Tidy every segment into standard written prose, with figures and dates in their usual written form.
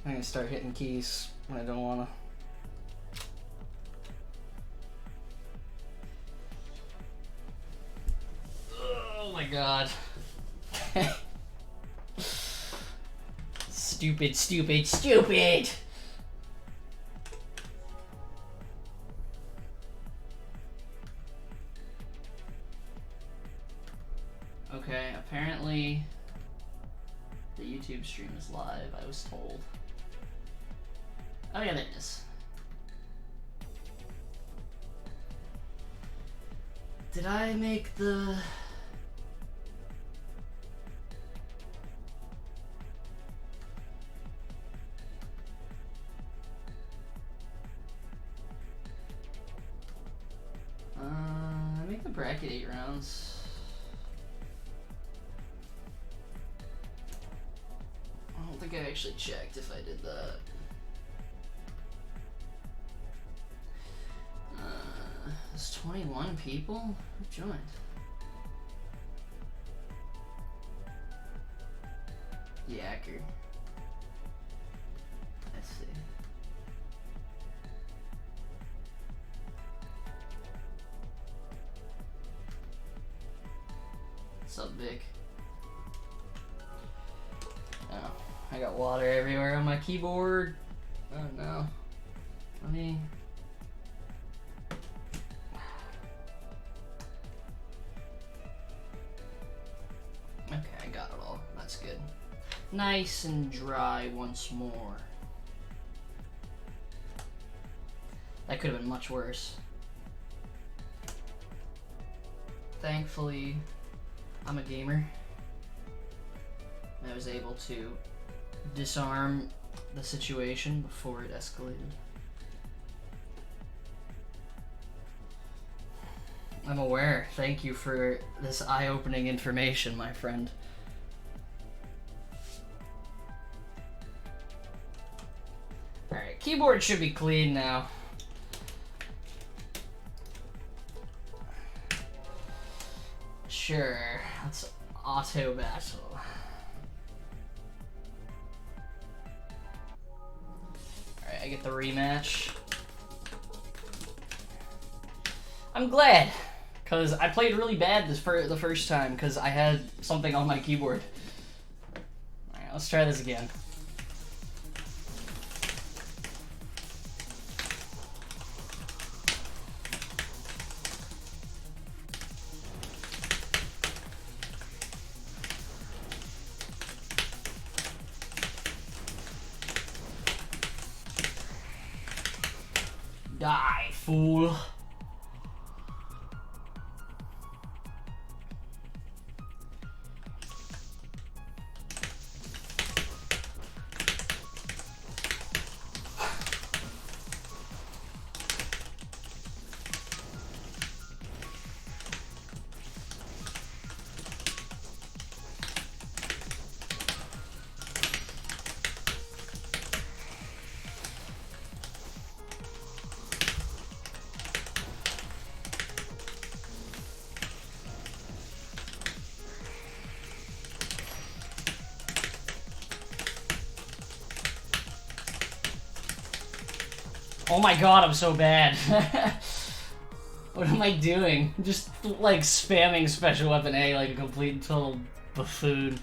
I'm gonna start hitting keys when I don't wanna. Oh my god. Stupid, stupid, stupid! Okay, apparently the YouTube stream is live, I was told. Oh yeah, there it is. Did I make the... I make the bracket 8 rounds. I don't think I actually checked if I did that. There's 21 people? Who joined? Yacker. Let's see. What's up, Vic? Oh, I got water everywhere on my keyboard. Oh no. Let me... Okay, I got it all. That's good. Nice and dry once more. That could have been much worse. Thankfully, I'm a gamer. I was able to disarm the situation before it escalated. I'm aware. Thank you for this eye-opening information, my friend. Alright, keyboard should be clean now. Sure, let's auto battle. Alright, I get the rematch. I'm glad, because I played really bad the first time because I had something on my keyboard. Alright, let's try this again. Die, fool. Oh my god, I'm so bad. What am I doing? Just like spamming special weapon A like a complete total buffoon.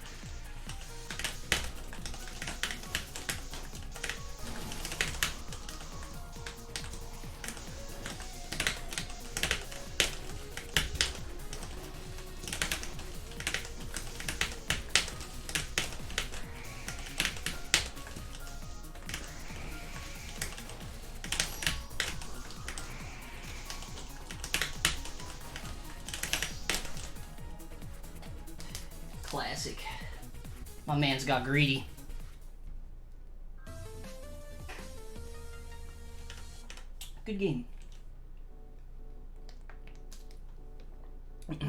Classic. My man's got greedy. Good game. What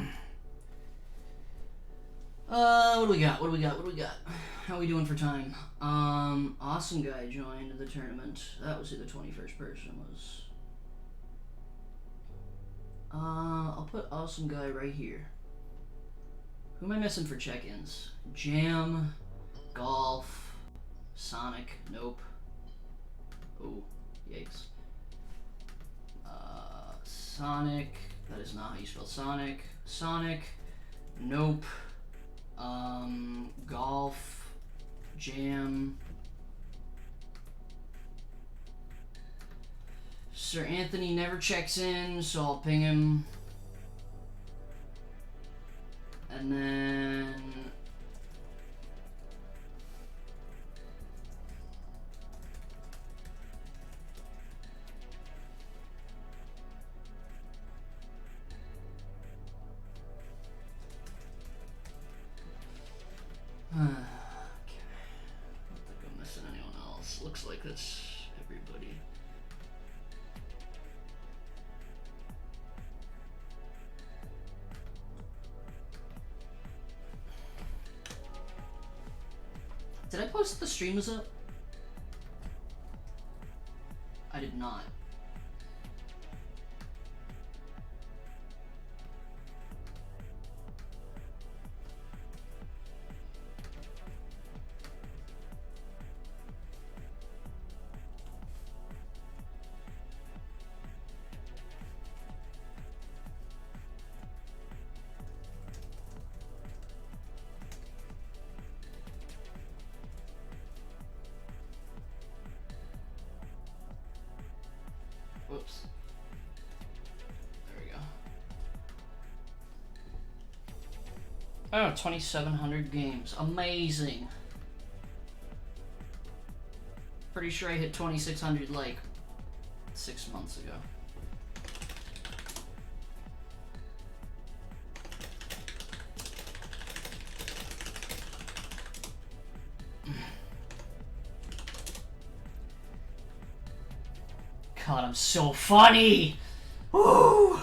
do we got? What do we got? What do we got? How are we doing for time? Awesome guy joined the tournament. That was who the 21st person was. I'll put awesome guy right here. Who am I missing for check-ins? Jam, Golf, Sonic, nope. Oh, yikes. Sonic, that is not how you spell Sonic. Sonic, nope. Golf, Jam. Sir Anthony never checks in, so I'll ping him. And then... okay. I don't think I'm missing anyone else. Looks like that's everybody. Did I post the stream was up? I did not. Whoops. There we go. Oh, 2,700 games. Amazing. Pretty sure I hit 2,600 like 6 months ago. God, I'm so funny! Woo!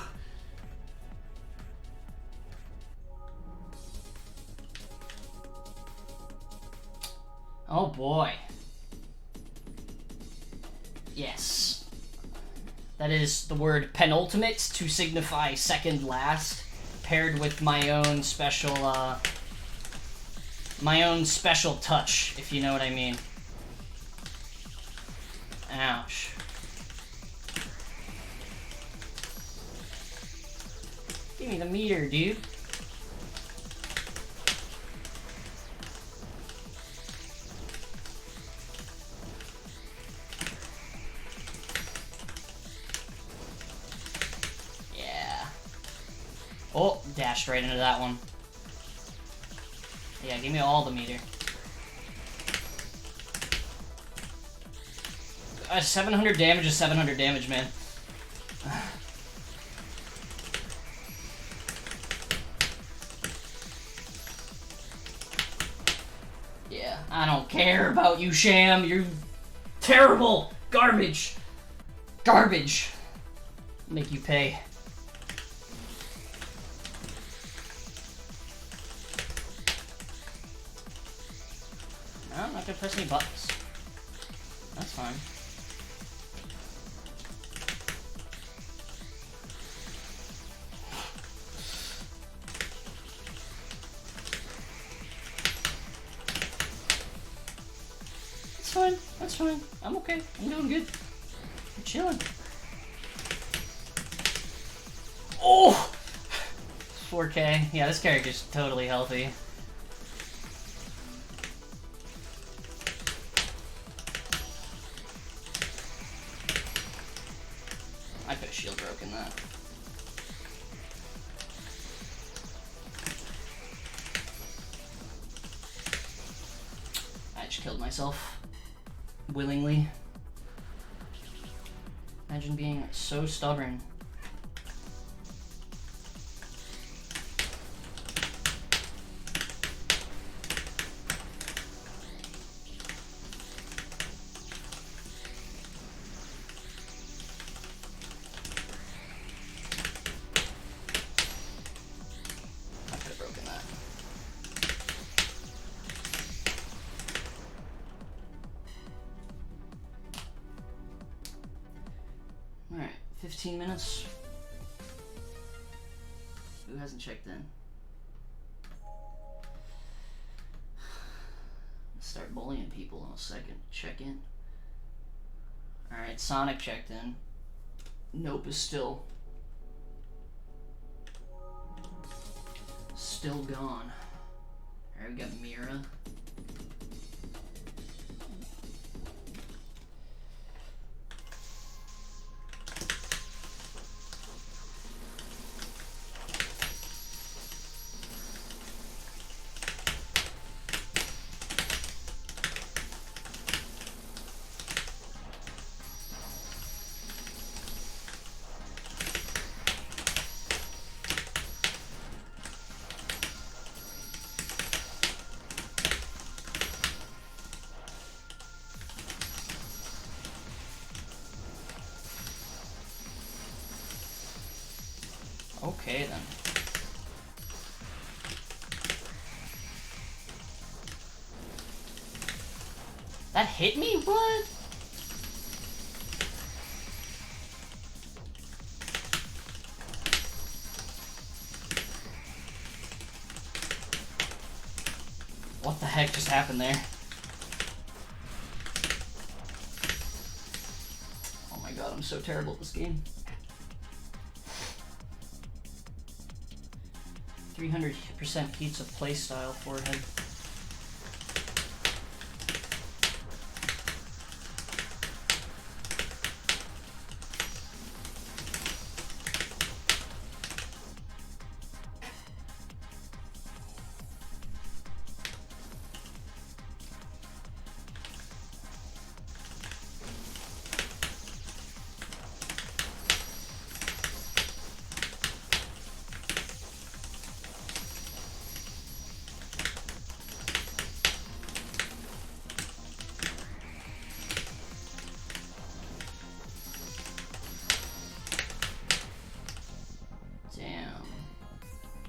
Oh boy. Yes. That is the word penultimate to signify second last, paired with my own special touch, if you know what I mean. Ouch. Give me the meter, dude. Yeah. Oh, dashed right into that one. Yeah, give me all the meter. 700 damage is 700 damage, man. I don't care about you, Sham. You're terrible. Garbage. Garbage. Make you pay. No, I'm not gonna press any buttons. That's fine. That's fine. I'm okay. I'm doing good. I'm chilling. Oh! 4K. Yeah, this character's totally healthy. I could have shield broken that. I just killed myself. Willingly. Imagine being so stubborn. I could have broken that. Alright, 15 minutes. Who hasn't checked in? Let's start start bullying people in a second. Check in. Alright, Sonic checked in. Nope is still gone. Alright, we got Mira. Okay then. That hit me? What? What the heck just happened there? Oh my god, I'm so terrible at this game. 300% pizza playstyle forehead.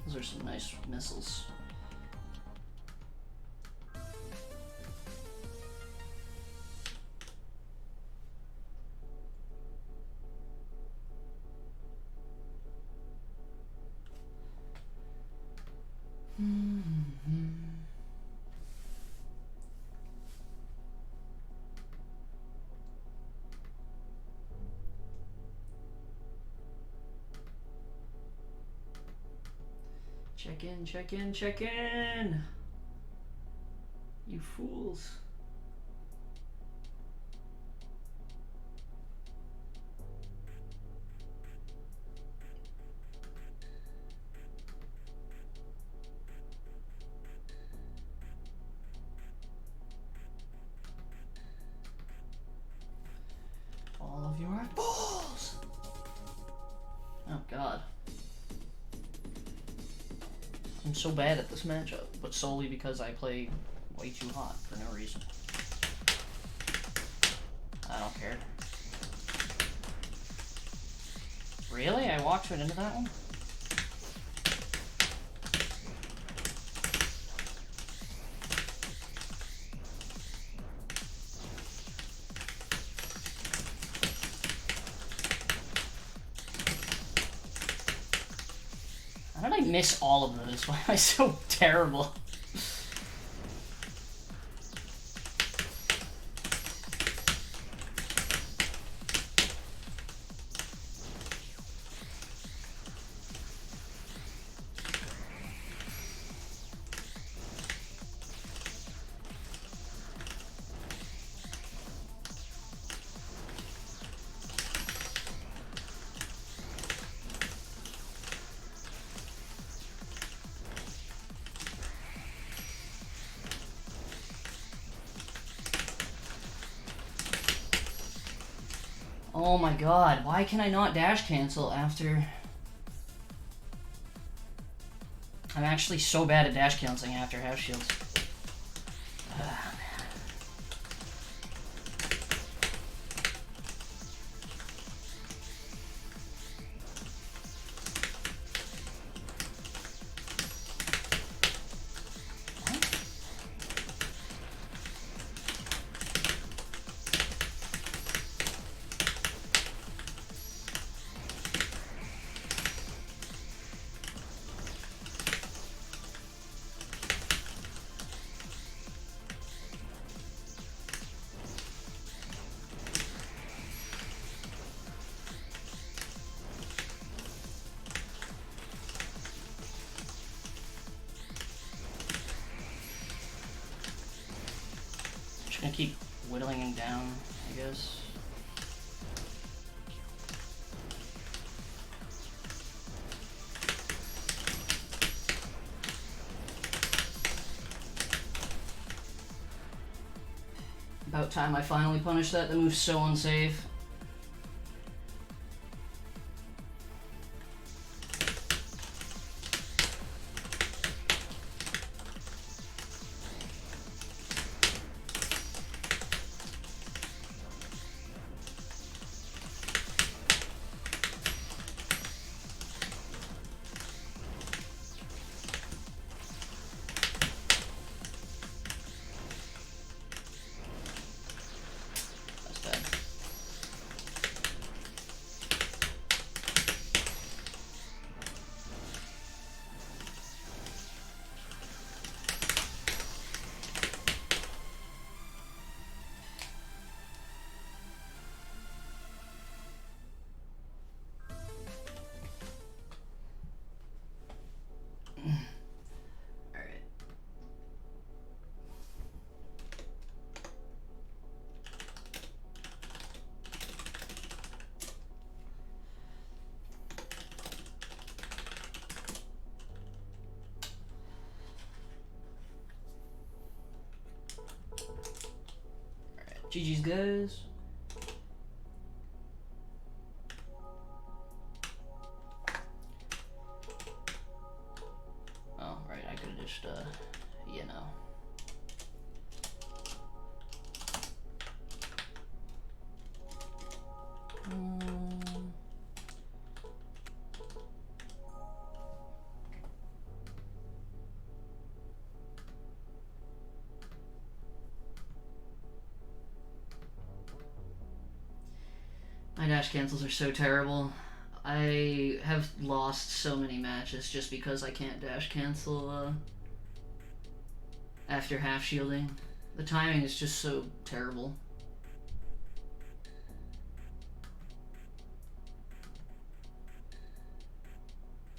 Those are some nice missiles. Check in, check in, check in! You fools. All of you are fools! Oh god. I'm so bad at this matchup, but solely because I play way too hot for no reason. I don't care. Really? I walked right into that one? How did I miss all of those? Why am I so terrible? Oh my god, why can I not dash cancel after... I'm actually so bad at dash canceling after half shields. Gonna keep whittling him down, I guess. About time I finally punished that. The move's so unsafe. GG's, guys. Oh, right, I could've just, you know. My dash cancels are so terrible. I have lost so many matches just because I can't dash cancel after half shielding. The timing is just so terrible.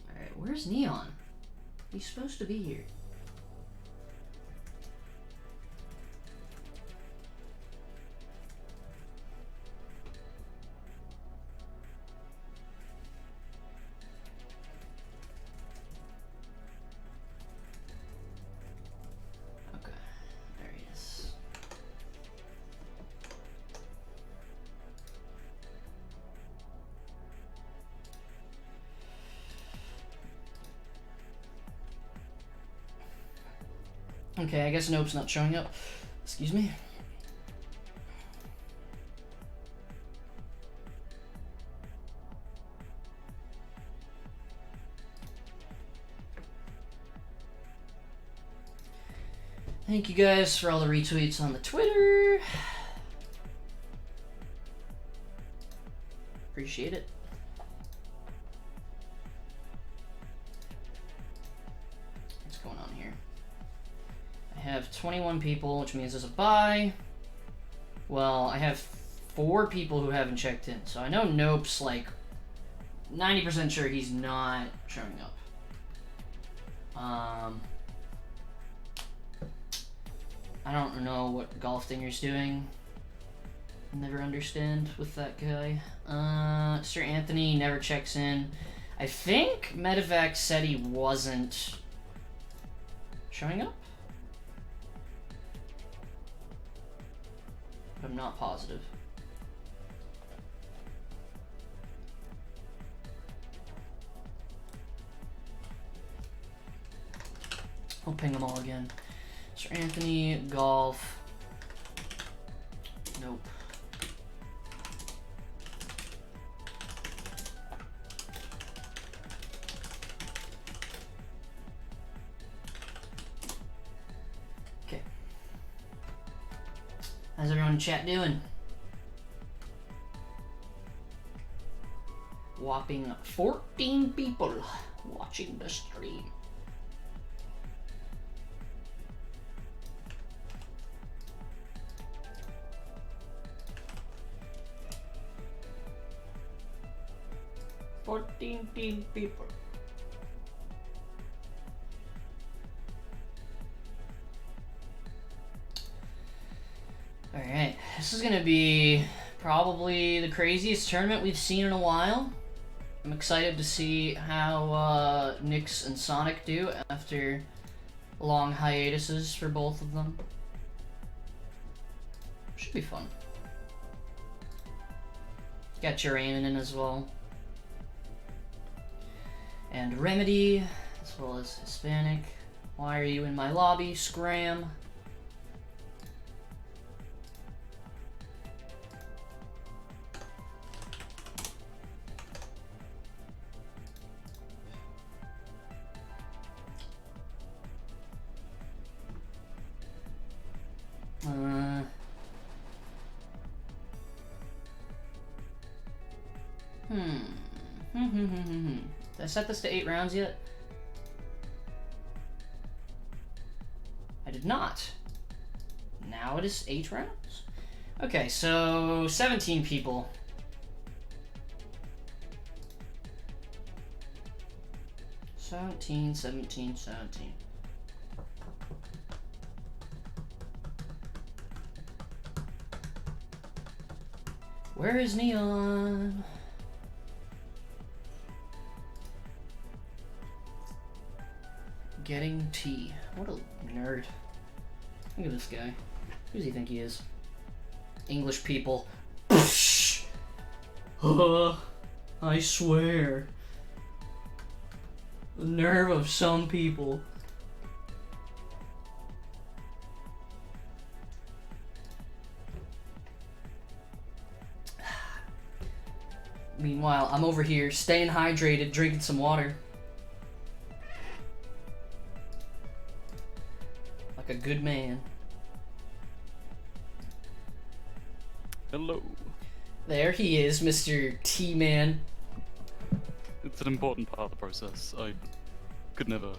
Alright, where's Neon? He's supposed to be here. Okay, I guess Nope's not showing up. Excuse me. Thank you guys for all the retweets on the Twitter. Appreciate it. What's going on here? I have 21 people, which means there's a bye. Well, I have 4 people who haven't checked in, so I know Nope's like 90% sure he's not showing up. I don't know what Golf Dinger's doing. Never understand with that guy. Sir Anthony never checks in. I think Medevac said he wasn't showing up, but I'm not positive. I'll ping them all again. Sir Anthony, Golf. Nope. Okay. How's everyone in chat doing? Whopping 14 people watching the stream. People. This is gonna be probably the craziest tournament we've seen in a while. I'm excited to see how Nyx and Sonic do after long hiatuses for both of them. Should be fun. Got Jeran in as well. And Remedy, as well as Hispanic. Why are you in my lobby? Scram. Did I set this to 8 rounds yet? I did not. Now it is 8 rounds? Okay, so 17 people. Seventeen. Where is Neon? Getting tea. What a nerd. Look at this guy. Who does he think he is? English people. I swear. The nerve of some people. Meanwhile, I'm over here staying hydrated, drinking some water. Like a good man. Hello. There he is, Mr. T-Man. It's an important part of the process. I could never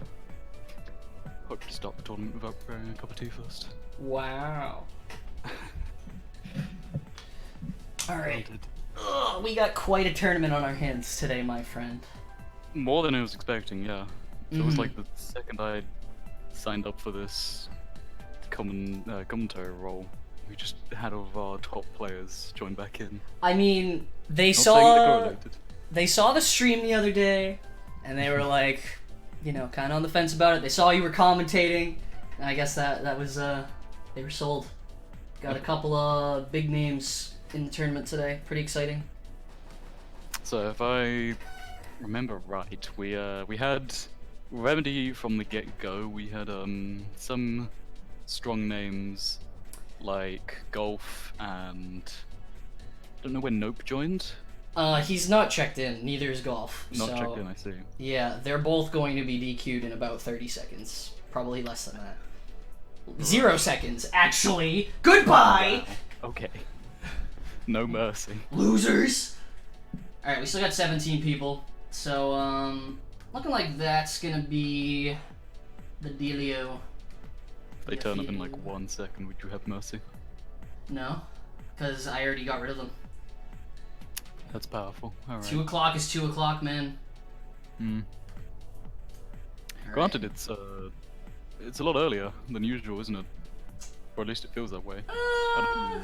hope to start the tournament without preparing a cup of tea first. Wow. Alright. We got quite a tournament on our hands today, my friend. More than I was expecting, yeah. So it was like the second I signed up for this commentary role, we just had all of our top players join back in. I mean, they Not saying they're saw correlated. they saw the stream the other day, and they were like, you know, kind of on the fence about it. They saw you were commentating, and I guess that was they were sold. Got a couple of big names in the tournament today. Pretty exciting. So if I remember right, we had Remedy from the get-go. We had some strong names like Golf and I don't know when Nope joined. He's not checked in. Neither is Golf. Not so, checked in, I see. Yeah, they're both going to be DQ'd in about 30 seconds. Probably less than that. 0 seconds, actually. Goodbye. Wow. Okay. No mercy. Losers. All right, we still got 17 people. So looking like that's gonna be the dealio. If they turn up in like 1 second, would you have mercy? No, because I already got rid of them. That's powerful. All right. 2 o'clock is 2 o'clock, man. Hmm. All Granted, right. it's a lot earlier than usual, isn't it? Or at least it feels that way. I don't know.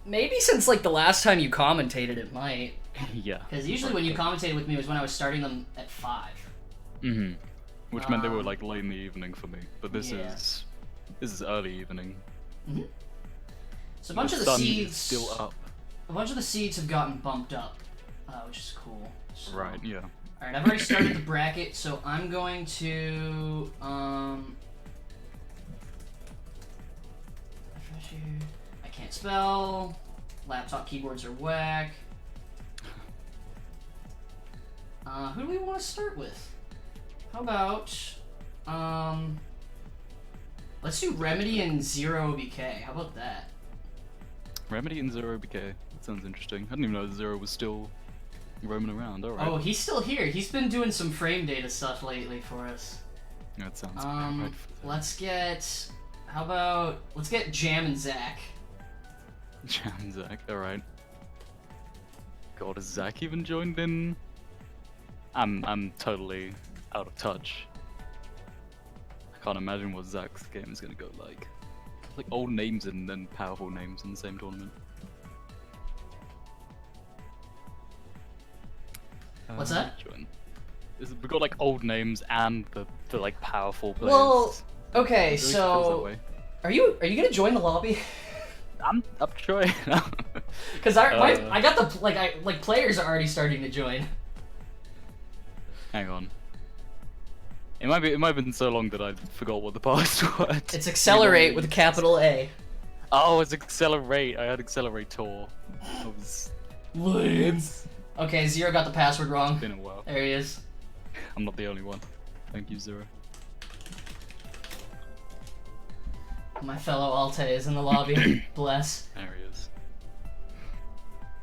Maybe since like the last time you commentated, it might. Yeah. Because usually when you commentated with me was when I was starting them at 5. Mm-hmm. Which meant they were like late in the evening for me, but this yeah. is early evening. Mm-hmm. So a bunch of the sun seeds is still up. A bunch of the seeds have gotten bumped up, which is cool. So, Right. Yeah. All right, I've already started the bracket, so I'm going to I can't spell. Laptop keyboards are whack. Who do we want to start with? How about let's do Remedy and Zero BK. How about that? Remedy and Zero BK. That sounds interesting. I didn't even know Zero was still roaming around. All right. Oh, he's still here. He's been doing some frame data stuff lately for us. That sounds right. Let's get. How about let's get Jam and Zach. Jam and Zach. All right. God, has Zach even joined in? I'm totally out of touch. I can't imagine what Zach's game is gonna go like. like old names and then powerful names in the same tournament. What's that? We got like old names and the like powerful players. Well, okay, It really feels that so way. are you gonna join the lobby? I'm trying. Because I got the players are already starting to join. Hang on. It might have been so long that I forgot what the password. It's accelerate with a capital A. Oh, it's accelerate. I had accelerator. I was. Lance. Okay, Zero got the password wrong. It's been a while. There he is. I'm not the only one. Thank you, Zero. My fellow Alte is in the lobby. Bless. There he is.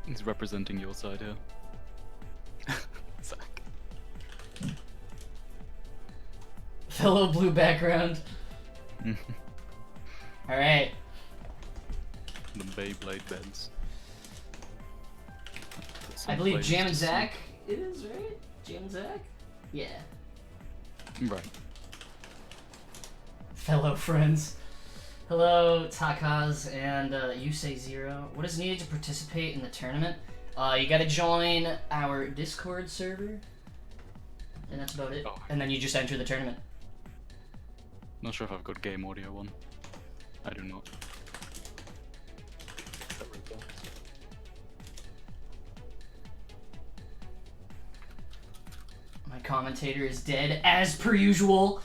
He's representing your side here. Zach. Fellow blue background. Alright. The Beyblade beds. I believe Jam and Zach it is, right? Jam and Zach? Yeah. Right. Fellow friends. Hello, Takaz and you say Zero. What is needed to participate in the tournament? You gotta join our Discord server. And that's about it. Oh. And then you just enter the tournament. Not sure if I've got game audio on. I do not. My commentator is dead, as per usual.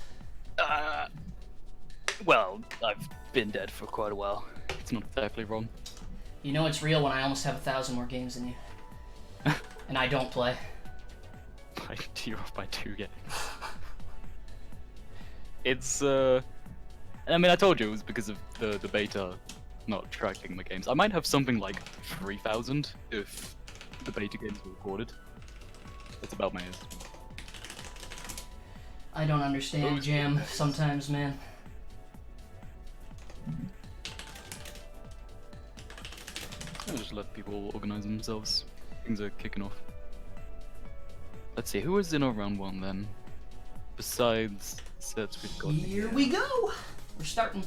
Well, I've been dead for quite a while. It's not exactly wrong. You know it's real when I almost have 1,000 more games than you. And I don't play. You're off by 2 games. It's, I mean, I told you it was because of the beta not tracking my games. I might have something like 3,000 if the beta games were recorded. That's about my age. I don't understand Those Jam games. sometimes, man. I'll just let people organize themselves. Things are kicking off. Let's see, who is in our round 1 then? Besides sets we've got Here we go! We're starting.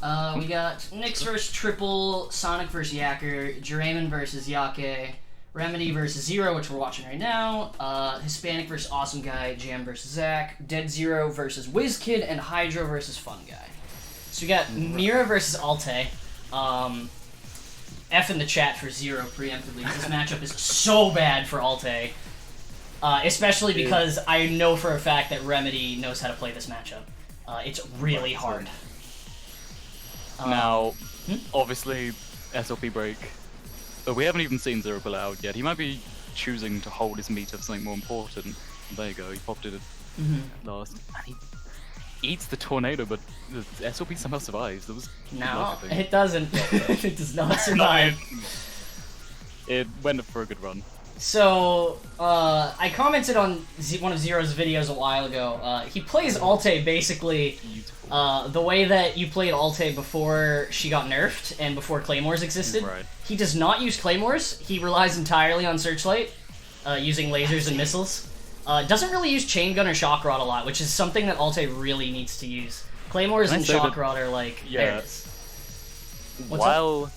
We got Nyx vs Triple, Sonic vs Yacker, Jeran vs Yake, Remedy vs Zero, which we're watching right now, Hispanic vs Awesome Guy, Jam vs Zach, Dead Zero vs Whiz Kid, and Hydro vs Fun Guy. So we got Mira vs Alte. F in the chat for Zero preemptively. This matchup is so bad for Alte. Especially because I know for a fact that Remedy knows how to play this matchup. It's really hard. Now, obviously, SLP break. But we haven't even seen Zero pull it out yet. He might be choosing to hold his meter for something more important. There you go, he popped it at last. And he eats the tornado, but the SLP somehow survives. That was No, it doesn't. It does not survive. It went for a good run. So, I commented on one of Zero's videos a while ago. He plays Alte basically the way that you played Alte before she got nerfed and before Claymores existed. Right. He does not use Claymores. He relies entirely on Searchlight, using lasers and missiles. Doesn't really use Chain Gun or Shock Rod a lot, which is something that Alte really needs to use. Claymores and Shock Rod are like... While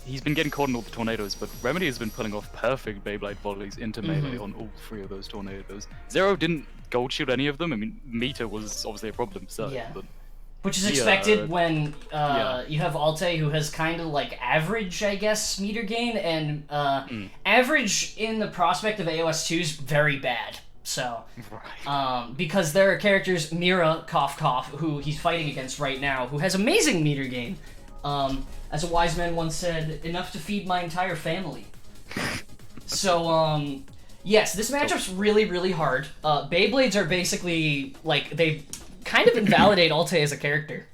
he's been getting caught in all the tornadoes, but Remedy has been pulling off perfect Beyblade volleys into melee on all 3 of those tornadoes. Zero didn't gold shield any of them. I mean, meter was obviously a problem, so... Yeah. But which is expected when you have Alte, who has kind of like average, I guess, meter gain, and average in the prospect of AOS 2 is very bad. So, because there are characters, Mira, cough cough, who he's fighting against right now, who has amazing meter gain. As a wise man once said, enough to feed my entire family. So, yes, this matchup's really, really hard. Beyblades are basically, like, they kind of invalidate Alte as a character.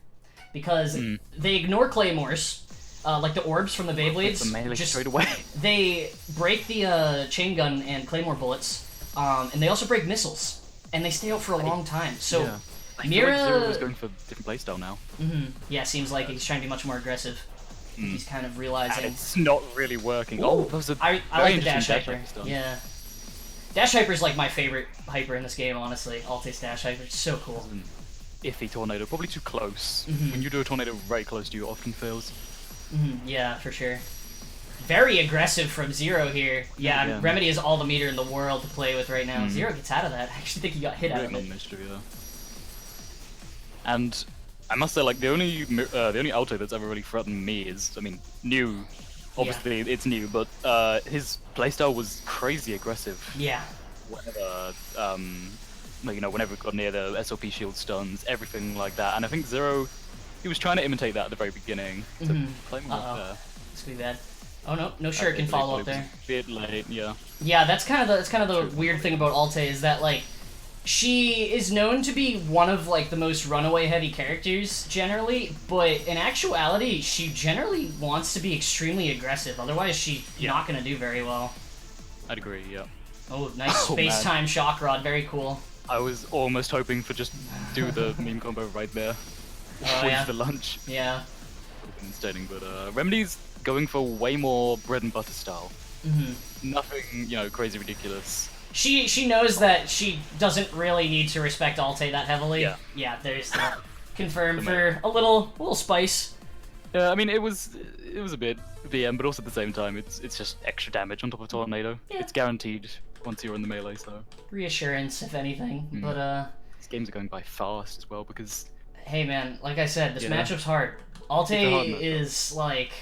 Because they ignore Claymores, like the orbs from the Beyblades. Just straight away. They break the chain gun and Claymore bullets, and they also break missiles. And they stay out for a long time. So, Yeah. I Mira... feel like Zero is going for a different playstyle now. Yeah, seems like he's trying to be much more aggressive. He's kind of realizing... And it's not really working. Oh, those are I very like the dash interesting hyper. hypers done. Yeah. Dash hyper is like my favorite hyper in this game, honestly. Alte's dash hyper. It's so cool. iffy tornado, probably too close. Mhm. When you do a tornado very close to you, it often fails. Yeah, for sure. Very aggressive from Zero here. Yeah, Remedy has all the meter in the world to play with right now. Zero gets out of that. I actually think he got hit out of it. Yeah. And I must say, like, the only Alto that's ever really threatened me is, I mean, new. Obviously, it's new, but his playstyle was crazy aggressive. Yeah. Whenever, whenever it got near the SOP shield stuns, everything like that. And I think Zero, he was trying to imitate that at the very beginning. To play more there. This could be bad. Oh no, no shuriken follow up there. A bit late, yeah. Yeah, that's kind of the weird thing about Alte is that like she is known to be one of like the most runaway heavy characters generally, but in actuality she generally wants to be extremely aggressive. Otherwise she's not gonna do very well. I'd agree, yeah. Oh, nice space-time shock rod, very cool. I was almost hoping for just do the meme combo right there. The lunch. Yeah. Devastating, but Remedy's going for way more bread and butter style. Nothing, crazy ridiculous. She knows that she doesn't really need to respect Alte that heavily. Yeah. There's that. Confirmed for a little spice. Yeah, I mean it was a bit VM, but also at the same time it's just extra damage on top of Tornado. Yeah. It's guaranteed once you're in the melee, so reassurance if anything. But these games are going by fast as well because hey man, like I said, this matchup's hard. Alte is like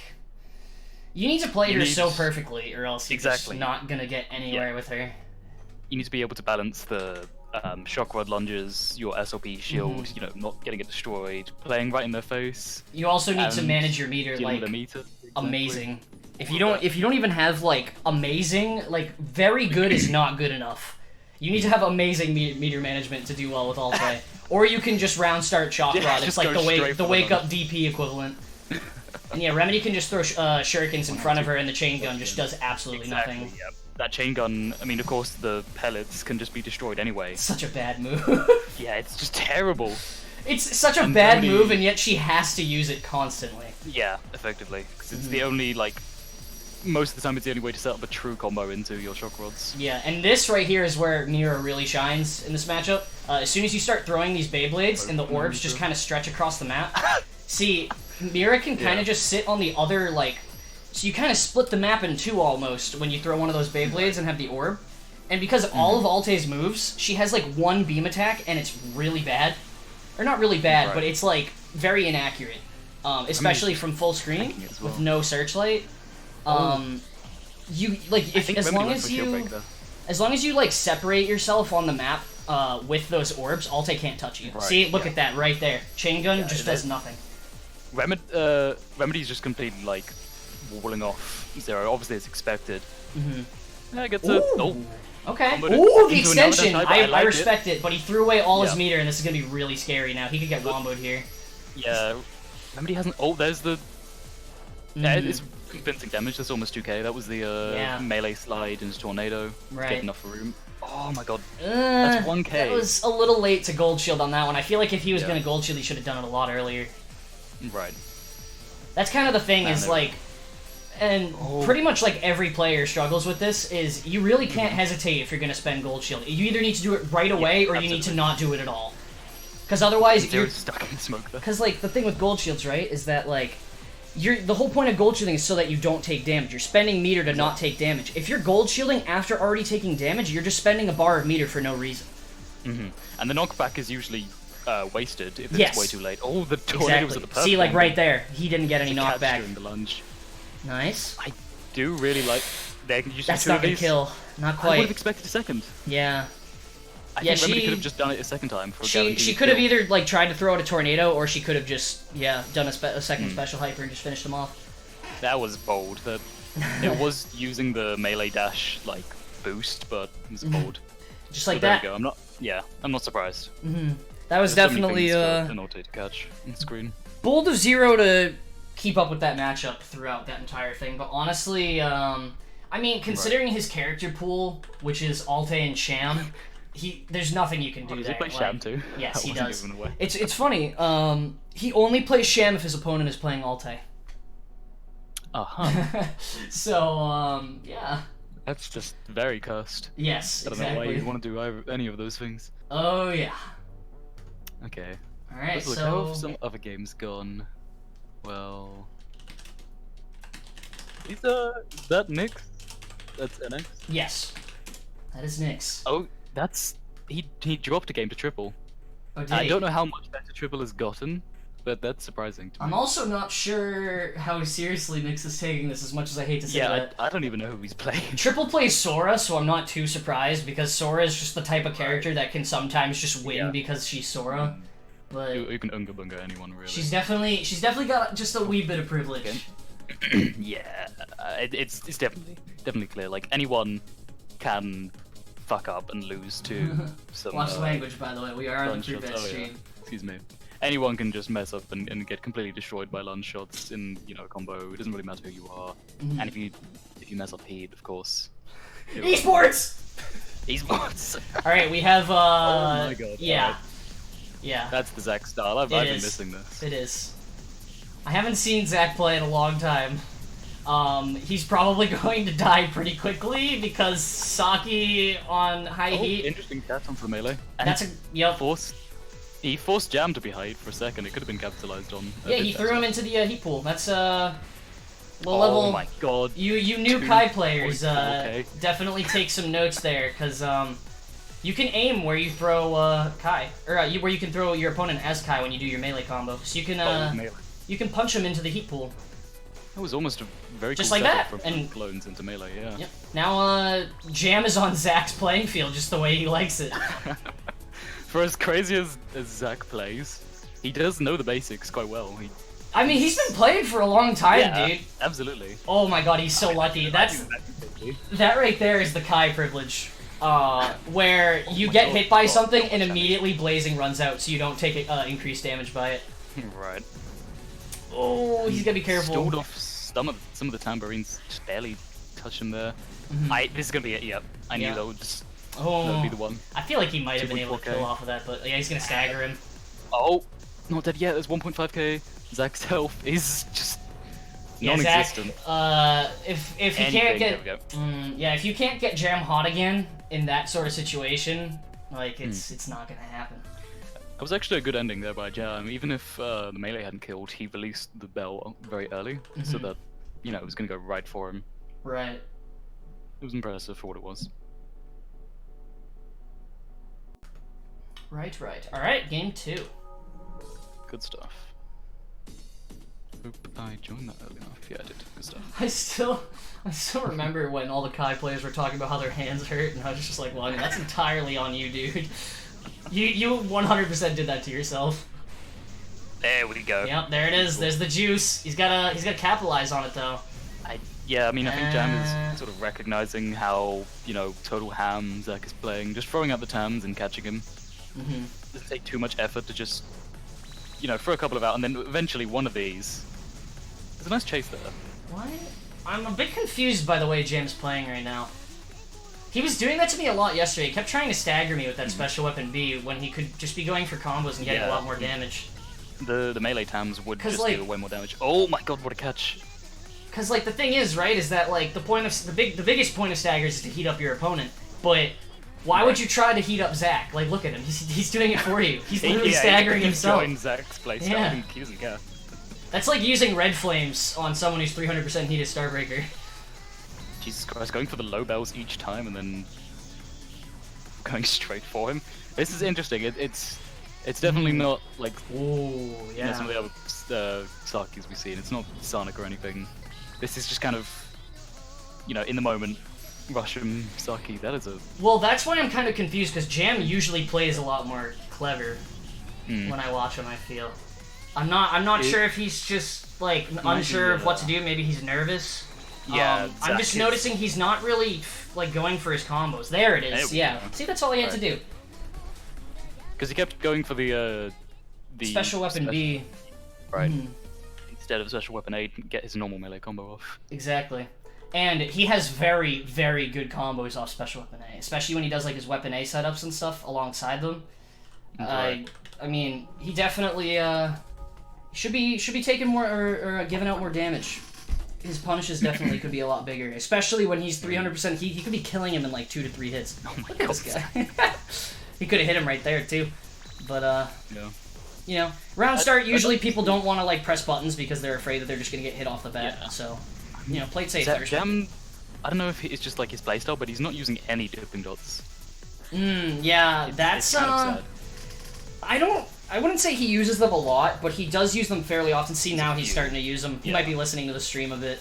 you need to play her so perfectly or else you're just not gonna get anywhere with her. You need to be able to balance the shock rod lunges, your SOP shield, not getting it destroyed, playing right in their face. You also need to manage your meter like amazing. If you don't even have like amazing, like very good is not good enough. You need to have amazing meter management to do well with Alte. Or you can just round start shock rod. It's like the wake up DP equivalent. And yeah, Remedy can just throw shurikens in front of her and the chain gun just does absolutely nothing. Yep. That chain gun, I mean, of course, the pellets can just be destroyed anyway. Such a bad move. Yeah, it's just terrible. It's such a bad move, and yet she has to use it constantly. Yeah, effectively. Because it's the only, like, most of the time it's the only way to set up a true combo into your shock rods. Yeah, and this right here is where Mira really shines in this matchup. As soon as you start throwing these Beyblades and the orbs just kind of stretch across the map, see, Mira can kind of just sit on the other, like, so you kind of split the map in two almost when you throw one of those Beyblades and have the orb. And because of all of Alte's moves, she has like one beam attack and it's really bad. Or not really bad, but it's like very inaccurate. Especially from full screen with no searchlight. You like as long as you like separate yourself on the map with those orbs, Alte can't touch you. See, look at that right there. Chain gun just does nothing. Remedy's just completely like walling off Zero. Obviously, it's expected. Yeah, gets a okay. Ooh, the extension. I respect it, but he threw away all his meter, and this is gonna be really scary now. He could get womboed here. Yeah, Remedy hasn't. Oh, there's the. Yeah, it's convincing damage. That's almost 2k. That was the melee slide into Tornado. Right. Get enough room. Oh my god. That's 1k. That was a little late to gold shield on that one. I feel like if he was gonna gold shield, he should have done it a lot earlier. Right. That's kind of the thing is like, and pretty much like every player struggles with this, is you really can't hesitate if you're going to spend gold shield. You either need to do it right away or you need to not do it at all. Because otherwise you're stuck in smoke there. Because like the thing with gold shields, right, is that like the whole point of gold shielding is so that you don't take damage. You're spending meter to not take damage. If you're gold shielding after already taking damage, you're just spending a bar of meter for no reason. And the knockback is usually wasted if it's way too late. Oh, the tornado was at the perfect See, like right there, he didn't get any knockback during the lunge. Nice. I do really like. That's not gonna kill. Not quite. I would have expected a second. Yeah. I think Remedy could have just done it a second time. For she could have either like tried to throw out a tornado, or she could have just done a second special hyper and just finished him off. That was bold. That it was using the melee dash like boost, but it was bold. Just like that. There we go. I'm not surprised. That was definitely an auto to catch on screen. Bold of Zero to keep up with that matchup throughout that entire thing, but honestly, I mean, considering his character pool, which is Alte and Sham, there's nothing you can do there. Does he play Sham too? Yes, he does. It's funny. He only plays Sham if his opponent is playing Alte. So, yeah. That's just very cursed. Yes, I don't know why you'd want to do any of those things. Oh, yeah. Okay. All right, Let's look, how so have some other games gone? Well, is that Nyx? That's NX. yes, that is Nyx. Oh, that's he dropped a game to triple. Oh, did I he? don't know how much better triple has gotten, but that's surprising to me. I'm also not sure how seriously Nyx is taking this, as much as I hate to say Yeah, that. I don't even know who he's playing. Triple plays Sora, so I'm not too surprised, because Sora is just the type of character that can sometimes just win because she's Sora. But You can unga bunga anyone really. she's definitely got just a wee bit of privilege. Yeah, it's definitely clear. Like anyone can fuck up and lose to some. Watch the language, by the way. We are on the lunge free bet shots. Oh, stream. yeah. Excuse me. Anyone can just mess up and get completely destroyed by lunge shots in a combo. It doesn't really matter who you are. Mhm. And if you mess up heat, of course. Esports. Esports. All right, we have. Oh my god. Yeah. Alright. Yeah. That's the Zach style. I've It been is. missing this. It is. I haven't seen Zach play in a long time. He's probably going to die pretty quickly because Saki on high heat. Interesting catch on for the melee. And That's a yep. he forced Jam to be hyped for a second. It could have been capitalized on. Yeah, he threw him into the heat pool. That's low Oh level. my god. You new Kai players 2.4K. definitely take some notes there, because you can aim where you throw Kai, or where you can throw your opponent as Kai when you do your melee combo. So you can Melee. you can punch him into the heat pool. That was almost a very Just cool like setup that, from and- clones into melee, yeah. Yep. Now Jam is on Zach's playing field just the way he likes it. For as crazy as Zach plays, he does know the basics quite well. I mean, he's been playing for a long time, Yeah, dude. absolutely. Oh my god, he's so lucky. That right there is the Kai privilege. Where you get hit by something and immediately Blazing runs out, so you don't take increased damage by it. Right. Oh, he's gotta be careful. Stalled off some of the tambourines, just barely touched him there. Mhm. This is gonna be it, yep. I knew Yeah. that would just Oh, that would be the one. I feel like he might have been able to 2.4K. kill off of that, but yeah, he's gonna stagger him. Oh, not dead yet. There's 1.5k. Zach's health is just Yeah, Zach. non-existent. If you Anything, can't there get, we go. yeah, if you can't get Jam hot again in that sort of situation, like it's not gonna happen. That was actually a good ending there by Jam. Even if the melee hadn't killed, he released the bell very early, so that it was gonna go right for him. Right. It was impressive for what it was. Right. All right, game 2. Good stuff. Hope I joined that early enough. Yeah, I did. Good stuff. I still remember when all the Kai players were talking about how their hands hurt, and I was just like, well, I mean, that's entirely on you, dude. You 100% did that to yourself. There we go. Yep, there it is. There's the juice. He's gotta capitalize on it though. I think Jam is sort of recognizing how, total ham Zach is playing, just throwing out the tams and catching him. Doesn't take too much effort to just, throw a couple of out, and then eventually one of these. There's a nice chase there. What? I'm a bit confused by the way Jam's playing right now. He was doing that to me a lot yesterday. He kept trying to stagger me with that special weapon B when he could just be going for combos and getting a lot more damage. The melee tams would just like, do way more damage. Oh my god, what a catch! Because like the thing is, right, is that like the biggest point of staggers is to heat up your opponent, but why would you try to heat up Zach? Like, look at him. He's doing it for you. He's literally staggering himself. Join Zach's playstyle. Yeah. He doesn't care. That's like using red flames on someone who's 300% heated Starbreaker. Jesus Christ, going for the low bells each time and then going straight for him. This is interesting. It's definitely not like Ooh, yeah. some of the other Sakis we've seen. It's not Sonic or anything. This is just kind of, in the moment, rush him, Saki. That is a... Well, that's why I'm kind of confused, because Jam usually plays a lot more clever when I watch him, I feel. I'm not sure if he's just, like, unsure of what to do. Maybe he's nervous. Yeah, I'm just noticing he's not really, like, going for his combos. There it is, yeah. See, that's all he had to do. Because he kept going for the Special weapon B. Right. Instead of special weapon A, get his normal melee combo off. Exactly. And he has very, very good combos off special weapon A, especially when he does like his weapon A setups and stuff alongside them. Right. I mean, he definitely should be taking more or giving out more damage. His punishes definitely could be a lot bigger, especially when he's 300% heat. He could be killing him in like 2 to 3 hits. Oh my Look at this guy. He could have hit him right there too, but Yeah. you know, round start, usually people don't want to, like, press buttons because they're afraid that they're just going to get hit off the bat. Yeah. So, you know, play it safe first. Jam, I don't know if it's just, like, his playstyle, but he's not using any dipping dots. Yeah, that's, it's kind of sad. I wouldn't say he uses them a lot, but he does use them fairly often. See, now he's starting to use them. He might be listening to the stream a bit.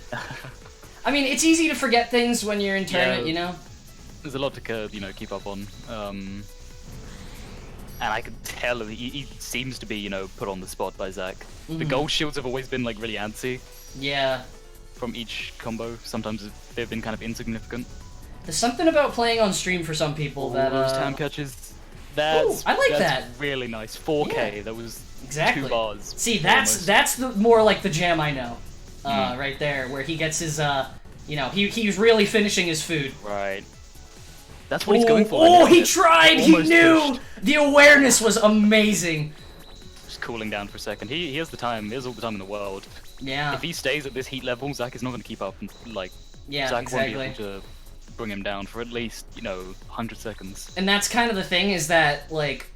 I mean, it's easy to forget things when you're in tournament, you know? There's a lot to, you know, keep up on. And I can tell he seems to be, you know, put on the spot by Zach. The gold shields have always been, like, really antsy. Yeah. From each combo. Sometimes they've been kind of insignificant. There's something about playing on stream for some people that, those time catches. I like that. Really nice. 4K. Yeah. That was exactly 2 bars. See, that's the more like the jam I know. Right there, where he gets his, you know, he's really finishing his food. Right. That's what he's going for. Oh, he tried! He knew! Pushed. The awareness was amazing. Just cooling down for a second. He has the time. He has all the time in the world. Yeah. If he stays at this heat level, Zach is not going to keep up. Like, yeah, Zach exactly. won't be able to bring him down for at least, you know, 100 seconds. And that's kind of the thing, is that, like,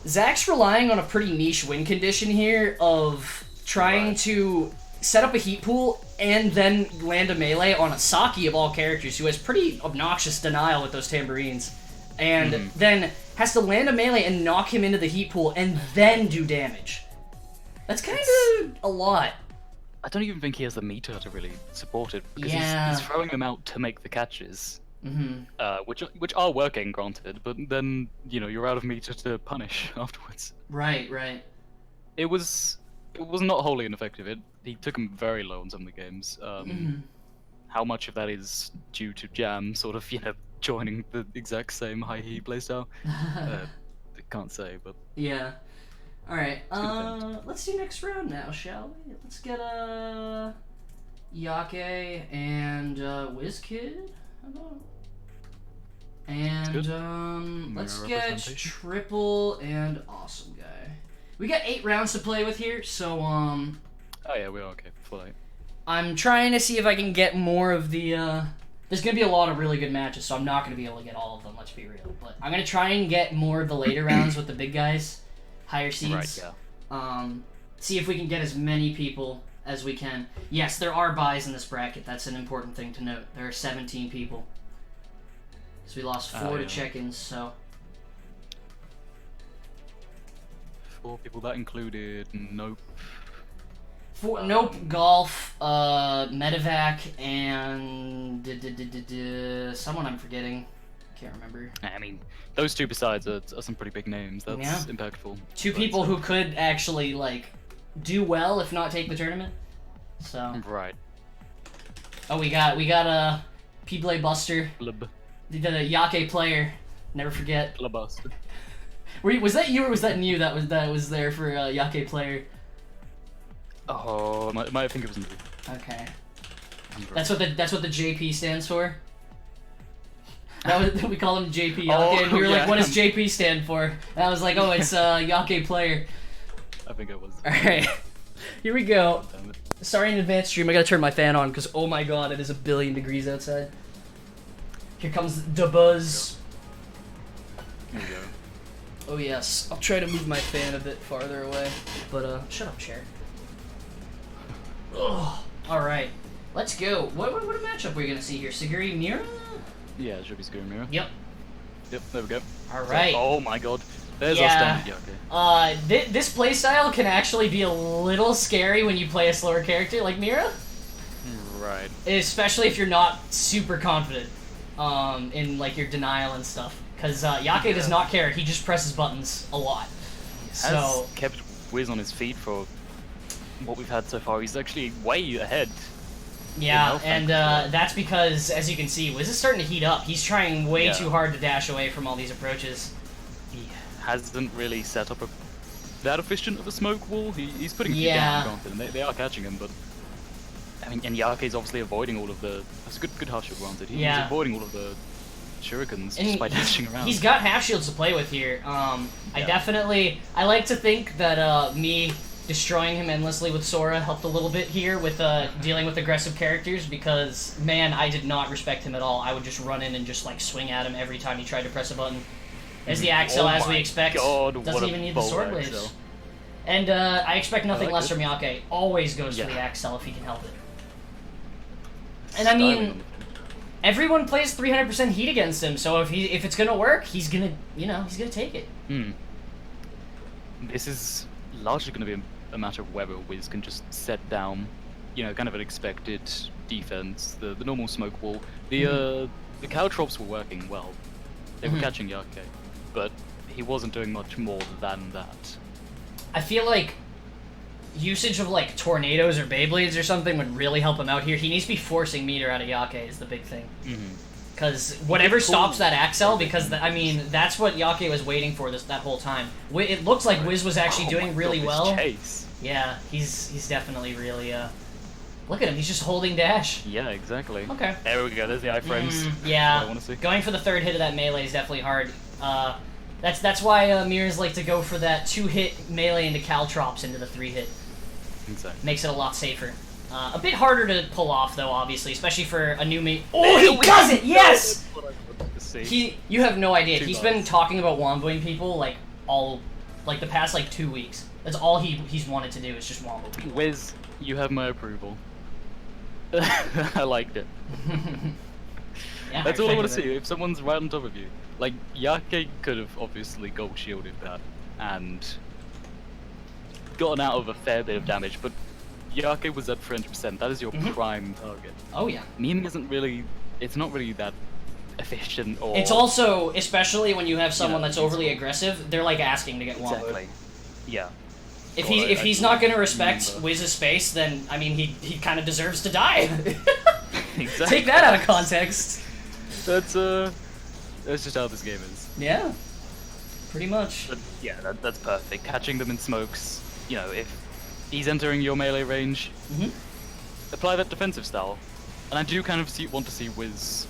Zach's relying on a pretty niche win condition here of trying to set up a heat pool and then land a melee on a Saki of all characters, who has pretty obnoxious denial with those tambourines, and then has to land a melee and knock him into the heat pool and then do damage. That's kind of a lot. I don't even think he has the meter to really support it, because he's throwing them out to make the catches, which are working, granted, but then, you know, you're out of meter to punish afterwards. Right, right. It was not wholly ineffective. He took him very low in some of the games. How much of that is due to Jam sort of, you know, joining the exact same high heat playstyle? I can't say, but... Yeah. Alright, let's do next round now, shall we? Let's get, Yake and, Whiz Kid. How about? And, let's get Triple and Awesome Guy. We got 8 rounds to play with here, so, Oh yeah, we are okay. Full 8. I'm trying to see if I can get more of the, There's gonna be a lot of really good matches, so I'm not gonna be able to get all of them, let's be real. But I'm gonna try and get more of the later rounds with the big guys. Higher seeds. Right, yeah. See if we can get as many people as we can. Yes, there are buys in this bracket. That's an important thing to note. There are 17 people. So we lost 4 to check-ins, so... 4 people, that included Nope. Nope, Golf, Medevac, and... someone I'm forgetting. Can't remember. I mean, those 2 besides are some pretty big names. That's impactful. 2 people who could actually, like, do well if not take the tournament. So... Right. Oh, we got a P-Blade Buster. Blub. The Yake player. Never forget. Buster. Was that you or was that you that was there for Yake player? Oh, I think it was me. Okay. That's what the JP stands for. That was, we call him JP Yake, and we were like, what does JP stand for? And I was like, oh, it's Yake player. I think it was. Alright. Here we go. Sorry in advance, stream. I gotta turn my fan on because, oh my god, it is 1 billion degrees outside. Here comes the buzz. Here we go. Oh yes. I'll try to move my fan a bit farther away. But, shut up, chair. Ugh. Alright. Let's go. What matchup are we gonna see here? SUGURI Mira? Yeah, it should be SUGURI Mira. Yep. Yep, there we go. Alright. So, oh my god. There's our standard Yake. This playstyle can actually be a little scary when you play a slower character like Mira. Right. Especially if you're not super confident in like your denial and stuff. Because Yake does not care. He just presses buttons a lot. So has kept Whiz on his feet for what we've had so far. He's actually way ahead. Yeah, and that's because, as you can see, Whiz is starting to heat up. He's trying way too hard to dash away from all these approaches. He hasn't really set up that efficient of a smoke wall. He's putting people down, granted, and they are catching him, but... I mean, and Yake's obviously avoiding all of the... That's a good half shield, granted. He's avoiding all of the shurikens just by dashing around. He's got half shields to play with here. I like to think that me destroying him endlessly with Sora helped a little bit here with dealing with aggressive characters, because, man, I did not respect him at all. I would just run in and just, like, swing at him every time he tried to press a button. There's the Accel, as we expect. God, doesn't even need the sword blades. And I expect nothing like less it. from Yake. Always goes for Yeah. the Accel if he can help it. And I mean, everyone plays 300% heat against him, so if it's gonna work, he's gonna take it. This is largely going to be a matter of whether Whiz can just set down, kind of an expected defense, the normal smoke wall. The caltrops were working well. They were catching Yake, but he wasn't doing much more than that. I feel like usage of like tornadoes or Beyblades or something would really help him out here. He needs to be forcing meter out of Yake is the big thing. Because whatever stops that Accel, because that's what Yake was waiting for that whole time. It looks like Whiz was actually doing really well. Chase. Yeah, he's definitely really look at him, he's just holding dash. Yeah, exactly. Okay. There we go. There's the iframes. Yeah. I want to see. Going for the third hit of that melee is definitely hard. That's why mirrors like to go for that 2-hit melee into caltrops into the 3-hit. Exactly. Makes it a lot safer. A bit harder to pull off, though, obviously, especially for a new mate. Oh, he does it! Yes! You have no idea. He's been talking about womboing people the past 2 weeks. That's all he's wanted to do is just wombo people. Whiz, you have my approval. I liked it. Yeah, That's all I want to see. If someone's right on top of you, like Yake could have obviously gold shielded that and gotten out of a fair bit of damage, but Yake was at 300%. That is your prime target. Oh yeah. Meme isn't really. It's not really that efficient. Or it's also, especially when you have someone that's overly aggressive, they're like asking to get womboed. Exactly. Yeah. If he's not going to respect Whiz's space, then I mean he kind of deserves to die. Exactly. Take that out of context. That's just how this game is. Yeah. Pretty much. But yeah, that's perfect. Catching them in smokes. If he's entering your melee range, apply that defensive style. And I do kind of want to see Whiz,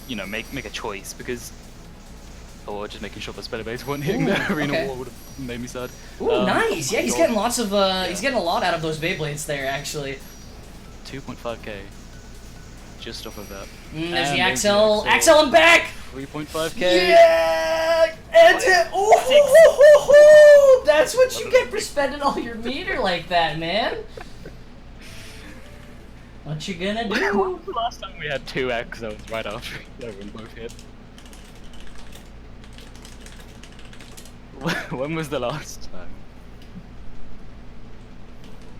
make a choice because. Or just making sure the spell base weren't hitting the arena wall would have made me sad. Ooh, nice! Yeah, he's getting lots of. He's getting a lot out of those Beyblades there, actually. 2.5k. Just off of that. There's the Accel. Accel, I'm back! 3.5k. Yeah! Oh, that's what you get for spending all your meter like that, man. What you gonna do? Last time we had 2 Accels right after they were both hit. When was the last time?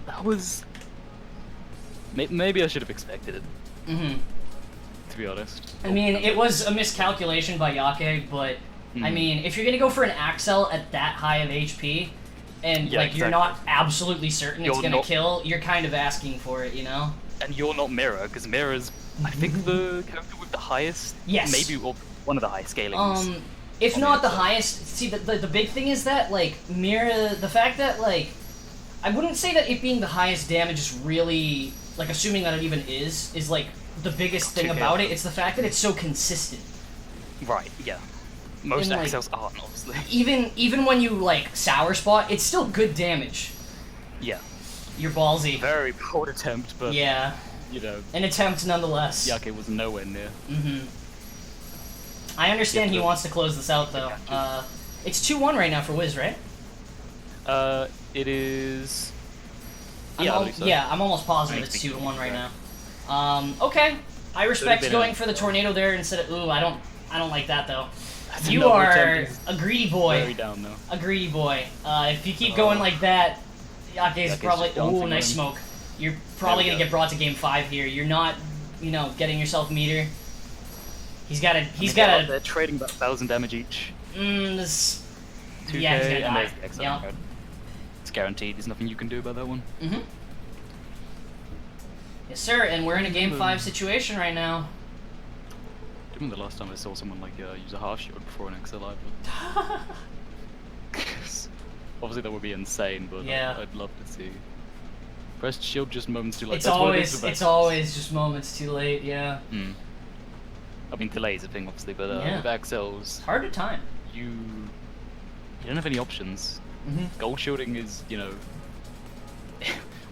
That was... Maybe I should have expected it. To be honest. I mean, it was a miscalculation by Yake, but I mean, if you're gonna go for an Accel at that high of HP, and you're not absolutely certain it's gonna kill, you're kind of asking for it, And you're not Mirror, because Mirror's, I think, the character with the highest. Yes. Maybe one of the highest scalings. If not the highest, see, the big thing is that, Mirror, the fact that, I wouldn't say that it being the highest damage is really, assuming that it even is, the biggest thing about it. It's the fact that it's so consistent. Right, yeah. Most Accels aren't, obviously. Even when you, sour spot, it's still good damage. Yeah. You're ballsy. Very poor attempt, but... Yeah. An attempt nonetheless. Yake was nowhere near. I understand he wants to close this out, though. It's 2-1 right now for Whiz, right? It is... I'm almost positive it's 2-1 right now. Okay. I respect going for the tornado there instead of... Ooh, I don't like that, though. You are a greedy boy. Very down, though. A greedy boy. If you keep going like that, Yake's probably... Ooh, nice smoke. You're probably going to get brought to game 5 here. You're not, getting yourself meter. He's got a... They're trading about 1,000 damage each. This... 2K, yeah, he's gonna die. and there's the Accel card. It's guaranteed. There's nothing you can do about that one. Yes, sir, and we're in a game 5 situation right now. Do you remember the last time I saw someone use a half shield before an Accel live? Obviously that would be insane, but I'd love to see. Pressed shield just moments too late. It's always just moments too late, yeah. I mean, delay is a thing, obviously, but with Accels, hard to time. You don't have any options. Gold shielding is,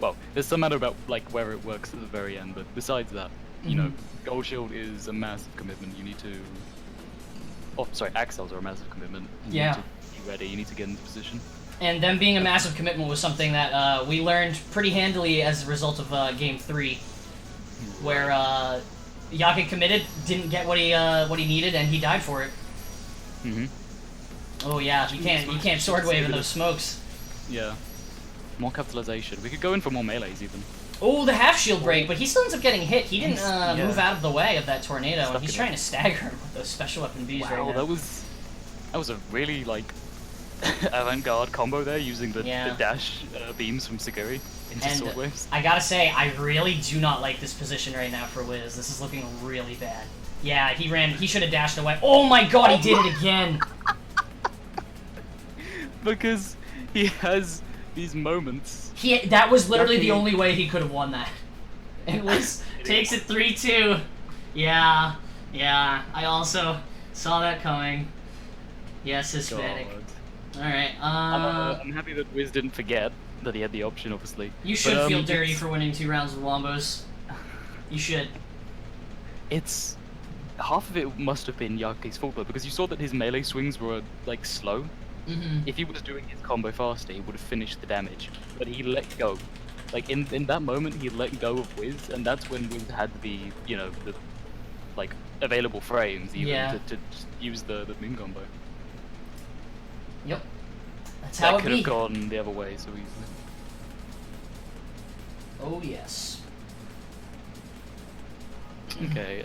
well, there's some matter about where it works at the very end, but besides that, gold shield is a massive commitment. You need to. Oh, sorry, Accels are a massive commitment. You need to be ready. You need to get into position. And them being a massive commitment was something that we learned pretty handily as a result of Game 3, where Yake committed, didn't get what he needed, and he died for it. Mm-hmm. Oh yeah, you can't sword wave in those smokes. Yeah. More capitalization. We could go in for more melees even. Oh, the half shield break, but he still ends up getting hit. He didn't Yeah. move out of the way of that tornado, Stuck and he's in trying to stagger him with those special weapon Bs right now. That was a really like avant-garde combo there, using the dash beams from Suguri into And sword waves. I gotta say, I really do not like this position right now for Whiz. This is looking really bad. Yeah, he should have dashed away. Oh my god, he did it again! Because he has these moments. That was literally the only way he could have won that. And Whiz takes it 3-2. Yeah, I also saw that coming. Yes, Hispanic. Alright, I'm happy that Whiz didn't forget that he had the option, obviously. You should feel dirty for winning 2 rounds of Wombos. You should. It's... half of it must have been Yake's fault, though, because you saw that his melee swings were, like, slow. Mm-hmm. If he was doing his combo faster, he would have finished the damage. But he let go. Like, in that moment, he let go of Whiz, and that's when Whiz had the, you know, the, like, available frames, even, to just use the moon combo. Yep. That's how it That could have gone the other way so easily. Oh, yes. Okay,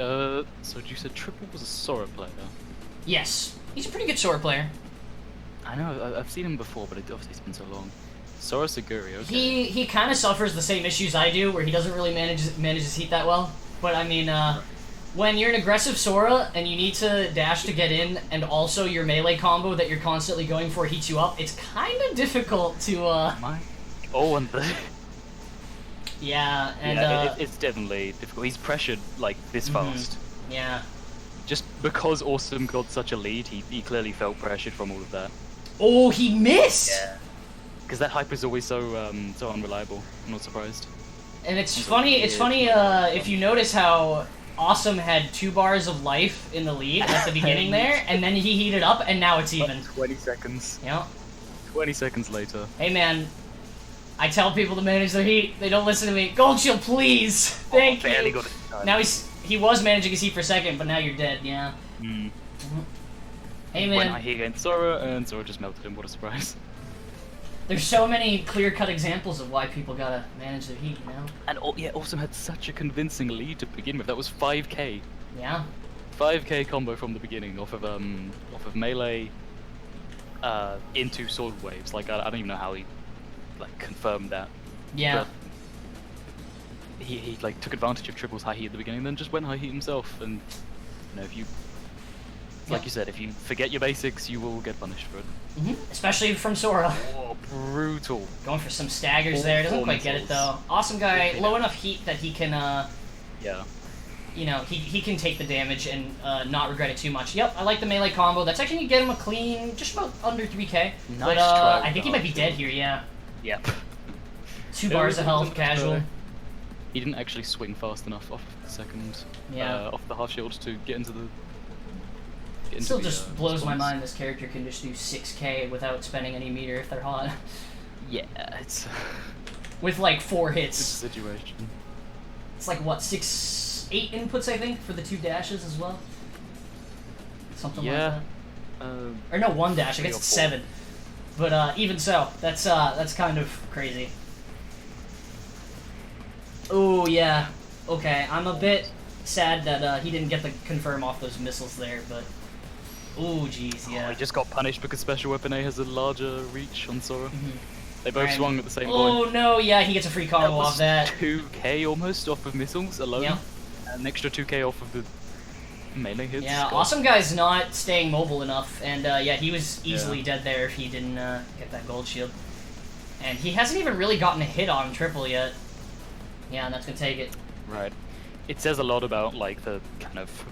so you said Triple was a Sora player? Yes. He's a pretty good Sora player. I know, I've seen him before, but obviously it's been so long. Sora Suguri, okay. He kind of suffers the same issues I do, where he doesn't really manage his heat that well. But I mean, when you're an aggressive Sora and you need to dash to get in, and also your melee combo that you're constantly going for heats you up, it's kind of difficult to and the... Yeah, and it's definitely difficult. He's pressured like this fast. Yeah. Just because Awesome got such a lead, he clearly felt pressured from all of that. Oh, he missed! Yeah. Because that hype is always so so unreliable. I'm not surprised. And it's funny if you notice how Awesome had 2 bars of life in the lead at the beginning there, and then he heated up, and now it's even. 20 seconds. Yeah. 20 seconds later. Hey man, I tell people to manage their heat. They don't listen to me. Gold shield, please. Thank you. Barely got it done. Now he was managing his heat for a second, but now you're dead. Yeah. Hey man. Went high heat against Sora, and Sora just melted him. What a surprise. There's so many clear-cut examples of why people gotta manage their heat, you know? And Awesome had such a convincing lead to begin with. That was 5k. Yeah. 5k combo from the beginning off of melee into sword waves. Like I don't even know how he like confirmed that. Yeah. But he like took advantage of Triple's high heat at the beginning, and then just went high heat himself. And you know, if you like you said, if you forget your basics, you will get punished for it. Especially from Sora. Oh, brutal. Going for some staggers there. Doesn't quite get it though. Awesome guy, low enough heat that he can, yeah. You know, he can take the damage and not regret it too much. Yep, I like the melee combo. That's actually gonna get him a clean, just about under 3k. Nice but try. I think he might be dead here. Yeah. Yep. 2 bars of health, casual. He didn't actually swing fast enough off the second, off the half shield to get into the. It still just blows my mind this character can just do 6k without spending any meter if they're hot. Yeah, it's... With like 4 hits. It's a situation. It's like what, 8 inputs I think for the 2 dashes as well? Something like that. Or no, 1 dash, I guess it's 7. But even so, that's kind of crazy. Oh yeah. Okay, I'm a bit sad that he didn't get the confirm off those missiles there, but oh jeez, yeah. Oh, he just got punished because Special Weapon A has a larger reach on Sora. They both swung at the same point. Oh no, yeah, he gets a free combo off that. 2k almost off of missiles alone. Yeah. An extra 2k off of the melee hits. Yeah, Awesome Guy's not staying mobile enough, and yeah, he was easily dead there if he didn't get that gold shield. And he hasn't even really gotten a hit on Triple yet. Yeah, and that's gonna take it. Right. It says a lot about like the kind of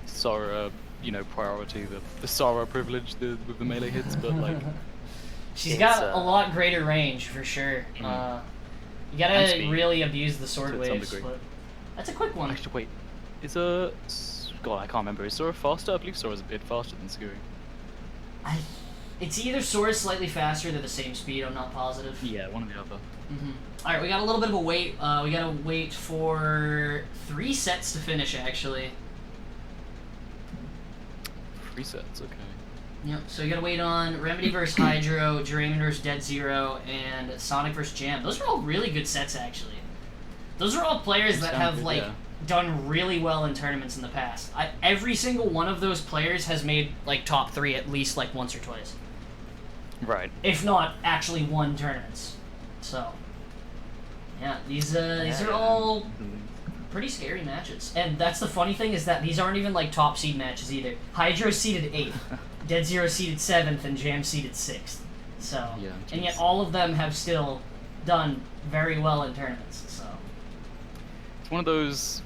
Sora, you know, priority, the Sora privilege with the melee hits, but like she's got a lot greater range for sure. You gotta really abuse the sword waves. But that's a quick one. Actually, wait, God, I can't remember. Is Sora faster? I believe Sora's a bit faster than Suguri. It's either Sora's slightly faster or they're the same speed. I'm not positive. Yeah, one or the other. All right, we got a little bit of a wait. We gotta wait for 3 sets to finish, actually. 3 sets, okay. Yep. So we gotta wait on Remedy versus Hydro, Jeran versus Dead Zero, and Sonic versus Jam. Those are all really good sets, actually. Those are all players that have like done really well in tournaments in the past. Every single one of those players has made like top 3 at least like once or twice. Right. If not actually won tournaments. So yeah, these are all pretty scary matches. And that's the funny thing is that these aren't even like top seed matches either. Hydro seeded 8th, Dead Zero seeded 7th, and Jam seeded 6th. So yeah, and yet all of them have still done very well in tournaments. So it's one of those.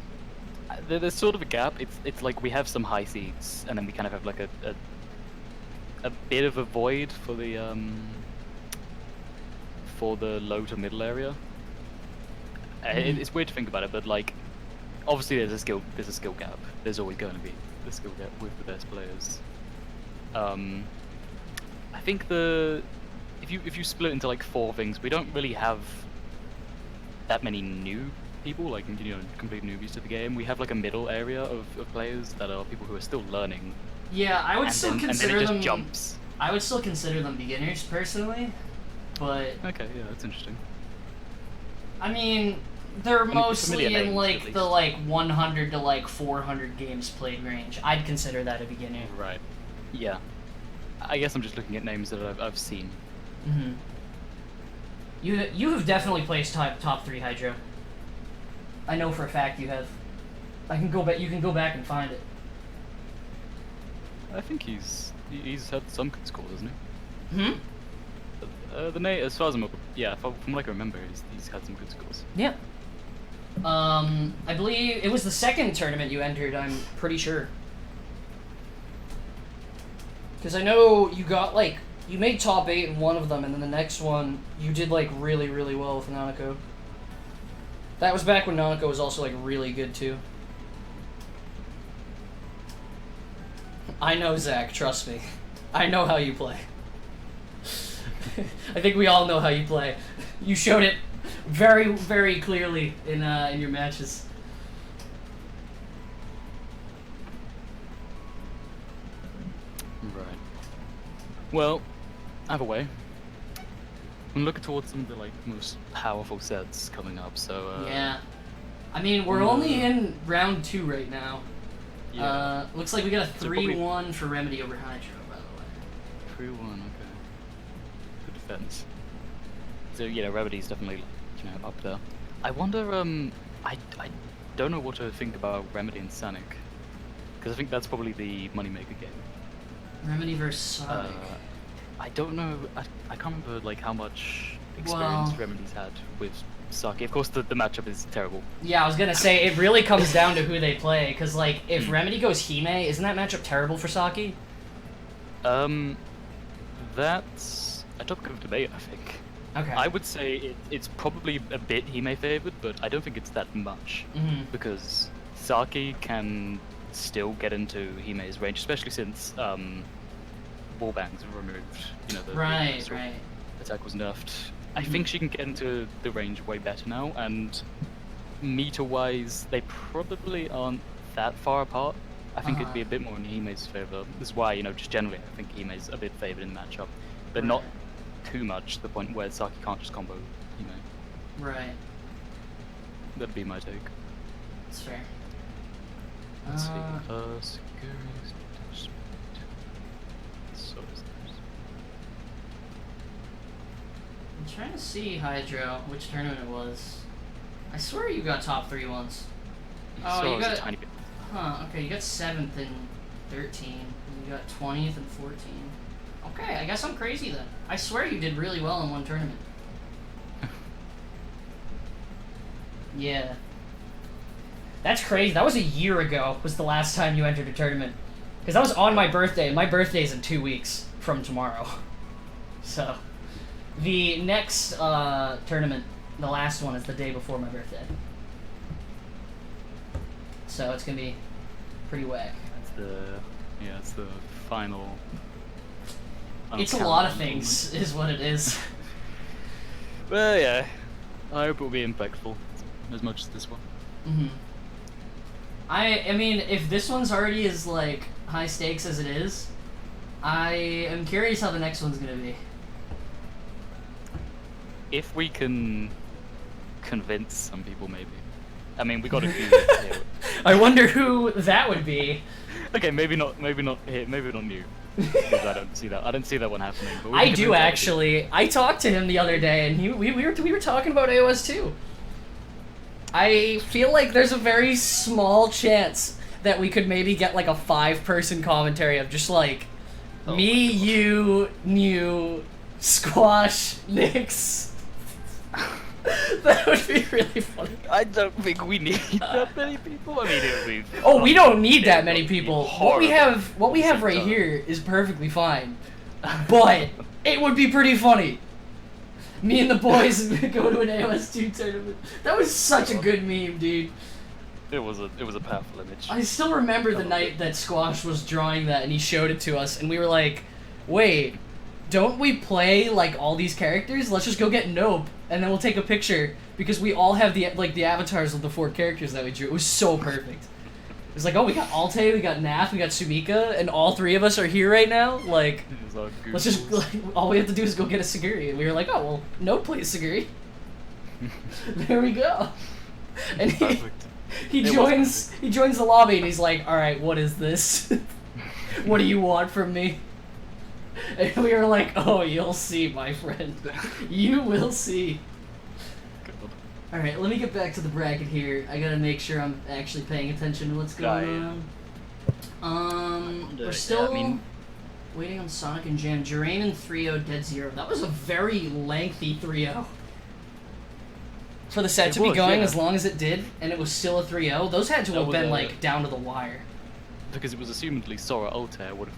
There's sort of a gap. It's like we have some high seeds, and then we kind of have like a bit of a void for the low to middle area. It's weird to think about it, but like obviously there's a skill gap. There's always going to be a skill gap with the best players. I think if you split into like 4 things, we don't really have that many new people, like, you know, complete newbies to the game. We have like a middle area of players that are people who are still learning. Yeah, I would still consider them. And then it just jumps. I would still consider them beginners personally, but okay, yeah, that's interesting. I mean, they're mostly in names, like the like 100 to like 400 games played range. I'd consider that a beginner. Right. Yeah. I guess I'm just looking at names that I've seen. Mhm. You have definitely placed top 3 Hydro. I know for a fact you have. I can go back. You can go back and find it. I think he's had some good scores, hasn't he? Hmm. The name, as far as from what I can remember, he's had some good scores. Yeah. I believe it was the 2nd tournament you entered. I'm pretty sure. Because I know you got like you made top 8 in one of them, and then the next one you did like really well with Nanako. That was back when Nanako was also like really good too. I know, Zach, trust me. I know how you play. I think we all know how you play. You showed it very clearly in your matches. Right. Well, either way, I'm looking towards some of the like most powerful sets coming up. So yeah, I mean we're only in round 2 right now. Yeah. Looks like we got a 3-1 for Remedy over Hydro, by the way. 3-1, okay. Good defense. So yeah, Remedy's definitely up there. I wonder. I don't know what to think about Remedy and Sonic, because I think that's probably the moneymaker game. Remedy versus Sonic. I don't know. I can't remember like how much experience Remedy's had with Saki. Of course, the matchup is terrible. Yeah, I was gonna say it really comes down to who they play. Because like, if Remedy goes Hime, isn't that matchup terrible for Saki? That's a topic of debate, I think. Okay. I would say it's probably a bit Hime favored, but I don't think it's that much because Saki can still get into Hime's range, especially since wallbangs were removed. You know, the attack was nerfed. I think she can get into the range way better now, and meter-wise, they probably aren't that far apart. I think it'd be a bit more in Hime's favor. This is why, just generally, I think Hime's a bit favored in the matchup, but not too much to the point where Saki can't just combo Hime. Right. That'd be my take. That's fair. Let's see. SUGURI. So is theirs. I'm trying to see, Hydro, which tournament it was. I swear you got top 3 once. Oh, you got a tiny bit. Huh, okay, you got 7th in 13, and you got 20th in 14. Okay, I guess I'm crazy then. I swear you did really well in one tournament. Yeah. That's crazy. That was a year ago, was the last time you entered a tournament. Because that was on my birthday, and my birthday's in 2 weeks from tomorrow. So, the next tournament, the last one, is the day before my birthday. So it's gonna be pretty whack. It's the final It's a lot of things, is what it is. Well, yeah. I hope it will be impactful as much as this one. Mm-hmm. I mean, if this one's already as, like, high stakes as it is, I am curious how the next one's gonna be. If we can convince some people, maybe. I mean, we got a few here. I wonder who that would be. Okay, maybe not you. Because I don't see that one happening. But we I can do convince other actually. I talked to him the other day, and we were talking about AOS too. I feel like there's a very small chance that we could maybe get like a 5-person commentary of just like me, you, New, Squash, Nyx. That would be really funny. I don't think we need that many people. I mean, it would be. Oh, we don't need that many people. What we horrible. have right here is perfectly fine. But it would be pretty funny. Me and the boys go to an AOS 2 tournament. That was such a good meme, dude. It was a powerful image. I still remember the night that Squash was drawing that and he showed it to us and we were like, wait, don't we play like all these characters? Let's just go get Nope and then we'll take a picture because we all have the avatars of the 4 characters that we drew. It was so perfect. It was like, oh, we got Alte, we got Nath, we got Sumika, and all 3 of us are here right now. Like, let's just all we have to do is go get a Suguri. And we were like, oh well, Nope plays Suguri. There we go. And he joins the lobby and he's like, all right, what is this? What do you want from me? And we were like, oh, you'll see, my friend. You will see. Alright, let me get back to the bracket here. I gotta make sure I'm actually paying attention to what's going on. We're still waiting on Sonic and Jam. Jeran and 3-0 Dead Zero. That was a very lengthy 3-0. For the set to be going as long as it did, and it was still a 3-0, those had to have been, like, down to the wire. Because it was assumedly Sora Altair would have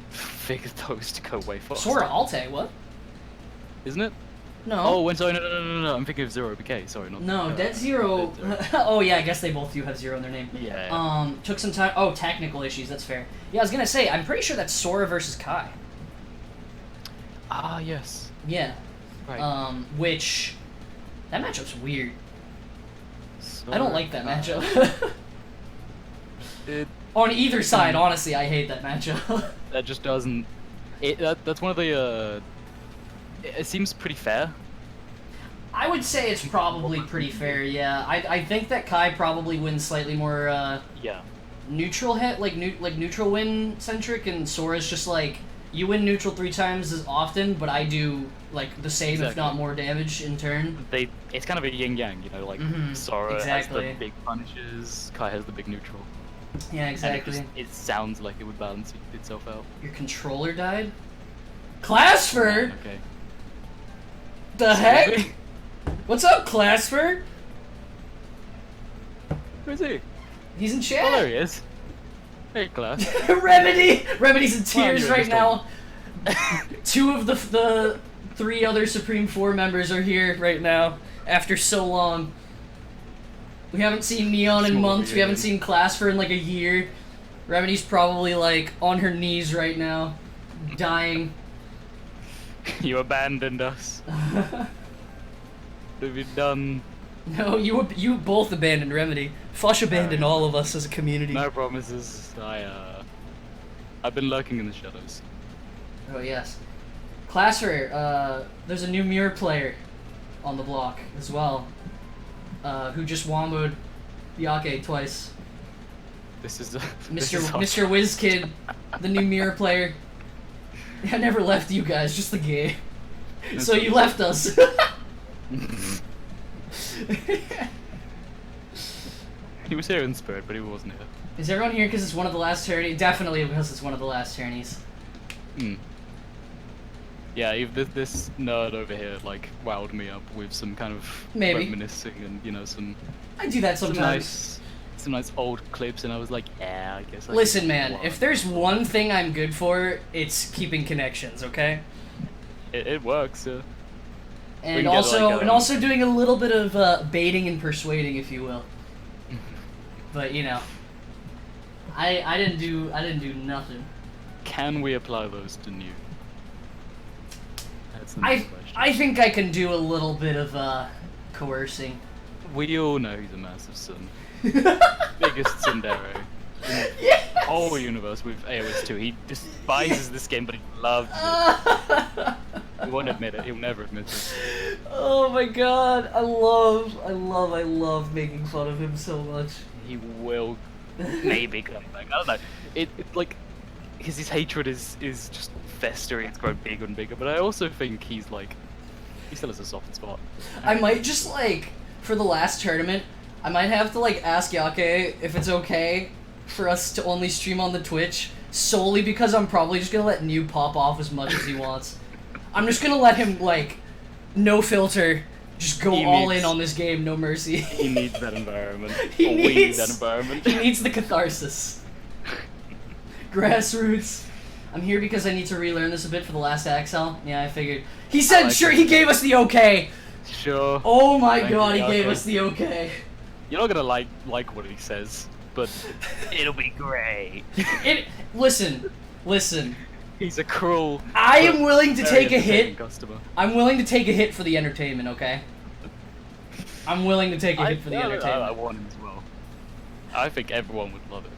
figured those to go way faster. Sora Altair, what? Isn't it? No. Oh, sorry, no, I'm thinking of Zero BK, sorry, not... No, Dead Zero... Oh, yeah, I guess they both do have Zero in their name. Yeah. Took some time... Oh, technical issues, that's fair. Yeah, I was gonna say, I'm pretty sure that's Sora versus Kai. Ah, yes. Yeah. Right. Which... That matchup's weird. Sora, I don't like that matchup. On either side, honestly, I hate that matchup. That just doesn't... That's one of the, It seems pretty fair. I would say it's probably pretty fair, yeah. I think that Kai probably wins slightly more, Yeah. neutral hit, like neutral win centric, and Sora's just like, you win neutral 3 times as often, but I do, like, the same, if not more damage in turn. It's kind of a yin-yang, you know, like, Sora has the big punishes, Kai has the big neutral. Yeah, exactly. And it sounds like it would balance itself out. Your controller died? Clasper? Okay. The heck? What's up, Clasper? Where's he? He's in Oh, chat. there he is. Hey, Class. Remedy! Remedy's in tears Wow, right now. 2 of the 3 other Supreme 4 members are here right now after so long. We haven't seen Neon in months. We haven't seen Clasper in like a year. Remedy's probably like on her knees right now, dying. You abandoned us. What have you done? No, you both abandoned Remedy. Fush abandoned all of us as a community. No promises. I've been lurking in the shadows. Oh yes. Clasper, there's a new mirror player on the block as well. Who just womboed Yake twice. This is Mr. Whiz Kid, the new mirror player. I never left you guys, just the game. So you left us. He was here in spirit, but he wasn't here. Is everyone here because it's one of the last tourneys? Definitely because it's one of the last tourneys. Yeah, this nerd over here like wowed me up with some kind of reminiscing and some. I do that sometimes. Some nice old clips, and I was like, yeah, I guess. Listen, man, if there's one thing I'm good for, it's keeping connections. Okay. It works. And also doing a little bit of baiting and persuading, if you will. But I didn't do nothing. Can we apply those to New? That's the next question. I think I can do a little bit of coercing. We all know he's a massive son. Biggest tsundere in the Yes! whole universe with AOS 2. He despises this game, but he loves it. He won't admit it. He'll never admit it. Oh my god, I love making fun of him so much. He will maybe come back. I don't know. It like his hatred is just festering. It's growing bigger and bigger. But I also think he still has a soft spot. I might just for the last tournament, I might have to ask Yake if it's okay for us to only stream on the Twitch, solely because I'm probably just gonna let New pop off as much as he wants. I'm just gonna let him no filter, just go all in on this game, no mercy. He needs that environment. We need that environment. He needs the catharsis. Grassroots. I'm here because I need to relearn this a bit for the last Accel. Yeah, I figured. He said sure, he gave us the okay. Sure. Oh my god, he gave us the okay. You're not gonna like what he says, but it'll be great. Listen. He's a cruel. I am willing to take a hit. Customer. I'm willing to take a hit for the entertainment, okay? I'm willing to take a hit for the entertainment. I want him as well. I think everyone would love it.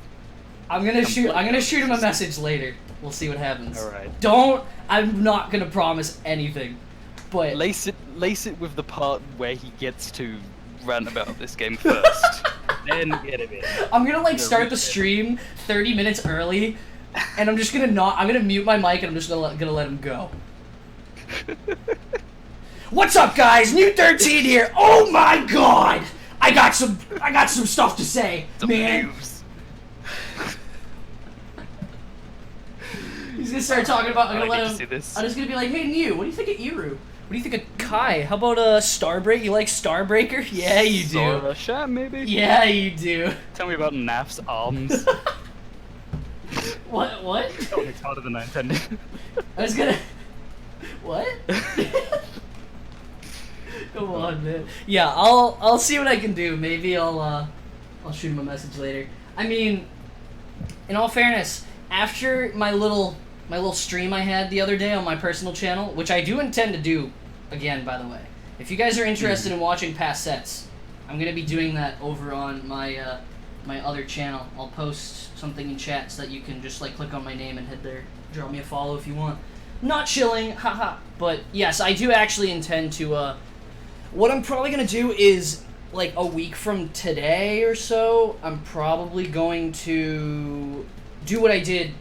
I'm gonna shoot him a message later. We'll see what happens. Alright. I'm not gonna promise anything. But lace it with the part where he gets to rant about this game first. Then get him in. I'm gonna start the stream 30 minutes early, and I'm just gonna I'm gonna mute my mic and I'm just gonna let him go. What's up, guys? New 13 here. Oh my god! I got some stuff to say, man. News. He's gonna start talking about. I'm gonna let him. See this. I'm just gonna be like, hey, New, what do you think of Iru? What do you think of Kai? How about Starbreak? You like Starbreaker? Yeah, you do. Sorasha, maybe? Yeah, you do. Tell me about Naf's arms. What? Oh, it's harder than I intended. I was gonna. What? Come on, man. Yeah, I'll see what I can do. Maybe I'll shoot him a message later. I mean, in all fairness, after my little stream I had the other day on my personal channel, which I do intend to do again, by the way. If you guys are interested in watching past sets, I'm gonna be doing that over on my my other channel. I'll post something in chat so that you can just click on my name and head there. Drop me a follow if you want. Not chilling, haha. But yes, I do actually intend to. What I'm probably gonna do is a week from today or so. I'm probably going to do what I did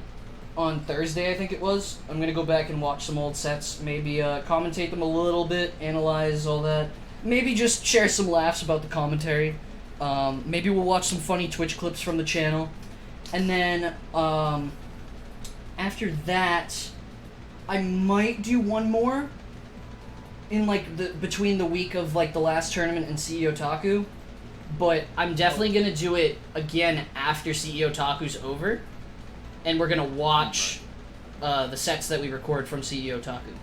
on Thursday, I think it was. I'm gonna go back and watch some old sets, maybe commentate them a little bit, analyze all that. Maybe just share some laughs about the commentary. Maybe we'll watch some funny Twitch clips from the channel. And then, after that, I might do one more in between the week of the last tournament and CEO Otaku. But I'm definitely gonna do it again after CEO Otaku's over. And we're gonna watch the sets that we record from CEO Otaku,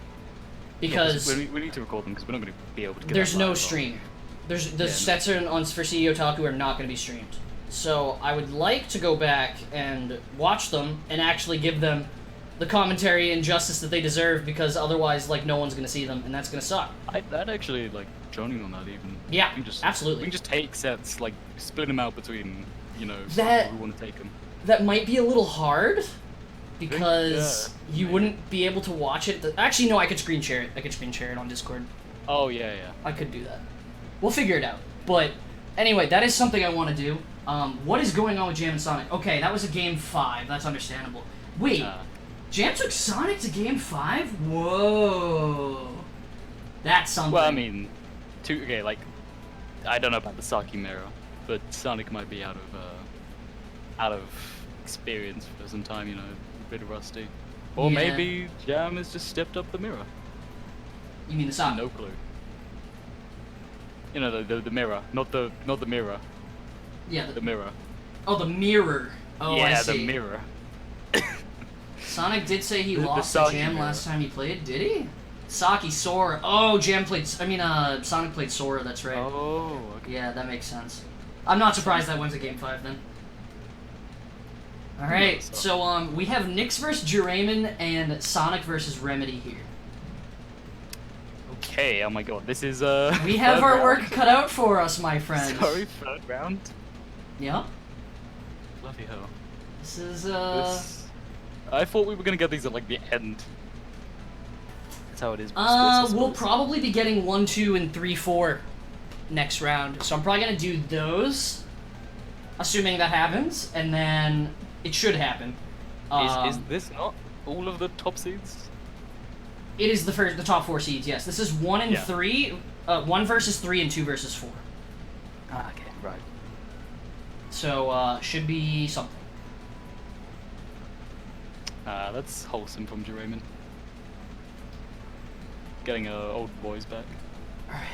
because we need to record them because we're not gonna be able to. Get there's no stream. Sets for CEO Otaku are not gonna be streamed. So I would like to go back and watch them and actually give them the commentary and justice that they deserve, because otherwise no one's gonna see them and that's gonna suck. I'd actually joining on that even. Yeah, absolutely. We can just take sets, split them out between that who we want to take them. That might be a little hard, because you wouldn't be able to watch it. Actually, no, I could screen share it. I could screen share it on Discord. Oh, yeah. I could do that. We'll figure it out. But, anyway, that is something I want to do. What is going on with Jam and Sonic? Okay, that was a Game 5. That's understandable. Wait, Jam took Sonic to Game 5? Whoa. That's something. Well, I mean, I don't know about the Saki mirror, but Sonic might be out of experience for some time, a bit rusty. Or maybe Jam has just stepped up the mirror. You mean the Sonic? No clue. The mirror, not the mirror. Yeah. The mirror. Oh, the mirror. Oh, yeah, I see. the mirror. Sonic did say he lost to Jam last time he played, did he? Saki, Sora. Oh, Sonic played Sora, that's right. Oh, okay. Yeah, that makes sense. I'm not surprised that went to Game 5 then. Alright, so we have Nyx vs. Jeran and Sonic vs. Remedy here. Okay, oh my god, this is We have third our round. work cut out for us, my friend. Sorry, third round. Yep. Bloody hell. This is I thought we were gonna get these at like the end. That's how it is. We'll probably be getting 1, 2, and 3, 4 next round. So I'm probably gonna do those, assuming that happens, and then it should happen. Is this not all of the top seeds? It is the top 4 seeds. Yes, this is 1 and Yeah. 3, 1 versus 3 and 2 versus 4. Ah, okay, right. So should be something. That's wholesome from Jeran. Getting old boys back. Alright.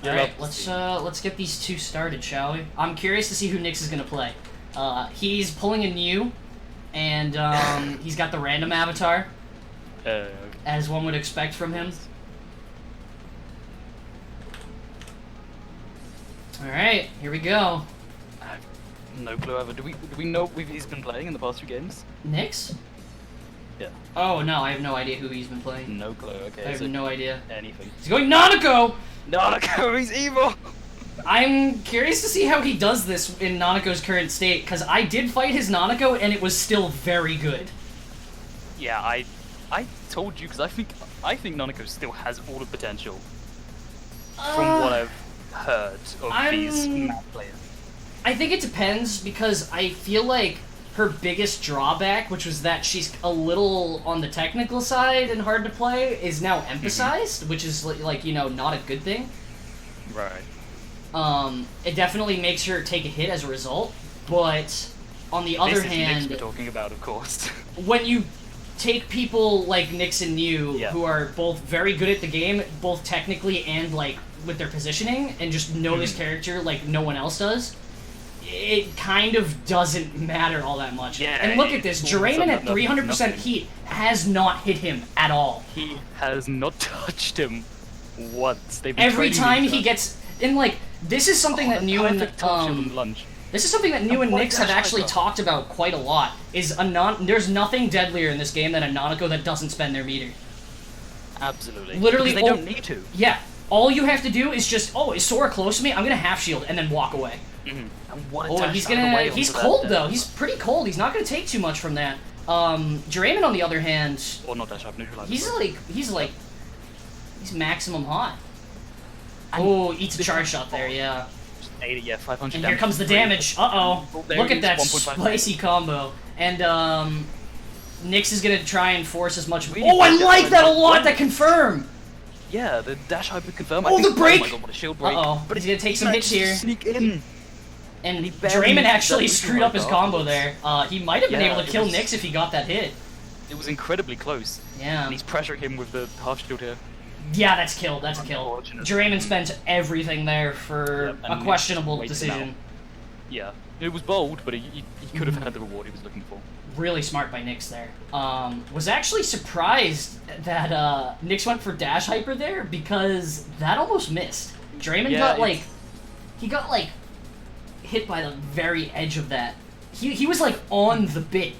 Yeah, Alright, let's let's get these two started, shall we? I'm curious to see who Nyx is gonna play. He's pulling a new, and he's got the random avatar, as one would expect from him. Alright, here we go. I have no clue ever. Do we know he's been playing in the past few games? Nyx? Yeah. Oh no, I have no idea who he's been playing. No clue. Okay. I have so no idea. anything. He's going Nanako! Nanako, he's evil. I'm curious to see how he does this in Nanako's current state, because I did fight his Nanako and it was still very good. Yeah, I told you because I think Nanako still has all the potential. From what I've heard of these map players. I think it depends, because I feel like her biggest drawback, which was that she's a little on the technical side and hard to play, is now emphasized, which is like, you know, not a good thing. Right. It definitely makes her take a hit as a result, but on the other This is hand, Nyx we're talking about, of course. when you take people like Nyx and Yu, Yeah. who are both very good at the game, both technically and like with their positioning, and just know this character like no one else does, it kind of doesn't matter all that much. Yeah, and look at this, it's all Jeran at nothing, 300% nothing. heat has not hit him at all. He has not touched him once. They've been Every trading time each he other. gets in, like, this is something that New and Perfect top shield and lunge. this is something that New and What Nyx have dash actually hyper? talked about quite a lot. Is there's nothing deadlier in this game than a Nanako that doesn't spend their meter. Absolutely. Literally, Because they don't need to. Yeah, all you have to do is just, oh, is Sora close to me? I'm gonna half shield and then walk away. And what a Oh, and dash he's out of the way gonna, he's onto that cold dash. though. He's pretty cold. He's not gonna take too much from that. Jeran, on the other hand, Or not dash up, neutralize. he's maximum hot. Oh, eats a charge shot there, yeah. 80, yeah, 500 And damage. here comes the damage. Uh-oh. Oh, there Look it at that is, 1.5. spicy combo. And, Nyx is gonna try and force as much... Really Oh, I good like dash that a hyper. lot, that confirm! Yeah, the dash hyper confirm. Oh, I think, the break! Oh my god, what a shield break. Uh-oh. But he's gonna take some hits Managed to here. Sneak in. And he barely Draymond missed actually that screwed up his neutral combo afterwards. there. He might have been Yeah, able to it kill was- Nyx if he got that hit. It was incredibly close. Yeah. And he's pressuring him with the half shield here. Yeah, that's kill. That's a kill. Unfortunate. Draymond spent everything there for Yep, and a Nyx questionable waited him decision. out. Yeah. It was bold, but he could have had the reward he was looking for. Really smart by Nyx there. Was actually surprised that Nyx went for dash hyper there, because that almost missed. Draymond Yeah, got it's- he got like hit by the very edge of that. He was like on the bit.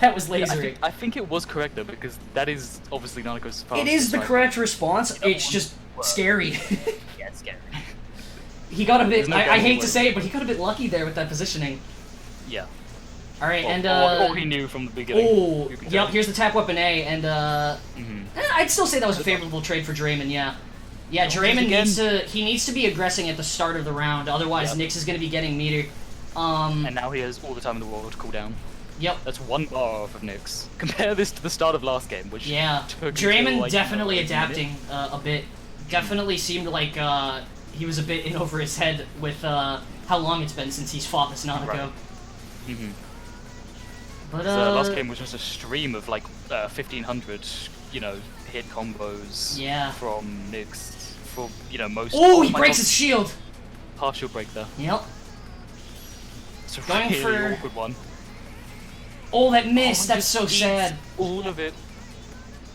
That was Yeah, lasering. I think it was correct though, because that is obviously Nanako's fastest. It is the sniper. correct response. It's just scary. Yeah, it's scary. He got a bit. There's no I getting hate away. to say it, but he got a bit lucky there with that positioning. Yeah. All right, and or he knew from the beginning. oh, You can yep. tell. Here's the tap weapon A, and I'd still say that was a favorable trade for Draymond. Yeah, yeah. Draymond again- needs to be aggressing at the start of the round, otherwise Yep. Nyx is going to be getting meter. And now he has all the time in the world to cool down. Yep. That's one bar off of Nyx. Compare this to the start of last game, which Yeah. took Draymond until, like, definitely a minute. adapting a bit. Definitely seemed like he was a bit in over his head with how long it's been since he's fought this Nanako. Right. Mm-hmm. But So last game was just a stream of like 1,500, hit combos. Yeah. From Nyx. For most. Oh, he my breaks God, his shield. partial break there. Yep. It's a Going really for- awkward one. Oh, that miss. Oh, That's so just sad. eats all of it.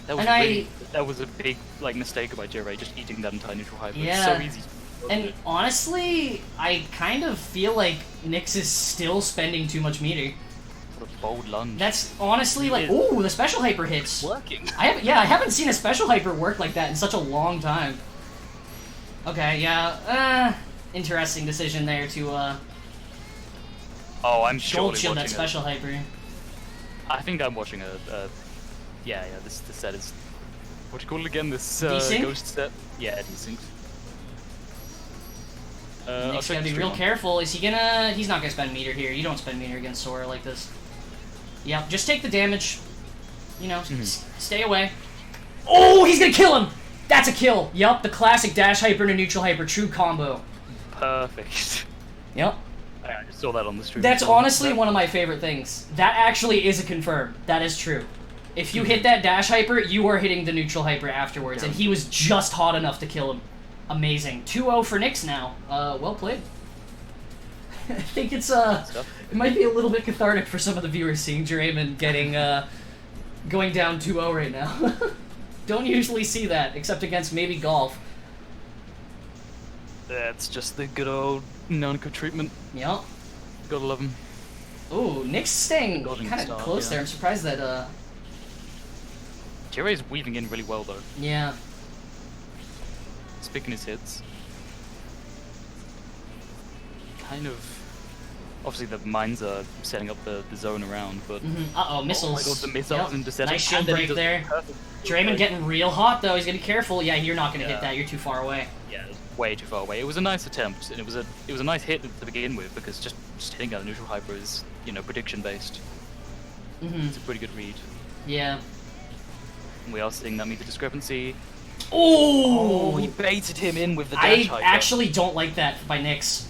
That was And that was a big mistake by Jeran, just eating that entire neutral hyper. Yeah. It's so easy. And honestly, I kind of feel like Nyx is still spending too much meter. the bold lunge. That's honestly like, ooh, the special hyper hits. Working. I haven't seen a special hyper work like that in such a long time. Okay, yeah, interesting decision there to Oh, I'm gold surely shield that watching special hyper. I think I'm watching yeah, this set is, what do you call it again? This Desync? ghost set. Yeah, desync. Nick's gotta be real careful. Is he gonna? He's not gonna spend meter here. You don't spend meter against Sora like this. Yep, just take the damage. You know, stay away. Oh, he's gonna kill him! That's a kill. Yep, the classic dash hyper and a neutral hyper, true combo. Perfect. Yep. I just saw that on the stream. That's honestly one of my favorite things. That actually is a confirm. That is true. If you hit that dash hyper, you are hitting the neutral hyper afterwards, and he was just hot enough to kill him. Amazing. 2-0 for Nyx now. Well played. I think it's it might be a little bit cathartic for some of the viewers seeing Jeran getting going down 2-0 right now. Don't usually see that, except against maybe golf. That's just the good old Nanako treatment. Yep. Gotta love him. Ooh, Nyx staying kind of close there. I'm surprised that Jeran's weaving in really well though. Yeah. He's picking his hits. Kind of. Obviously, the mines are setting up the zone around, but. Uh-oh, missiles. Oh my god, the missiles and the setup. Nice shield break there. Jeran getting real hot though. He's gonna be careful. Yeah, you're not gonna hit that. You're too far away. Yeah, way too far away. It was a nice attempt, and it was a nice hit to begin with because just hitting out a neutral hyper is, you know, prediction based. It's a pretty good read. Yeah. And we are seeing that meter discrepancy. Oh, he baited him in with the dash hyper. I actually don't like that by Nyx.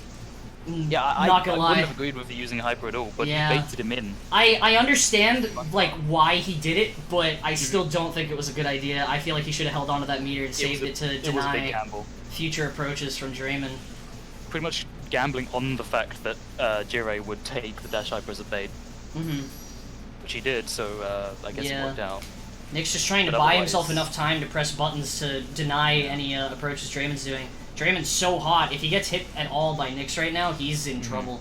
Yeah, not gonna lie. wouldn't have agreed with the using hyper at all, but he baited him in. I understand like why he did it, but I still don't think it was a good idea. I feel like he should have held on to that meter and saved it to deny future approaches from Jeran. Pretty much gambling on the fact that Jeran would take the dash hyper as a bait. Which he did, so I guess it worked out. Nyx just trying to buy himself enough time to press buttons to deny any approaches Draymond's doing. Draymond's so hot, if he gets hit at all by Nyx right now, he's in trouble.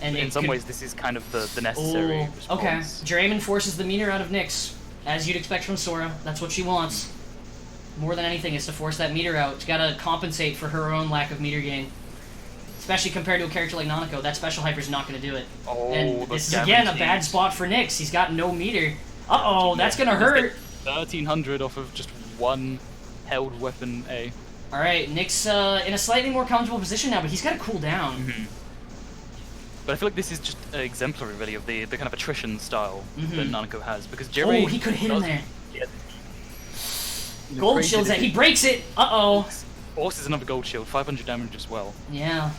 And in some ways, this is kind of the necessary response. Okay, Jeran forces the meter out of Nyx, as you'd expect from Sora. That's what she wants. More than anything is to force that meter out. She's gotta compensate for her own lack of meter gain. Especially compared to a character like Nanako, that special hyper's not gonna do it. And this is again a bad spot for Nyx. He's got no meter. Uh-oh, that's gonna hurt. 1300 off of just one held weapon A. Alright, Nyx in a slightly more comfortable position now, but he's gotta cool down. But I feel like this is just exemplary, really, of the kind of attrition style that Nanako has, because Jeran... Oh, he could hit him there. Yeah. Gold shield's that. He breaks it. Uh-oh. Forces another gold shield, 500 damage as well. Yeah.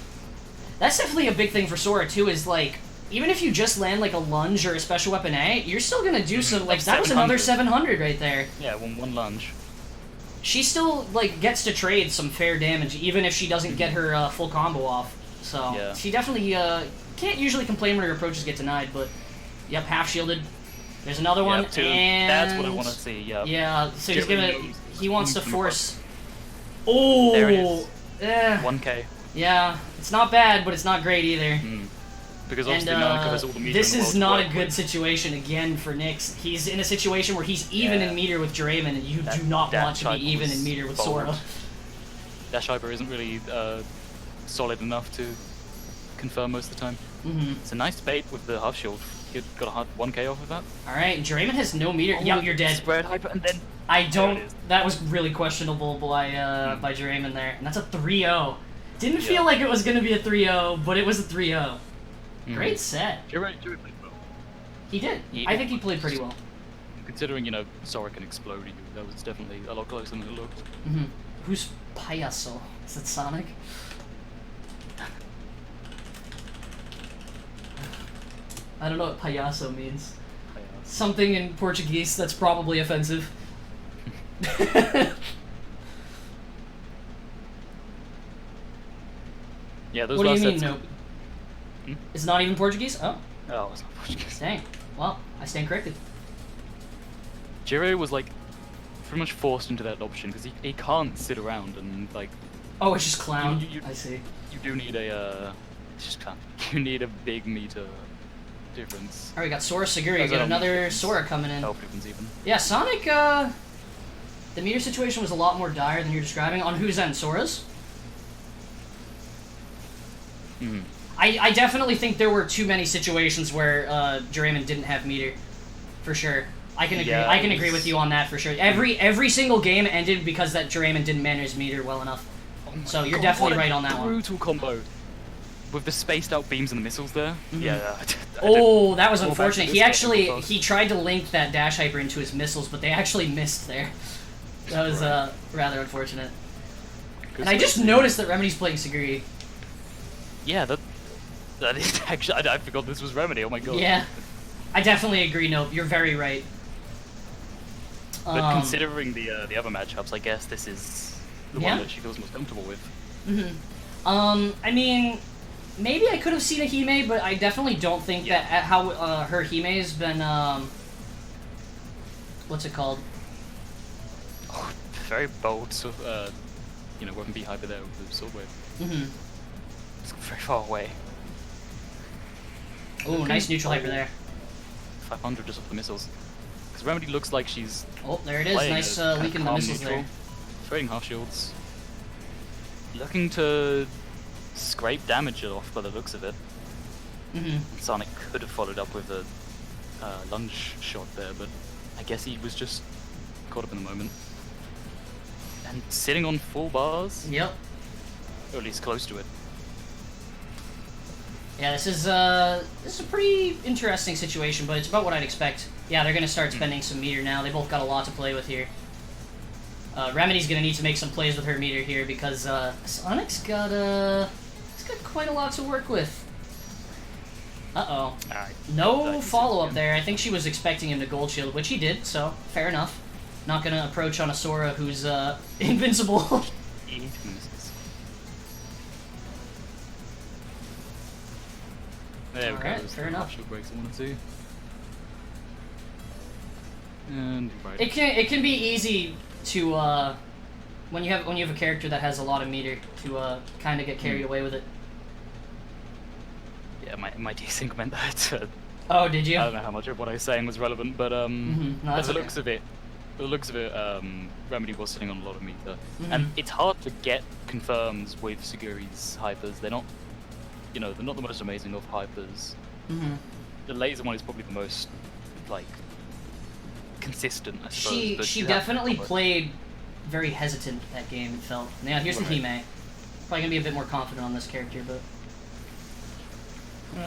That's definitely a big thing for Sora, too, is, like, even if you just land, like, a lunge or a special weapon A, you're still gonna do some, like, that was another 700 right there. Yeah, one lunge. She still, like, gets to trade some fair damage, even if she doesn't get her full combo off. So, she definitely can't usually complain when her approaches get denied, but, yep, half-shielded. There's another one, and... That's what I want to see, Yeah, so he's gonna... He wants to force... Oh! There it is. 1k. Yeah, it's not bad, but it's not great either. Because obviously Nanako has all the meter this in the is not a good situation again for Nyx. He's in a situation where he's even in meter with Jeran, and you do not want to be even in meter with Sora. Dash hyper isn't really solid enough to confirm most of the time. It's a nice bait with the half shield. You got a 1k off of that. Alright, Jeran has no meter. Yeah, you're dead. Spread hyper, and then... I don't... That was really questionable by Jeran there. And that's a 3-0. Didn't feel like it was going to be a 3-0, but it was a 3-0. Great set. Jeran played well. He did. I think he played pretty well. Considering, you know, Sora can explode you, that was definitely a lot closer than it looked. Who's Payaso? Is it Sonic? I don't know what payaso means. Something in Portuguese that's probably offensive. Yeah, those what do you mean, sets... no? It's not even Portuguese? Oh. Oh, it's not Portuguese. Dang. Well, I stand corrected. Jeran was, like, pretty much forced into that option, because he can't sit around and, like... Oh, it's just clown? I see. You do need a, it's just clown. You need a big meter difference. Alright, we got Sora SUGURI. We got another Sora coming in. Health difference even. Yeah, Sonic, the meter situation was a lot more dire than you're describing. On whose end? Sora's? Mm-hmm. I definitely think there were too many situations where Jeran didn't have meter, for sure. I can agree. Yeah, I can agree with you on that for sure. Every single game ended because that Jeran didn't manage his meter well enough. So you're definitely right on that one. Brutal combo with the spaced out beams and the missiles there. Mm-hmm. Yeah. Oh, that was unfortunate. He tried to link that dash hyper into his missiles, but they actually missed there. That was rather unfortunate. And I just noticed that Remedy's playing SUGURI. Yeah, that is actually. I forgot this was Remedy. Oh my god. Yeah, I definitely agree. No, you're very right. But considering the other matchups, I guess this is the one that she feels most comfortable with. Mm-hmm. I mean, maybe I could have seen a Hime, but I definitely don't think that how her Hime's been. What's it called? Oh, very bold, so weapon B hyper there with the sword wave. Mm-hmm. It's very far away. Oh, nice neutral hyper there. 500 just off the missiles. Because Remedy looks like she's. Oh, there it is. Nice leaking the missiles neutral, there. Trading half shields. Looking to scrape damage off by the looks of it. Mm-hmm. Sonic could have followed up with a lunge shot there, but I guess he was just caught up in the moment. And sitting on full bars? Yep. Or at least close to it. Yeah, this is a pretty interesting situation, but it's about what I'd expect. Yeah, they're gonna start spending some meter now. They both got a lot to play with here. Remedy's gonna need to make some plays with her meter here because Sonic's got he's got quite a lot to work with. Uh-oh. No follow-up there. I think she was expecting him to gold shield, which he did, so fair enough. Not gonna approach on a Sora who's invincible. There we go. Fair enough. Shield breaks I wanted to. And right. It can be easy to when you have a character that has a lot of meter to kind of get carried away with it. Yeah, my desync meant that. Oh, did you? I don't know how much of what I was saying was relevant, but No, as the looks of it, Remedy was sitting on a lot of meter, and it's hard to get confirms with SUGURI's hypers. They're not, they're not the most amazing of hypers. The laser one is probably the most like consistent, I suppose. But she definitely played very hesitant that game. It felt. Yeah, here's the Hime. Probably gonna be a bit more confident on this character, but.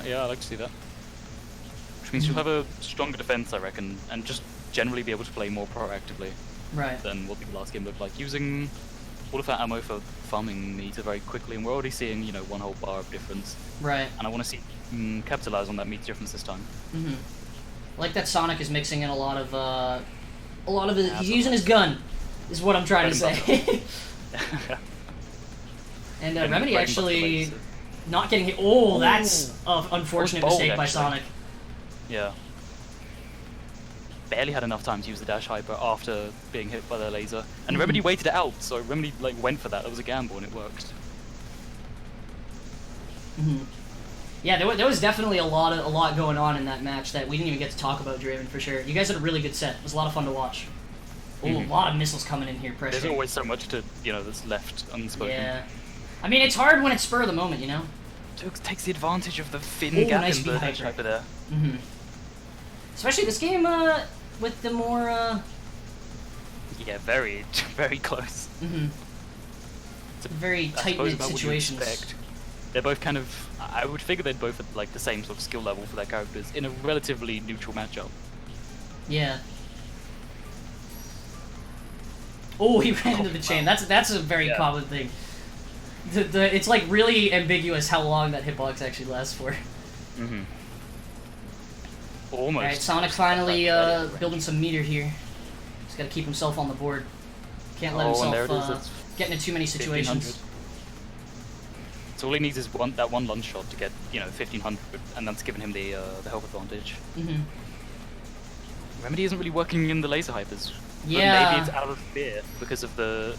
Yeah, I like to see that. Which means she'll have a stronger defense, I reckon, and just generally be able to play more proactively. Right. Than what the last game looked like. Using all of that ammo for farming meter very quickly, and we're already seeing, one whole bar of difference. Right. And I want to see capitalize on that meter difference this time. Like that Sonic is mixing in a lot of it. He's using his gun, is what I'm trying to say. And Remedy actually not getting hit. Oh, that's an unfortunate mistake by Sonic. Yeah. Barely had enough time to use the dash hyper after being hit by the laser, and Remedy waited it out. So Remedy went for that. That was a gamble, and it worked. Yeah, there was definitely a lot going on in that match that we didn't even get to talk about, Draven, for sure. You guys had a really good set. It was a lot of fun to watch. Oh, a lot of missiles coming in here, pressure. There's always so much to that's left unspoken. Yeah, I mean it's hard when it's spur of the moment, Takes the advantage of the thin gap nice in the dash hyper there. Especially this game with the more. Yeah, very very close. Very tight-knit situations. They're both kind of. I would figure they'd both at the same sort of skill level for their characters in a relatively neutral matchup. Yeah. Oh, he ran into the chain. That's a very common thing. It's really ambiguous how long that hitbox actually lasts for. Almost. Alright, Sonic finally building some meter here. He's got to keep himself on the board. Can't let himself get into too many situations. So all he needs is that one lunge shot to get 1500, and that's given him the health advantage. Remedy isn't really working in the laser hypers. Yeah. But maybe it's out of fear because of the.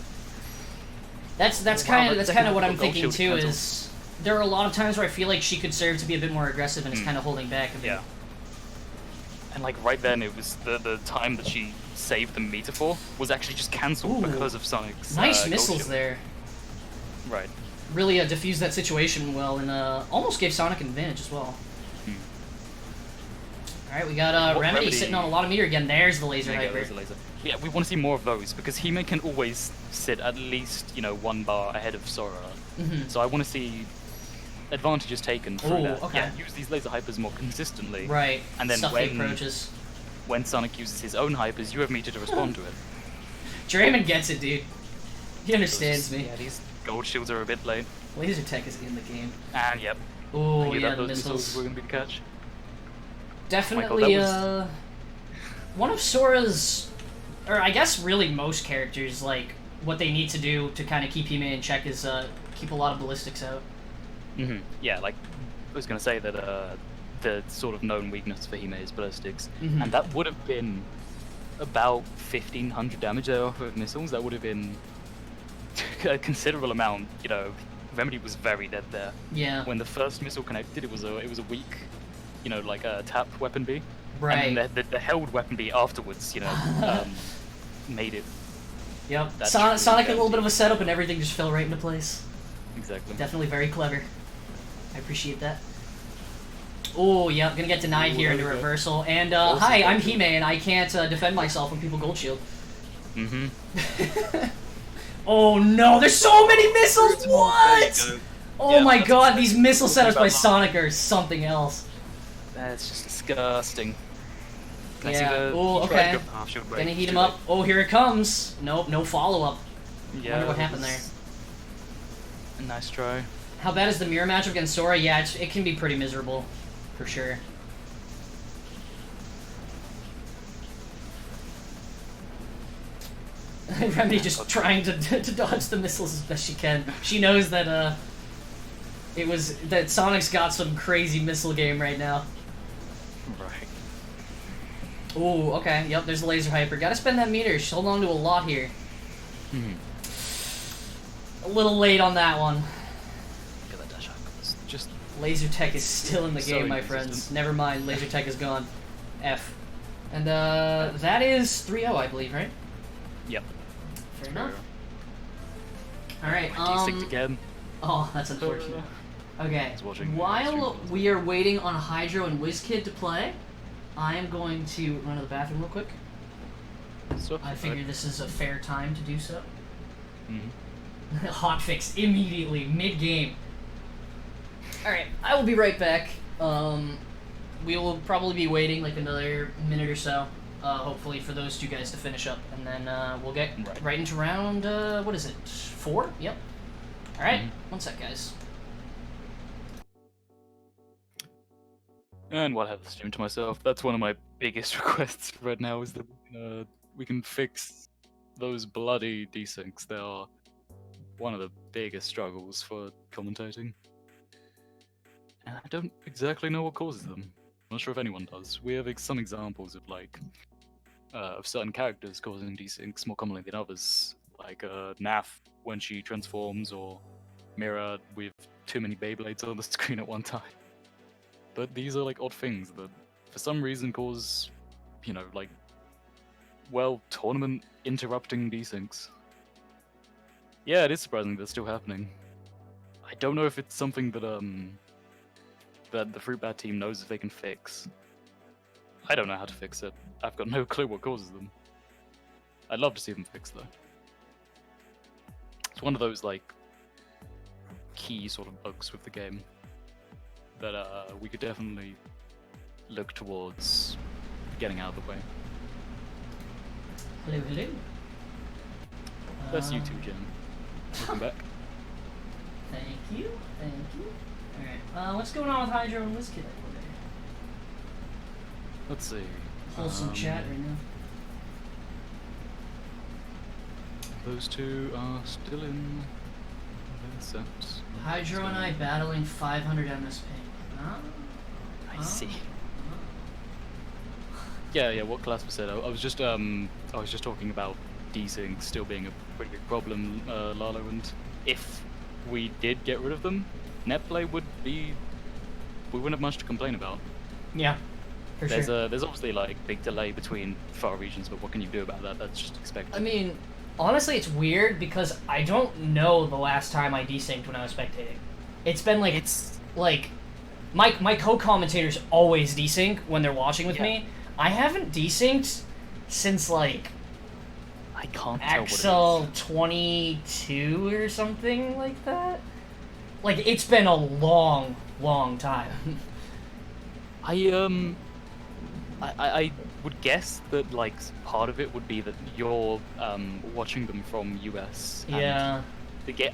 That's kind of what I'm thinking too. Is there are a lot of times where I feel like she could serve to be a bit more aggressive and is kind of holding back a bit. And like right then, it was the time that she saved the meter for was actually just cancelled because of Sonic's nice gold missiles shield. there. Right. Really diffused that situation well, and almost gave Sonic an advantage as well. Alright, we got Remedy sitting on a lot of meter again. There's the laser hyper. There's the laser. Yeah, we want to see more of those because He-Man can always sit at least, 1 bar ahead of Sora. So I want to see advantages taken through that. Okay. Yeah, use these laser hypers more consistently. Right. And then Stuff the approaches. when Sonic uses his own hypers, you have meter to respond to it. Jeran gets it, dude. He understands me. Yeah, these gold shields are a bit late. Laser tech is in the game. And yep. Oh, yeah, the those missiles. were going to be the catch. Definitely, Oh my God, one of Sora's, or I guess really most characters, like, what they need to do to kind of keep He-Man in check is keep a lot of ballistics out. Yeah, like, I was going to say that the sort of known weakness for He-Man is ballistics, and that would have been about 1,500 damage there off of missiles. That would have been a considerable amount, Remedy was very dead there. Yeah. When the first missile connected, it was a weak, like a tap weapon B. Right. And the held weapon B afterwards, made it. Yep. Sonic a little bit of a setup and everything just fell right into place. Exactly. Definitely very clever. I appreciate that. Oh, yeah, gonna get denied here into reversal. And, hi, I'm He-Man. I can't defend myself when people gold shield. Oh no, there's so many missiles! What? Oh my god, these missile setups by Sonic are something else. That's just disgusting. Yeah, oh, okay. Gonna heat him up. Oh, here it comes. Nope, no follow-up. Yeah, Wonder what happened there. A nice try. How bad is the mirror matchup against Sora? Yeah, it can be pretty miserable. For sure. Remedy just trying to dodge the missiles as best she can. She knows that that Sonic's got some crazy missile game right now. Right. Oh, okay. Yep, there's the laser hyper. Gotta spend that meter. She's holding on to a lot here. A little late on that one. Look at that dash up. It's just laser tech is still in the so game, my inconsistent. friends. Never mind, laser tech is gone. F. And that is 3-0, I believe, right? Yep. Fair enough. Alright, D6 again. Oh, that's unfortunate. Okay, watching while we are waiting on Hydro and Whiz Kid to play, I am going to run to the bathroom real quick. So, I figure this is a fair time to do so. Hotfix immediately, mid-game. Alright, I will be right back. We will probably be waiting like another minute or so, hopefully for those two guys to finish up, and then we'll get right into round, what is it, 4? Yep. Alright, one sec, guys. And while I have the stream to myself, that's one of my biggest requests right now is that we can fix those bloody desyncs. They are one of the biggest struggles for commentating. And I don't exactly know what causes them. I'm not sure if anyone does. We have some examples of of certain characters causing desyncs more commonly than others, like Naf when she transforms, or Mira with too many Beyblades on the screen at one time. But these are odd things that for some reason cause, tournament interrupting desyncs. Yeah, it is surprising they're still happening. I don't know if it's something that that the Fruit Bat team knows if they can fix. I don't know how to fix it. I've got no clue what causes them. I'd love to see them fix though. It's one of those key sort of bugs with the game that we could definitely look towards getting out of the way. Hello, hello. That's you too, Jim. Welcome back. Thank you, thank you. Alright, what's going on with Hydro and Whiz Kid? Let's see. Wholesome chat right now. Those two are still in their sets. Hydro and I battling 500 MS ping. I see. Yeah, what Clasper said. I was just talking about desync still being a pretty big problem, Lalo, and if we did get rid of them, netplay we wouldn't have much to complain about. Yeah. For there's sure. there's obviously like big delay between far regions, but what can you do about that? That's just expected. I mean, honestly, it's weird because I don't know the last time I desynced when I was spectating. It's been like my co-commentators always desync when they're watching with me. I haven't desynced since like I can't tell Accel what it is. 22 or something like that. Like it's been a long, long time. I would guess that like part of it would be that you're watching them from US. And Yeah.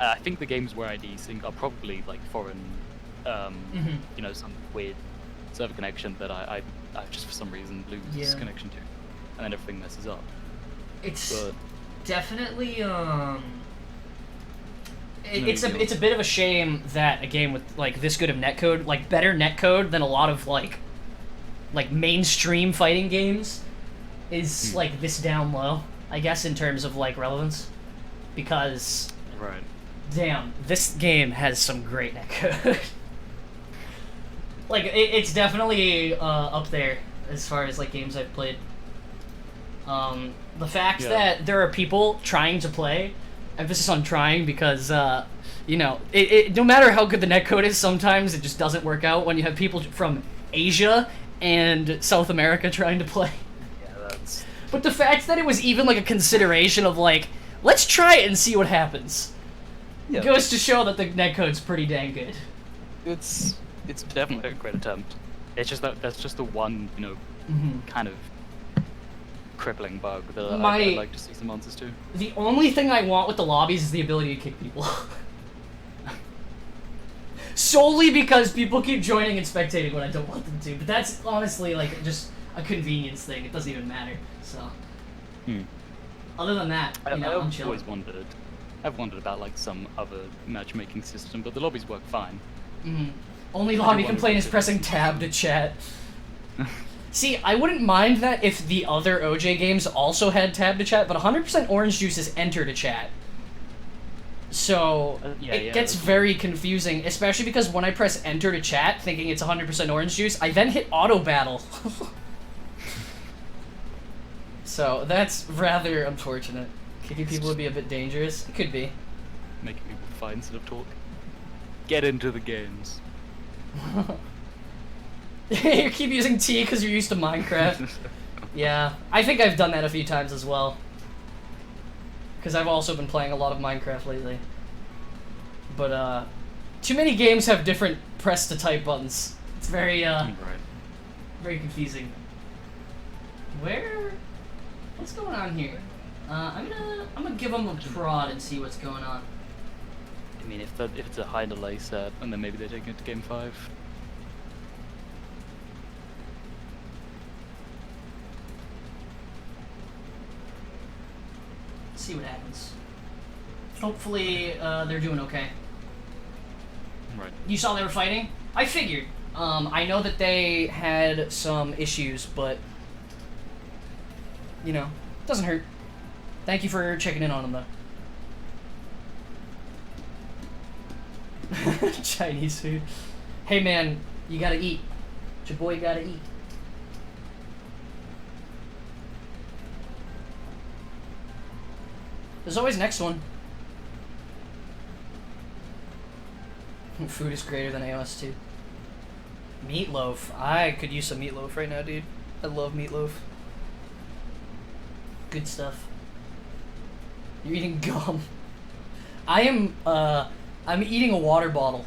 I think the games where I desync are probably like foreign, you know, some weird server connection that I just for some reason lose connection to, and then everything messes up. It's definitely it's a bit of a shame that a game with like this good of netcode, like better netcode than a lot of like mainstream fighting games, is like this down low, I guess, in terms of like relevance, because damn, this game has some great netcode. Like it's definitely up there as far as like games I've played. The fact that there are people trying to play, emphasis on trying, because you know, it no matter how good the netcode is, sometimes it just doesn't work out when you have people from Asia and South America trying to play. Yeah, that's. But the fact that it was even like a consideration of like, let's try it and see what happens, goes to show that the netcode's pretty dang good. It's definitely a great attempt. It's just that's just the one, you know, kind of crippling bug that I'd like to see some answers to. The only thing I want with the lobbies is the ability to kick people. Solely because people keep joining and spectating when I don't want them to. But that's honestly like just a convenience thing. It doesn't even matter. So. Other than that, you know, I'm chilling. I've wondered about like some other matchmaking system, but the lobbies work fine. Only lobby complaint is pressing tab to chat. See, I wouldn't mind that if the other OJ games also had tab to chat, but 100% orange juice is enter to chat. So, it gets very confusing, especially because when I press enter to chat, thinking it's 100% orange juice, I then hit auto battle. So, that's rather unfortunate. Kicking people would be a bit dangerous. It could be. Making people fight instead of talk. Get into the games. You keep using T because you're used to Minecraft. Yeah, I think I've done that a few times as well. Because I've also been playing a lot of Minecraft lately. But, too many games have different press to type buttons. It's very, very confusing. What's going on here? I'm gonna give them a prod and see what's going on. I mean, if it's a high delay set, and then maybe they're taking it to game 5. See what happens. Hopefully, they're doing okay. Right. You saw they were fighting? I figured. I know that they had some issues, but you know, doesn't hurt. Thank you for checking in on them, though. Chinese food. Hey, man, you gotta eat. Your boy gotta eat. There's always next one. Food is greater than AOS 2. Meatloaf. I could use some meatloaf right now, dude. I love meatloaf. Good stuff. You're eating gum. I'm eating a water bottle.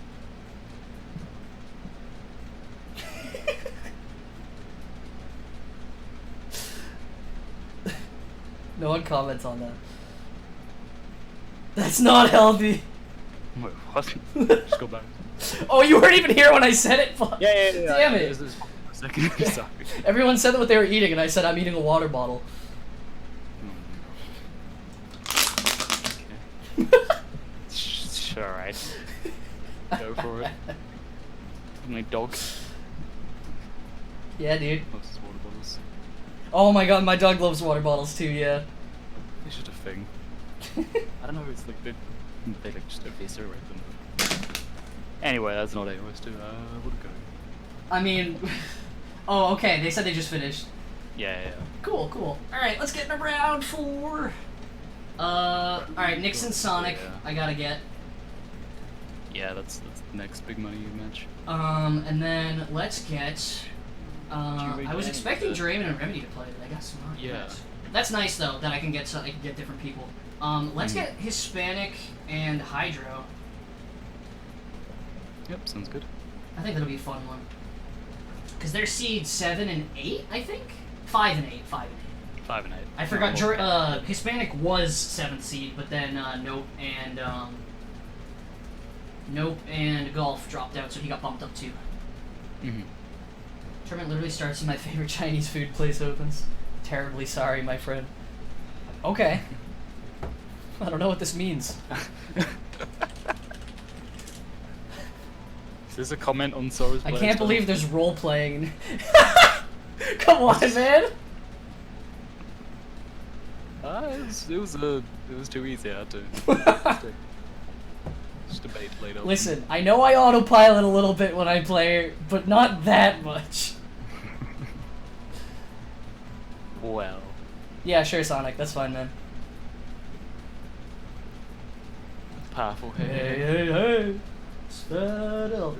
No one comments on that. That's not healthy. Wait, what? Just go back. Oh, you weren't even here when I said it? Yeah. Damn it. This is a second. Sorry. Everyone said what they were eating, and I said I'm eating a water bottle. Sure, alright. Go for it. My dog. Yeah, dude. Loves his water bottles. Oh my god, my dog loves water bottles too, yeah. It's just a thing. I don't know, it's like they like just eviscerate them. Anyway, that's not AOS 2. Wouldn't go. I mean, Oh, okay. They said they just finished. Yeah. Cool, cool. Alright, let's get into round 4. Alright, Nixon Sonic, Yeah. I gotta get. Yeah, that's the next big money match. And then let's get. I was Jeran expecting with Draven and Remedy to play, but I guess not. Yeah. yet. That's nice though that I can get different people. Let's get Hispanic and Hydro. Yep, sounds good. I think that'll be a fun one. Cause they're seed 7 and 8, I think. 5 and 8. 5 and 8. 5 and 8. I forgot. Hispanic was 7th seed, but then Nope and Golf dropped out, so he got bumped up too. Tournament literally starts when my favorite Chinese food place opens. Terribly sorry, my friend. Okay. I don't know what this means. Is this a comment on Sora's I play can't style? believe there's role playing. Come on, man. It was too easy. I had to just debate later. Listen, I know I autopilot a little bit when I play, but not that much. Well. Yeah, sure, Sonic. That's fine, man. Powerful. Hey. Spud Elder.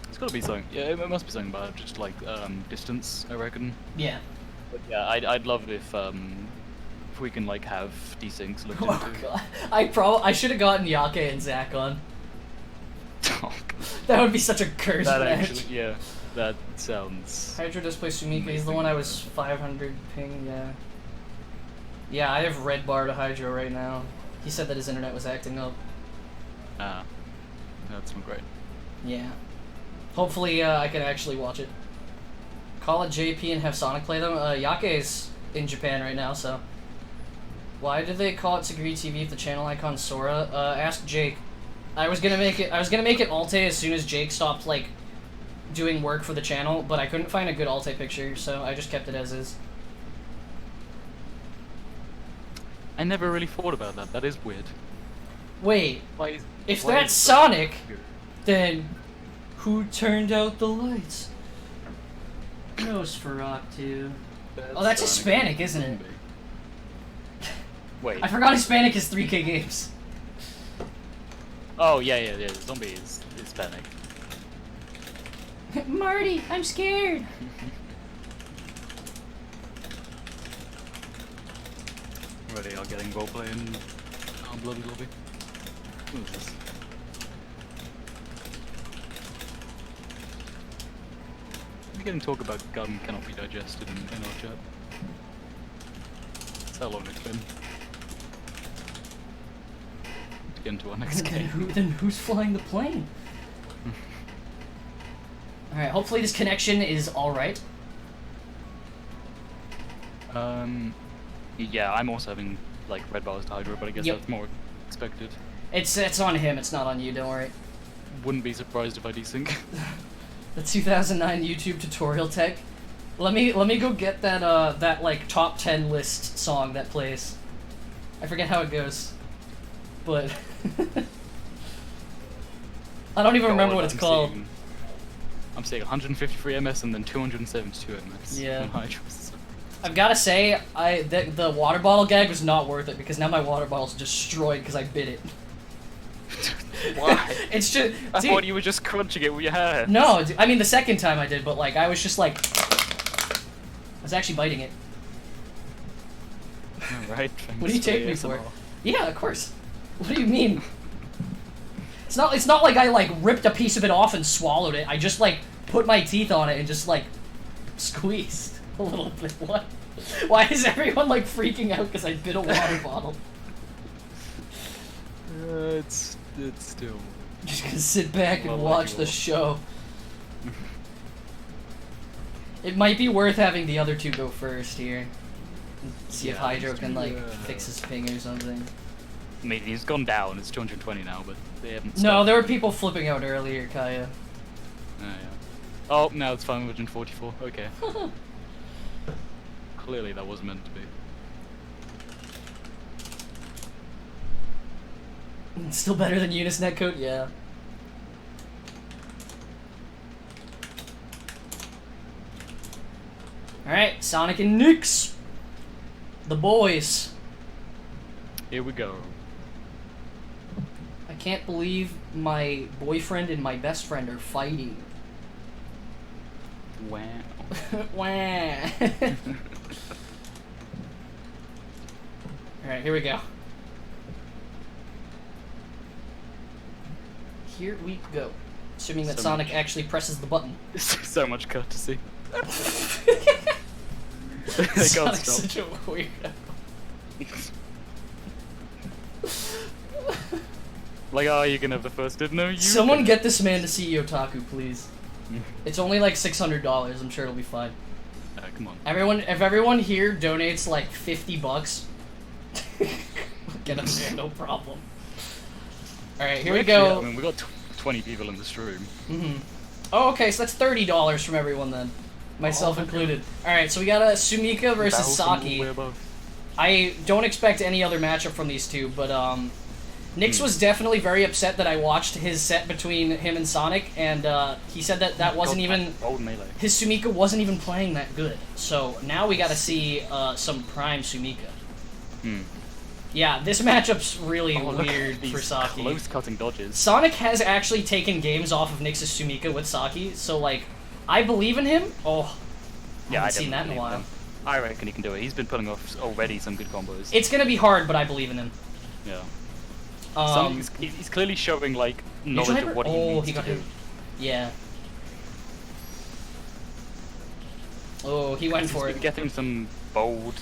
It's gotta be something. Yeah, it must be something about just like distance, I reckon. Yeah. But yeah, I'd love if we can like have desyncs looked Oh into. god. I should have gotten Yake and Zack on. Oh, God. That would be such a curse That match. actually, yeah, that sounds. Hydro does play Sumika. He's the one I was 500 ping. Yeah. Yeah, I have red bar to Hydro right now. He said that his internet was acting up. Ah, that's not great. Yeah. Hopefully, I can actually watch it. Call it JP and have Sonic play them. Yake's in Japan right now, so. Why did they call it SUGURI TV if the channel icon's Sora? Ask Jake. I was gonna make it Alte as soon as Jake stopped like doing work for the channel, but I couldn't find a good Alte picture, so I just kept it as is. I never really thought about that. That is weird. Wait, Why if why that's is Sonic, weird? then who turned out the lights? Nosferatu. Oh, that's Sonic. Hispanic, isn't it? Wait. I forgot Hispanic is 3K games. Oh yeah. Zombie is Hispanic. Marty, I'm scared. Ready? Are getting roleplay in Bloody Lobby. Who is this? We're getting talk about gun cannot be digested in our chat. That's how long it's been. To get into our next game. Then who's flying the plane? Alright, hopefully this connection is alright. Yeah, I'm also having like red bars to Hydra, but I guess Yep. that's more expected. It's on him, it's not on you, don't worry. Wouldn't be surprised if I desync. The 2009 YouTube tutorial tech. Let me go get that that like top 10 list song that plays. I forget how it goes. But I don't even remember what it's called. I'm seeing 153 MS and then 272 MS. Yeah. On Hydras. I've got to say, the water bottle gag was not worth it because now my water bottle's destroyed because I bit it. Why? It's just. I dude, thought you were just crunching it with your hands. No, I mean the second time I did, but like I was just like, I was actually biting it. Alright. What do you take me for? Yeah, of course. What do you mean? It's not like I like ripped a piece of it off and swallowed it. I just like put my teeth on it and just like squeezed a little bit. What? Why is everyone like freaking out because I bit a water bottle? It's still. Just gonna sit back and Well, watch the show. It might be worth having the other two go first here. See if Yeah, Hydro let's can do, like fix his ping or something. I mean, he's gone down. It's 220 now, but they haven't. No, stopped. there were people flipping out earlier, Kaya. Oh, yeah. Oh, now it's 544. Okay. Clearly, that wasn't meant to be. Still better than Unis netcode? Yeah. Alright, Sonic and Nyx. The boys. Here we go. I can't believe my boyfriend and my best friend are fighting. Wow. Wah. Alright, here we go. Here we go. Assuming that So Sonic much. actually presses the button. So much courtesy. I can't Sonic's stop. such a weirdo. Like, oh, you can have the first dip. No, you. Someone can. get this man to see Otaku, please. It's only like $600. I'm sure it'll be fine. Come on. If everyone here donates like $50, we'll get him there, no problem. All right, here we go. I mean, we got 20 people in the stream. Oh, okay, so that's $30 from everyone then, myself included. All right, so we got a Sumika versus Saki. I don't expect any other matchup from these two, but Nyx was definitely very upset that I watched his set between him and Sonic, and he said that wasn't even his Sumika wasn't even playing that good. So now we got to see some prime Sumika. Yeah, this matchup's really weird for Saki. Close cutting dodges. Sonic has actually taken games off of Nyx's Sumika with Saki, so like I believe in him. Oh, I haven't seen that in a while. I reckon he can do it. He's been putting off already some good combos. It's gonna be hard, but I believe in him. Yeah. Sonic's, he's clearly showing like knowledge of what he needs to do. Yeah. Oh, he went for He's it. been getting some bold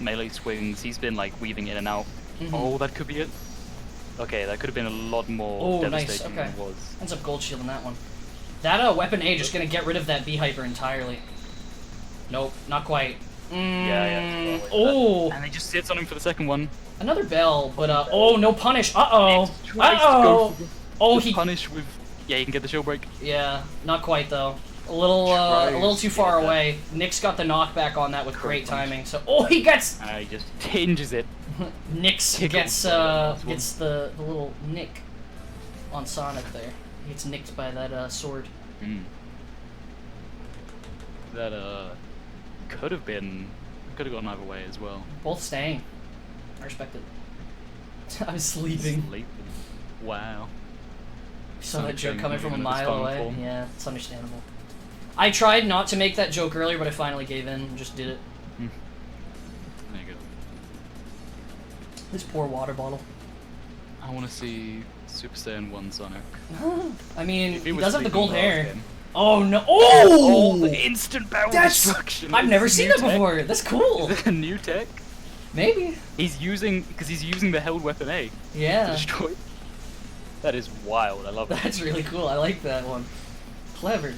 melee swings. He's been like weaving in and out. Oh, that could be it. Okay, that could have been a lot more devastating than it was. Ends up gold shield in that one. That weapon A just gonna get rid of that B hyper entirely. Nope, not quite. Yeah. Oh! And he just sits on him for the second one. Another bell, but oh, no punish. Uh-oh. Uh-oh. Oh, he punish with. Yeah, you can get the shield break. Yeah, not quite though. A little too far away. Nyx got the knockback on that with great timing. So, oh, he gets. He just tinges it. Nyx gets the little nick on Sonic there. He gets nicked by that sword. That could have gone either way as well. Both staying. I respect it. I was sleeping. Wow. Saw that joke coming from a mile away. Yeah, it's understandable. I tried not to make that joke earlier, but I finally gave in and just did it. There you go. This poor water bottle. I want to see Super Saiyan 1 Sonic. I mean, he does have the gold hair. Game. Oh no! Oh! The instant barrel destruction. I've never seen that before. That's cool. Is it a new tech? Maybe. He's using the held weapon A. Yeah. To destroy. That is wild. I love it. That's really cool. I like that one. Clever.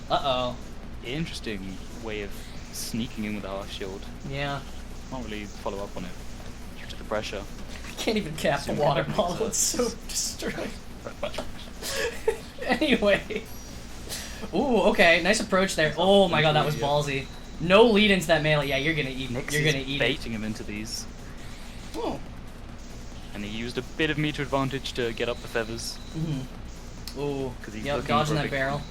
Uh-oh. Interesting way of sneaking in with a half shield. Yeah. Can't really follow up on it due to the pressure. I can't even cap the water bottle. It's so destroyed. Anyway. Ooh, okay. Nice approach there. Oh my god, that was ballsy. No lead into that melee. Yeah, you're gonna eat. You're gonna eat it. Baiting him into these. Oh. And he used a bit of meter advantage to get up the feathers. Ooh. Yep, dodging that barrel.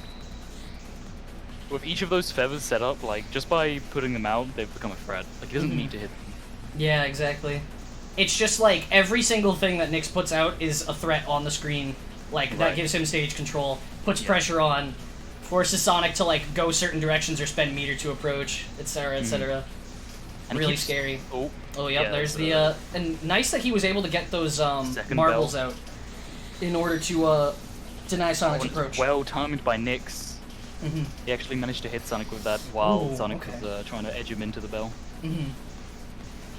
With each of those feathers set up, like, just by putting them out, they've become a threat. Like, he doesn't need to hit them. Yeah, exactly. It's just like every single thing that Nyx puts out is a threat on the screen. Like, that gives him stage control, puts pressure on, forces Sonic to, like, go certain directions or spend meter to approach, etc., etc. And really scary. Oh, yep, yeah, there's the, and nice that he was able to get those, marbles out in order to, deny Sonic's approach. Well timed by Nyx. He actually managed to hit Sonic with that while Sonic was trying to edge him into the bell.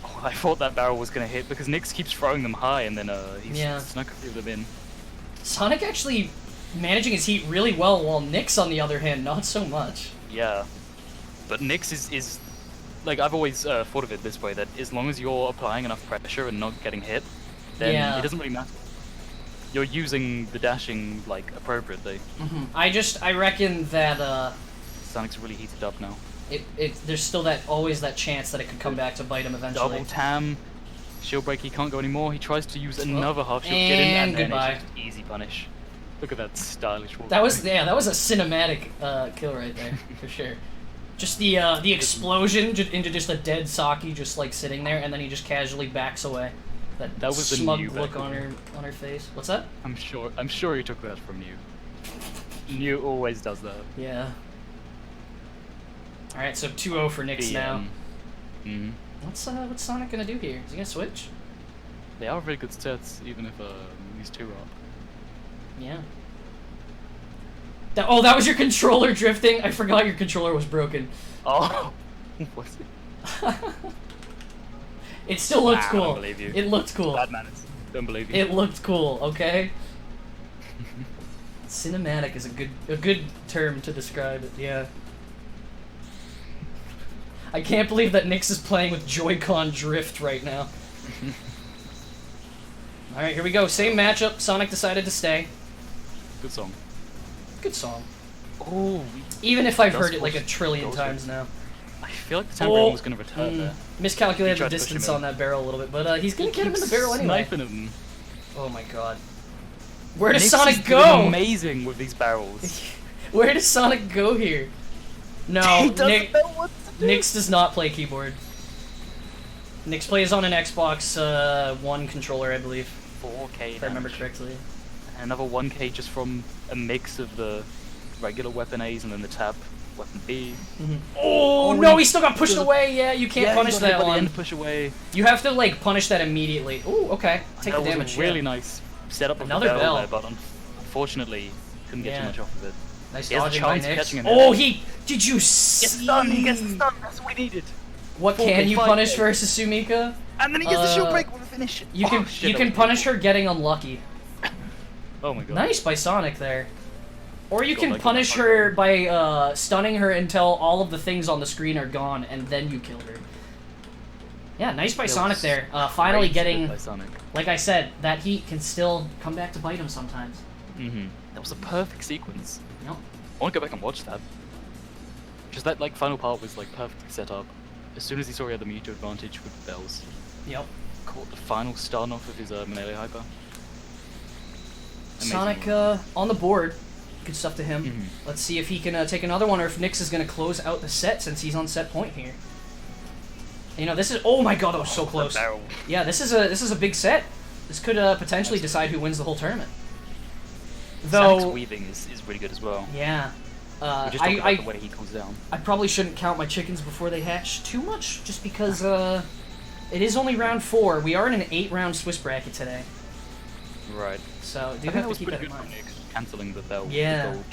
Oh, I thought that barrel was going to hit because Nyx keeps throwing them high and then he's snuck a few of them in. Sonic actually managing his heat really well while Nyx, on the other hand, not so much. Yeah. But Nyx is like, I've always thought of it this way, that as long as you're applying enough pressure and not getting hit, then it doesn't really matter. You're using the dashing, like, appropriately. I reckon that, Sonic's really heated up now. There's still always that chance that it could come back to bite him eventually. Double tam. Shield break, he can't go anymore. He tries to use another half shield, get in, and then goodbye. it's just easy punish. Look at that stylish walk. That was that was a cinematic kill right there for sure. Just the explosion into just a dead Saki just like sitting there, and then he just casually backs away. That was a smug new look back on her face. What's that? I'm sure he took that from you. New always does that. Yeah. All right, so 2-0 for Nyx now. Mhm. What's Sonic gonna do here? Is he gonna switch? They are very good sets, even if these two are. Yeah. That was your controller drifting? I forgot your controller was broken. Oh, was it? It still looked cool. I don't believe you. It looked cool. Bad manners. Don't believe you. It looked cool, okay? Cinematic is a good term to describe it, yeah. I can't believe that Nyx is playing with Joy-Con drift right now. Alright, here we go. Same matchup. Sonic decided to stay. Good song. Good song. Oh, Even if I've heard it like a trillion times now. I feel like the Tambourine was going to return there. Miscalculated the tried to push distance him in. on that barrel a little bit, but he's going to get him in the barrel anyway. Sniping him. Oh my god. Where does Nyx Sonic is go? doing amazing with these barrels. Where does Sonic go here? No, He doesn't know what to do. Nyx does not play keyboard. Nyx plays on an Xbox One controller, I believe, 4K if I remember damage. correctly. Another 1K just from a mix of the regular weapon A's and then the tab weapon B. Oh, no, he still got pushed away. Yeah, you can't punish he got hit that by the one. end, push away. You have to like punish that immediately. Oh, okay. Take That the was damage. a really yeah. nice setup of Another the bell bell. there, but unfortunately couldn't get Yeah. too much off of it. Nice He has a dodging by chance of Nyx. catching him. Oh, did you see? Gets the stun, he gets the stun, that's what he needed. What 4K, can you 5K. punish versus Sumika? And then he gets the shield break with a finish. You Oh, can shit, you that can was punish beautiful. her getting unlucky. Oh my god. Nice by Sonic there. Or you God, can I punish got her by stunning her until all of the things on the screen are gone, and then you kill her. Yeah, nice by That Sonic was there. Finally great getting, by Sonic. like I said, that heat can still come back to bite him sometimes. That was a perfect sequence. Nope. I want to go back and watch that. Just that like final part was like perfectly set up. As soon as he saw he had the meter advantage with the bells, Yep. caught the final stun off of his melee hyper. Amazing. Sonic on the board. Good stuff to him. Let's see if he can take another one, or if Nyx is going to close out the set since he's on set point here. And, you know, this is. Oh my god, that was so The close. barrel. Yeah, this is a big set. This could potentially decide who wins the whole tournament. Sonic's Though, weaving is really good as well. yeah. We just talked about the way he comes down. I probably shouldn't count my chickens before they hatch too much, just because it is only round 4. We are in an 8-round Swiss bracket today, Right. so do I think have that to was keep pretty that in good for mind. Nyx, cancelling the bell. Yeah. The gold.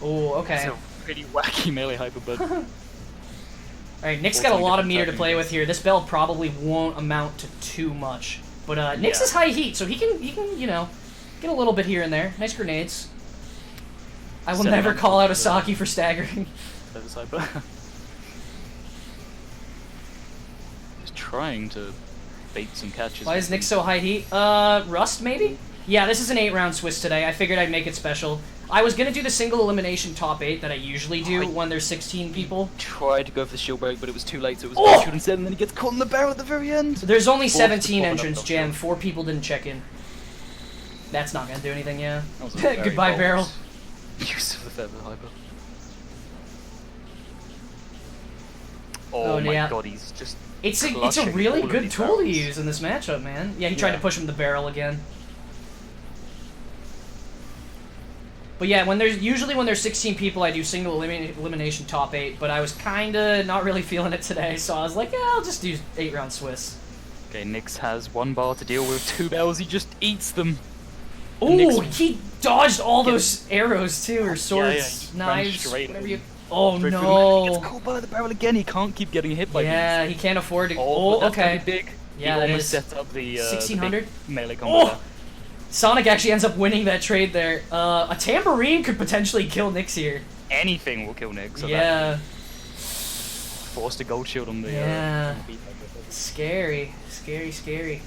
Oh, okay. It's a pretty wacky melee hyper, but Alright, Nyx got a 14 lot of different meter to play timings. with here. This bell probably won't amount to too much, but Nyx Yeah. is high heat, so he can you know get a little bit here and there. Nice grenades. I will Set never up call out the- Asaki for staggering. that was hyper. Just trying to bait some catches. Why is Nyx so high heat? Rust maybe? Yeah, this is an 8-round Swiss today. I figured I'd make it special. I was gonna do the single elimination top 8 that I usually do when there's 16 people. Tried to go for the shield break, but it was too late, so it was Oh! shooting 7, and then he gets caught in the barrel at the very end. There's only Fourth to 17 pop it up, entrants, don't Jam. you? 4 people didn't check in. That's not gonna do anything, yeah. That was a very Goodbye, bold Barrel. Use of the feather hyper. Oh, Oh, my yeah. god, he's just. It's a clutching really all of good these tool to barrels. use in this matchup, man. Yeah, he tried to Yeah. push him to the barrel again. But yeah, when there's 16 people, I do single elimination top 8. But I was kinda not really feeling it today, so I was like, yeah, I'll just do 8-round Swiss. Okay, Nyx has 1 bar to deal with, 2 bells, he just eats them. Ooh, Nyx- he dodged all those arrows too, or swords, he ran knives, straight whatever in. you. Oh Straight through him, and he no! gets caught by the barrel again, he can't keep getting hit by Yeah, these. he can't afford to. Oh, Oh, but that's gonna okay. be big. Yeah, he that almost is. set up the 1600? big melee combo Oh! there. Sonic actually ends up winning that trade there. A tambourine could potentially kill Nyx here. Anything will kill Nyx. So Yeah, that forced a gold shield on the. Yeah. On the beat back. scary, scary, scary.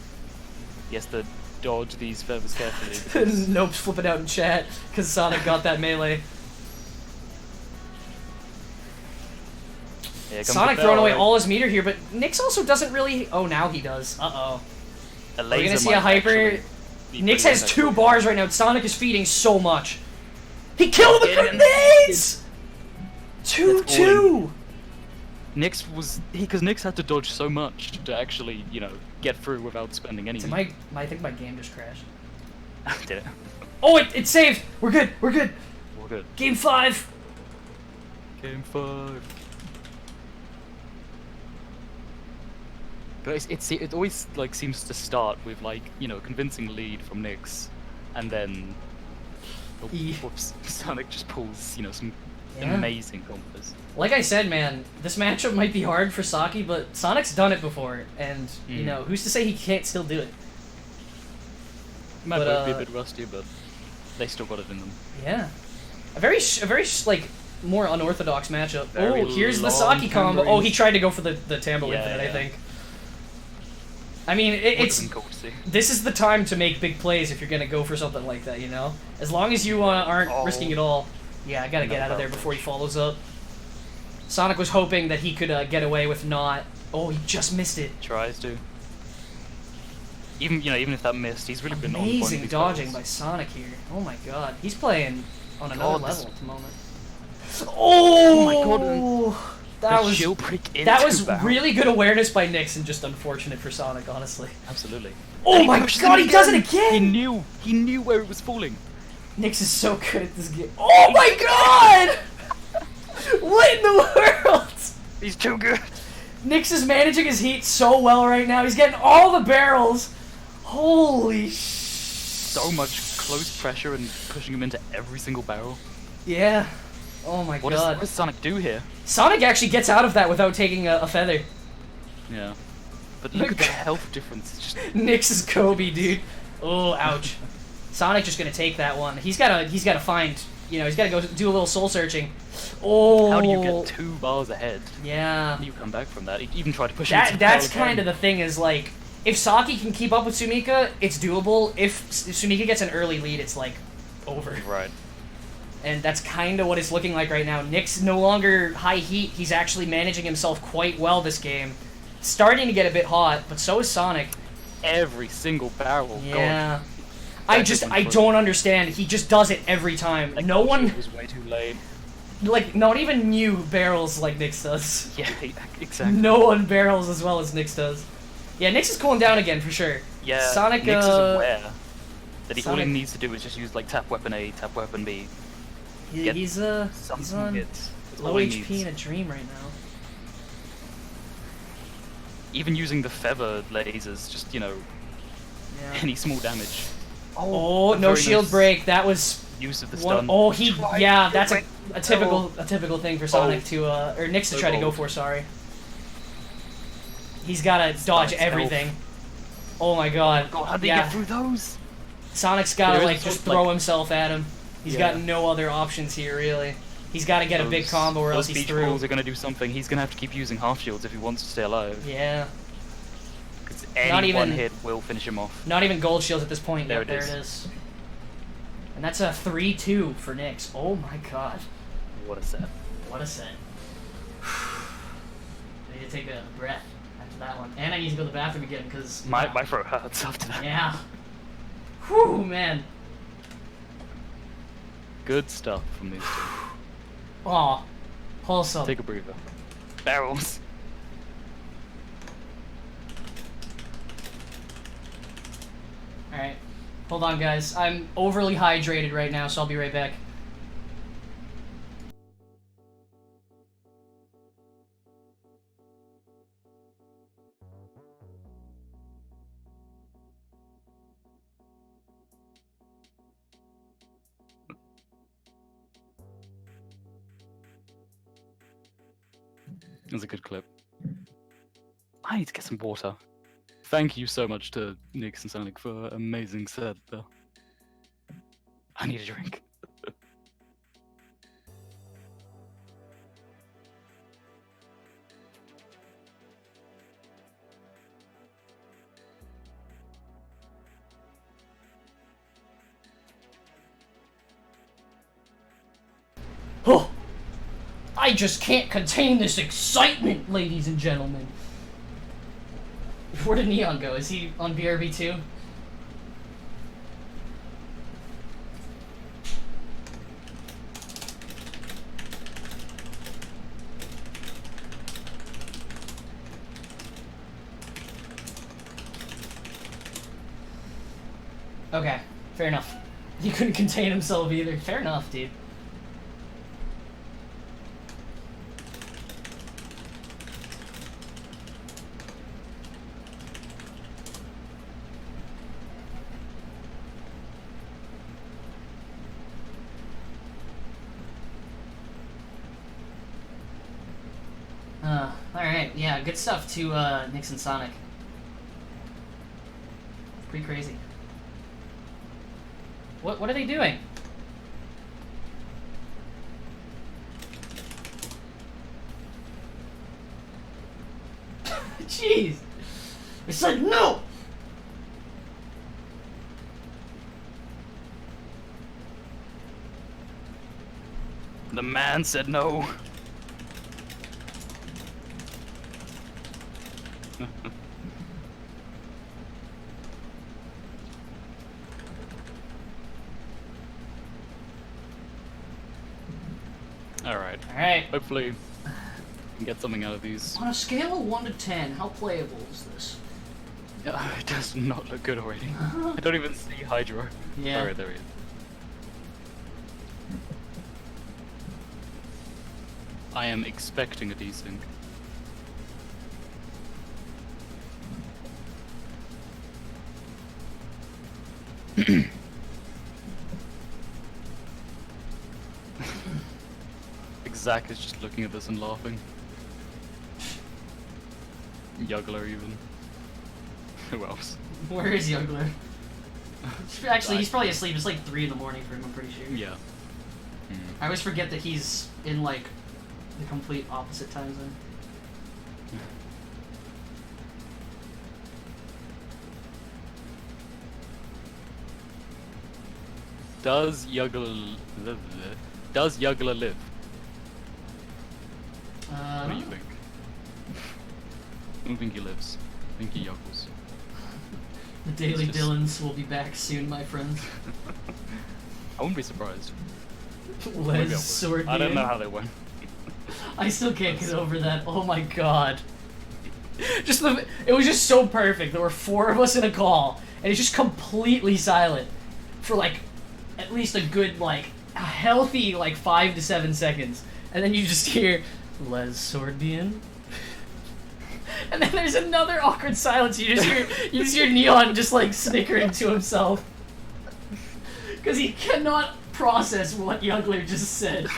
He has to dodge these feathers carefully. because- Nope's flipping out in chat because Sonic got that melee. Here comes Sonic the throwing bell, away right? all his meter here, but Nyx also doesn't really. Oh, now he does. Uh oh. A We're gonna laser see a might hyper. actually- Nyx has 2 bars right now. Sonic is feeding so much. He killed him with grenades! 2-2! Nyx was... Because Nyx had to dodge so much to actually, you know, get through without spending any... I think my game just crashed. Did it? Oh, it saved! We're good, we're good! We're good. Game 5! Game 5. But it always, like, seems to start with, like, you know, a convincing lead from Nyx, and then... Whoops, Sonic just pulls, you know, some amazing combos. Like I said, man, this matchup might be hard for Saki, but Sonic's done it before, and, you know, who's to say he can't still do it? Might both be a bit rusty, but they still got it in them. Yeah. A very, like, more unorthodox matchup. Oh, here's the Saki combo. Oh, he tried to go for the Tambo Infinite, I think. I mean, it's... Cool to see. This is the time to make big plays if you're gonna go for something like that, you know? As long as you aren't risking it all. Yeah, I gotta get out of there before he follows up. Sonic was hoping that he could get away with not... Oh, he just missed it. Tries to. Even if that missed, he's really been on point. Amazing dodging by Sonic here. Oh my god. He's playing on another level at the moment. Oh my god. That was really good awareness by Nyx and just unfortunate for Sonic, honestly. Absolutely. Oh my god, he does it again! He knew where it was falling. Nyx is so good at this game. Oh my god! What in the world? He's too good. Nyx is managing his heat so well right now. He's getting all the barrels. Holy so much close pressure and pushing him into every single barrel. Yeah. Oh my god. What does Sonic do here? Sonic actually gets out of that without taking a feather. Yeah. But look at the health difference. It's just... Nyx is Kobe, dude. Oh, ouch. Sonic just gonna take that one. He's gotta find, you know, he's gotta go do a little soul searching. Oh. How do you get 2 bars ahead? Yeah. How do you come back from that? You even try to push it. That's kind of the thing is, like, if Saki can keep up with Sumika, it's doable. If Sumika gets an early lead, it's, like, over. Right. And that's kind of what it's looking like right now. Nyx no longer high heat. He's actually managing himself quite well this game. Starting to get a bit hot, but so is Sonic. Every single barrel. Yeah. God. I don't understand. He just does it every time. Like, no one... was way too late. Like, not even new barrels like Nyx does. Yeah, exactly. No one barrels as well as Nyx does. Yeah, Nyx is cooling down again for sure. Yeah, Sonic, Nyx is aware that all he needs to do is just use, like, tap weapon A, tap weapon B. He's on low HP in a dream right now. Even using the feather lasers, just, you know, any small damage. Oh, no shield break. That was use of the stun. Oh, that's a typical thing for Sonic to or Nyx to try to go for. Sorry. He's gotta dodge everything. Oh my god. How did he get through those? Sonic's gotta like just throw himself at him. He's got no other options here, really. He's got to get a big combo or else he's through. Those beach balls are going to do something. He's going to have to keep using half shields if he wants to stay alive. Yeah. Because any one hit will finish him off. Not even gold shields at this point. There it is. And that's a 3-2 for Nyx. Oh my god. What a set. What a set. I need to take a breath after that one. And I need to go to the bathroom again because... My throat hurts after that. Yeah. Whew, man. Good stuff from these two. Aw. Wholesome. Take a breather. Barrels. Alright. Hold on, guys. I'm overly hydrated right now, so I'll be right back. That was a good clip. I need to get some water. Thank you so much to Nyx and Sonic for an amazing set, though. I need a drink. Oh! I just can't contain this excitement, ladies and gentlemen. Where did Neon go? Is he on BRB too? Okay, fair enough. He couldn't contain himself either. Fair enough, dude. Alright, yeah, good stuff to Nix and Sonic. Pretty crazy. What are they doing? Jeez! It's like, no! The man said no. Alright. Alright. Hopefully, we can get something out of these. On a scale of 1 to 10, how playable is this? It does not look good already. I don't even see Hydro. Yeah. Alright, there he is. I am expecting a desync. Zach is just looking at this and laughing. Juggler even. Who else? Where is Juggler? Actually, he's probably asleep. It's like 3 in the morning for him, I'm pretty sure. Yeah. I always forget that he's in, like, the complete opposite time zone. Does Juggler live? Does Juggler live? What do you think? I don't think he lives. I think he juggles. The Daily Dylans will be back soon, my friends. I wouldn't be surprised. Les Sword. I don't know how they went. I still can't get over that. Oh my god. It was just so perfect. There were 4 of us in a call, and it's just completely silent for like at least a good like a healthy like 5 to 7 seconds, and then you just hear Les Sorbian. And then there's another awkward silence. You just hear Neon just like snickering to himself because he cannot process what Juggler just said.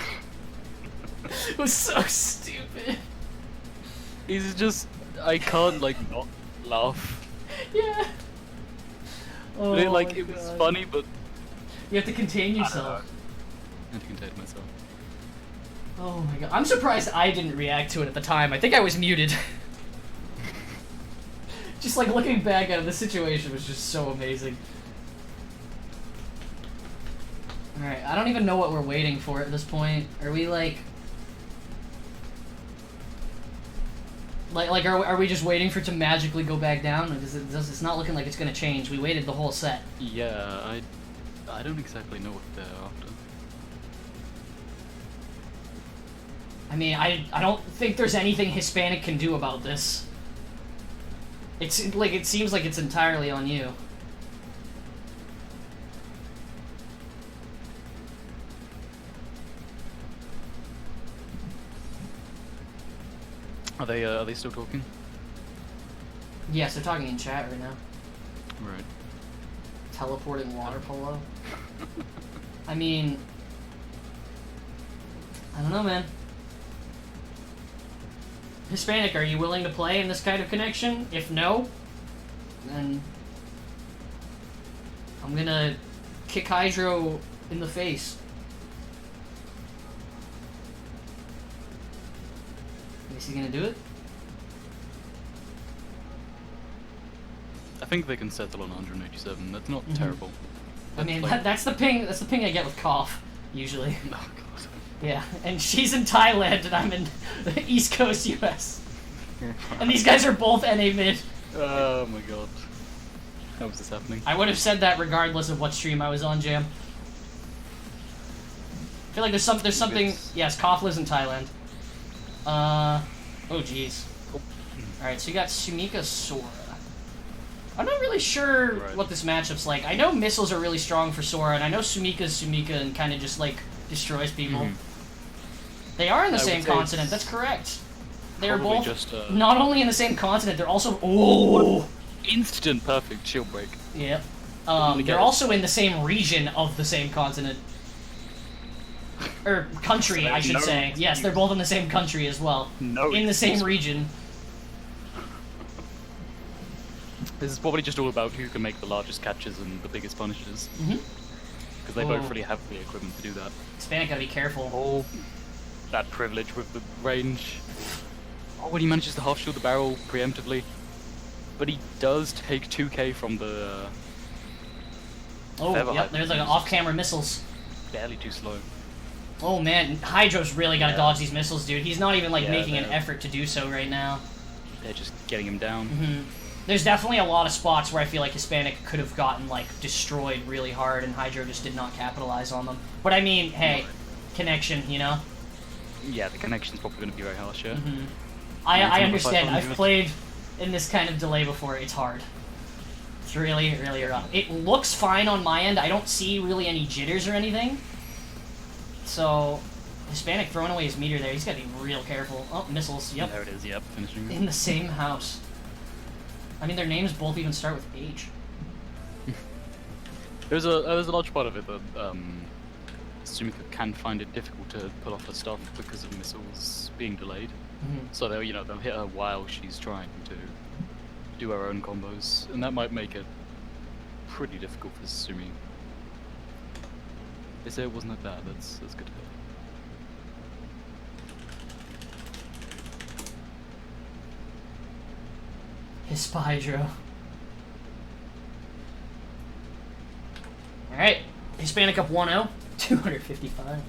It was so stupid. He's just I can't like not laugh. Yeah. Oh But it my was God. funny, but You have to contain yourself. I had to contain myself. Oh my god. I'm surprised I didn't react to it at the time. I think I was muted. Just like looking back at it, the situation was just so amazing. Alright, I don't even know what we're waiting for at this point. Are we like... are we just waiting for it to magically go back down? Because it's not looking like it's gonna change. We waited the whole set. Yeah, I don't exactly know what they're after. I mean, I don't think there's anything Hispanic can do about this. It seems like it's entirely on you. Are they still talking? Yes, they're talking in chat right now. Right. Teleporting water polo. I mean, I don't know, man. Hispanic, are you willing to play in this kind of connection? If no, then I'm gonna kick Hydro in the face. Is he gonna do it? I think they can settle on 187. That's not terrible. I mean, like- that's the ping. That's the ping I get with cough, usually. Oh god. Yeah, and she's in Thailand and I'm in the East Coast U.S. And these guys are both NA mid. Oh my god. How was this happening? I would have said that regardless of what stream I was on, Jam. I feel like there's something. It's- Yes, Cough lives in Thailand. Oh jeez. All right, so you got Sumika Sora. I'm not really sure Right. what this matchup's like. I know missiles are really strong for Sora, and I know Sumika's Sumika and kind of just, like, destroys people. Mhm. They are in the I would same say continent, it's that's correct. They're probably both just, not only in the same continent, they're also... Oh! instant perfect shield break. Yep. Only They're get- also in the same region of the same continent. Or country, I should No say. Yes, excuse. they're both in the same country as well. No In the same excuse. region. This is probably just all about who can make the largest catches and the biggest punishes. Mhm. Because they Oh. both really have the equipment to do that. Hispanic gotta be careful. Oh, that privilege with the range. Oh, when he manages to half shield the barrel preemptively. But he does take 2k from the Oh, Feather yep, Hype there's like used. off-camera missiles. barely too slow. Oh man, Hydro's really gotta Yeah. dodge these missiles, dude. He's not even like Yeah, making an they're- effort to do so right now. They're just getting him down. Hmm. There's definitely a lot of spots where I feel like Hispanic could have gotten like destroyed really hard, and Hydro just did not capitalize on them. But I mean, hey, connection, you know. Yeah, the connection's probably going to be very harsh, yeah. Hmm. Yeah, it's I another understand. I've 500. played in this kind of delay before. It's hard. It's really, really rough. It looks fine on my end. I don't see really any jitters or anything. So, Hispanic throwing away his meter there. He's got to be real careful. Oh, missiles. Yep. There it is, yep, finishing. In the same house. I mean, their names both even start with H. There's a large part of it that Sumika can find it difficult to pull off her stuff because of missiles being delayed. Mhm. So they'll hit her while she's trying to do her own combos, and that might make it pretty difficult for Sumi. They say it wasn't that bad. That's good to hear. Hispydro. Alright. Hispanic up 1-0. 255.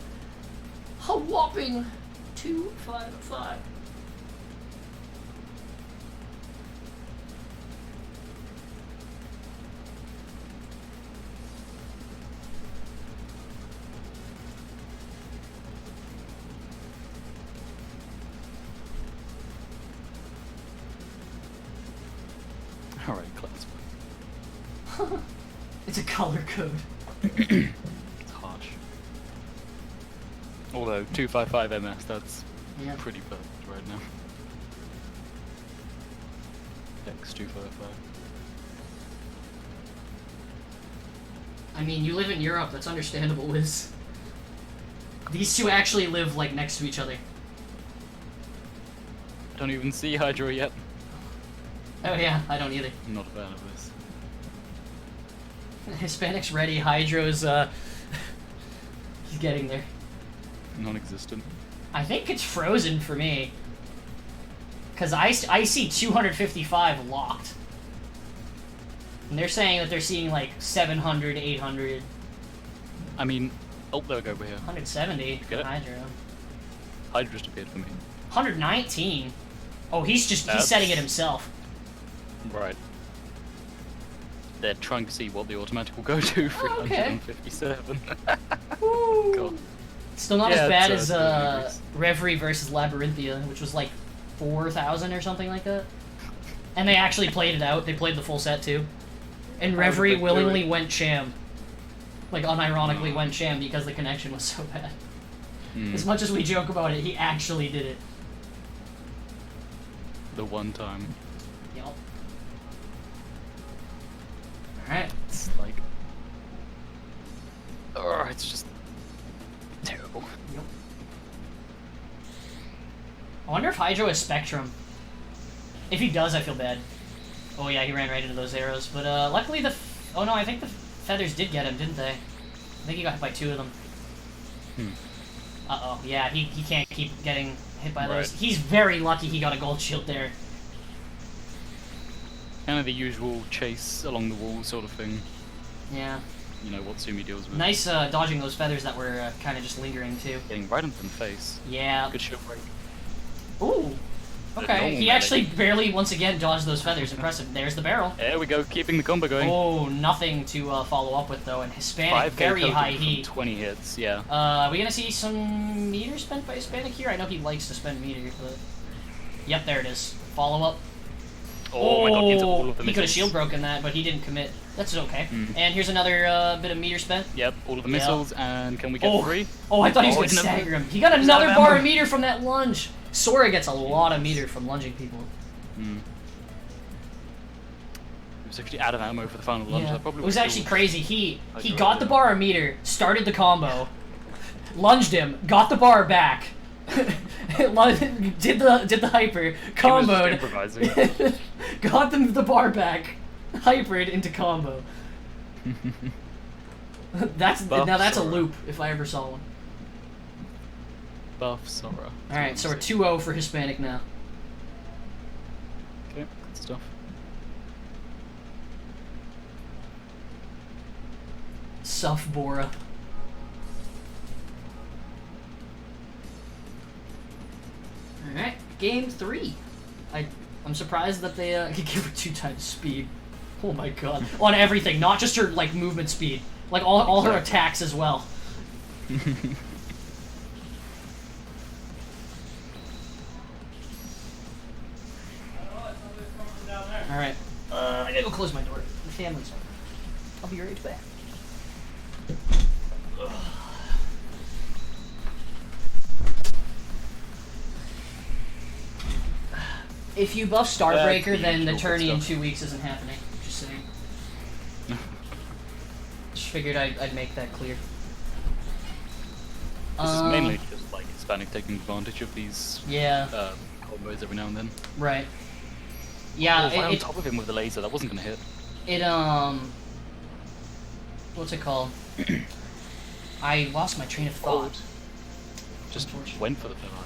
A whopping 255. Alright, class. It's a color code. It's harsh. Although 255 MS, that's Yeah. pretty perfect right now. X 255. I mean, you live in Europe, that's understandable, Wiz. These two actually live, like, next to each other. I don't even see Hydra yet. Oh yeah, I don't either. I'm not a fan of this. Hispanic's ready, Hydro's, he's getting there. Non-existent. I think it's frozen for me. Because I see 255 locked. And they're saying that they're seeing like 700, 800, I mean, oh, there we go, we're here. 170 get for it? Hydro. Hydra just appeared for me. 119? Oh, he's That's- setting it himself. Right. They're trying to see what the automatic will go to for Oh, okay. 157. Woo! God. Still not Yeah, as bad it's, as it's Reverie versus Labyrinthia, which was like 4,000 or something like that. And they actually played it out. They played the full set too. And How did Reverie they do willingly it? went sham. Like unironically went sham because the connection was so bad. Hmm. As much as we joke about it, he actually did it. The one time. Yup. Alright. It's like... Oh, it's just... terrible. Yep. I wonder if Hydro has Spectrum. If he does, I feel bad. Oh yeah, he ran right into those arrows. But luckily the... Oh no, I think the feathers did get him, didn't they? I think he got hit by 2 of them. Uh-oh. Yeah, he can't keep getting hit by those. Right. He's very lucky he got a gold shield there. Kind of the usual chase along the wall sort of thing. Yeah. You know, what Sumi deals with. Nice dodging those feathers that were kind of just lingering too. Getting right into the face. Yeah. Good shield break. Ooh. Okay, normal he melee. actually barely, once again, dodged those feathers. Impressive. There's the barrel. There we go, keeping the combo going. Oh, nothing to follow up with, though. And Hispanic, 5k very total high from heat. 20 hits, yeah. Are we going to see some meter spent by Hispanic here? I know he likes to spend meter, but... Yep, there it is. Follow up. Oh my god, into all of the he could have missiles. shield broken that, but he didn't commit. That's okay. Mm. And here's another bit of meter spent. Yep, all of the missiles, and can we get 3? Oh, I thought he was going to he never- stagger him. He got He's another out of bar ammo. of meter from that lunge. Sora gets a lot of meter from lunging people. Hmm. He was actually out of ammo for the final lunge. Yeah. That probably It was would actually kill- crazy. He Hydro got the did. bar of meter, started the combo, lunged him, got the bar back, did the hyper, comboed, improvising. got the bar back, hypered into combo. That's Buff now that's a Sora. loop if I ever saw one. Buff Sora. All right, so we're 2-0 for Hispanic now. Okay, good stuff. Suff Bora. Alright, game 3. I'm surprised that they could give her 2 times speed. Oh my god. On everything, not just her like movement speed. Like all her attacks as well. Alright. I gotta go close my door. The family's over. I'll be right back. If you buff Starbreaker, the then the usual tourney in stuff. 2 weeks isn't happening. Just saying. Just figured I'd make that clear. This is mainly just like Hispanic taking advantage of these Yeah, combos every now and then. right. Yeah, Oh, right on it, top of him with the laser. That wasn't gonna hit. what's it called? I lost my train of thought. Just Unfortunate. went for the third eye.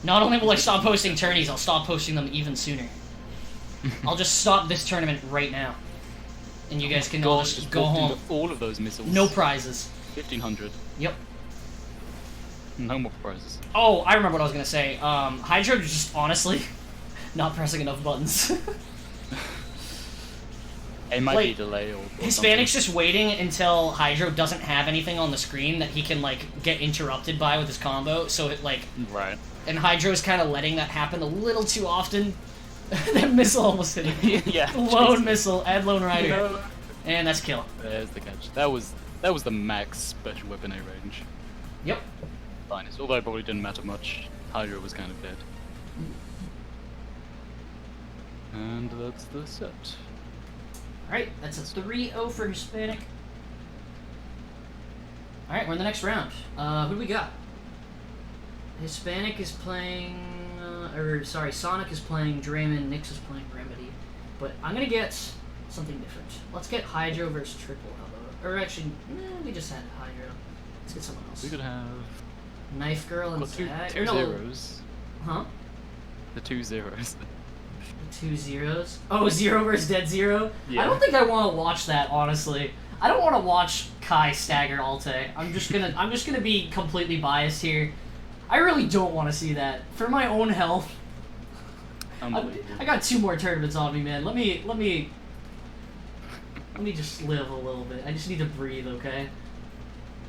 Not only will I stop posting tourneys, I'll stop posting them even sooner. I'll just stop this tournament right now. And you guys can all just go walked home. into all of those missiles. No prizes. 1500. Yep. No more prizes. Oh, I remember what I was gonna say. Hydro just honestly not pressing enough buttons. It might Like, be a delay or Hispanic's something. just waiting until Hydro doesn't have anything on the screen that he can like get interrupted by with his combo, so it like Right. and Hydro's kind of letting that happen a little too often. That missile almost hit him. Yeah. Lone Jesus. missile, add Lone Rider, No. and that's kill. There's the catch. That was the max special weapon A range. Yep. Finest. Although it probably didn't matter much. Hydra was kind of dead. And that's the set. Alright, that's a 3-0 for Hispanic. Alright, we're in the next round. Who do we got? Hispanic is playing, Sonic is playing Draymond, Nyx is playing Remedy. But I'm gonna get something different. Let's get Hydro versus Triple Elbow. Or actually, we just had Hydro. Let's get someone else. We could have Knife Girl and got two Zag. two zeros. Huh? The 2 zeros. The 2 zeros? Oh, Zero versus Dead Zero? I Yeah. don't think I want to watch that, honestly. I don't want to watch Kai stagger Alte. I'm just gonna be completely biased here. I really don't want to see that. For my own health. Unbelievable. I got 2 more tournaments on me, man. Let me just live a little bit. I just need to breathe, okay?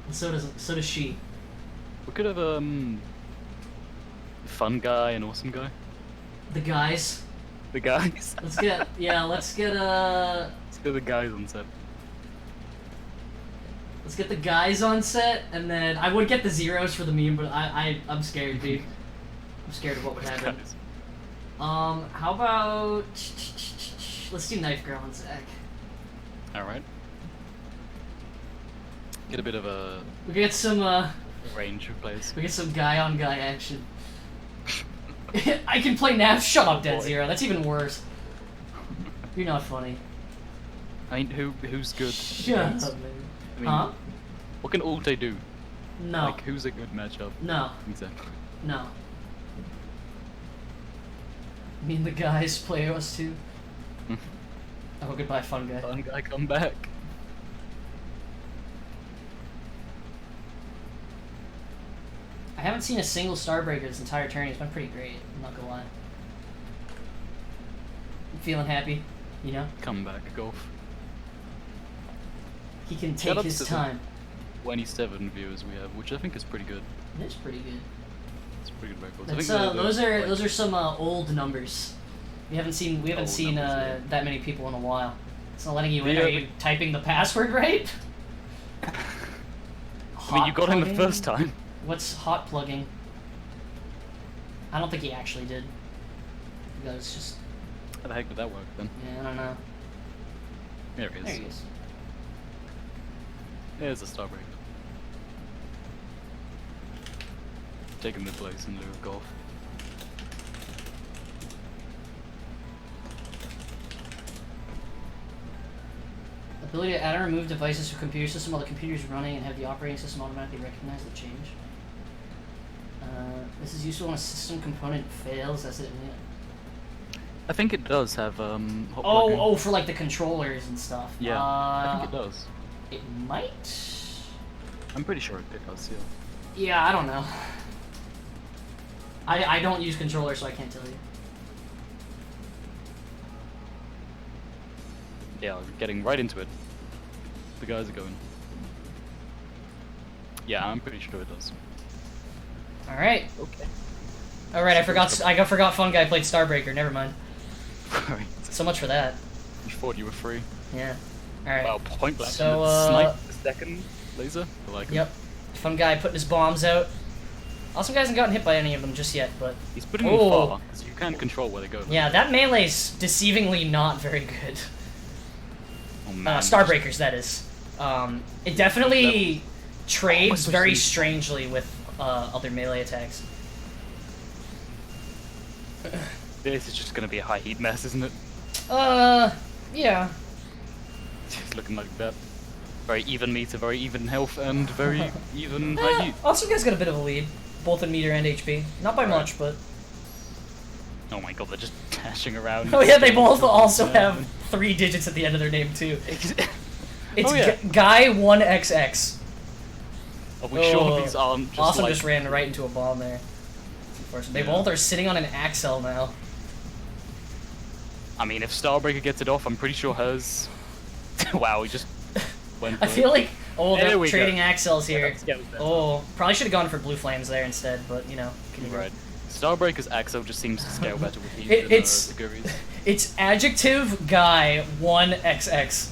And so does she. We could have fun guy and awesome guy. The guys. The guys. Let's get Let's get the guys on set. Let's get the guys on set, and then I would get the zeros for the meme, but I'm scared, dude. I'm scared of what would happen. Guys. How about let's do Knife Girl and Zach. Alright. Get a bit of a We get some range of players. we get some guy on guy action. I can play Nav. Shut up, Dead boy. Zero. That's even worse. You're not funny. I mean, who's good? Shut up, man. I mean, Huh? what can Alte do? No. Like, who's a good matchup? No. Exactly. No. I mean the guys play us too. Oh, goodbye, fun guy. Fun guy, come back. I haven't seen a single Starbreaker this entire tourney. It's been pretty great. I'm not gonna lie. I'm feeling happy, you know? Come back, golf. He can Shout take outs his to the- time. 27 viewers we have, which I think is pretty good. It is pretty good. It's pretty good records. That's, I think those are some old numbers. We haven't seen Numbers, yeah. that many people in a while. It's not letting you in. Yeah, Are you typing the password right? I mean, you got in the Hot first plugging? time. What's hot plugging? I don't think he actually did. That was just. How the heck did that work then? Yeah, I don't know. There it is. There he is. There's a Starbreaker. Taking the place in lieu of golf. Ability to add or remove devices to a computer system while the computer is running and have the operating system automatically recognize the change. This is useful when a system component fails as it. I think it does have hot plugging. Oh, for like the controllers and stuff. Yeah, I think it does. It might. I'm pretty sure it does, yeah. Yeah, I don't know. I don't use controllers, so I can't tell you. Yeah, getting right into it. The guys are going. Yeah, I'm pretty sure it does. All right. Okay. All right. I forgot. Fun Guy played Starbreaker. Never mind. Right. So much for that. You thought you were free. Yeah. All right. Wow, point blank. So, snipe the second laser. I like him. Yep. Fun Guy putting his bombs out. Awesome Guy hasn't gotten hit by any of them just yet, but. He's putting them far because you can't control where they go. Yeah, that melee's deceivingly not very good. Oh man. Starbreakers, that is. It definitely trades very strangely with other melee attacks. This is just gonna be a high heat mess, isn't it? Yeah. It's looking like that. Very even meter, very even health, and very even high heat. Awesome Guy's got a bit of a lead, both in meter and HP. Not by much, but. Oh my god, they're just dashing around. Oh yeah, they both also have 3 digits at the end of their name too. It's Guy 1XX. Are we sure these aren't just Awesome like... just ran right into a bomb there. They both are sitting on an Accel now. I mean, if Starbreaker gets it off, I'm pretty sure hers... Wow, he just went for I feel like... Oh, there they're trading Accels here. Yeah, Oh, probably should have gone for Blue Flames there instead, but, you know. Right. Starbreaker's Accel just seems to scale better with heat than SUGURI's. It's adjective Guy 1XX.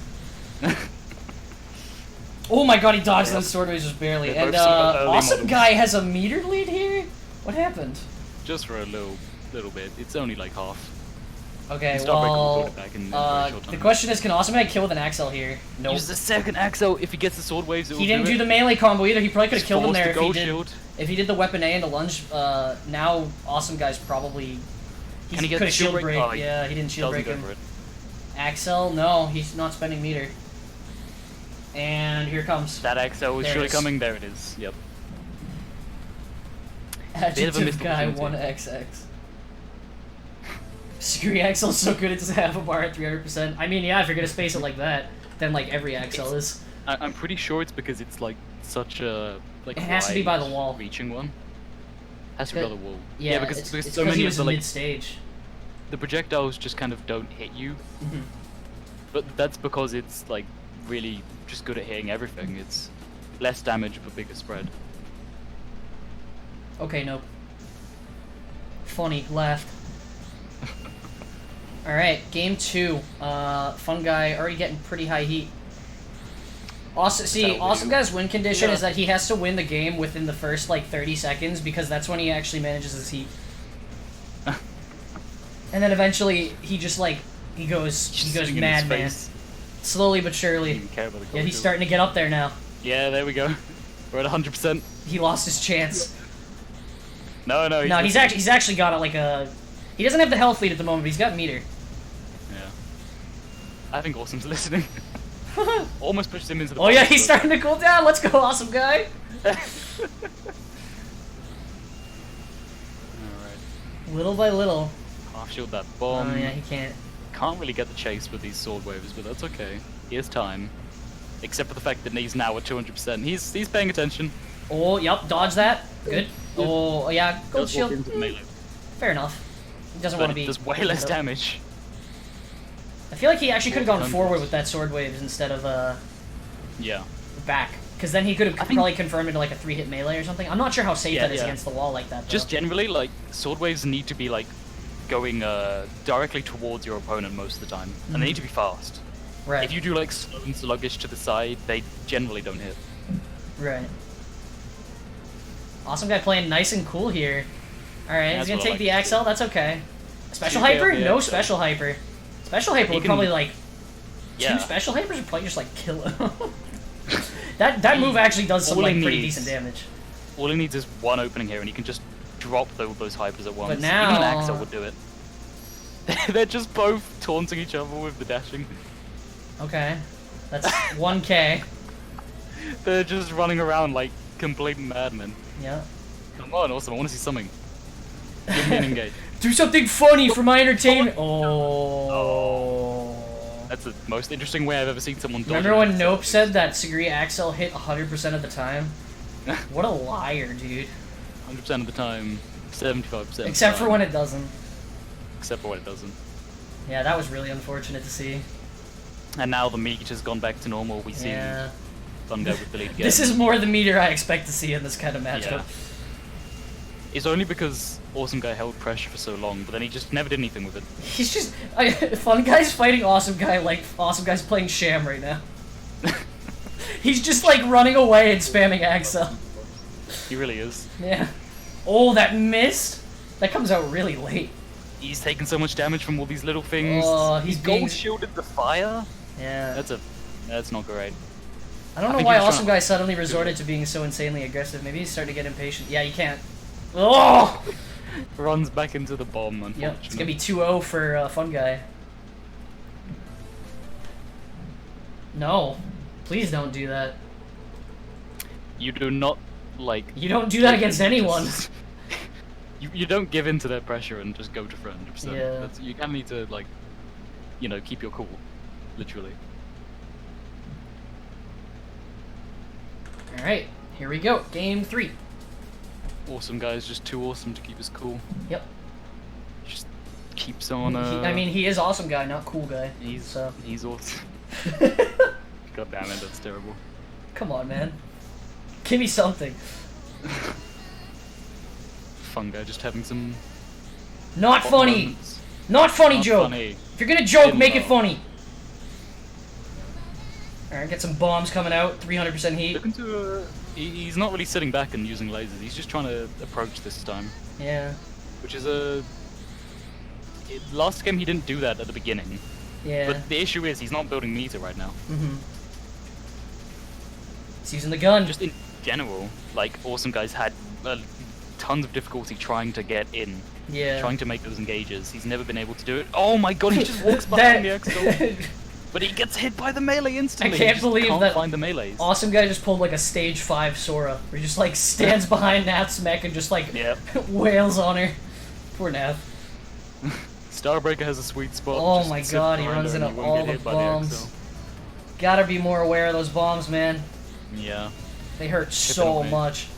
Oh my god, he dodged those sword waves just barely. And Awesome Guy has a meter lead here? What happened? Just for a little bit. It's only like half. Okay, Starbreaker will put it back in a very short time. The question is, can Awesome Guy kill with an Accel here? Nope. Use the second Accel. If he gets the sword waves, he didn't do the melee combo either. He probably could have killed him there if he did the weapon A and the lunge. Now Awesome Guy's probably... Can he get could the have shield break? Oh, yeah, he didn't shield break go him. for it. Accel, no, he's not spending meter. And here comes. That Accel is surely coming. There it is. Yep. Adjective Guy 1XX. SUGURI Accel is so good it doesn't have a bar at 300%. I mean, yeah, if you're gonna space it like that, then like every Accel is. I'm pretty sure it's because it's like such a like. It has to be by the wall. Reaching one. Has to be by the wall. Yeah, because it's so many he of was the like mid-stage. the projectiles just kind of don't hit you. But that's because it's like really just good at hitting everything. It's less damage but bigger spread. Okay, nope. Funny, left. Alright, game 2. Fun Guy already getting pretty high heat. Awesome Guy's win condition is that he has to win the game within the first like 30 seconds because that's when he actually manages his heat. And then eventually he just like he goes mad, man. Slowly but surely. Yeah, he's starting to get up there now. Yeah, there we go. We're at 100%. He lost his chance. No, he's actually got like a. He doesn't have the health lead at the moment, but he's got meter. Yeah. I think Awesome's listening. Almost pushed him into the. Oh yeah, he's starting to cool down. Let's go, Awesome Guy. Alright. Little by little. Half shield that bomb. Oh yeah, he can't. Can't really get the chase with these sword waves, but that's okay. He has time. Except for the fact that he's now at 200%. He's paying attention. Oh, yep, dodge that. Good. Oh, yeah, gold shield. Fair enough. He doesn't want to be... Does way less damage. I feel like he actually could have gone forward with that sword waves instead of, yeah. back. Because then he could have probably confirmed into like a 3-hit melee or something. I'm not sure how safe that is against the wall like that, though. Just generally, like, sword waves need to be, like, going directly towards your opponent most of the time. And they need to be fast. Right. If you do, like, slow and sluggish to the side, they generally don't hit. Right. Awesome guy playing nice and cool here. Alright, he's gonna take the Accel, that's okay. Special hyper? No special hyper. Special hyper would probably, like... 2 special hypers would probably just, like, kill him. that move actually does some, like, pretty decent damage. All he needs is one opening here, and he can just drop those hypers at once. But now... Even an Accel would do it. They're just both taunting each other with the dashing. Okay. That's 1k. They're just running around like complete madmen. Yeah. Come on, awesome, I want to see something. Give me an engage. Do something funny for my entertainment! Oh. That's the most interesting way I've ever seen someone dodge. Remember when Nope said that SUGURI Accel hit 100% of the time? What a liar, dude. 100% of the time, 75%. Except for when it doesn't. Except for when it doesn't. Yeah, that was really unfortunate to see. And now the meat has gone back to normal. We see Fun Guy with the lead again. This is more the meter I expect to see in this kind of matchup. Yeah. It's only because Awesome Guy held pressure for so long, but then he just never did anything with it. He's just... Fun Guy's fighting Awesome Guy like Awesome Guy's playing Sham right now. He's just like running away and spamming Accel. He really is. Yeah. Oh, that missed? That comes out really late. He's taking so much damage from all these little things. Oh, he's gold shielded the fire. Yeah. That's not great. I don't know why Awesome Guy suddenly resorted to being so insanely aggressive. Maybe he's starting to get impatient. Yeah, you can't. Oh! Runs back into the bomb, unfortunately. Yep, it's gonna be 2-0 for Fun Guy. No. Please don't do that. You do not, like... You don't do that against anyone. You don't give in to their pressure and just go to 100%. Yeah. You kind of need to, like, you know, keep your cool. Literally. Alright, here we go. Game 3. Awesome Guy's just too awesome to keep us cool. Yep. Just keeps on, I mean, he is Awesome Guy, not Cool Guy. He's awesome. God damn it, that's terrible. Come on, man. Give me something. Fun Guy just having some... Not funny! Moments. Not funny Not joke! Funny. If you're gonna joke, make it funny! Alright, get some bombs coming out, 300% heat. Looking to, he's not really sitting back and using lasers, he's just trying to approach this time. Yeah. Which is last game he didn't do that at the beginning. Yeah. But the issue is he's not building meter right now. Mm-hmm. He's using the gun. Just in general, like, Awesome Guy's had tons of difficulty trying to get in. Yeah. Trying to make those engages. He's never been able to do it. Oh my god, he just walks behind the Accel. But he gets hit by the melee instantly. I can't believe that find the melees. Awesome Guy just pulled like a stage 5 Sora, where he just like stands behind Nath's mech and just like wails on her. Poor Nath. Starbreaker has a sweet spot. Oh my god, he runs into all the bombs. Gotta be more aware of those bombs, man. Yeah. They hurt so much.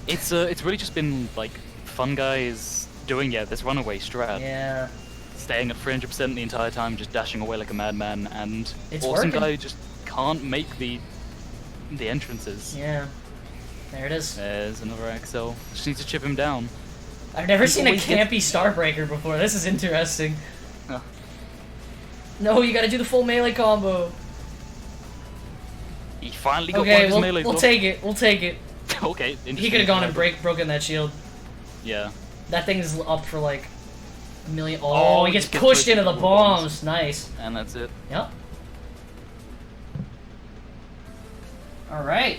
It's really just been like Fun Guy is doing this runaway strat. Yeah. Staying at 300% the entire time, just dashing away like a madman, and it's Awesome working. Guy just can't make the entrances. Yeah. There it is. There's another Accel. Just needs to chip him down. I've never seen a campy Starbreaker before. This is interesting. Huh. No, you gotta do the full melee combo. He finally got one of his melees we'll off. take it. We'll take it. Okay. He could have gone and broken that shield. Yeah. That thing's up for like a million. Oh, he gets pushed into the bombs. Nice. And that's it. Yep. All right.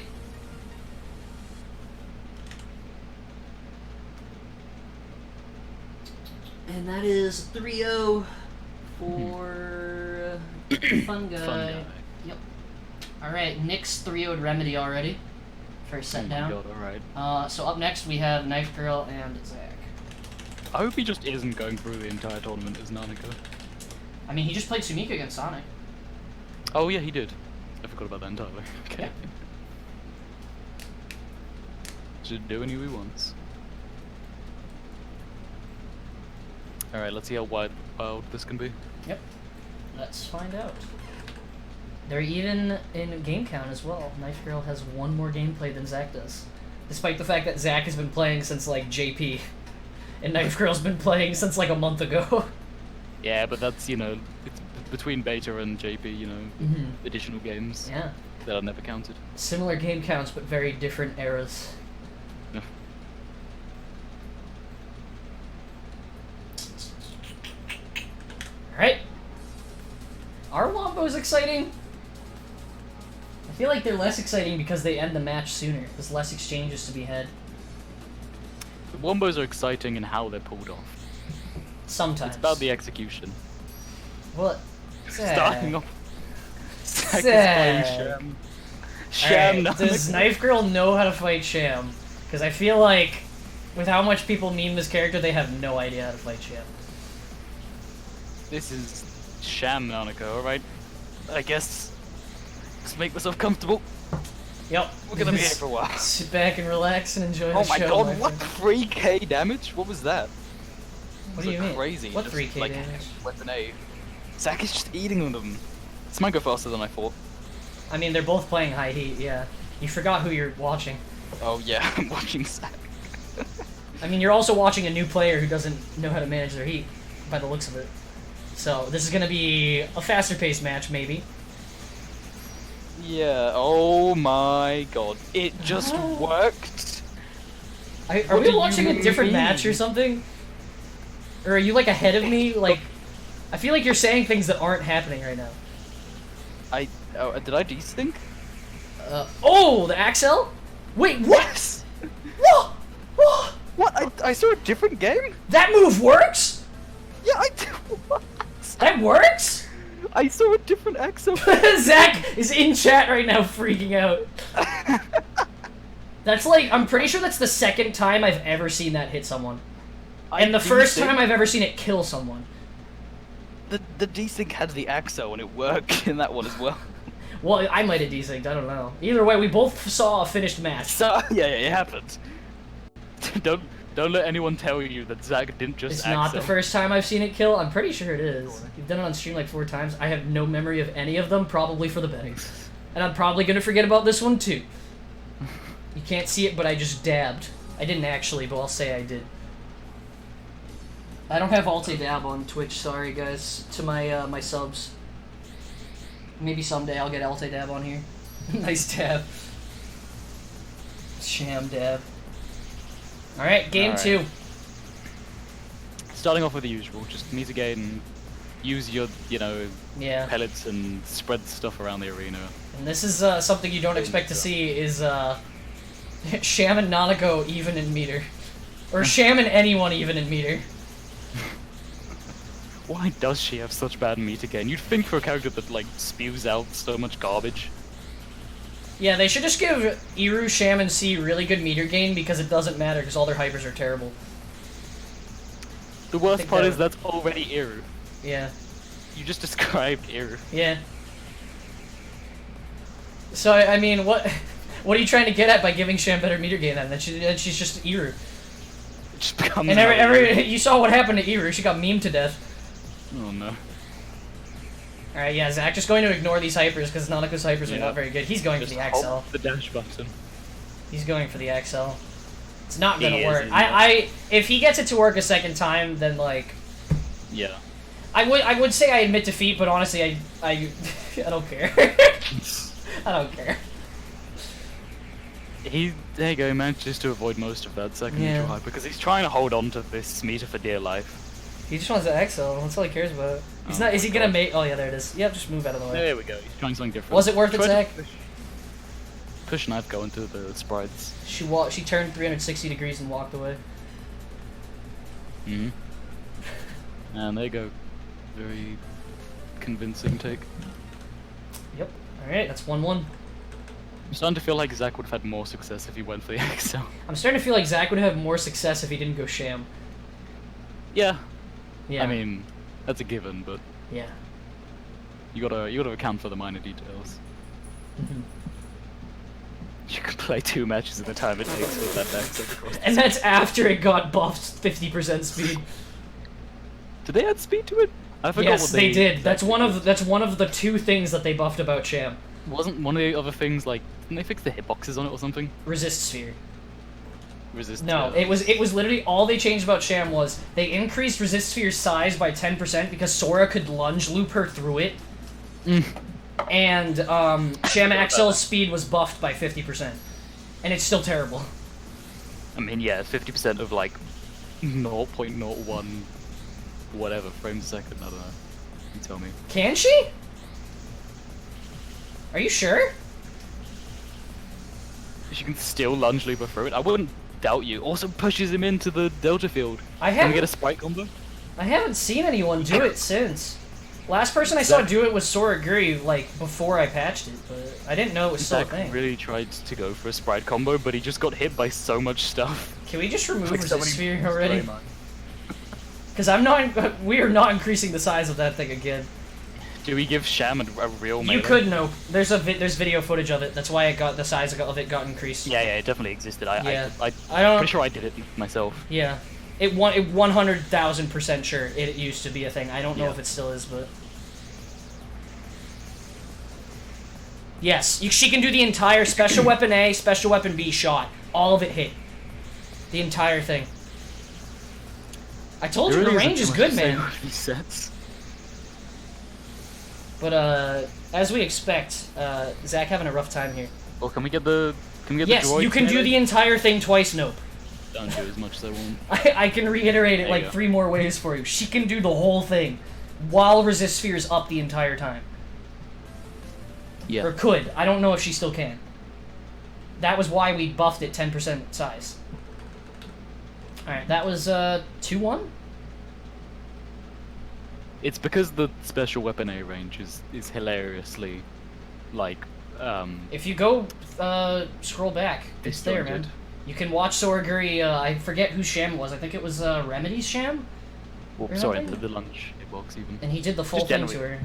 And that is 3-0 for Fun Guy. Yep. Alright, Nick's 3-0'd Remedy already. First set down. God, alright. So up next we have Knife Girl and Zach. I hope he just isn't going through the entire tournament as Nanako. I mean, he just played Sumika against Sonic. Oh yeah, he did. I forgot about that entirely. Okay. Yeah. Should do any he wants. Alright, let's see how wild this can be. Yep. Let's find out. They're even in game count as well. Knife Girl has one more gameplay than Zach does. Despite the fact that Zach has been playing since, like, JP. And Knife Girl's been playing since, like, a month ago. Yeah, but that's, you know, it's between beta and JP, you know, additional games Yeah. that are never counted. Similar game counts, but very different eras. Yeah. Alright. Are Wombos exciting? I feel like they're less exciting because they end the match sooner. There's less exchanges to be had. The Wombos are exciting in how they're pulled off. Sometimes. It's about the execution. What? Starting off. Zack is Sad. playing Sham. Alright, does Knife Girl know how to fight Sham? Because I feel like, with how much people meme this character, they have no idea how to fight Sham. This is Sham Nanako, alright? I guess. Just make myself comfortable. Yep. We're gonna be here for a while. Sit back and relax and enjoy Oh the my show. god, what? friend. 3k damage? What was that? What do you mean? Crazy. What Just, 3k like, damage? Weapon A. Zack is just eating them. This might go faster than I thought. I mean, they're both playing high heat, yeah. You forgot who you're watching. Oh yeah, I'm watching Zack. I mean, you're also watching a new player who doesn't know how to manage their heat, by the looks of it. So, this is gonna be a faster paced match, maybe. Yeah, oh my god. It just worked. Are What we do watching you a different mean? match or something? Or are you, like, ahead of me? Like, I feel like you're saying things that aren't happening right now. Did I desync? Oh, the Accel? Wait, what? Yes! What? What? What? I saw a different game? That move works? Yeah, I did. What? That works? I saw a different Accel. Zach is in chat right now freaking out. That's like, I'm pretty sure that's the second time I've ever seen that hit someone. And the first time I've ever seen it kill someone. The desync had the Accel and it worked in that one as well. Well, I might have desynced, I don't know. Either way, we both saw a finished match. So yeah, it happened. Don't let anyone tell you that Zack didn't just It's not the Accel. first time I've seen it kill. I'm pretty sure it is. You've done it on stream like 4 times. I have no memory of any of them, probably for the better. And I'm probably gonna forget about this one too. You can't see it, but I just dabbed. I didn't actually, but I'll say I did. I don't have Alt Dab on Twitch, sorry guys, to my my subs. Maybe someday I'll get Alt Dab on here. Nice dab. Sham dab. Alright, game 2. Starting off with the usual, just meet again, use your, Yeah. pellets and spread stuff around the arena. And this is something you don't expect to see is Sham and Nanako even in meter. Or Sham and anyone even in meter. Why does she have such bad meat again? You'd think for a character that, like, spews out so much garbage. Yeah, they should just give Iru, Sham, and C really good meter gain because it doesn't matter because all their hypers are terrible. The worst part that is that's already Iru. Yeah. You just described Iru. Yeah. So, I mean, what are you trying to get at by giving Sham better meter gain then? That she's just Iru. It just becomes And another Iru. you saw what happened to Iru. She got memed to death. Oh no. Alright, yeah, Zach just going to ignore these hypers because Nanako's hypers are not very good. He's going Just for the Accel. hold the dash button. He's going for the Accel. It's not gonna He is, work. isn't it? If he gets it to work a second time, then like, Yeah. I would say I admit defeat, but honestly, I don't care. I don't care. There you go, he manages to avoid most of that second Yeah. neutral hype because he's trying to hold on to this meter for dear life. He just wants the Accel. That's all he cares about. He's Oh not. Is my he gonna God. make? Oh yeah, there it is. Yep, just move out of the way. There we go, he's trying something different. Was it worth it, Try to Zach? Push knife go into the sprites. She turned 360 degrees and walked away. Mm-hmm. And there you go. Very convincing take. Yep. All right, that's 1-1. I'm starting to feel like Zack would have had more success if he went for the Accel. I'm starting to feel like Zach would have more success if he didn't go Sham. Yeah. Yeah. I mean, that's a given, but Yeah. you gotta account for the minor details. You can play 2 matches in the time it takes with that Accel. And that's after it got buffed 50% speed. Did they add speed to it? I forgot Yes, what they did. That's one of the two things that they buffed about Sham. Wasn't one of the other things like didn't they fix the hitboxes on it or something? Resist sphere. Resist. No, it was literally all they changed about Sham was they increased resist sphere's size by 10% because Sora could lunge loop her through it. And Sham Accel's speed was buffed by 50%. And it's still terrible. I mean, yeah, 50% of like 0.01 whatever frames a second. I don't know. You tell me. Can she? Are you sure? She can still lunge loop her through it. I wouldn't doubt you. Also pushes him into the Delta field. Can we get a spike combo? I haven't seen anyone do it since. Last person I saw do it was SUGURI, like, before I patched it, but I didn't know it was still a thing. Really tried to go for a sprite combo, but he just got hit by so much stuff. Can we just remove resist sphere already? Because we are not increasing the size of that thing again. Do we give Sham a real melee? You could know. There's video footage of it. That's why the size of it got increased. Yeah, it definitely existed. I'm pretty sure I did it myself. Yeah. It 100,000% sure it used to be a thing. I don't know if it still is, but... Yes, she can do the entire Special Weapon A, Special Weapon B shot. All of it hit. The entire thing. I told you, the range is good, man. Sets. But, as we expect, Zach having a rough time here. Well, can we get the Yes, you can do the entire thing twice, nope. Don't do as much as I want. I can reiterate it like 3 more ways for you. She can do the whole thing while resist sphere is up the entire time. Yeah. Or could. I don't know if she still can. That was why we buffed it 10% size. Alright, that was 2-1? It's because the special weapon A range is hilariously like if you go scroll back, it's there, man. You can watch SUGURI, I forget who Sham was. I think it was Remedy's Sham? Well, sorry, the lunge hitbox even. And he did the full thing to her.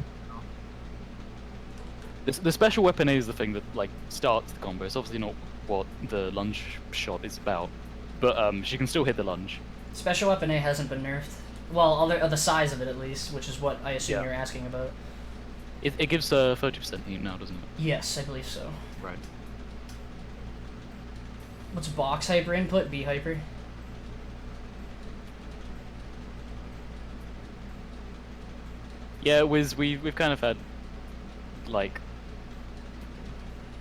The special weapon A is the thing that like starts the combo. It's obviously not what the lunge shot is about, but she can still hit the lunge. Special weapon A hasn't been nerfed. Well, the size of it at least, which is what I assume you're asking about. It gives 30% heat now, doesn't it? Yes, I believe so. Right. What's box hyper input? B hyper? Yeah, we've kind of had like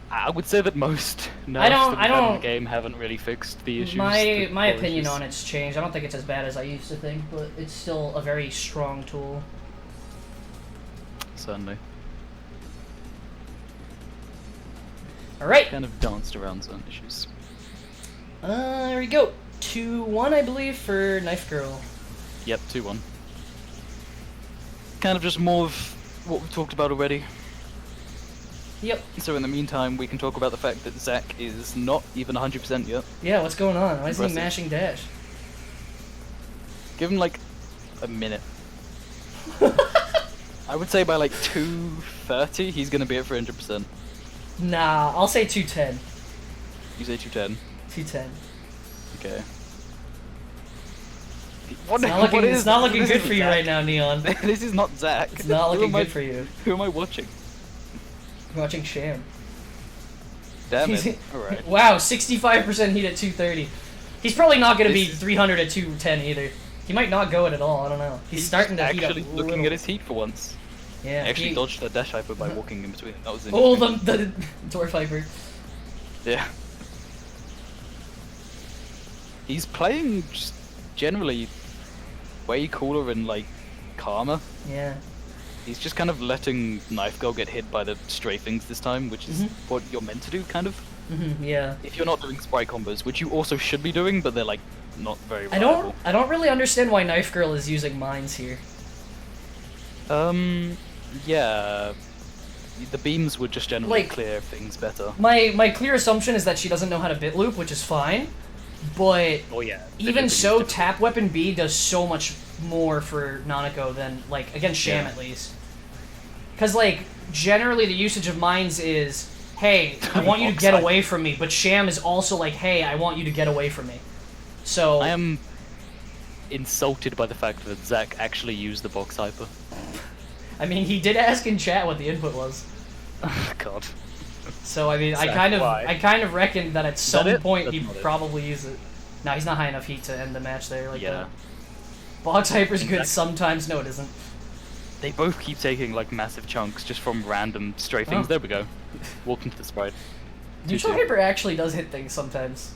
I would say that most nerfs that we've had in the game haven't really fixed the issues. My opinion on it's changed. I don't think it's as bad as I used to think, but it's still a very strong tool. Certainly. Alright. Kind of danced around certain issues. There we go. 2-1, I believe, for Knife Girl. Yep, 2-1. Kind of just more of what we've talked about already. Yep. So in the meantime, we can talk about the fact that Zach is not even 100% yet. Yeah, what's going on? Why is he mashing dash? Give him like a minute. I would say by like 2:30, he's gonna be at 300%. Nah, I'll say 210. You say 210? 210. Okay. It's not looking good for you right now, Neon. This is not Zach. It's not looking good for you. Who am I watching? I'm watching Sham. Damn it. Alright. Wow, 65% heat at 230. He's probably not going to be 300 at 210 either. He might not go it at all, I don't know. He's starting to heat up actually looking at his heat for once. Yeah. I actually dodged the dash hyper by walking in between. That was oh, the dwarf hyper. Yeah. He's playing just generally way cooler and like calmer. Yeah. He's just kind of letting Knife Girl get hit by the stray things this time, which is what you're meant to do, kind of. Yeah. If you're not doing sprite combos, which you also should be doing, but they're like not very reliable. I don't really understand why Knife Girl is using mines here. Yeah. The beams would just generally clear things better. My clear assumption is that she doesn't know how to bit loop, which is fine. But even so, Tap Weapon B does so much more for Nanako than, like, against Sham at least. Because, like, generally the usage of mines is, hey, I want you to get away from me, but Sham is also like, hey, I want you to get away from me. So... I am insulted by the fact that Zach actually used the box hyper. I mean, he did ask in chat what the input was. God. So I mean, I kind of reckoned that at some point he'd probably use it. No, he's not high enough heat to end the match there like that. Box hyper's good sometimes. No, it isn't. They both keep taking like massive chunks just from random stray things. There we go. Walk into the sprite. Neutral hyper actually does hit things sometimes.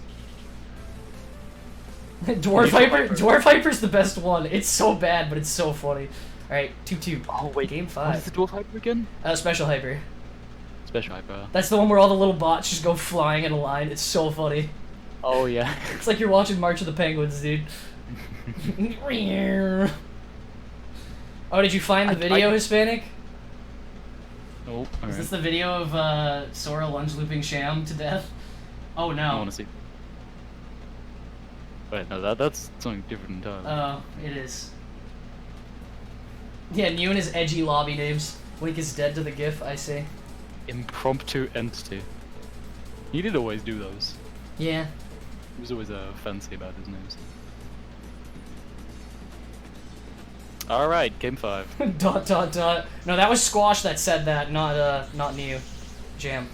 Dwarf hyper's the best one. It's so bad, but it's so funny. All right, 2-2. Oh wait, game 5. What is the dwarf hyper again? Special hyper. Special hyper. That's the one where all the little bots just go flying in a line. It's so funny. Oh yeah. It's like you're watching March of the Penguins, dude. Oh, did you find the video, Hispanic? Oh, alright. Is this the video of Sora lunge looping Sham to death? Oh no. I want to see. Wait, no, that's something different entirely. Oh, it is. Yeah, new and his edgy lobby names. Link is dead to the GIF, I see. Impromptu entity. He did always do those. Yeah. He was always fancy about his names. Alright, game 5. ... No, that was Squash that said that, not Neo. Jam.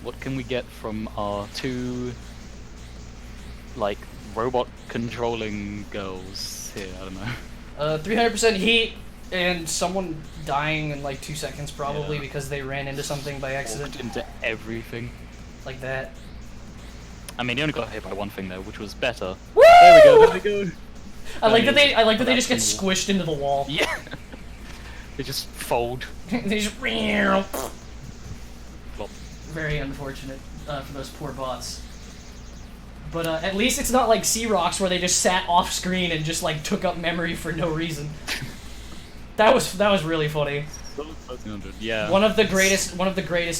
What can we get from our two, like, robot controlling girls here? I don't know. 300% heat, and someone dying in like 2 seconds probably because they ran into something by accident. Walked into everything. Like that. I mean, he only got hit by one thing though, which was better. Woo! There we go. I like that they just get squished into the wall. Yeah. They just fold. They just Flop. Very unfortunate for those poor bots. But at least it's not like Sea-Rocks where they just sat off screen and just like took up memory for no reason. That was really funny. Yeah. One of the greatest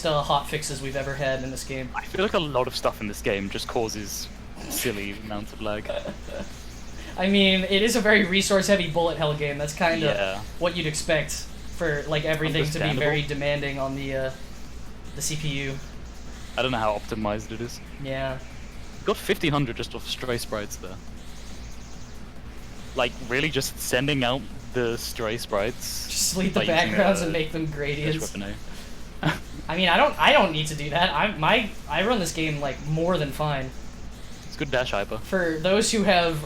hot fixes we've ever had in this game. I feel like a lot of stuff in this game just causes silly amounts of lag. I mean, it is a very resource-heavy bullet hell game. That's kind of what you'd expect for like everything to be very demanding on the CPU. I don't know how optimized it is. Yeah. Got 1500 just off stray sprites there. Like, really just sending out the stray sprites. Just delete the backgrounds and make them gradients. I mean, I don't need to do that. I run this game like more than fine. It's good dash hyper. For those who have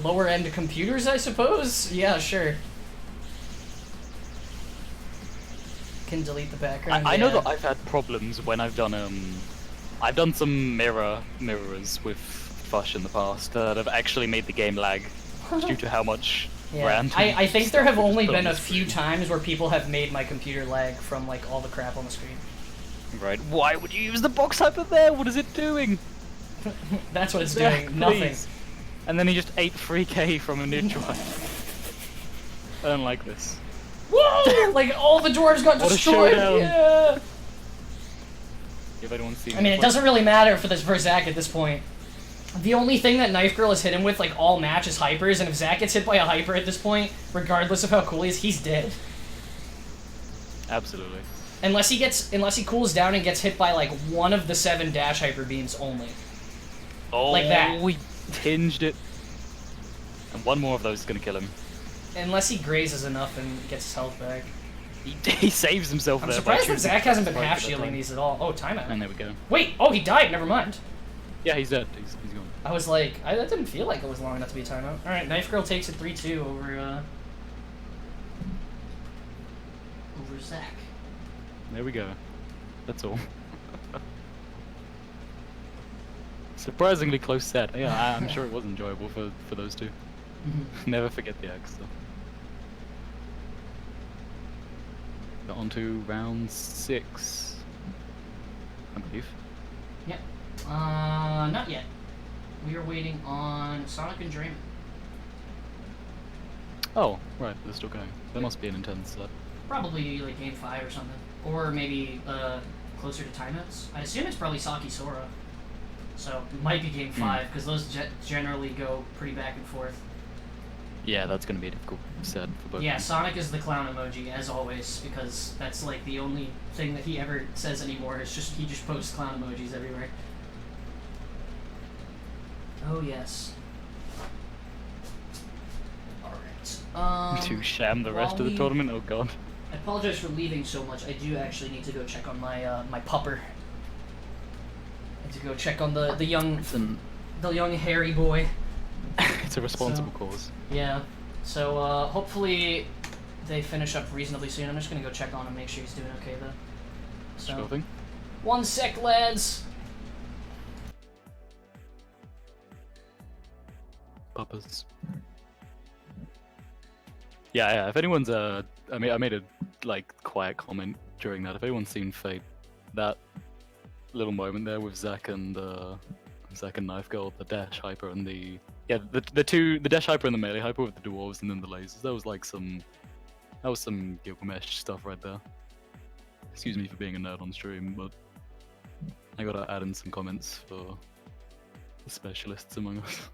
lower end computers, I suppose. Yeah, sure. Can delete the background. I know that I've had problems when I've done some mirrors with Fush in the past that have actually made the game lag due to how much random. I think there have only been a few times where people have made my computer lag from like all the crap on the screen. Right. Why would you use the box hyper there? What is it doing? That's what it's doing. Nothing. And then he just ate 3k from a neutral. I don't like this. Whoa! Like all the dwarves got destroyed. Yeah. If anyone sees I mean, it doesn't really matter for Zach at this point. The only thing that Knife Girl has hit him with, like, all match is hypers, and if Zach gets hit by a hyper at this point, regardless of how cool he is, he's dead. Absolutely. Unless he cools down and gets hit by, like, one of the 7 dash hyper beams only. Oh, like that. We tinged it. And one more of those is gonna kill him. Unless he grazes enough and gets his health back. He saves himself there. I'm surprised that Zach hasn't been half-shielding these at all. Oh, timeout. And there we go. Wait! Oh, he died! Never mind. Yeah, he's dead. He's gone. I was like, that didn't feel like it was long enough to be a timeout. Alright, Knife Girl takes it 3-2 over Zach. There we go. That's all. Surprisingly close set. Yeah, I'm sure it was enjoyable for those two. Never forget the X though. Got on to round 6, I believe. Yep. Not yet. We are waiting on Sonic and Jeran. Oh, right, they're still going. That must be an intense set. Probably like game 5 or something. Or maybe closer to timeouts. I assume it's probably Saki Sora. So it might be game 5, because those generally go pretty back and forth. Yeah, that's going to be a difficult set for both. Yeah, Sonic is the clown emoji, as always, because that's like the only thing that he ever says anymore. It's just he just posts clown emojis everywhere. Oh, yes. Alright. To sham the rest of the tournament? Oh god. I apologize for leaving so much. I do actually need to go check on my my pupper. I need to go check on the young hairy boy. It's a responsible cause. Yeah. So hopefully they finish up reasonably soon. I'm just gonna go check on him, make sure he's doing okay though. So, Sure thing. 1 sec, lads. Puppers. Yeah. If anyone's I made a like quiet comment during that. If anyone's seen Fate, that little moment there with Zack and Knife Girl, the dash hyper and the dash hyper and the melee hyper with the dwarves and then the lasers. That was some Gilgamesh stuff right there. Excuse me for being a nerd on stream, but I gotta add in some comments for the specialists among us.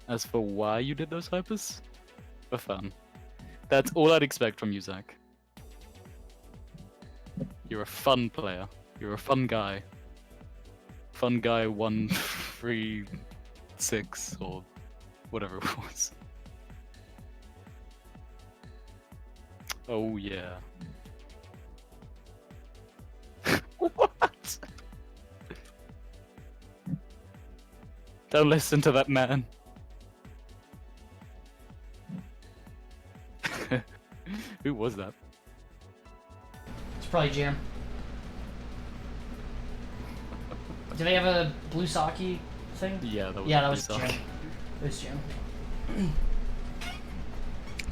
As for why you did those hypers, for fun. That's all I'd expect from you, Zack. You're a fun player. You're a fun guy. Fun guy 136 or whatever it was. Oh yeah. What? Don't listen to that man. Who was that? It's probably Jam. Do they have a blue sake thing? Yeah, that was Jam. It was Jam.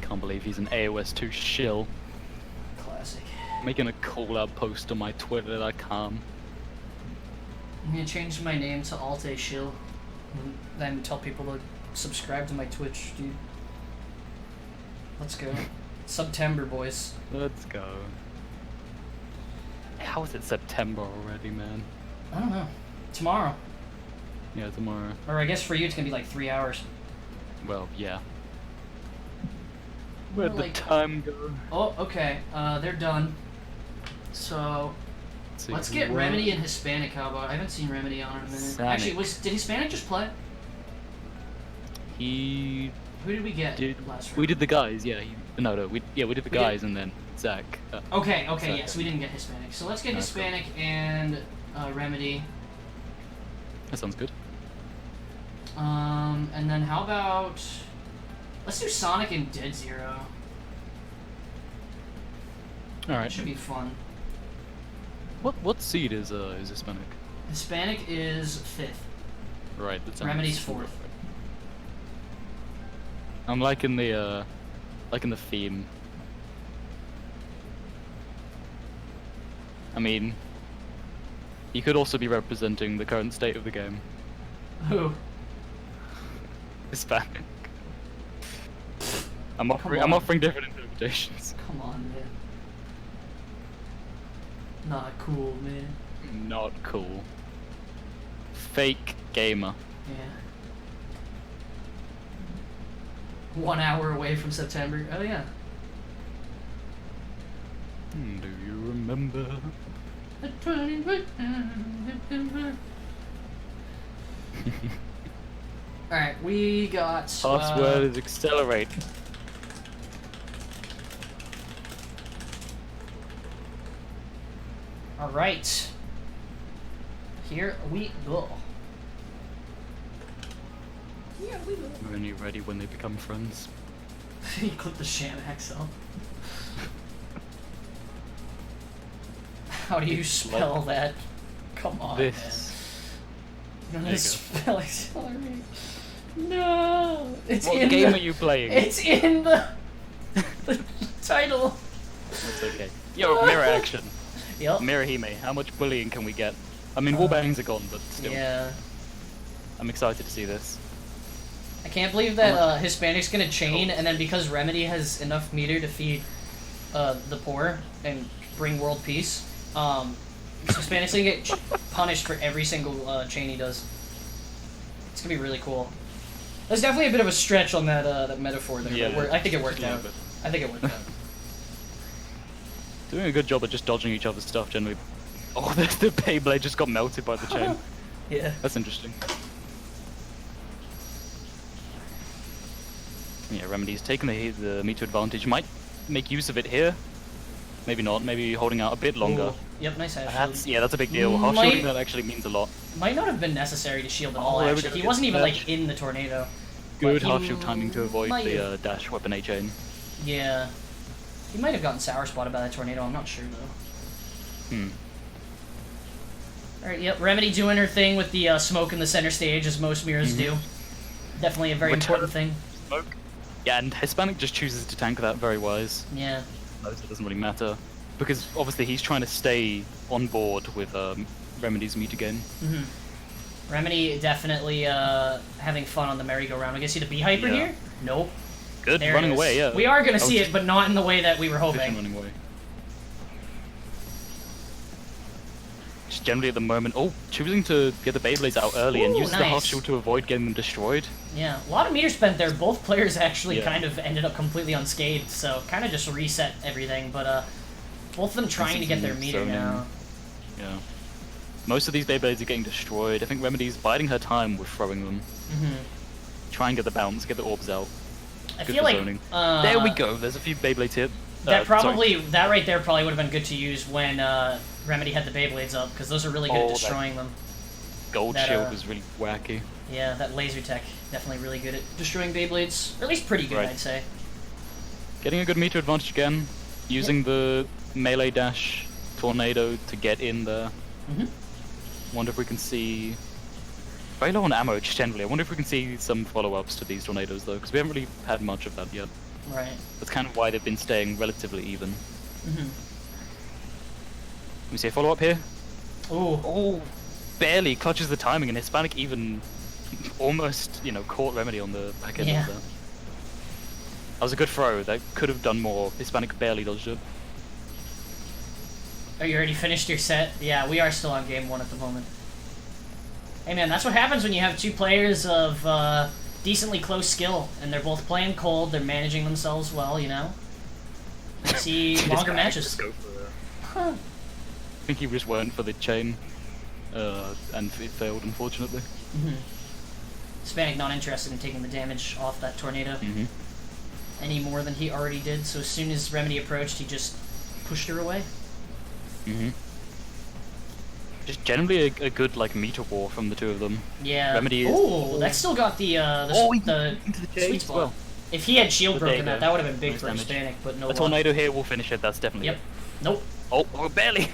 Can't believe he's an AOS 2 shill. Classic. Making a call-out post on my Twitter that I can't. I'm gonna change my name to Alte Shill, and then tell people to subscribe to my Twitch, dude. Let's go. September, boys. Let's go. How is it September already, man? I don't know. Tomorrow. Yeah, tomorrow. Or I guess for you it's gonna be like 3 hours. Well, yeah. Where'd the like... time go? Oh, okay. They're done. So let's get Remedy and Hispanic. How about? I haven't seen Remedy on in a minute. Hispanic. Actually, did Hispanic just play? He. Who did we get last round? We did the guys. Yeah. We did the guys and then Zack. Okay. Zack. Yes, we didn't get Hispanic. So let's get No, Hispanic and Remedy. That sounds good. And then how about let's do Sonic and Dead Zero. All That right. should be fun. What seed is Hispanic? Hispanic is 5th. Right. That sounds Remedy's 4th. I'm liking the theme. I mean, he could also be representing the current state of the game. Who? Hispanic. I'm offering different interpretations. Come on, man. Not cool, man. Not cool. Fake gamer. Yeah. 1 hour away from September. Oh yeah. Do you remember? Alright, we got... Password is accelerate. Alright. Here we go. Here we go. We're only ready when they become friends. You click the sham Accel. How do you spell that? Come on, This. man. I'm gonna spell accelerate. No! It's What in game the, are you playing? It's in the title. That's okay. Yo, mirror action. Yep. Mirror Hime. How much bullying can we get? I mean, wallbangs are gone, but still. Yeah. I'm excited to see this. I can't believe that Hispanic's gonna chain, and then because Remedy has enough meter to feed the poor and bring world peace, Hispanic's gonna get punished for every single chain he does. It's gonna be really cool. There's definitely a bit of a stretch on that metaphor there, Yeah, but I think it worked yeah, out. but- I think it worked out. Doing a good job at just dodging each other's stuff generally. Oh, the Beyblade just got melted by the chain. Yeah. That's interesting. Yeah, Remedy's taking the meter advantage. Might make use of it here. Maybe not. Maybe holding out a bit longer. Ooh. Yep, nice half shield. Yeah, that's a big deal. Half shielding that actually means a lot. Might not have been necessary to shield at all, there we actually. go. He wasn't even, Dash. like, in the tornado. Good But half he shield timing to avoid might the have- dash weapon A chain. Yeah. He might have gotten sour spotted by that tornado, I'm not sure, though. Alright, yep, Remedy doing her thing with the smoke in the center stage, as most mirrors do. Definitely a very important thing. Smoke. Yeah, and Hispanic just chooses to tank that very wise. Yeah. It doesn't really matter. Because obviously he's trying to stay on board with Remedy's meter gain. Remedy definitely having fun on the merry-go-round. We gonna see the B-Hyper here? Nope. Good, There running it is. away, yeah. We are gonna see it, but not in the way that we were hoping. Running away. Just generally at the moment, choosing to get the Beyblades out early and Ooh, use the nice. half shield to avoid getting them destroyed. Yeah, a lot of meter spent there. Both players actually Yeah. kind of ended up completely unscathed, so kind of just reset everything, but both of them trying to get their meter zoning. now. Yeah. Most of these Beyblades are getting destroyed. I think Remedy's biding her time with throwing them. Try and get the bounce, get the orbs out. I Good feel for like zoning. There we go. There's a few Beyblades here. that Sorry. that right there probably would have been good to use when Remedy had the Beyblades up, because those are really good at destroying them. Gold that, shield was really wacky. Yeah, that laser tech definitely really good at destroying Beyblades, or at least pretty good, Right. I'd say. Getting a good meter advantage again. Using the melee dash tornado to get in there. Wonder if we can see... Very low on ammo, just generally. I wonder if we can see some follow-ups to these tornadoes, though, because we haven't really had much of that yet. Right. That's kind of why they've been staying relatively even. We see a follow-up here. Ooh. Oh, barely clutches the timing, and Hispanic even almost, caught Remedy on the back end of that. That was a good throw. That could have done more. Hispanic barely dodged it. Oh, you already finished your set? Yeah, we are still on game 1 at the moment. Hey man, that's what happens when you have two players of decently close skill, and they're both playing cold, they're managing themselves well, you know? You see longer matches. I think he just went for the chain, and it failed, unfortunately. Hispanic not interested in taking the damage off that tornado any more than he already did, so as soon as Remedy approached, he just pushed her away. Just generally a good meter war from the two of them. Yeah. Remedy is... Oh, that still got the sweet spot. well. If he had shield But there broken you that, go. that would have been big Nice for damage. Hispanic, but no A luck. tornado here will finish it, that's definitely Yep. it. Nope. Oh, barely!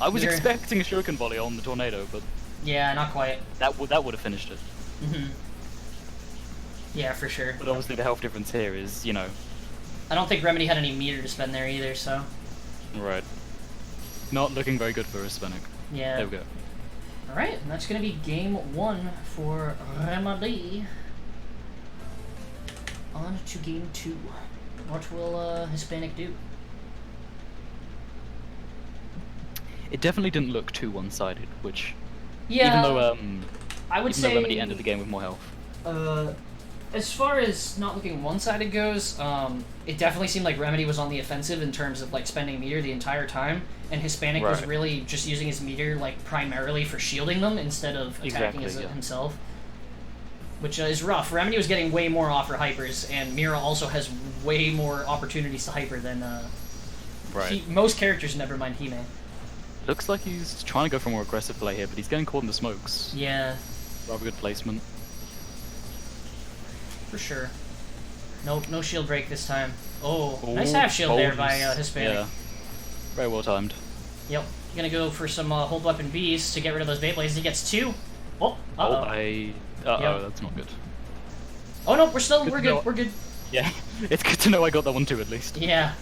I was You're- expecting a shuriken volley on the tornado, but Yeah, not quite. that would have finished it. Yeah, for sure. But obviously the health difference here is, I don't think Remedy had any meter to spend there either, so... Right. Not looking very good for Hispanic. Yeah. There we go. Alright, and that's gonna be game 1 for Remedy. On to game 2. What will Hispanic do? It definitely didn't look too one-sided, which... Yeah, Even though, I would even say... though Remedy ended the game with more health. As far as not looking one-sided goes, it definitely seemed like Remedy was on the offensive in terms of spending meter the entire time, and Hispanic was Right. really just using his meter primarily for shielding them instead of attacking Exactly, yeah. himself, which is rough. Remedy was getting way more off her hypers, and Mira also has way more opportunities to hyper than Right. most characters. Never mind He-Man. Looks like he's trying to go for more aggressive play here, but he's getting caught in the smokes. Yeah, Rather good placement. for sure. Nope, no shield break this time. Oh, Ooh, nice half shield there by boldness. Hispanic. Yeah. Very well timed. Yep. Gonna go for some hold weapon Bs to get rid of those Beyblades. He gets 2. Oh, uh-oh. Uh-oh, that's not good. Oh no, we're still, Good we're to good, know. we're good. Yeah, it's good to know I got that one too, at least. Yeah.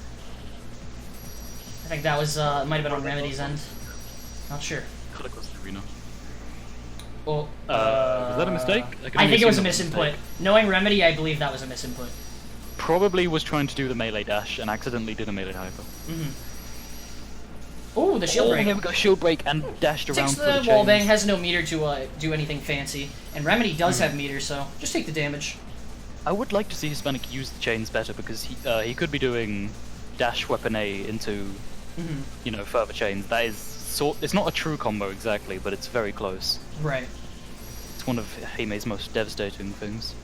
I think that was, might have been on Remedy's end. Not sure. Cut across the arena. Oh, was that a mistake? I think it was a assume that misinput. Knowing Remedy, I believe that was a misinput. Probably was trying to do the melee dash and accidentally did a melee hyper. Oh, the shield break. There we go, shield break and dashed around Takes for the the wall bang, chains. has no meter to do anything fancy. And Remedy does have meter, so just take the damage. I would like to see Hispanic use the chains better because he could be doing dash weapon A into, further chains. That is it's not a true combo exactly, but it's very close. Right. It's one of Heime's most devastating things.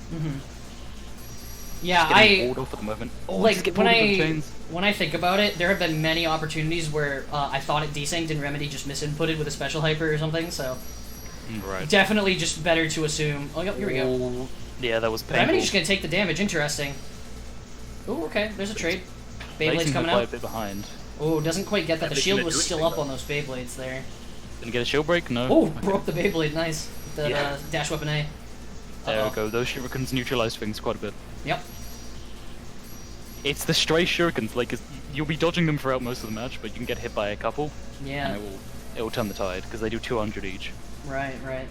Yeah, Just getting walled off at the moment. Oh, like just get when pulled into the chains. I think about it, there have been many opportunities where I thought it desynced and Remedy just misinputted with a special hyper or something. So Right. definitely just better to assume. Oh, yep, here we go. Oh, yeah, that was painful. Remedy's just gonna take the damage. Interesting. Oh, okay. There's a trade. Beyblade's coming quite out. a bit behind. Oh, doesn't quite get that. The Remedy shield gonna was do still anything, up though. on those Beyblades there. Gonna get a shield break? No. Oh, Okay. broke the Beyblade. Nice. That Yeah. dash weapon A. There we go. Those shurikens neutralize things quite a bit. Yep. It's the stray shurikens. Like you'll be dodging them throughout most of the match, but you can get hit by a couple, Yeah. and it will turn the tide because they do 200 each. Right. Right.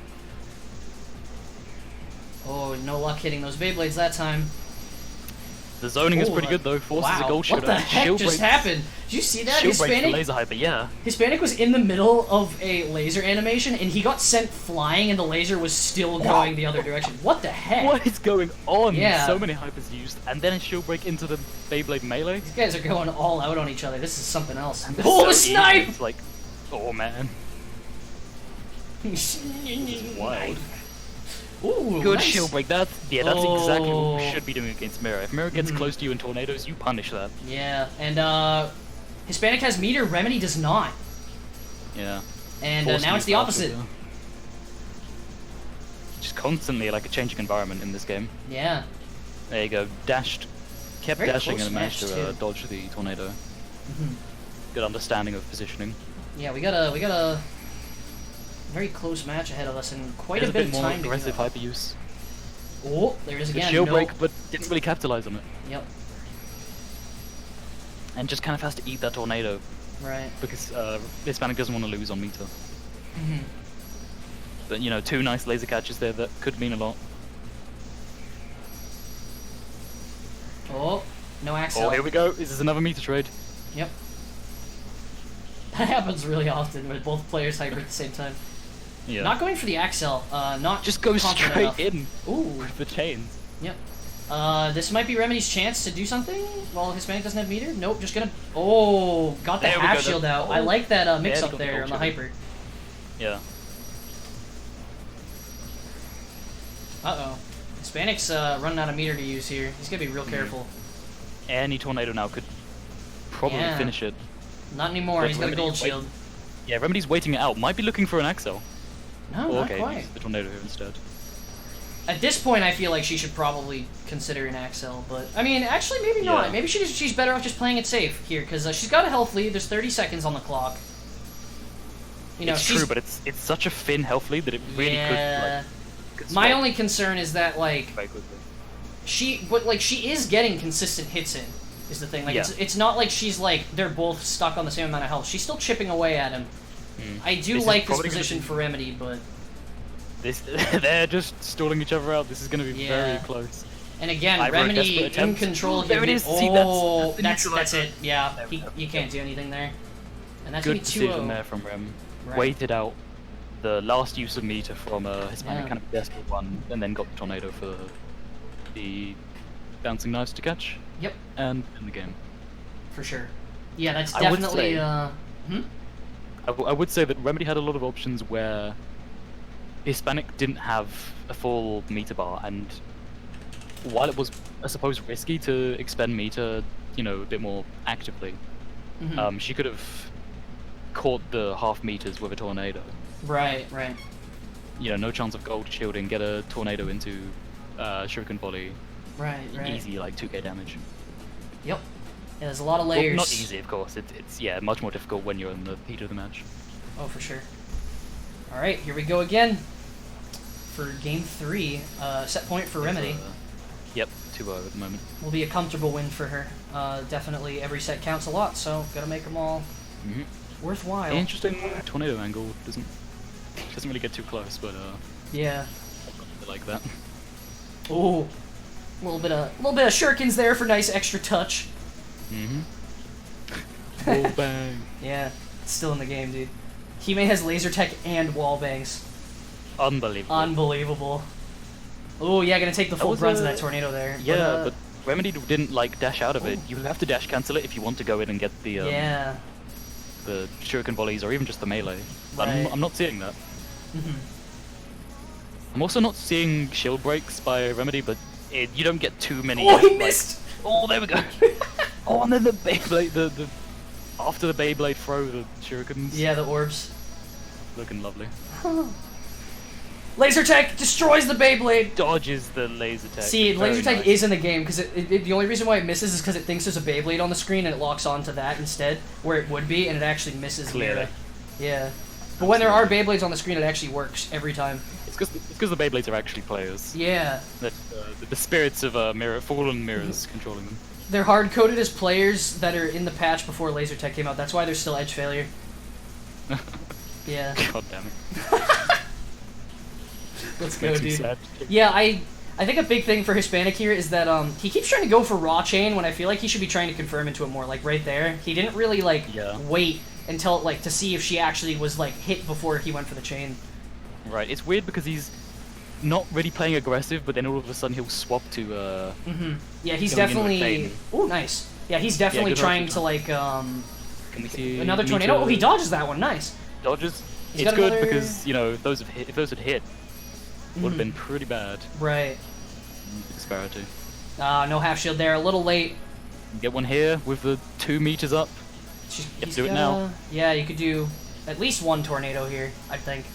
Oh, no luck hitting those Beyblades that time. The zoning is Oh, pretty good though. Forces wow. a gold shooter. What the heck Shield just breaks- happened? Did you see that? Shield breaks the Hispanic laser hyper. Yeah. Hispanic was in the middle of a laser animation and he got sent flying and the laser was still going the other direction. What the heck? What is going on? Yeah. So many hypers used, and then a shield break into the Beyblade melee. These guys are going all out on each other. This is something else. They're Oh, so the easy. snipe! It's like, oh man. Wild. Ooh, Good nice. shield break. That's exactly what we Oh. should be doing against Mirror. If Mirror gets Mhm. close to you in tornadoes, you punish that. Yeah, and Hispanic has meter, Remedy does not. Yeah. And Forced now to it's the use opposite. Accel, yeah. Just constantly like a changing environment in this game. Yeah. There you go. Dashed. Kept Very dashing close and managed match, to too. dodge the tornado. Mhm. Good understanding of positioning. Yeah, we got a very close match ahead of us and quite There's a bit of more time to aggressive go. hyper use. Oh, there it is Good again. shield no. break, but didn't really capitalize on it. Yep. And just kind of has to eat that tornado Right. because Hispanic doesn't want to lose on meter. Mhm. But you know, 2 nice laser catches there that could mean a lot. Oh, no Accel. Oh, here we go. This is another meter trade. Yep. That happens really often with both players hyper at the same time. Yeah. Not going for the Accel. Not Just go confident straight enough. in Ooh. with the chains. Yep. This might be Remedy's chance to do something while Hispanic doesn't have meter. Nope, just gonna. Oh, got the There we half go, shield out. oh. I like that mix Yeah, up got the there gold on the shield. hyper. Yeah. Uh oh. Hispanic's running out of meter to use here. He's gonna be real careful. Any tornado now could probably Yeah. finish it. Not anymore. But He's got a Remedy gold wait- shield. Yeah, Remedy's waiting it out. Might be looking for an Accel. No, Oh, not okay, quite. use the tornado here instead. At this point, I feel like she should probably consider an Accel, but I mean, actually, maybe not. Yeah. Maybe she's better off just playing it safe here because she's got a health lead. There's 30 seconds on the clock. You know, It's she's true, but it's such a thin health lead that it really yeah. could My swap only concern is that like very quickly. she is getting consistent hits in. Is the thing like Yeah. it's not like she's like they're both stuck on the same amount of health. She's still chipping away at him. I do This is like this probably gonna position be- for Remedy, but They're just stalling each other out. This is going to be Yeah. very close. and again I wrote Remedy desperate in attempts. control There here. it is. Oh, See, that's the that's neutralizer. it. Yeah, There we go. you can't do anything there. And that's Good gonna be 2-0. decision there from Rem. Right. Waited out the last use of meter from Hispanic, Yeah. kind of desperate one, and then got the tornado for the bouncing knives to catch, Yep, and in the game. for sure. Yeah, that's I would definitely. say- I would say that Remedy had a lot of options where Hispanic didn't have a full meter bar, and while it was, I suppose, risky to expend meter, you know, a bit more actively, Mhm. she could have caught the half meters with a tornado. Right. You know, no chance of gold shielding, get a tornado into shuriken volley, Right. easy like 2k damage. Yep. Yeah, there's a lot of Well, layers. not easy, of course. It's yeah, much more difficult when you're in the heat of the match. Oh, for sure. All right, here we go again for game 3. Set point for Remedy. Yep, 2-0 at the moment. Will be a comfortable win for her. Definitely every set counts a lot, so gotta make them all Mm-hmm. worthwhile. Interesting tornado angle. Doesn't really get too close, but Yeah. I like that. Ooh. A little bit of shurikens there for nice extra touch. Mm-hmm. Wall bang. Yeah, it's still in the game, dude. Hime has laser tech and wall bangs. Unbelievable. Unbelievable. Oh yeah, gonna take the full was brunt of a- that tornado there. Yeah, but Remedy didn't like dash out of it. You have to dash cancel it if you want to go in and get the yeah. the shuriken volleys or even just the melee. But Right. I'm not seeing that. Mhm. I'm also not seeing shield breaks by Remedy, but you don't get too many. Oh, he like- missed! Oh, there we go. Oh, and then the Beyblade, the after the Beyblade throw, the shurikens. Yeah, the orbs. Looking lovely. Laser tag destroys the Beyblade! Dodges the laser tag. See, Very laser tag nice. is in the game, because the only reason why it misses is because it thinks there's a Beyblade on the screen and it locks onto that instead, where it would be, and it actually misses Clearly. Mira. Yeah. But when there are Beyblades on the screen, it actually works every time. It's because the Beyblades are actually players. Yeah. That the spirits of fallen mirrors controlling them. They're hard-coded as players that are in the patch before laser tag came out. That's why they're still edge failure. Yeah. God damn it. Let's go, Makes me dude. sad. Yeah, I think a big thing for Hispanic here is that he keeps trying to go for raw chain when I feel like he should be trying to confirm into it more. Like right there, he didn't really like wait until like to see if she actually was like hit before he went for the chain. Right, it's weird because he's not really playing aggressive, but then all of a sudden he'll swap to Yeah, he's going in with definitely. Fane. Oh, nice. Yeah, he's definitely good trying option. to like Can we see another Mita tornado. Oh, he dodges that one. Nice. dodges? He's It's got good another- because you know if those had hit, would have been pretty bad. Right. Disparity. No half shield there. A little late. Get one here with the 2 meters up. He's do it now. Yeah, you could do at least one tornado here. I think.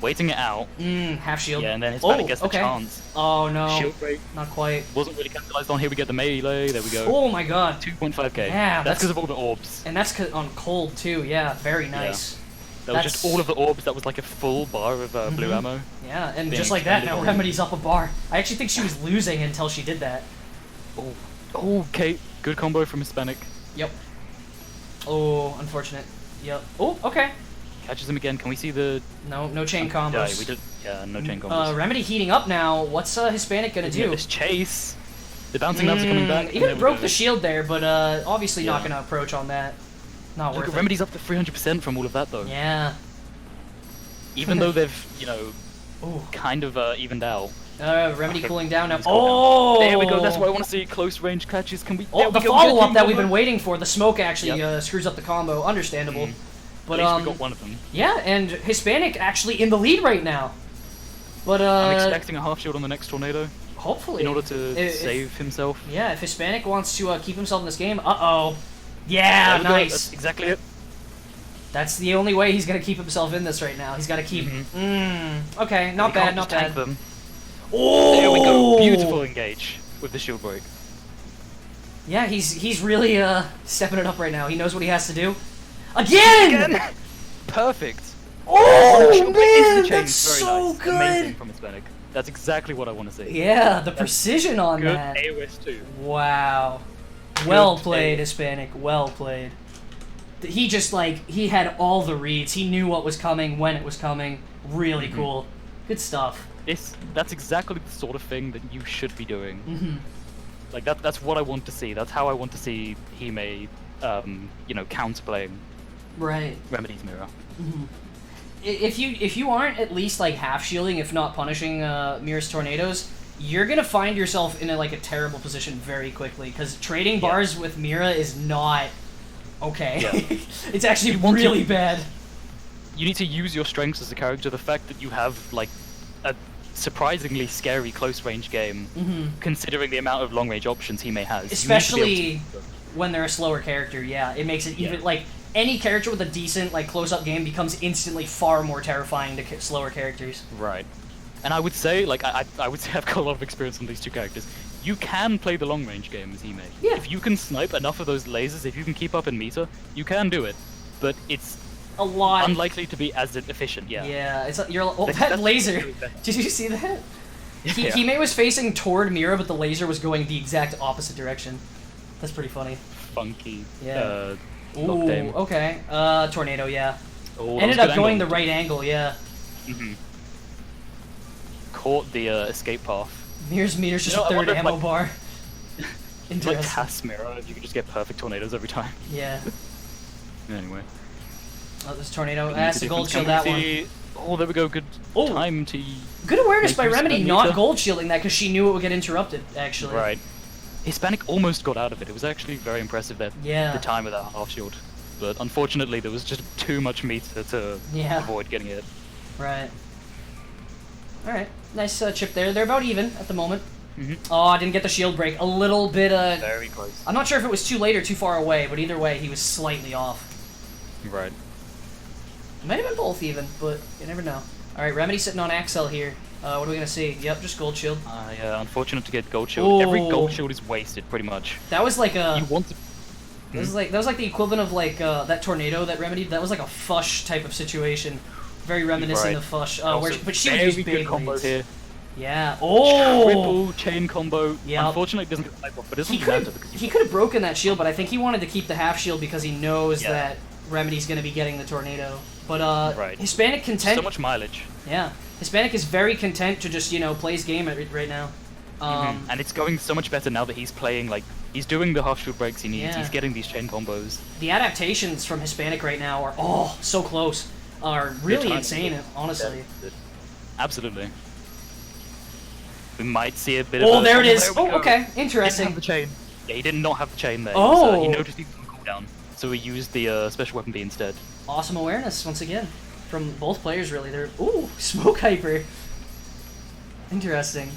Waiting it out. Half shield. Yeah, and then Hispanic Oh, gets the okay. chance. Oh no. Shield break Not quite. wasn't really capitalized on. Here we get the melee. There we go. Oh my god. 2.5k. Yeah, that's because of all the orbs. And that's on cold too. Yeah, very nice. That was just all of the orbs. That was like a full bar of blue ammo. Yeah, and Being just like that, now expended already. Remedy's up a bar. I actually think she was losing until she did that. Oh, okay. Good combo from Hispanic. Yep. Oh, unfortunate. Yep. Oh, okay. Catches him again. Can we see the? No chain combos. Yeah, we did. Yeah, no chain combos. Remedy heating up now. What's Hispanic gonna Yeah, do? this chase. The bouncing knobs are coming back. Even There we broke go. the shield there, but obviously not Yeah. gonna approach on that. Not Look, worth it. Remedy's up to 300% from all of that though. Yeah. Even though they've, Ooh. kind of evened out. Remedy Okay. cooling down now. He's cooled Oh! There we go. That's why I want to see close range catches. Can we? Oh, there the we go, we get a follow-up team that we've combo. been waiting for. The smoke actually Yep. screws up the combo. Understandable. But At least we got one of them. yeah, and Hispanic actually in the lead right now. But I'm expecting a half shield on the next tornado hopefully in order to If- save himself. Yeah, if Hispanic wants to keep himself in this game, uh-oh. Yeah, There we go, nice. That's exactly it. That's the only way he's gonna keep himself in this right now. He's got to keep. Okay, not We bad, can't not just tank bad. them. Oh, There we go. Beautiful engage with the shield break. Yeah, he's really stepping it up right now. He knows what he has to do. Again! Perfect. Oh Shield break into the man, chain. that's Very so nice. good. Amazing from Hispanic. That's exactly what I want to see. Yeah, the precision on Good that. AOS too. Wow. Well Good played, play. Hispanic. Well played. He just he had all the reads. He knew what was coming, when it was coming. Really cool. Good stuff. That's exactly the sort of thing that you should be doing. Mm-hmm. Like that's what I want to see. That's how I want to see Hime, counterplaying Right. Remedy's mirror. If you aren't at least half shielding, if not punishing Mira's tornadoes, you're gonna find yourself in a terrible position very quickly. Because trading bars with Mira is not okay. Yeah. It's actually want to- really bad. You need to use your strengths as a character. The fact that you have a surprisingly scary close range game, considering the amount of long range options Hime has. Especially when they're a slower character, yeah, it makes it even any character with a decent close-up game becomes instantly far more terrifying to slower characters. Right. And I would say I would say I've got a lot of experience on these two characters. You can play the long range game as Hime. Yeah. If you can snipe enough of those lasers, if you can keep up in meter, you can do it. But it's A lot. unlikely to be as efficient. Yeah. Yeah, that That's laser. really bad. Did you see that? Yeah. Hime was facing toward Mira, but the laser was going the exact opposite direction. That's pretty funny. Funky. Yeah. Locked aim. Ooh, okay. Tornado, yeah. Oh, that Ended was up good going the angle. right angle, yeah. Caught the escape path. Mira's meter's just You know, a I third wonder if, ammo bar. It's like Interesting. Casimiro, if you could just get perfect tornadoes every time. Yeah. Anyway. Oh, this tornado. Can That's you a gold see- shield, can that we one. see- Oh, there we go. Good Oh. time to. Good awareness Make by use of Remedy, that not meter. gold shielding that, because she knew it would get interrupted, actually. Right. Hispanic almost got out of it. It was actually very impressive that Yeah. the time of that half shield. But unfortunately, there was just too much meter to Yeah. avoid getting it. Right. Alright. Nice chip there. They're about even at the moment. Oh, I didn't get the shield break. A little bit, Very close. I'm not sure if it was too late or too far away, but either way, he was slightly off. Right. It might have been both even, but you never know. Alright, Remedy sitting on Accel here. What are we gonna see? Yep, just gold shield. Yeah, unfortunate to get gold shield. Every gold shield is wasted, pretty much. That was like a... You want to... That was like the equivalent of like that tornado that Remedy. That was like a Fush type of situation. Very reminiscent of Fush. But she would use big combo here. Yeah. Oh. Triple chain combo. Yeah. Unfortunately, it doesn't get type off, but it doesn't matter because he could have broken that shield, but I think he wanted to keep the half shield because he knows that Remedy's going to be getting the tornado. But Hispanic content. So much mileage. Yeah. Hispanic is very content to just play his game right now. And it's going so much better now that he's playing, like, he's doing the half shield breaks he needs, he's getting these chain combos. The adaptations from Hispanic right now are, so close, are really insane, honestly. Yeah, absolutely. We might see a bit of Oh, there it is! Oh, okay, interesting. He didn't have the chain. Yeah, he did not have the chain there. Oh! He noticed he was on cooldown, so he used the special weapon B instead. Awesome awareness, once again, from both players, really. They're, ooh, smoke hyper. Interesting.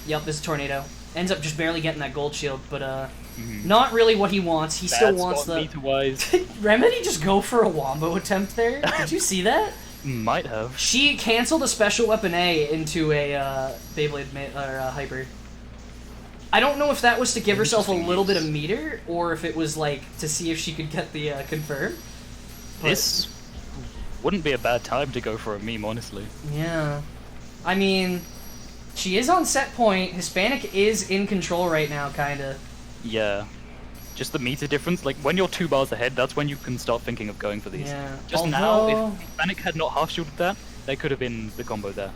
Yep, this is Tornado. Ends up just barely getting that gold shield, but not really what he wants. He still wants the... Did Remedy just go for a wombo attempt there? Did you see that? Might have. She canceled a special weapon A into a Beyblade hyper. I don't know if that was to give herself a little bit of meter, or if it was like to see if she could get the confirm. But... This wouldn't be a bad time to go for a meme, honestly. Yeah. I mean... She is on set point. Hispanic is in control right now, kinda. Yeah. Just the meter difference. Like, when you're 2 bars ahead, that's when you can start thinking of going for these. Yeah. Just now, if Hispanic had not half-shielded that, they could have been the combo there.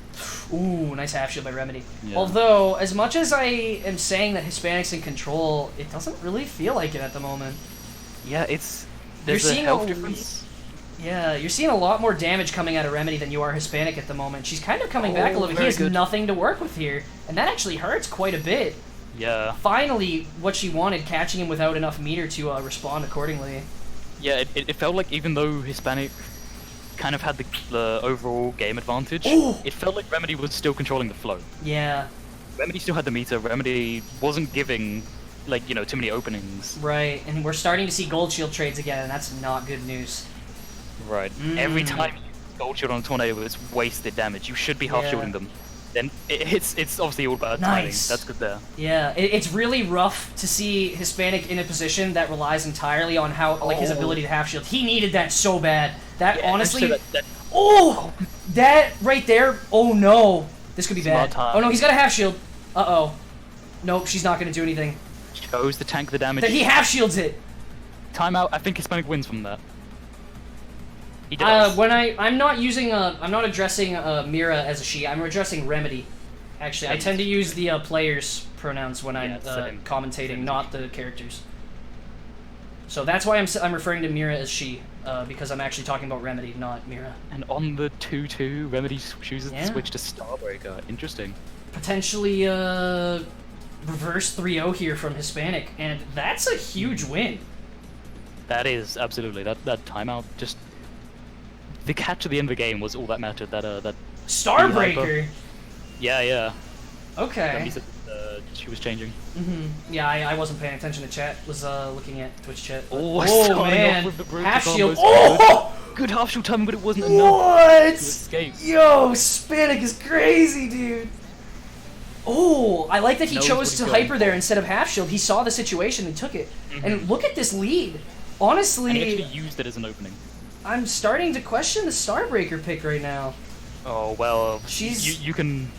Ooh, nice half-shield by Remedy. Yeah. Although, as much as I am saying that Hispanic's in control, it doesn't really feel like it at the moment. Yeah, there's a health difference. Yeah, you're seeing a lot more damage coming out of Remedy than you are Hispanic at the moment. She's kind of coming back a little bit. He has nothing to work with here, and that actually hurts quite a bit. Yeah. Finally, what she wanted, catching him without enough meter to respond accordingly. Yeah, it felt like even though Hispanic kind of had the overall game advantage, it felt like Remedy was still controlling the flow. Yeah. Remedy still had the meter. Remedy wasn't giving, like, too many openings. Right, and we're starting to see gold shield trades again, and that's not good news. Right. Every time you gold shield on a tornado, it's wasted damage. You should be half shielding them. Then it's obviously all about timing. That's good there. Yeah, it's really rough to see Hispanic in a position that relies entirely on how his ability to half shield. He needed that so bad. That honestly, that right there. Oh no, this could be bad. Oh no, he's got a half shield. Nope, she's not gonna do anything. Chose to tank the damage. That he half shields it. Timeout. I think Hispanic wins from that. He does. When I'm not using I'm not addressing Mira as a she. I'm addressing Remedy. Actually, I tend to use the players' pronouns when I'm commentating, not the characters. So that's why I'm referring to Mira as she, because I'm actually talking about Remedy, not Mira. And on the 2-2, Remedy chooses to switch to Starbreaker. Interesting. Potentially reverse 3-0 here from Hispanic, and that's a huge win. That is, absolutely. That timeout just... The catch at the end of the game was all that mattered. That Starbreaker. Yeah. Okay. She was changing. Yeah, I wasn't paying attention to chat. Was looking at Twitch chat. Oh man! With the half shield. Good half shield timing, but it wasn't enough to escape. Yo, Hispanic is crazy, dude. Oh, I like that he chose to hyper there instead of half shield. He saw the situation and took it. And look at this lead. Honestly, and he actually used it as an opening. I'm starting to question the Starbreaker pick right now. Oh well, you can.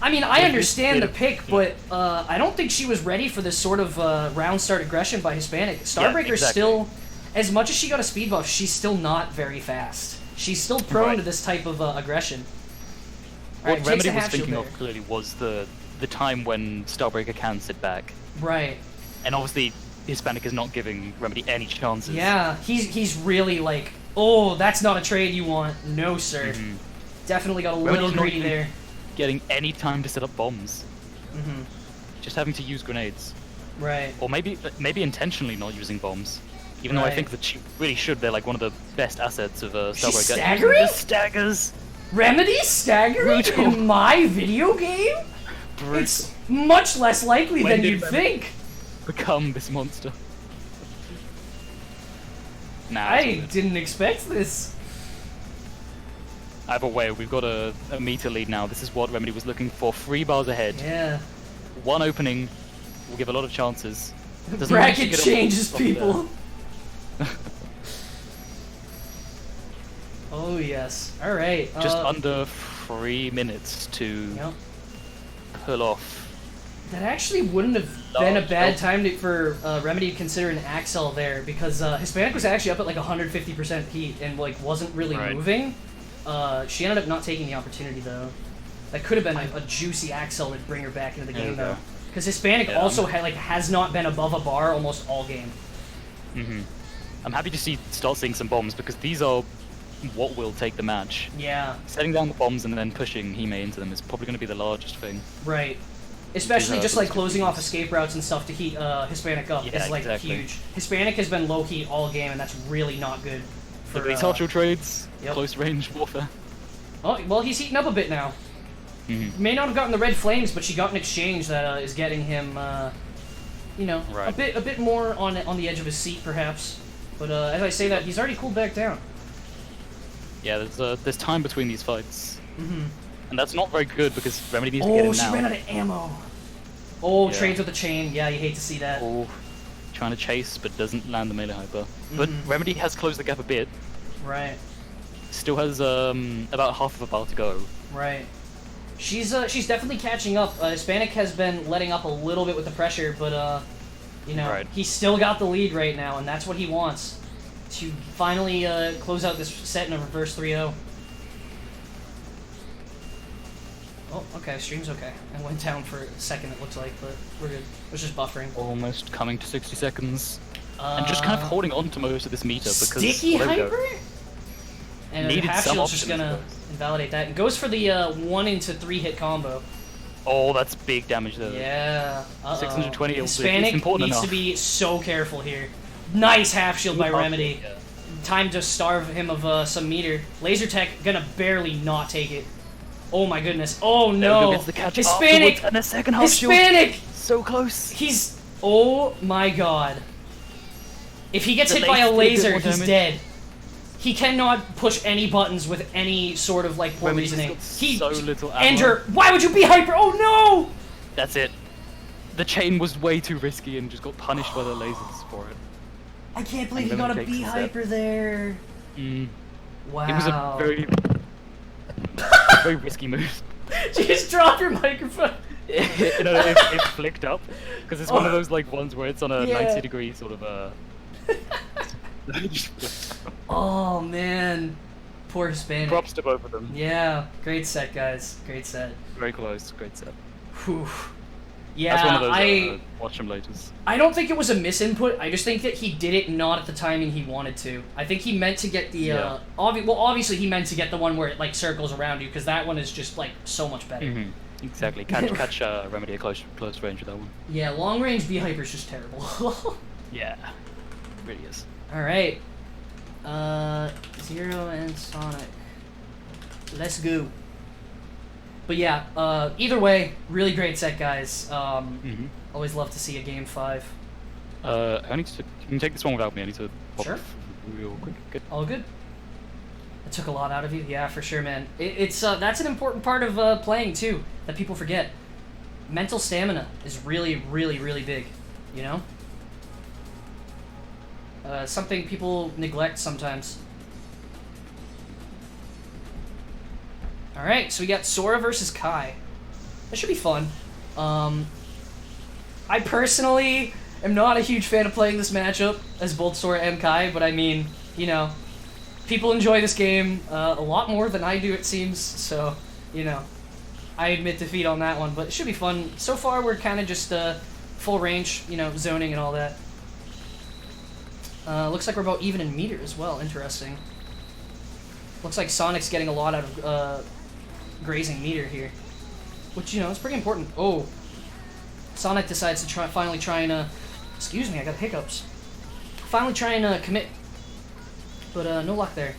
I mean, I understand the pick, but I don't think she was ready for this sort of round start aggression by Hispanic. Starbreaker's still, as much as she got a speed buff, she's still not very fast. She's still prone to this type of aggression. What Remedy was thinking of clearly was the time when Starbreaker can sit back. Right. And obviously, Hispanic is not giving Remedy any chances. Yeah, he's really like, oh, that's not a trade you want. No, sir. Definitely got a little greedy there. Getting any time to set up bombs. Just having to use grenades. Right. Or maybe intentionally not using bombs. Even though I think that she really should. They're like one of the best assets of Starbreaker. She's staggering? The staggers! Remedy staggering in my video game? It's much less likely When than did you'd Remedy think. become this monster? Nah, I didn't expect this. Either way, we've got a meter lead now. This is what Remedy was looking for. 3 bars ahead. Yeah. One opening will give a lot of chances. Doesn't manage to Bracket get off changes there. people. Oh yes. All right. Just under 3 minutes to Yep. pull off. That actually wouldn't have been a bad time for Remedy to consider an Accel there, because Hispanic was actually up at like 150% heat and like wasn't really moving. She ended up not taking the opportunity though. That could have been a juicy Accel to bring her back into the game though, because Hispanic also has not been above a bar almost all game. I'm happy to start seeing some bombs, because these are what will take the match. Yeah. Setting down the bombs and then pushing Hime into them is probably going to be the largest thing. Right. Especially just like closing off escape routes and stuff to heat Hispanic up is like huge. Hispanic has been low heat all game, and that's really not good for these archer trades, close range warfare. Oh well, he's heating up a bit now. May not have gotten the red flames, but she got an exchange that is getting him, you know, a bit more on the edge of his seat perhaps. But as I say that, he's already cooled back down. Yeah, there's time between these fights. And that's not very good, because Remedy needs to get in now. Oh, she ran out of ammo. Oh, trades with the chain. Yeah, you hate to see that. Oh, trying to chase, but doesn't land the melee hyper. But Remedy has closed the gap a bit. Right. Still has about half of a bar to go. Right. She's definitely catching up. Hispanic has been letting up a little bit with the pressure, but you know, he's still got the lead right now, and that's what he wants, to finally close out this set in a reverse 3-0. Oh, okay, stream's okay. I went down for a second, it looks like, but we're good. It was just buffering. Almost coming to 60 seconds. And just kind of holding on to most of this meter, because... Sticky hyper? And half shield's just gonna invalidate that. It goes for the 1 into 3 hit combo. Oh, that's big damage though. Yeah. 620. Hispanic needs to be so careful here. Nice half shield by Remedy. Yeah. Time to starve him of some meter. Laser Tech gonna barely not take it. Oh my goodness. Oh no. Hispanic! And a second half Hispanic! Shield. So close. He's... Oh my god. If he gets hit by a laser, he's dead. He cannot push any buttons with any sort of like poor reasoning. So little ammo. Enter. Why would you be hyper? Oh no! That's it. The chain was way too risky and just got punished by the lasers for it. I can't believe he got a B hyper there. Wow. It was a very risky move. Just drop your microphone. it flicked up, because it's one of those like ones where it's on a 90-degree sort of Oh man, poor Hispanic. Props to both of them. Yeah, great set, guys. Great set. Very close. Great set. Whew. Yeah, that's one of those, watch them later. I don't think it was a misinput. I just think that he did it not at the timing he wanted to. I think he meant to get the obviously he meant to get the one where it like circles around you, because that one is just like so much better. Exactly. Catch Remedy at close range with that one. Yeah, long range B hyper is just terrible. Yeah, it really is. All right, Zero and Sonic. Let's go. But yeah, either way, really great set, guys. Always love to see a game 5. I need to. You can take this one without me. I need to pop real quick. Good. All good. It took a lot out of you. Yeah, for sure, man. It's that's an important part of playing too that people forget. Mental stamina is really, really, really big. You know. Something people neglect sometimes. Alright, so we got Sora versus Kai. That should be fun. I personally am not a huge fan of playing this matchup as both Sora and Kai, but I mean, you know, people enjoy this game a lot more than I do, it seems, so, you know, I admit defeat on that one, but it should be fun. So far, we're kind of just full range, you know, zoning and all that. Looks like we're about even in meter as well. Interesting. Looks like Sonic's getting a lot out of grazing meter here, which, you know, is pretty important. Oh, Sonic decides to finally try and excuse me, I got hiccups. Finally try and commit, but no luck there.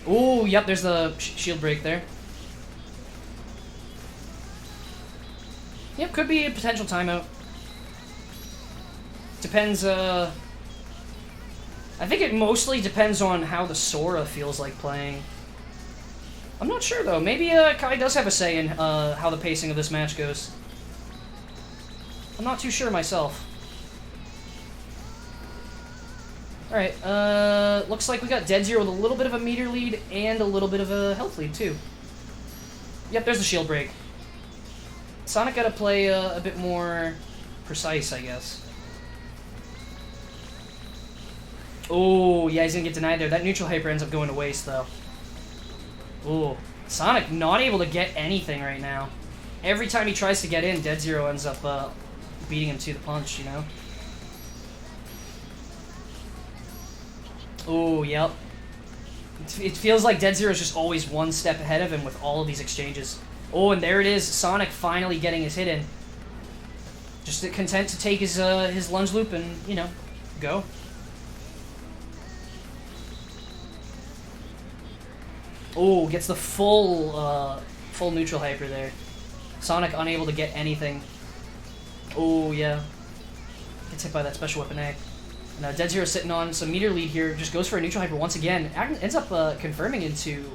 Oh, yep, there's the shield break there. Yep, could be a potential timeout. Depends, I think it mostly depends on how the Sora feels like playing. I'm not sure, though. Maybe, Kai does have a say in, how the pacing of this match goes. I'm not too sure myself. Alright, looks like we got Dead Zero with a little bit of a meter lead and a little bit of a health lead, too. Yep, there's the shield break. Sonic gotta play a bit more precise, I guess. Oh, yeah, he's gonna get denied there. That neutral hyper ends up going to waste, though. Oh, Sonic not able to get anything right now. Every time he tries to get in, Dead Zero ends up beating him to the punch, you know? Oh, yep. It feels like Dead Zero is just always one step ahead of him with all of these exchanges. Oh, and there it is. Sonic finally getting his hit in. Just content to take his lunge loop and, you know, go. Oh, gets the full neutral hyper there. Sonic unable to get anything. Oh, yeah. Gets hit by that special weapon A. And Dead Zero sitting on some meter lead here. Just goes for a neutral hyper once again. Ends up confirming into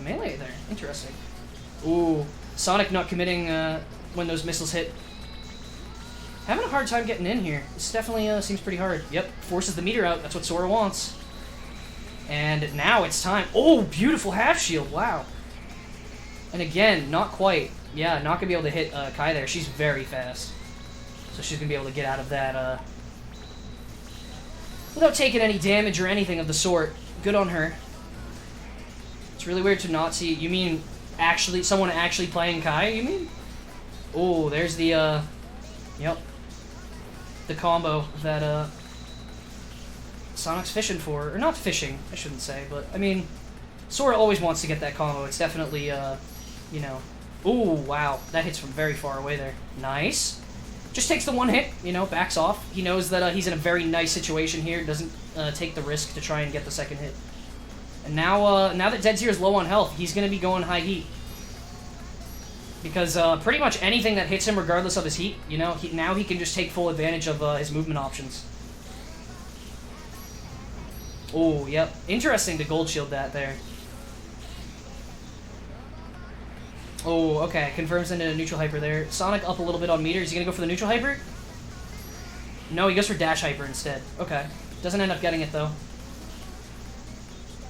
melee there. Interesting. Ooh, Sonic not committing when those missiles hit. Having a hard time getting in here. This definitely seems pretty hard. Yep, forces the meter out. That's what Sora wants. And now it's time. Oh, beautiful half shield. Wow. And again, not quite. Yeah, not going to be able to hit Kai there. She's very fast. So she's going to be able to get out of that without taking any damage or anything of the sort. Good on her. It's really weird to not see. You mean actually someone actually playing Kai, you mean? Oh, there's the yep. The combo that Sonic's fishing for. Or not fishing, I shouldn't say, but I mean Sora always wants to get that combo. It's definitely you know. Ooh, wow. That hits from very far away there. Nice. Just takes the one hit, you know, backs off. He knows that he's in a very nice situation here. Doesn't take the risk to try and get the second hit. And now, now that Dead Zero's low on health, he's going to be going high heat. Because pretty much anything that hits him, regardless of his heat, you know, now he can just take full advantage of his movement options. Oh, yep. Interesting to gold shield that there. Oh, okay. Confirms into a neutral hyper there. Sonic up a little bit on meter. Is he going to go for the neutral hyper? No, he goes for dash hyper instead. Okay. Doesn't end up getting it, though.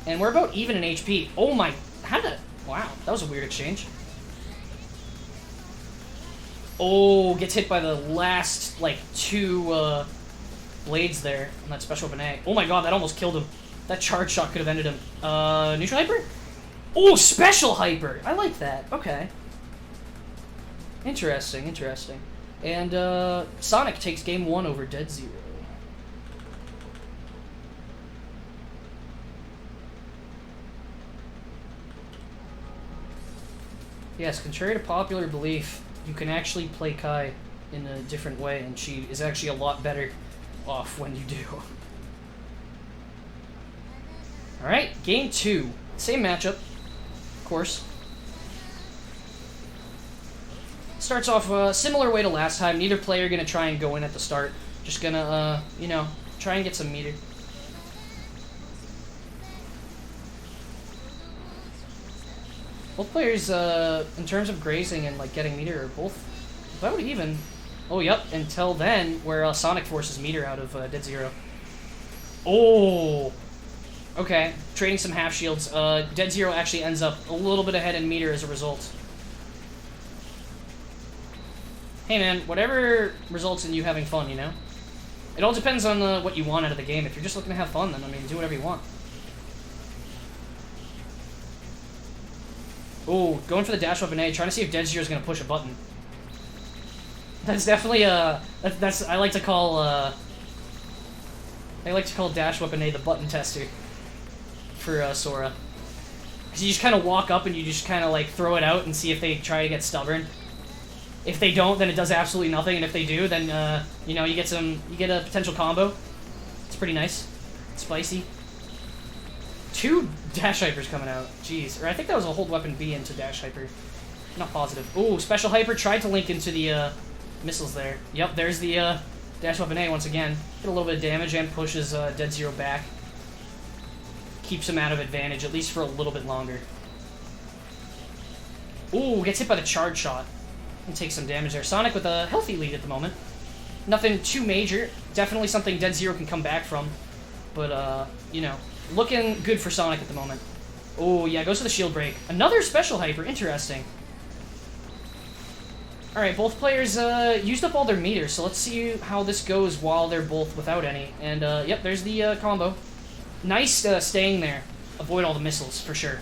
And we're about even in HP. Oh my... How did that... Wow, that was a weird exchange. Oh, gets hit by the last, like, two blades there on that special weapon A. Oh my god, that almost killed him. That charge shot could have ended him. Neutral hyper? Oh, special hyper! I like that. Okay. Interesting, interesting. And, Sonic takes game 1 over Dead Zero. Yes, contrary to popular belief, you can actually play Kai in a different way, and she is actually a lot better off when you do. Alright, game 2. Same matchup, of course. Starts off a similar way to last time. Neither player gonna try and go in at the start. Just gonna, you know, try and get some meter. Both players, in terms of grazing and, like, getting meter, are both about even. Oh, yep, until then, where Sonic forces meter out of Dead Zero. Oh! Okay, trading some half shields. Dead Zero actually ends up a little bit ahead in meter as a result. Hey man, whatever results in you having fun, you know? It all depends on what you want out of the game. If you're just looking to have fun, then, I mean, do whatever you want. Oh, going for the dash weapon A, trying to see if Dead Zero's gonna push a button. That's definitely that's I like to call dash weapon A the button tester for Sora. Cause you just kind of walk up and you just kind of like throw it out and see if they try to get stubborn. If they don't, then it does absolutely nothing, and if they do, then you know, you get a potential combo. It's pretty nice, spicy. 2 dash hypers coming out. Jeez. Or I think that was a hold weapon B into dash hyper. Not positive. Ooh, Special Hyper tried to link into the missiles there. Yep, there's the dash weapon A once again. Get a little bit of damage and pushes Dead Zero back. Keeps him out of advantage, at least for a little bit longer. Ooh, gets hit by the charge shot. And takes some damage there. Sonic with a healthy lead at the moment. Nothing too major. Definitely something Dead Zero can come back from. But, you know, looking good for Sonic at the moment. Oh, yeah, goes for the shield break. Another Special Hyper. Interesting. Alright, both players used up all their meters, so let's see how this goes while they're both without any. And, yep, there's the combo. Nice staying there. Avoid all the missiles, for sure.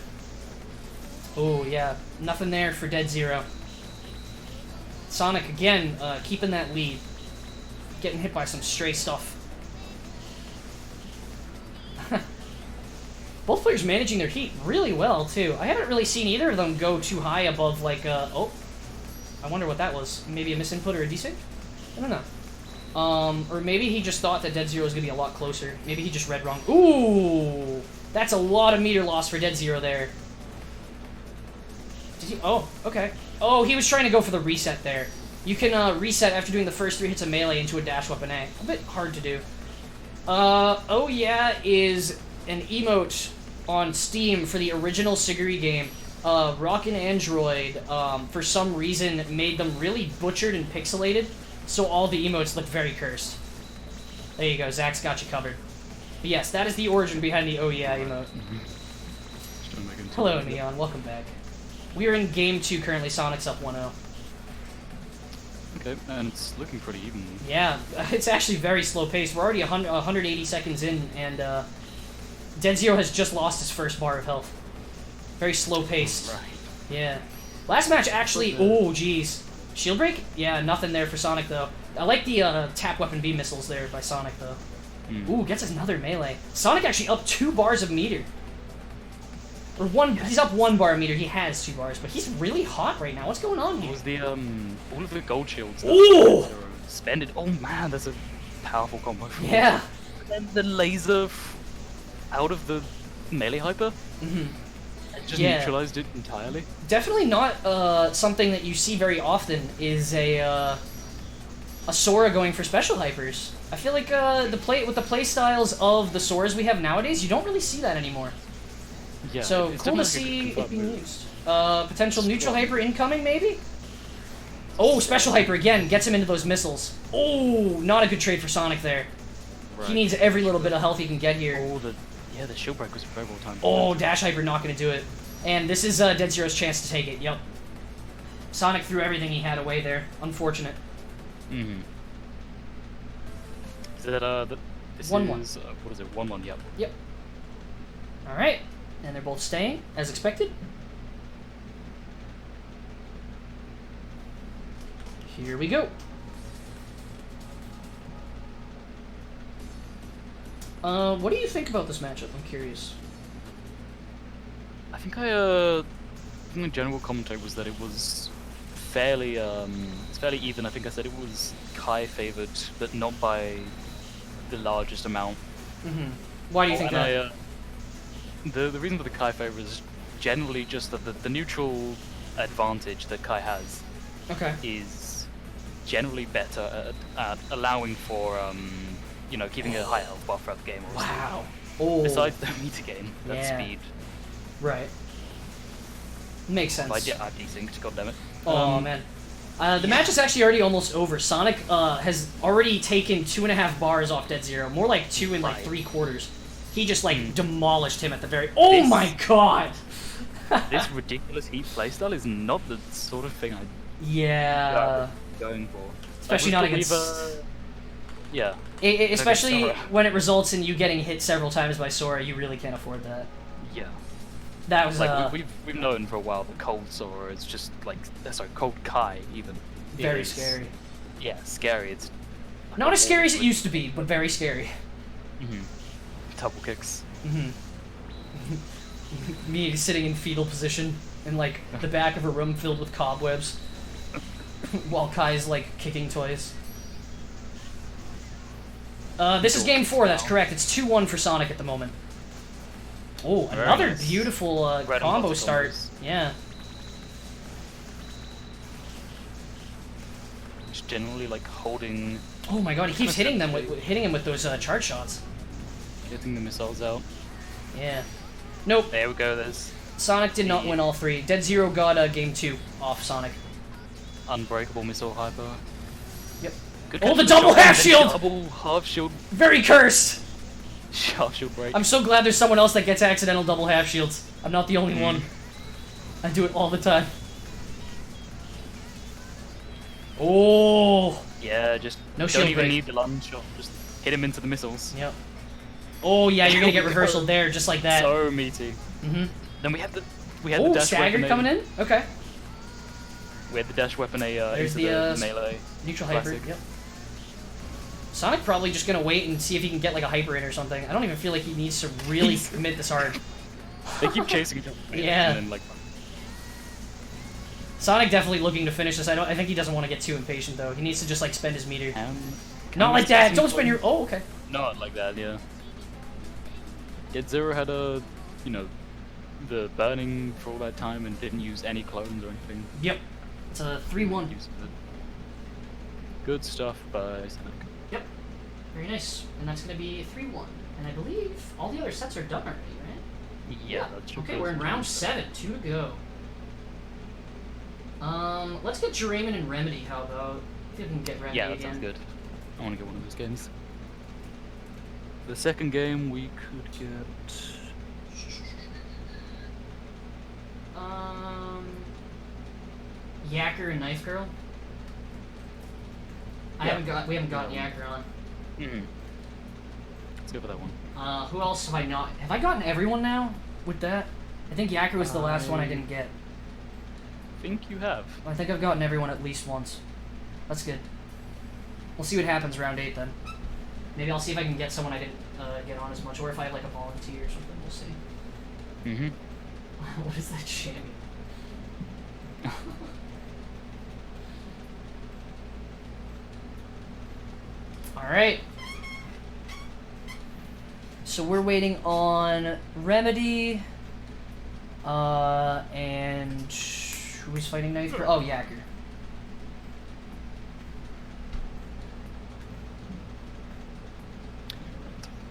Oh, yeah. Nothing there for Dead Zero. Sonic, again, keeping that lead. Getting hit by some stray stuff. Both players managing their heat really well, too. I haven't really seen either of them go too high above, like, oh. I wonder what that was. Maybe a misinput or a desync? I don't know. Or maybe he just thought that Dead Zero was going to be a lot closer. Maybe he just read wrong. Ooh! That's a lot of meter loss for Dead Zero there. Did he? Oh, okay. Oh, he was trying to go for the reset there. You can reset after doing the first 3 hits of melee into a dash weapon A. A bit hard to do. Oh yeah is an emote on Steam for the original SUGURI game. Rockin' Android, for some reason, made them really butchered and pixelated, so all the emotes look very cursed. There you go, Zach's got you covered. But yes, that is the origin behind the oh yeah emote. Hello, Neon, welcome back. We are in Game 2 currently, Sonic's up 1-0. Okay, and it's looking pretty even. Yeah, it's actually very slow paced. We're already 180 seconds in, and Dead Zero has just lost his first bar of health. Very slow paced. Right. Yeah. Last match actually. Oh, jeez. Shield break? Yeah, nothing there for Sonic though. I like the tap weapon B missiles there by Sonic though. Ooh, gets another melee. Sonic actually up 2 bars of meter. Or one. Yes. He's up 1 bar of meter. He has 2 bars, but he's really hot right now. What's going on here? What was the all of the gold shields? Ooh! Spended. Oh man, that's a powerful combo. Yeah. And the laser out of the melee hyper. Just neutralized it entirely. Definitely not something that you see very often is a Sora going for special hypers. I feel like with the play styles of the Soras we have nowadays, you don't really see that anymore. Yeah. So cool to see it being used. Potential neutral hyper incoming, maybe? Oh, special hyper again gets him into those missiles. Oh, not a good trade for Sonic there. Right. He needs every little bit of health he can get here. Oh, the shield break was very well timed. Oh, dash hyper not going to do it. And this is Dead Zero's chance to take it. Yep. Sonic threw everything he had away there. Unfortunate. Is that this 1-1. is what is it? 1-1. Yep. Yep. All right, and they're both staying as expected. Here we go. What do you think about this matchup? I'm curious. I think the general commentary was that it was fairly, it's fairly even. I think I said it was Kai favored, but not by the largest amount. Why do you think that? The reason for the Kai favor is generally just that the neutral advantage that Kai has is generally better at allowing for you know, keeping a high health bar throughout the game. Wow. Oh. Besides the meter gain, that's speed. Right. Makes sense. I desynced, goddammit. Oh man. The match is actually already almost over. Sonic has already taken 2.5 bars off Dead Zero. More like 2 and like 3/4. He just like demolished him at the very. Oh my god! This ridiculous heat playstyle is not the sort of thing I'm going for. Especially not against. Yeah. Especially when it results in you getting hit several times by Sora, you really can't afford that. Yeah. That was like we've known for a while that cold Sora is just like cold Kai even. Very scary. Yeah, scary. It's not as scary as it used to be, but very scary. Double kicks. Me sitting in fetal position in like the back of a room filled with cobwebs, while Kai's like kicking toys. This is game 4. That's correct. It's 2-1 for Sonic at the moment. Oh, another beautiful combo start. Yeah. generally like holding, Oh my god, he keeps hitting him with those charge shots. getting the missiles out. Yeah. Nope. There we go. There's Sonic did not win all three. Dead Zero got game 2 off Sonic. unbreakable missile hyper. Yep. Good Oh, catch the with double shot, half and shield! Double half shield. Very cursed! Half shield break. I'm so glad there's someone else that gets accidental double half shields. I'm not the only one. I do it all the time. Oh! Yeah, just No don't shield even break. need the lunge shot. Just hit him into the missiles. Yep. Oh yeah, you're gonna get reversal there, just like that. So meaty. Mm-hmm. Then we had the Oh, dash staggered weapon. coming in? Okay. We had the dash weapon There's into the, the melee. Neutral hyper, Classic. yep. Sonic probably just gonna wait and see if he can get like a hyper in or something. I don't even feel like he needs to really commit this hard. They keep chasing each other. Yeah. And then, like, Sonic definitely looking to finish this. I think he doesn't want to get too impatient though. He needs to just like spend his meter. Not like that. Don't spend your. Oh, okay. Not like that. Yeah. Dead Zero had the burning for all that time and didn't use any clones or anything. Yep. It's a 3-1. Good stuff by Sonic. Yep. Very nice. And that's gonna be 3-1. And I believe all the other sets are done already, right? Yeah. That's Okay, we're in round 7. 2 to go. Let's get Jeran and Remedy. How about? See if we can get Remedy Yeah, that again. sounds good. I want to get one of those games. The second game we could get. Yacker and Knife Girl. We haven't gotten Yacker on. Mm-hmm. Let's go for that one. Who else have I not? Have I gotten everyone now with that? I think Yacker was the last one I didn't get. I think you have. I think I've gotten everyone at least once. That's good. We'll see what happens round 8 then. Maybe I'll see if I can get someone I didn't get on as much, or if I have like a volunteer or something. We'll see. Mm-hmm. What is that shammy? Alright. So we're waiting on Remedy. And who was fighting Knife Girl? Oh, Yacker.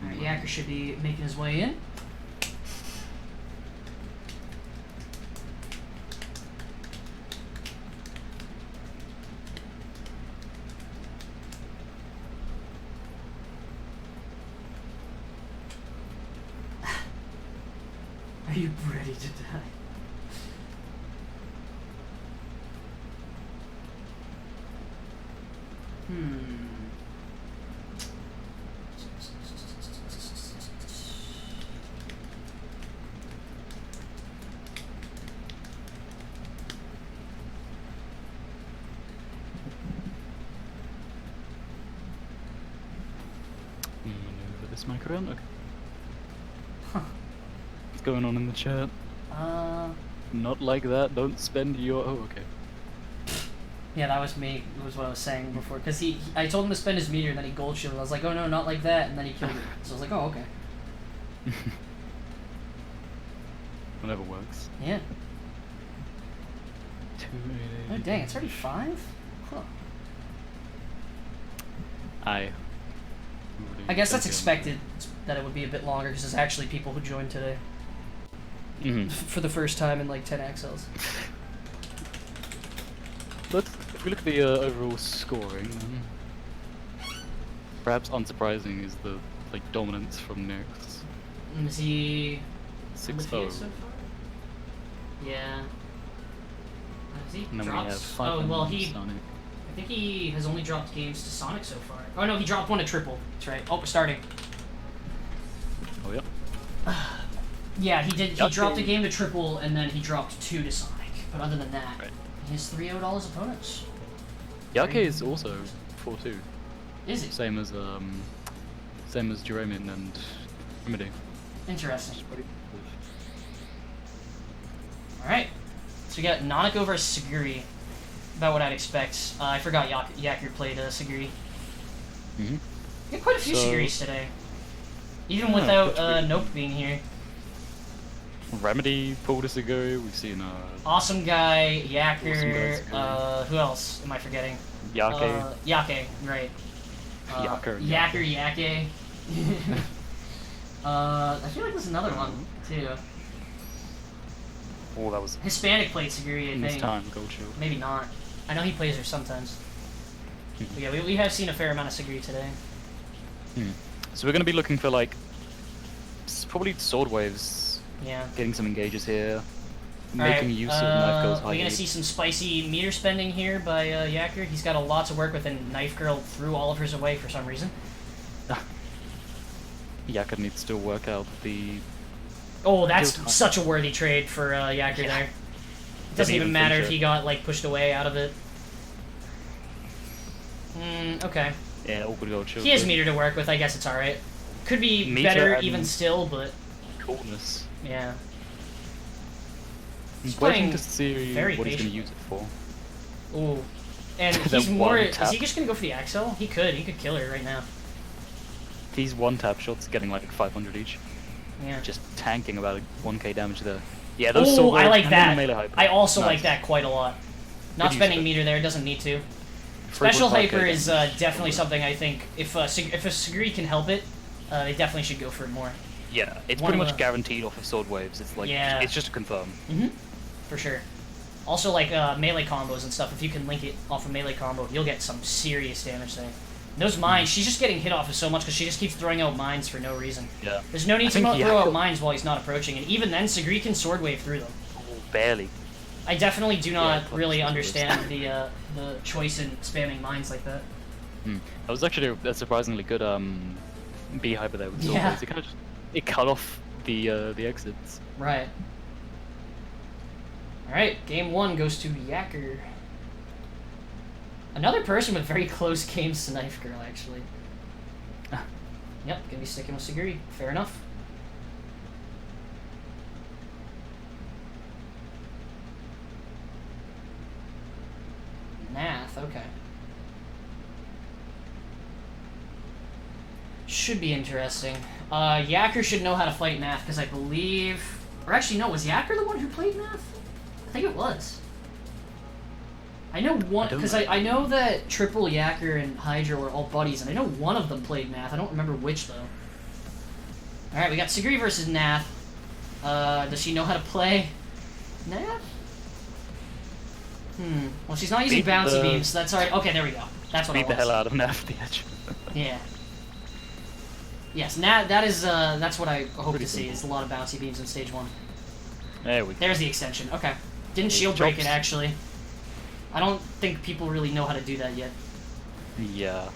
Alright, Yacker should be making his way in. Are you ready to die? Maneuver this mic around. Okay. What's going on in the chat? Not like that. Don't spend your. Oh, okay. Yeah, that was me. That was what I was saying before. Because I told him to spend his meter, and then he gold shielded. I was like, oh no, not like that, and then he killed it. So I was like, oh, okay. Whatever works. Yeah. 288. Oh, dang, it's already 5? Huh. I guess that's expected, that it would be a bit longer, because there's actually people who joined today. Mm-hmm. For the first time in like 10 Accels. But if we look at the overall scoring, then perhaps unsurprising is the dominance from Nyx. Is he 6-0. undefeated so far? Yeah. Has he And then dropped? we have 5 Oh, well, Sonic. I think he has only dropped games to Sonic so far. Oh no, he dropped one to Triple. That's right. Oh, we're starting. Oh, yep. Yeah, he did. He Yep. dropped a game to Triple, and then he dropped 2 to Sonic. But other than that, Right. he has 3-0 all his opponents. Yake is also 4-2. Is it? Same as Jeran and Remedy. Interesting. Alright. So we got Nanako versus Suguri. About what I'd expect. I forgot Yacker played Suguri. Mm-hmm. We got quite a few So- Suguris today. Even Yeah, without that's pretty- Nope being here. Remedy pulled a Suguri. We've seen Awesome Guy, Yacker, Awesome Guy, Suguri. who else am I forgetting? Yake. Yake, right. Yaker. Yake. I feel like there's another one, too. Oh, that was Hispanic played Saguri, I in this think. time, Gold Shield. Maybe not. I know he plays her sometimes. But yeah, we have seen a fair amount of Saguri today. So we're going to be looking for, like, probably sword waves. Yeah. Getting some engages here. Alright, Making use of Knife Girl's high we're gonna heat. see some spicy meter spending here by Yaker. He's got a lot to work with, and Knife Girl threw all of hers away for some reason. Yaker needs to work out the... Oh, that's such a worthy trade for Yaker there. It doesn't even matter if he got, like, pushed away out of it. Okay. Yeah, awkward Gold Shield. He has meter to work with, I guess it's alright. Could be Meter better and even still, but... Coolness. Yeah. I'm waiting to see what he's patient. going to use it for. Ooh. And The he's more... one Is tap. he just gonna go for the Accel? He could kill her right now. These one-tap shots getting like 500 each. Yeah. Just tanking about 1k damage there. Yeah, those Oh, sword I waves like and that. then melee hyper. I also Nice. like that quite a lot. Not Good use spending of it. meter there, doesn't need to. Frequent Special 5K hyper is damage. definitely something I think if a Saguri can help it, they definitely should go for it more. Yeah, it's One pretty of much the- guaranteed off of sword waves. It's like Yeah. it's just a confirm. For sure. Also, like melee combos and stuff. If you can link it off a melee combo, you'll get some serious damage there. Those mines, she's just getting hit off of so much because she just keeps throwing out mines for no reason. Yeah. There's no need to think throw out Yaker- mines while he's not approaching, and even then, Saguri can sword wave through them. Barely. I definitely do not Yeah, really sword understand the choice in spamming mines like that. That was actually a surprisingly good B hyper there with sword Yeah. waves. It kind of just it cut off the exits. Right. Alright, game 1 goes to Yaker. Another person with very close games to Knife Girl, actually. Yep, gonna be sticking with Saguri. Fair enough. Nath, okay. Should be interesting. Yaker should know how to fight Nath, because I believe... Or actually, no, was Yaker the one who played Nath? I think it was. I know one... Because I know that Triple, Yaker, and Hydra were all buddies, and I know one of them played Nath. I don't remember which, though. Alright, we got Saguri versus Nath. Does she know how to play Nath? Well, she's not using Beat bouncy the- beams, so that's alright. Okay, there we go. That's what Beat it the was. hell out of Nav the edge. Yeah. Yes, that is, that's what I hope Pretty to see, simple. is a lot of bouncy beams in stage 1. There we go. There's the extension, okay. Didn't shield break it, Jumps. actually. I don't think people really know how to do that yet. Yeah.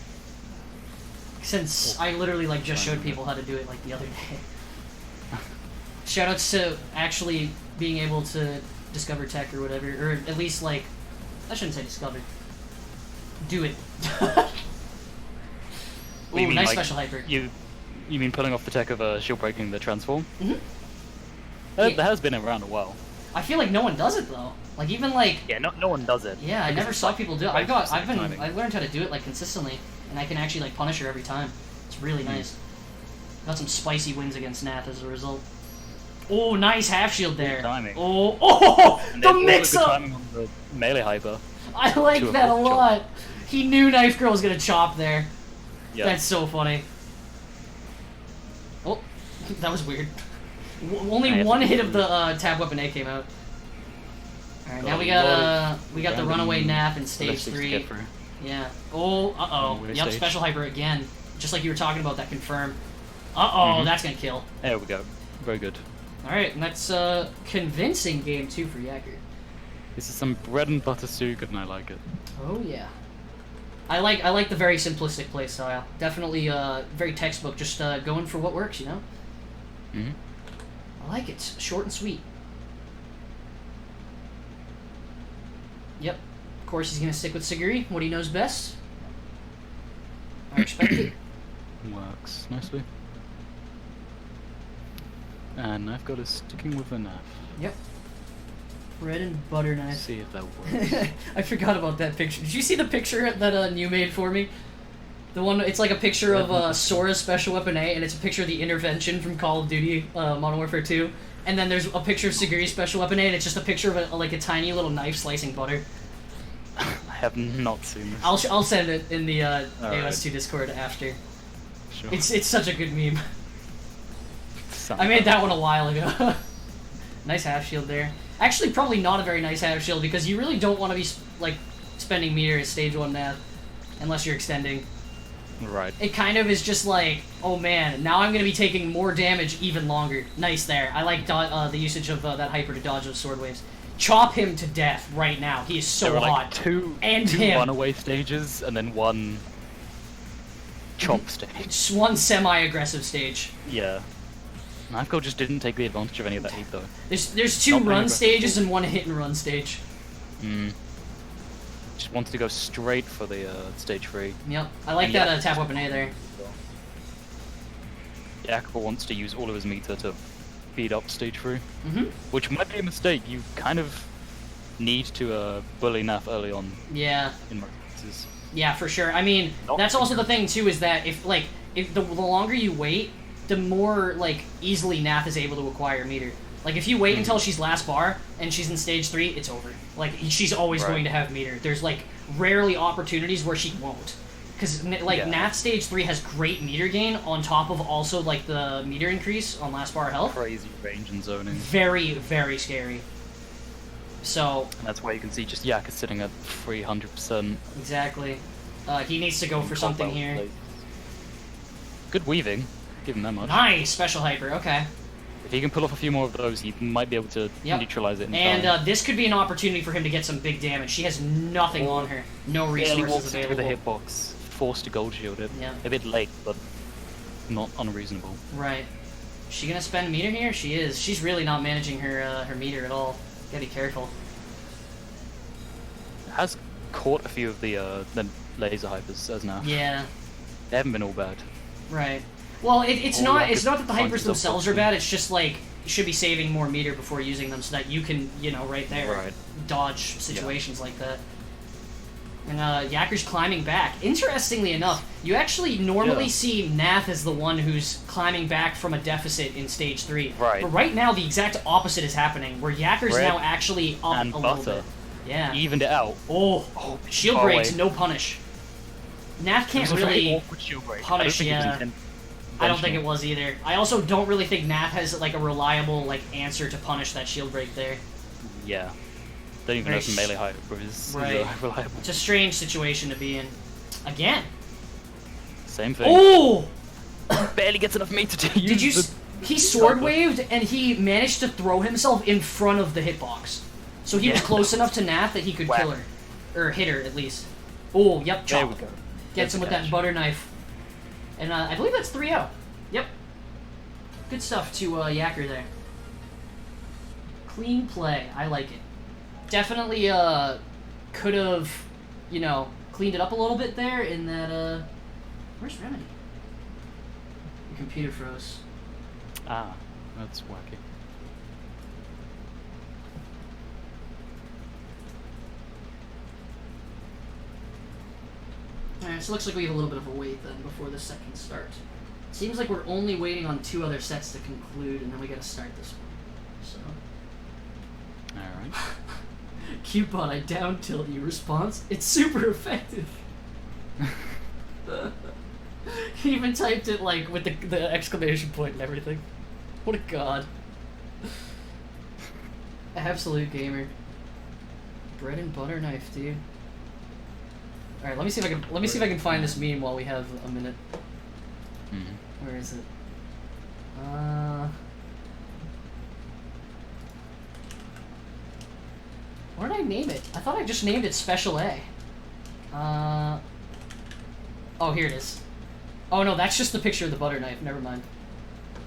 Since I literally, like, just showed people how to do it, like, the other day. Shoutouts to actually being able to discover tech or whatever, or at least, like, I shouldn't say discover. Do it. Ooh, You mean, nice like, special hyper. You mean pulling off the tech of shield breaking the transform? Mhm. That Yeah. has been around a while. I feel like no one does it, though. Like, even, like... Yeah, no one does it. Yeah, I Because never it's saw like people do it. very specific timing. I've learned how to do it, like, consistently, and I can actually, like, punish her every time. It's really nice. Got some spicy wins against Nath as a result. Oh, nice half shield there. timing. Oh, And the then also mix good up! timing on the melee hyper. I like Two that a of them lot. He knew Knife Girl was gonna chop there. Yeah. That's so funny. Oh, that was weird. Only one hit of the tab weapon A came out. Alright, now Got we a lot got the random runaway Nath in stage ballistics to 3. get through. Yeah. Oh, uh-oh. Weird Yep, stage. special hyper again. Just like you were talking about, that confirm. Uh-oh, that's gonna kill. There we go. Very good. Alright, and that's convincing game 2 for Yaker. This is some bread and butter soup, and I like it. Oh yeah. I like the very simplistic play style. Definitely very textbook, just going for what works, you know? Mhm. I like it. Short and sweet. Yep. Of course he's gonna stick with Saguri, what he knows best. I respect it. Works nicely. And I've got a sticking with a knife. Yep. Bread and butter knife. See if that works. I forgot about that picture. Did you see the picture that you made for me? The one, it's like a picture of Sora's special weapon A, and it's a picture of the intervention from Call of Duty Modern Warfare 2. And then there's a picture of Saguri's special weapon A, and it's just a picture of like a tiny little knife slicing butter. I have not seen this. I'll send it in the Alright. AOS2 Discord after. Sure. It's such a good meme. Sounds I made like- that one a while ago. Nice half shield there. Actually, probably not a very nice half shield because you really don't want to be like spending meter at stage 1 nav unless you're extending. Right. It kind of is just like, oh man, now I'm going to be taking more damage even longer. Nice there. I like the usage of that hyper to dodge those sword waves. Chop him to death right now. He is so There were hot. like two him. runaway stages and then one chop stage. Just one semi-aggressive stage. Yeah. Knifeco just didn't take the advantage of any of that heat though. There's two Not very run aggressive. stages and one hit and run stage. Just wanted to go straight for the stage 3. Yep. I like And that yeah. tap weapon A there. Yakuza wants to use all of his meter to speed up stage 3, Mm-hmm. which might be a mistake. You kind of need to bully Naf early on Yeah. in most cases. Yeah, for sure. I mean, Not that's also the thing too, is that if the longer you wait, the more like easily Nath is able to acquire meter. Like if you wait until she's last bar and she's in stage 3, it's over. Like she's always Right. going to have meter. There's like rarely opportunities where she won't. Because like Yeah. Nath stage 3 has great meter gain on top of also like the meter increase on last bar health. Crazy range and zoning. Very, very scary. So And that's why you can see just Yak is sitting at 300%. exactly, he needs to go for something here. Good weaving. Give him that much. Nice special hyper. Okay. If he can pull off a few more of those, he might be able to Yep. neutralize it in And time. this could be an opportunity for him to get some big damage. She has nothing on her. No Barely resources walks through the available. hitbox, forced to gold shield it. Yeah. A bit late, but not unreasonable. Right. Is she gonna spend meter here? She is. She's really not managing her her meter at all. Gotta be careful. Has caught a few of the laser hypers as now. Yeah. They haven't been all bad. Right. Well, it's Or not. like It's not that the punches hypers up themselves are option. bad. It's just like you should be saving more meter before using them so that you can, you know, right there, Right. dodge situations like that. And Yakker's climbing back. Interestingly enough, you actually normally Yeah. see Nath as the one who's climbing back from a deficit in stage 3. Right. But right now, the exact opposite is happening, where Yakker's Red now actually up and a little butter. bit. Yeah. Evened it out. Oh, shield far breaks, away. no punish. Nath It can't was a very really awkward shield break. punish, I don't think it was yeah. I don't think it intentional. was either. I also don't really think Nath has like a reliable like answer to punish that shield break there. Yeah. Don't even know if Very melee hyper is Right. reliable. It's a strange situation to be in. Again. Same thing. Oh! Barely gets enough meter to use Did you? the- He sword waved and he managed to throw himself in front of the hitbox, so he was Yeah. close enough to Nath that he could Whack. kill her, or hit her at least. Oh, yep, There chop. we go. Gets him with that catch. butter knife, and I believe that's 3-0. Yep. Good stuff to Yakker there. Clean play. I like it. Definitely could have, you know, cleaned it up a little bit there in that where's Remedy? The computer froze. Ah, that's wacky. Alright, so it looks like we have a little bit of a wait then before the second start. Seems like we're only waiting on 2 other sets to conclude, and then we gotta start this one. So. Alright. Cupon, I down tilt you. Response, it's super effective. He even typed it like with the exclamation point and everything. What a god. Absolute gamer. Bread and butter knife, dude. Alright, let me see if I can find this meme while we have a minute. Mhm. Where is it? What did I name it? I thought I just named it Special A. Oh, here it is. Oh no, that's just the picture of the butter knife. Never mind.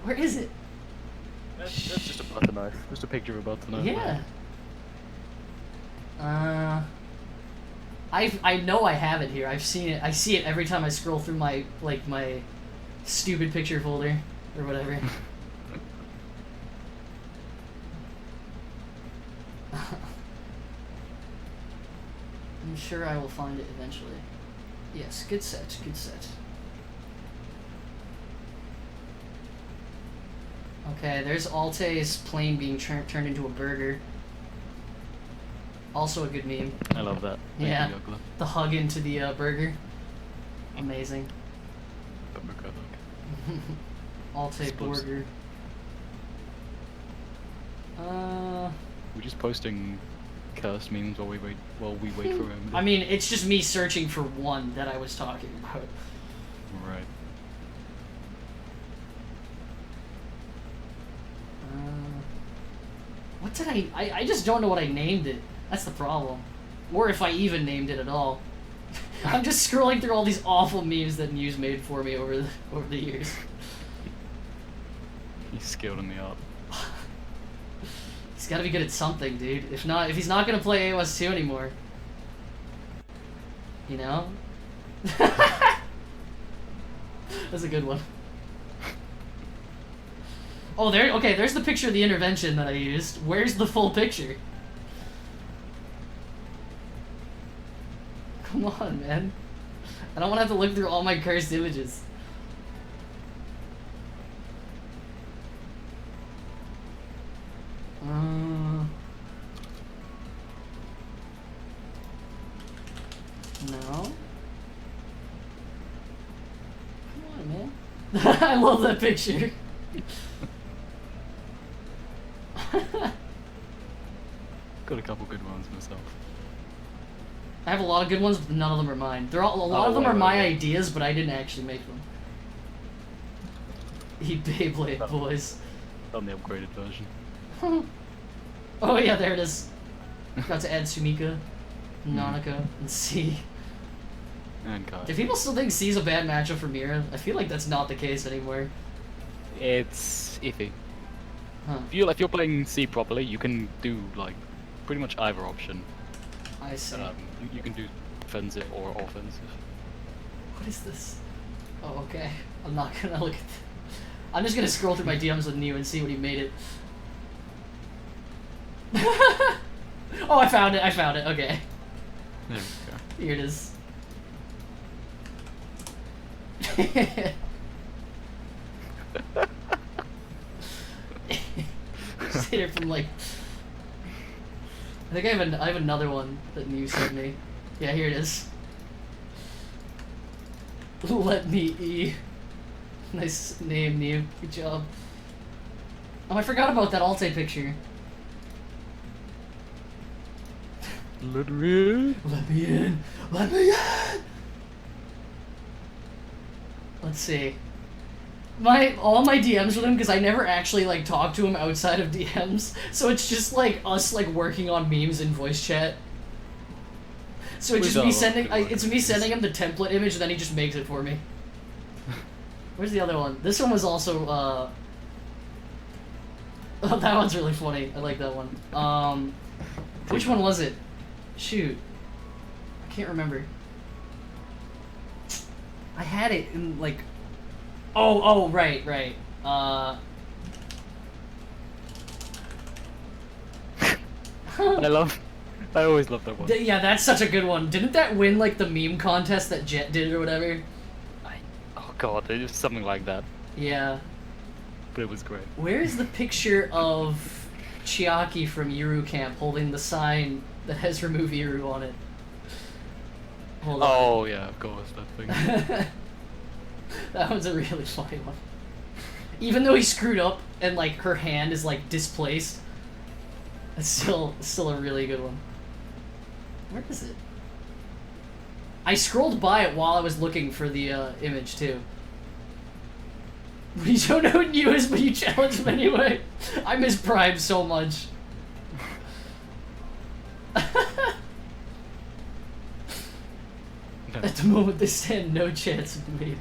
Where is it? That's just a butter knife. Just a picture of a butter knife. Yeah. I know I have it here. I've seen it. I see it every time I scroll through my my stupid picture folder or whatever. I'm sure I will find it eventually. Yes, good set, good set. Okay, there's Alte's plane being turned into a burger. Also a good meme. I love that. Thank Yeah. you, Yoggler. The hug into the burger. Amazing. Burger hug. I'll take Explosive. burger. We're just posting cursed memes while we wait for him. I mean, it's just me searching for one that I was talking about. Right. What did I just don't know what I named it. That's the problem. Or if I even named it at all. I'm just scrolling through all these awful memes that Muse made for me over the years. He's skilled in the art. He's gotta be good at something, dude. If he's not gonna play AOS 2 anymore. You know? That's a good one. Oh, there's the picture of the intervention that I used. Where's the full picture? Come on, man. I don't want to have to look through all my cursed images. No. Come on, man. I love that picture. Got a couple good ones myself. I have a lot of good ones, but none of them are mine. A lot of them are my ideas, but I didn't actually make them. Eat Beyblade, boys. On the upgraded version. Oh yeah, there it is. Got to add Sumika, Nanaka, and C. And Kai. Do people still think C's a bad matchup for Mira? I feel like that's not the case anymore. It's iffy. Huh. If you're playing C properly, you can do like pretty much either option. I see. You can do defensive or offensive. What is this? Oh, okay. I'm not gonna look at that. I'm just gonna scroll through my DMs with New and see what he made it. Oh, I found it. Okay. There we go. Here it is. Just hit it from like. I think I have another one that New sent me. Yeah, here it is. Let me E. Nice name, New. Good job. Oh, I forgot about that Alte picture. Let me in. Let me in. Let me in. Let's see. All my DMs with him, because I never actually like talk to him outside of DMs, so it's just like us like working on memes in voice chat. So it's just me sending him the template image, and then he just makes it for me. Where's the other one? This one was also oh, that one's really funny. I like that one. Which one was it? Shoot, I can't remember. I had it in like. Oh, right. I always love that one. Yeah, that's such a good one. Didn't that win like the meme contest that Jet did or whatever? Oh god, it was something like that. Yeah. But it was great. Where is the picture of Chiaki from Iru Camp holding the sign that has "Remove Iru" on it? Hold on. Oh yeah, of course, that thing. That one's a really funny one. Even though he screwed up and like her hand is like displaced, it's still a really good one. Where is it? I scrolled by it while I was looking for the image too. You don't know what New is, but you challenge him anyway. I miss Prime so much. At the moment, they stand no chance of meeting.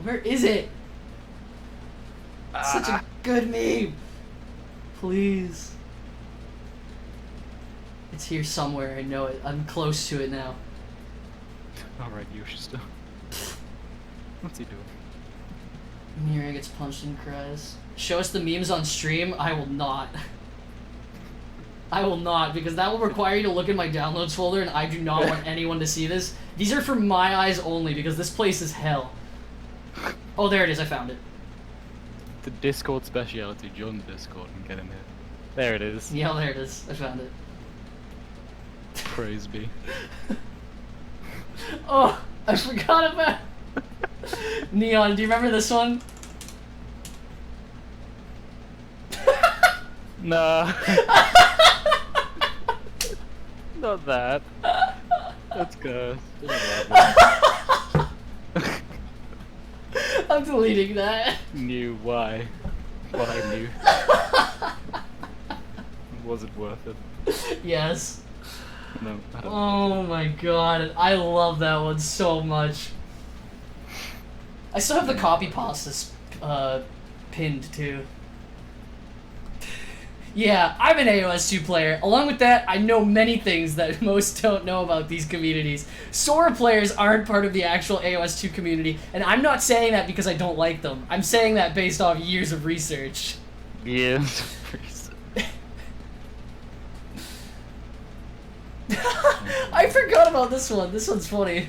Where is it? Such a good meme. Please. It's here somewhere. I know it. I'm close to it now. Alright, Yoshista. What's he doing? Mira gets punched and cries. Show us the memes on stream. I will not. I will not, because that will require you to look in my downloads folder, and I do not want anyone to see this. These are for my eyes only, because this place is hell. Oh, there it is. I found it. the Discord speciality. Join the Discord and get in here. There it is. Yeah, there it is. I found it. Praise be. Oh, I forgot about Neon. Do you remember this one? Nah. Not that. Let's go. I'm deleting that. New, why? Why new? Was it worth it? Yes. No, I don't. Oh my god, I love that one so much. I still have the copy pastas pinned too. Yeah, I'm an AOS2 player. Along with that, I know many things that most don't know about these communities. Sora players aren't part of the actual AOS2 community, and I'm not saying that because I don't like them. I'm saying that based off years of research. Yeah. I forgot about this one. This one's funny.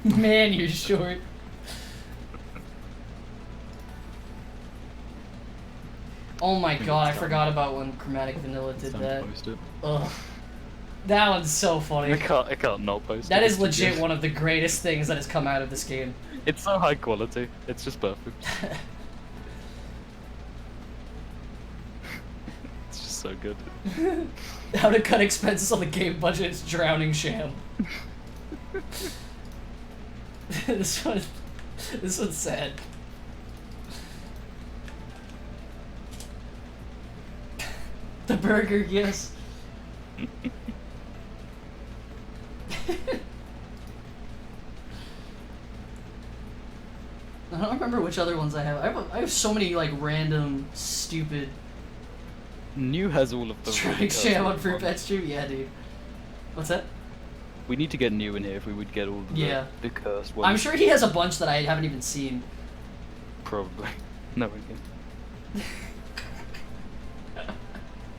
Man, you're short. Oh my god, I forgot about when Chromatic Vanilla did that. Post it. Ugh. That one's so funny. I can't not post it. That It's is too legit good. one of the greatest things that has come out of this game. It's so high quality. It's just perfect. It's just so good. How to cut expenses on the game budget is Drowning Sham. this one's sad. The burger, yes. I don't remember which other ones I have. I have so many like random, stupid. New has all of the. Drowning Sham on Fruit Pet Stream? Yeah, dude. What's that? We need to get New in here if we would get all of the cursed ones. I'm sure he has a bunch that I haven't even seen. Probably. No, we can.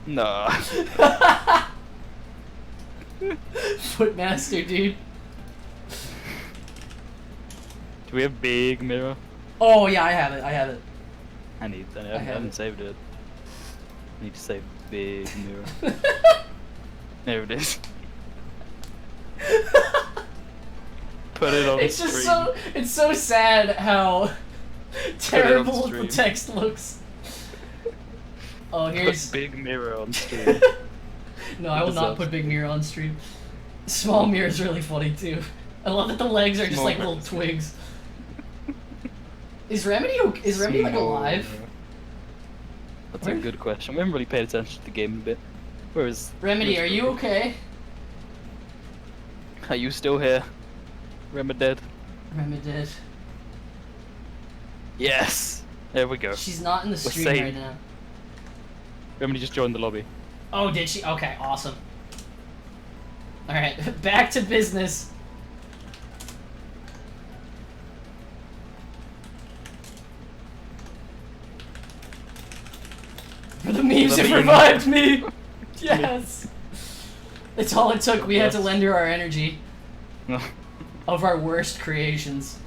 Nah. Footmaster, dude. Do we have big mirror? Oh yeah, I have it. I have haven't saved it. I need to save big mirror. There it is. Put it on It's the just screen. it's so sad how terrible the stream. text looks. Oh, here's. Put big mirror on screen. No, I will not put big mirror on stream. Small mirror is really funny too. I love that the legs are just Small like mirror. little twigs. Is Remedy like Small alive? mirror. That's Where? a good question. We haven't really paid attention to the game a bit. Whereas Remedy, are you okay? Are you still here? Remedy dead? Remedy. Yes! There we go. She's not in the We're stream safe. right now. Remedy just joined the lobby. Oh, did she? Okay, awesome. Alright, back to business. For the memes, it revived me! Yes! It's all it took. We had to lend her our energy of our worst creations.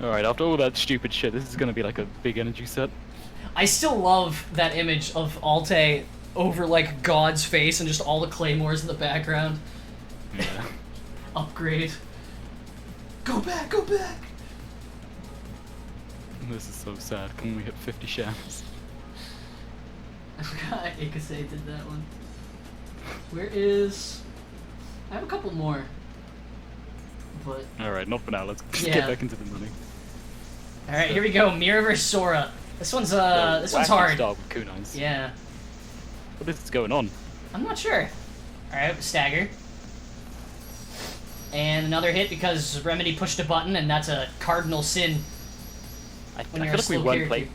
Alright, after all that stupid shit, this is gonna be like a big energy set. I still love that image of Alte over like God's face and just all the claymores in the background. Yeah. Upgrade. Go back, go back! This is so sad. Can we hit 50 shams? I forgot Ikase did that one. Where is... I have a couple more. But... Alright, not for now. Let's Yeah. get back into the money. Alright, here we go. Mirror vs. Sora. This one's hard. Start with kunais. Yeah. What is going on? I'm not sure. Alright, stagger. And another hit because Remedy pushed a button and that's a cardinal sin. I When feel you're a like we slow weren't character. playing.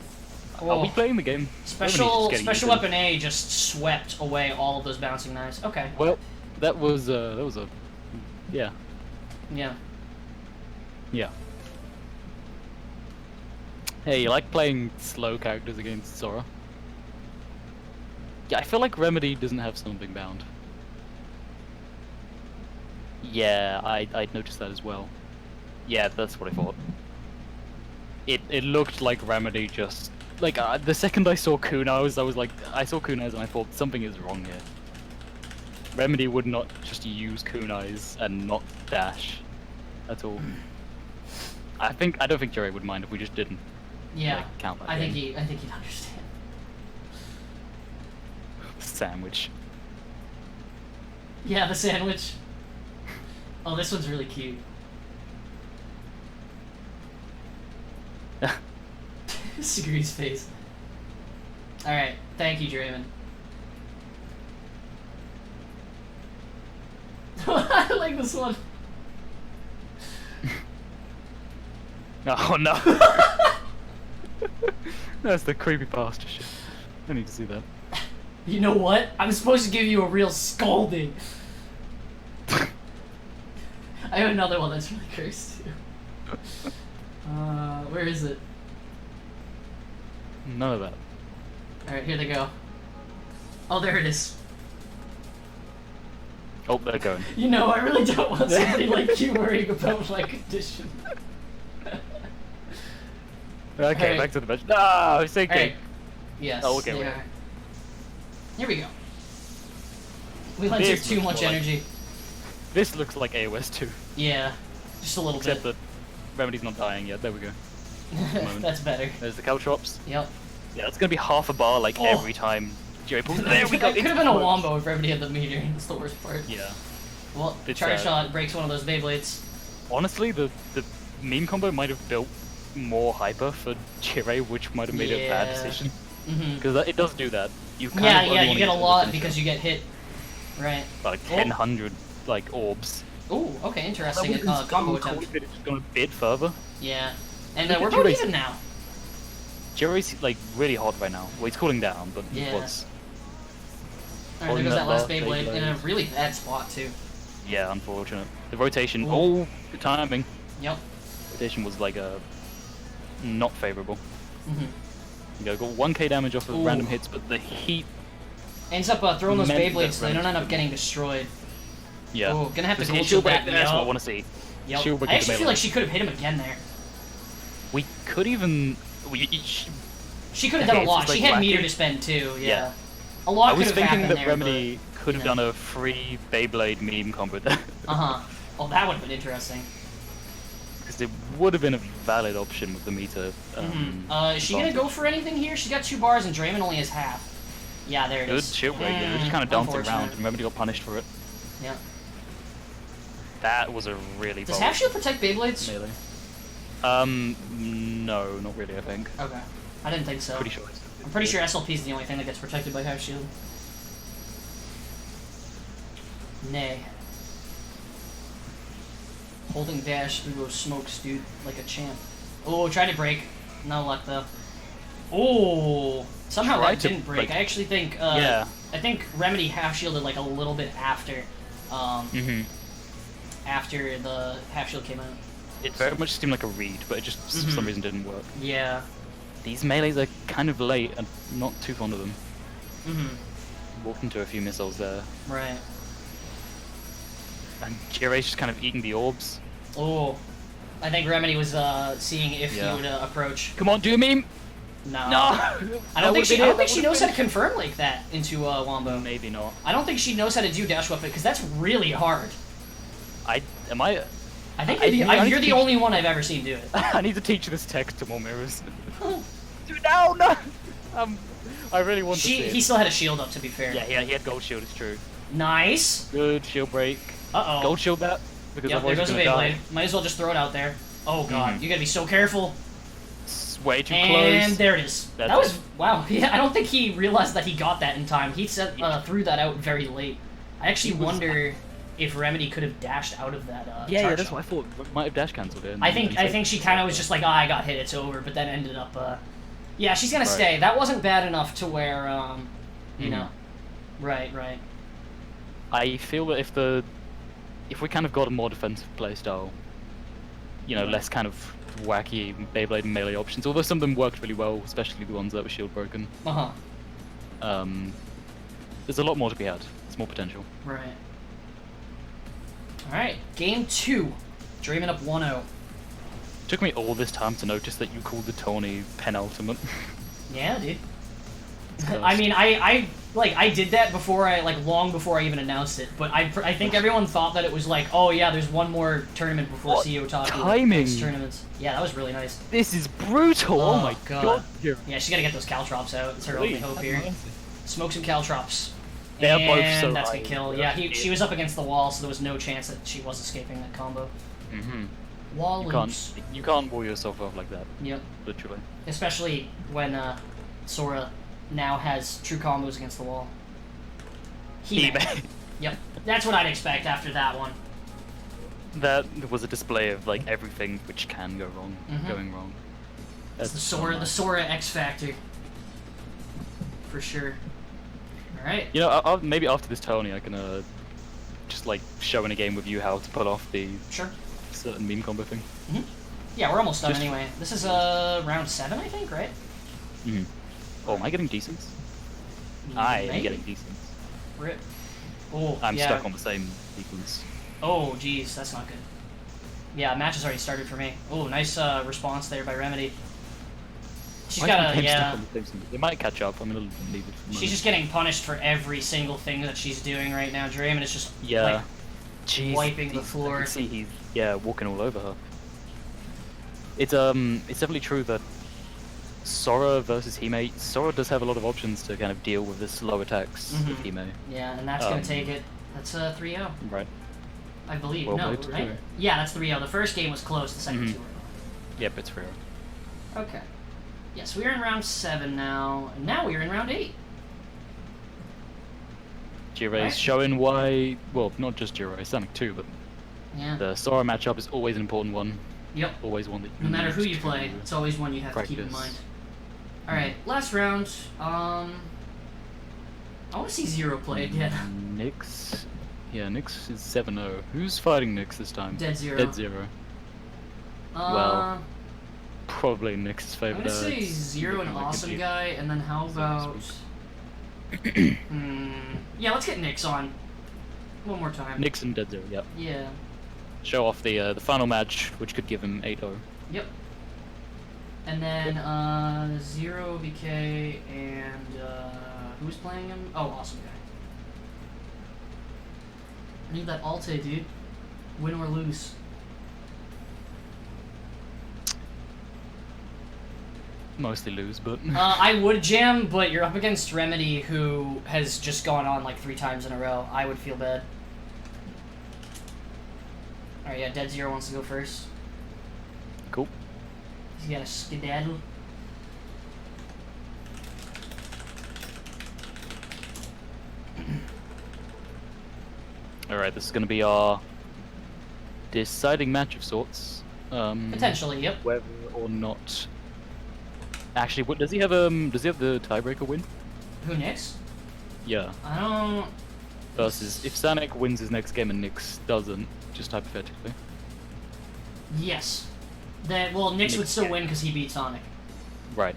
Are Oh. we playing the game? Special Remedy's just getting special eaten. weapon A just swept away all of those bouncing knives. Okay. Well, that was a. Yeah. Yeah. Yeah. Hey, you like playing slow characters against Sora? Yeah, I feel like Remedy doesn't have something bound. Yeah, I'd noticed that as well. Yeah, that's what I thought. It looked like Remedy just like the second I saw Kunai's, I saw Kunai's and I thought something is wrong here. Remedy would not just use Kunai's and not dash at all. I don't think Jeran would mind if we just didn't. Yeah, like, count that I game. think he'd understand. Sandwich. Yeah, the sandwich. Oh, this one's really cute. Suguri's face. Alright, thank you, Draven. I like this one. Oh no! That's the creepypasta shit. I need to see that. You know what? I'm supposed to give you a real scolding. I have another one that's really cursed too. Where is it? None of that. Alright, here they go. Oh, there it is. Oh, they're going. You know, I really don't want somebody like you worrying about my condition. Okay, Alright. back to the bench. No, I was thinking. Alright. Yes, Oh, okay, they wait. are. Here we go. We went through This too looks much more like- energy. This looks like AOS 2, Yeah, just a little except bit. that Remedy's not dying yet. There we go. moment. That's better. There's the caltrops. Yep. Yeah, it's gonna be half a bar like Oh. every time Jerry pulls. There we go. It could have been a wombo if everybody had the meter. That's the worst part. Yeah. Well, It's, charge shot breaks one of those Beyblades. Honestly, the meme combo might have built more hyper for Jirei, which might have made a bad Yeah. decision. Mm-hmm. Because it does do that. You kind Yeah, of yeah, only you wanna get a use it lot as because you get hit. Right. like Oh. 1,000 like orbs. Ooh, okay, interesting. Combo attempt. It's just gone a bit further. Yeah. And Look we're at both Jirai's- even now. Jirei's like really hot right now. Well, he's cooling down, but Yeah. he was. Alright, there Holding goes that that last last Beyblade in a Beyblade. really bad spot, too. Yeah, unfortunate. The rotation. Ooh. Oh, good timing. Yep. Rotation was like not favorable. Mm-hmm. You got 1k damage off of Ooh. random hits, but the heat. Ends up throwing those Meant that Beyblades so they don't Remedy end up couldn't. getting destroyed. Yeah. Ooh, gonna have to Just gold hit shield break, that. That's what I Yep. want to see. Yep. Shield break I with actually the feel like Beyblade. she could have hit him again there. We could even. She could have done a It's lot. just, like, She had meter wacky. to spend too. Yeah. Yeah. A lot I could was have thinking happened that there. Remedy could have you know. done a free Beyblade meme combo there. Uh huh. Oh, that would have been interesting. Because it would have been a valid option with the meter. Is she gonna go for anything here? She's got 2 bars and Draymond only has half. Yeah, there it Good is. shield break, yeah. They're just kind of dancing around, Unfortunate. and Remedy got punished for it. Yeah. That was a really Does bold half shield protect Beyblades? melee. No, not really, I think. Okay. I didn't think so. Pretty sure. I'm pretty sure SLP is the only thing that gets protected by half shield. Nay. Holding dash through those smokes, dude, like a champ. Oh, tried to break. No luck though. Oh, somehow Tried that to didn't break. break. I actually think. Yeah. I think Remedy half shielded like a little bit after. After the half shield came out. It very much seemed like a read, but it just for some reason didn't work. Yeah. These melees are kind of late and not too fond of them. Mm-hmm. Walked into a few missiles there. Right. And Jirei's just kind of eating the orbs. Oh, I think Remedy was seeing if Yeah. he would approach. Come on, do a meme! No. No! I don't think she knows how to confirm like that into Wombo. Maybe not. I don't think she knows how to do dash weapon because that's really hard. I think I need you're to the teach- only one I've ever seen do it. I need to teach this text to more mirrors. Dude, no! I really want to see it. He still had a shield up, to be fair. Yeah, he had gold shield, it's true. Nice. Good shield break. Uh-oh. Gold shield that, because Yep, there otherwise goes you're a gonna Beyblade. die. Might as well just throw it out there. Oh god, Mhm. you gotta be so careful. It's way too And close. there it is. That's That was it. wow. Yeah, I don't think he realized that he got that in time. He said threw that out very late. I actually He was- wonder if Remedy could have dashed out of that. Yeah, charge that's shot. what I thought. Might have dash cancelled it. I think she kind of was just like, I got hit, it's over, but then ended up, yeah, she's gonna stay. That wasn't bad enough to where, you know, right. I feel that if we kind of got a more defensive playstyle, you know, less kind of wacky Beyblade and melee options, although some of them worked really well, especially the ones that were shield broken. There's a lot more to be had. There's more potential. Right. Alright, game 2. Dreaming up 1-0. Took me all this time to notice that you called the tourney penultimate. Yeah, dude. I mean, I did that before long before I even announced it. But I think everyone thought that it was like, oh yeah, there's one more tournament before CEO Otaku. Timing! Tournaments. Yeah, that was really nice. This is brutal! Oh my god. Yeah, she's gotta get those caltrops out. It's her only hope here. Smoke some caltrops. They're both so that's high. a kill. Yeah, she was up against the wall, so there was no chance that she was escaping that combo. Wall loops. You can't wall yourself off like that. Yep. Literally. Especially when Sora now has true combos against the wall. Yep. That's what I'd expect after that one. That was a display of like everything which can go wrong, going wrong. That's the Sora X Factor. For sure. Alright. You know, maybe after this tourney I can just like show in a game with you how to pull off the certain meme combo thing. Yeah, we're almost done anyway. This is round 7, I think, right? Oh, am I getting decents? I am getting decents. Rip. Oh, I'm stuck on the same sequence. Oh, jeez, that's not good. Yeah, match has already started for me. Oh, nice response there by Remedy. She's got a, They might catch up. I'm gonna leave it for She's just getting punished for every single thing that she's doing right now. Jeran is just like, wiping the floor. I can see he's walking all over her. It's definitely true that Sora versus Hime, Sora does have a lot of options to kind of deal with the slow attacks of Hime. Yeah, and that's gonna take it. That's 3-0. Right. I believe. Well, no, right? Yeah, that's 3-0. The first game was close. The second two were. Yep, it's 3-0. Okay. Yes, we are in round 7 now, and now we are in round 8. Jirai's showing why, well, not just Jirai, Sonic too, but the Sora matchup is always an important one. Yep. Always one that you no matter who you play, it's always one you have to keep in mind. Alright, last round. I want to see Zero play again. Nyx? Yeah, Nyx is 7-0. Who's fighting Nyx this time? Dead Zero. Dead Zero. Well, probably Nyx's favorite. I'm gonna say Zero and Awesome Guy, and then how about... yeah, let's get Nyx on. One more time. Nyx and Dead Zero, yep. Yeah. Show off the final match, which could give him 8-0. Yep. And then Zero, VK, and who's playing him? Oh, Awesome Guy. I need that Alte, dude. Win or lose. Mostly lose, but... I would jam, but you're up against Remedy, who has just gone on like 3 times in a row. I would feel bad. Alright, yeah, Dead Zero wants to go first. Cool. He's got a skedaddle. Alright, this is gonna be our deciding match of sorts. Potentially, yep. Whether or not... Actually, what does he have the tiebreaker win? Who, Nyx? Yeah. I don't... Versus, if Sonic wins his next game and Nyx doesn't, just hypothetically. Yes. Well, Nyx would still win because he beat Sonic. Right.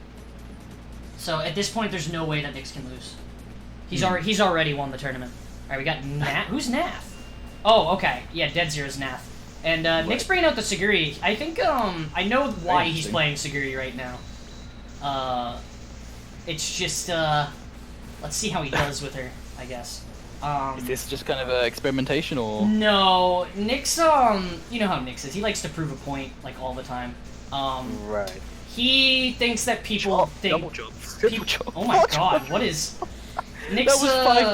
So at this point, there's no way that Nyx can lose. He's already won the tournament. All right, we got Nath. Who's Nath? Oh, okay. Yeah, Dead Zero's Nath. And Nyx bringing out the Suguri. I think I know why he's playing Suguri right now. It's just let's see how he does with her, I guess. Is this just kind of experimentation, or? No, Nyx, you know how Nyx is. He likes to prove a point, like, all the time. Right. He thinks that people think... Double jump. Triple jump. Oh my god, what is... Nyx, that was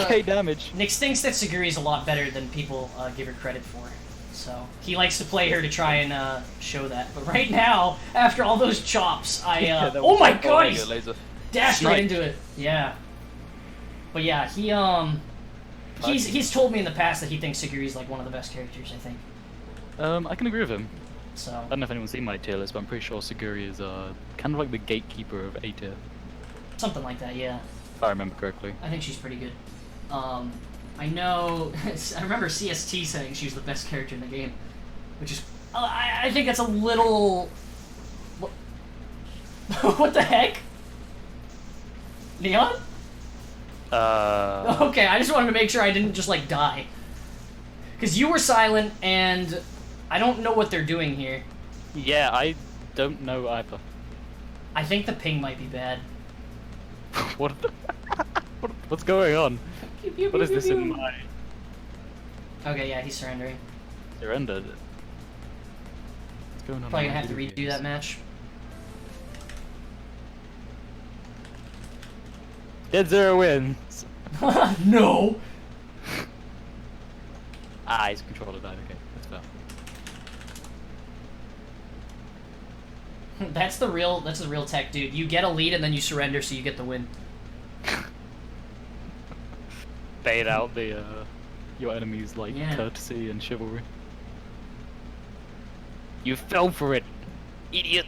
5k damage. Nyx thinks that Suguri is a lot better than people give her credit for. So, he likes to play her to try and show that. But right now, after all those chops, oh my god, he's dashed right into it. Yeah. But yeah, he's told me in the past that he thinks Suguri's like one of the best characters, I think. I can agree with him. So I don't know if anyone's seen my tier list, but I'm pretty sure Suguri is kind of like the gatekeeper of A tier. Something like that, yeah. If I remember correctly. I think she's pretty good. I know... I remember CST saying she was the best character in the game. Which is... I think that's a little... What the heck? Neon? Okay, I just wanted to make sure I didn't just, like, die. Because you were silent, and I don't know what they're doing here. Yeah, I don't know either. I think the ping might be bad. What? What's going on? Pew, pew, What pew, is pew, this in pew. my Okay, yeah, he's surrendering. surrendered? What's going on? Probably in gonna my have to video redo games? that match. Dead Zero wins. No! Ah, his controller died. Okay, that's fair. That's the real tech, dude. You get a lead and then you surrender so you get the win. Bait out the your enemies like Yeah. courtesy and chivalry. You fell for it, idiot.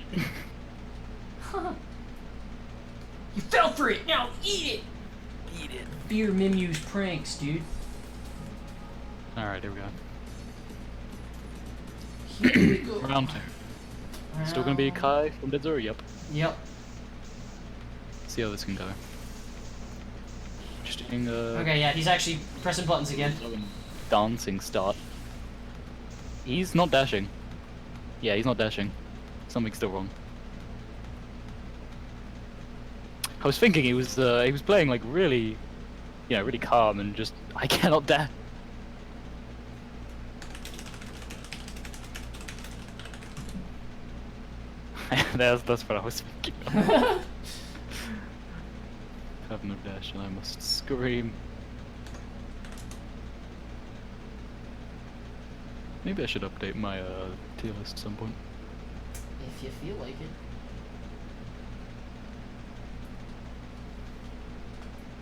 You fell for it! Now eat it! Eat it. Beer Mimu's pranks, dude. Alright, here we go. Here we go. Round 2. Still gonna be Kai from Dead Zero? Yep. Yep. See how this can go. Just doing Okay, yeah, he's actually pressing buttons again. dancing start. He's not dashing. Yeah, he's not dashing. Something's still wrong. I was thinking he was playing like really, really calm and just I cannot dash. That's what I was thinking. Have no dash and I must scream. Maybe I should update my tier list at some point. If you feel like it.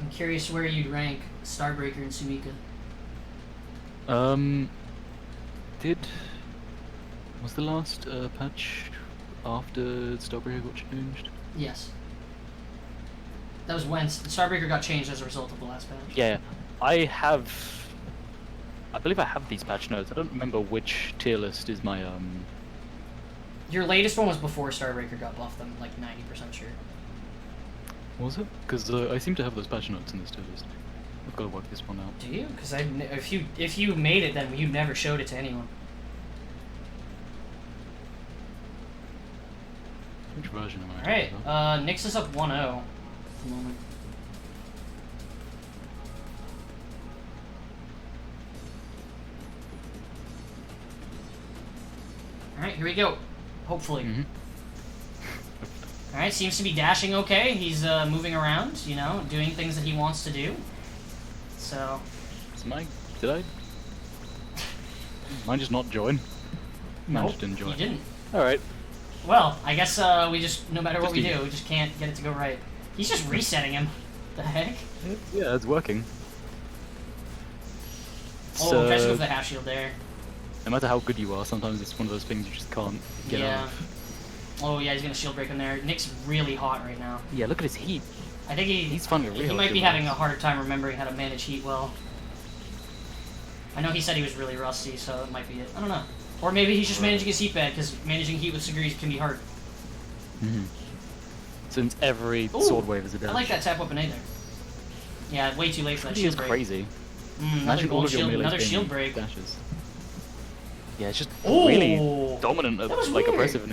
I'm curious where you'd rank Starbreaker and Sumika. Was the last patch after Starbreaker got changed? Yes. That was when Starbreaker got changed as a result of the last patch. Yeah, I believe I have these patch notes. I don't remember which tier list is my Your latest one was before Starbreaker got buffed, I'm like 90% sure. Was it? Because I seem to have those patch notes in this tier list. I've got to work this one out. Do you? Because if you made it, then you never showed it to anyone. Which version am I? Alright, talking about? Nyx is up 1-0 at the moment. Alright, here we go. Hopefully. Mm-hmm. Alright, seems to be dashing okay. He's moving around, doing things that he wants to do. So. Did I? Mine just not join? Mine Nope, just didn't join. you didn't. Alright. Well, I guess we just, no matter what we Just do, we just can't get it to go right. He's just resetting him. The heck? Yeah, it's working. Oh, catching with the half shield there. No matter how good you are, sometimes it's one of those things you just can't get out of. Oh yeah, he's gonna shield break him there. Nick's really hot right now. Yeah, look at his heat. I think He's finding it he real might be good having a ones. harder time remembering how to manage heat well. I know he said he was really rusty, so that might be it. I don't know. Or maybe he's just managing his heat bad, because managing heat with SUGURI can be hard. Mm-hmm. Since every Ooh, sword wave is a dash. I like that tap weapon A there. Yeah, way too late for that It shield is break. crazy. Another Imagine all gold of your shield, melees another being shield break. dashes. Yeah, it's just Ooh, really dominant, that was like weird. aggressive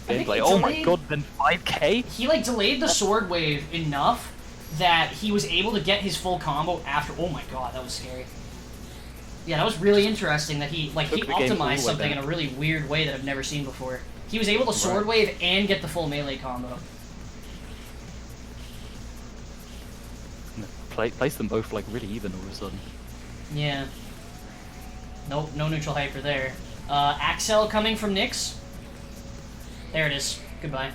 I think gameplay. he Oh my delayed- god, then 5k? He like delayed the sword wave enough that he was able to get his full combo after. Oh my god, that was scary. Yeah, that was really interesting that he Took the game all optimized the way something in back. a really weird way that I've never seen before. He was able to sword wave and get the full melee combo. Place them both like really even all of a sudden. Yeah. Nope, no neutral hyper there. Accel coming from Nyx. There it is. Goodbye.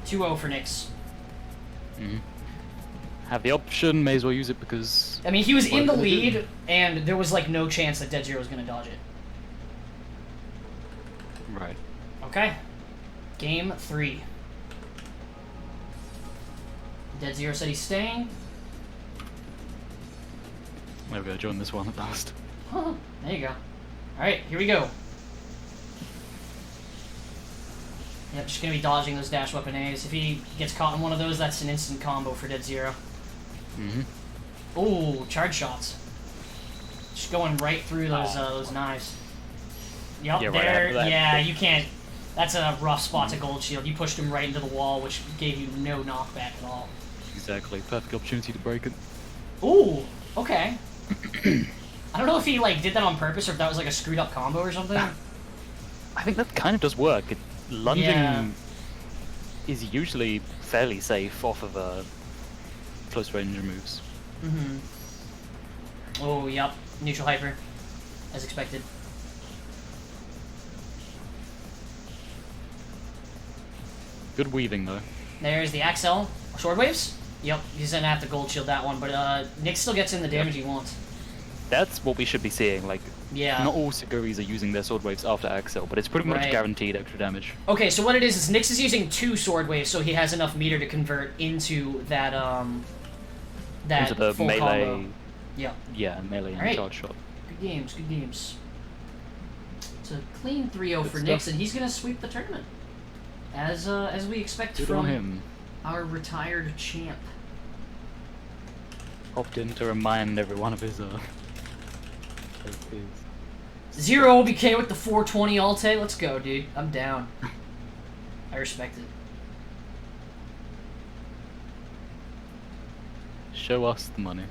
2-0 for Nyx. Mm-hmm. Have the option, may as well use it because... I mean, he was in the What are they doing? lead, and there was like no chance that Dead Zero was gonna dodge it. Right. Okay. Game 3. Dead Zero said he's staying. There we go, join this one at last. There you go. Alright, here we go. Yep, just gonna be dodging those dash weapon A's. If he gets caught in one of those, that's an instant combo for Dead Zero. Mm-hmm. Ooh, charge shots. Just going right through those knives. Yep, Yeah, right there. after that. Yeah, you can't. That's a rough spot to Gold Shield. You pushed him right into the wall, which gave you no knockback at all. Exactly. Perfect opportunity to break it. Ooh, okay. I don't know if he like did that on purpose or if that was like a screwed up combo or something. I think that kind of does work. Lunging Yeah. is usually fairly safe off of close range moves. Mm-hmm. Oh, yep. Neutral hyper. As expected. Good weaving though. There's the Accel. Sword waves? Yep, he's gonna have to gold shield that one, but Nick still gets in the damage he wants. That's what we should be seeing. Like, Yeah. not all Siguris are using their sword waves after Accel, but it's pretty much Right. guaranteed extra damage. Okay, so what it is Nyx is using 2 sword waves, so he has enough meter to convert into that Into the full melee. combo. Yep. Yeah, melee and Alright. charge shot. Good games, good games. It's a clean 3-0 for Good Nyx, stuff. and he's gonna sweep the tournament. As we expect Good from on him. our retired champ. Popped in to remind everyone of his 0 OBK with the 420 Alte. Let's go, dude. I'm down. I respect it. Show us the money.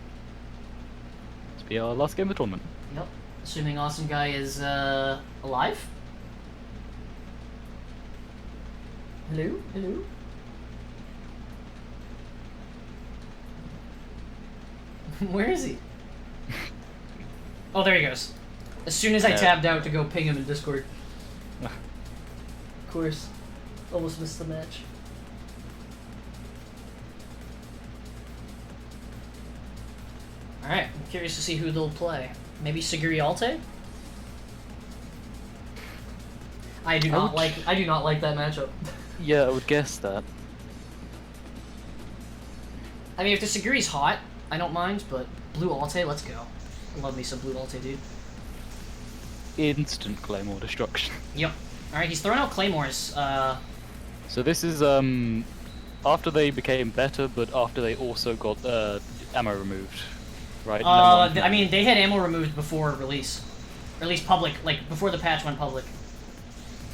This will be our last game of the tournament. Yep. Assuming Awesome Guy is alive. Hello? Hello? Where is he? Oh, there he goes. As soon as I tabbed out to go ping him in Discord. Of course. Almost missed the match. Alright, I'm curious to see who they'll play. Maybe SUGURI Alte? I do not like that matchup. Yeah, I would guess that. I mean, if the SUGURI's hot, I don't mind, but blue Alte, let's go. Love me some blue Alte, dude. Instant Claymore destruction. Yep. Alright, he's throwing out Claymores. So this is after they became better, but after they also got ammo removed, right? I mean, they had ammo removed before release. Or at least public, like, before the patch went public.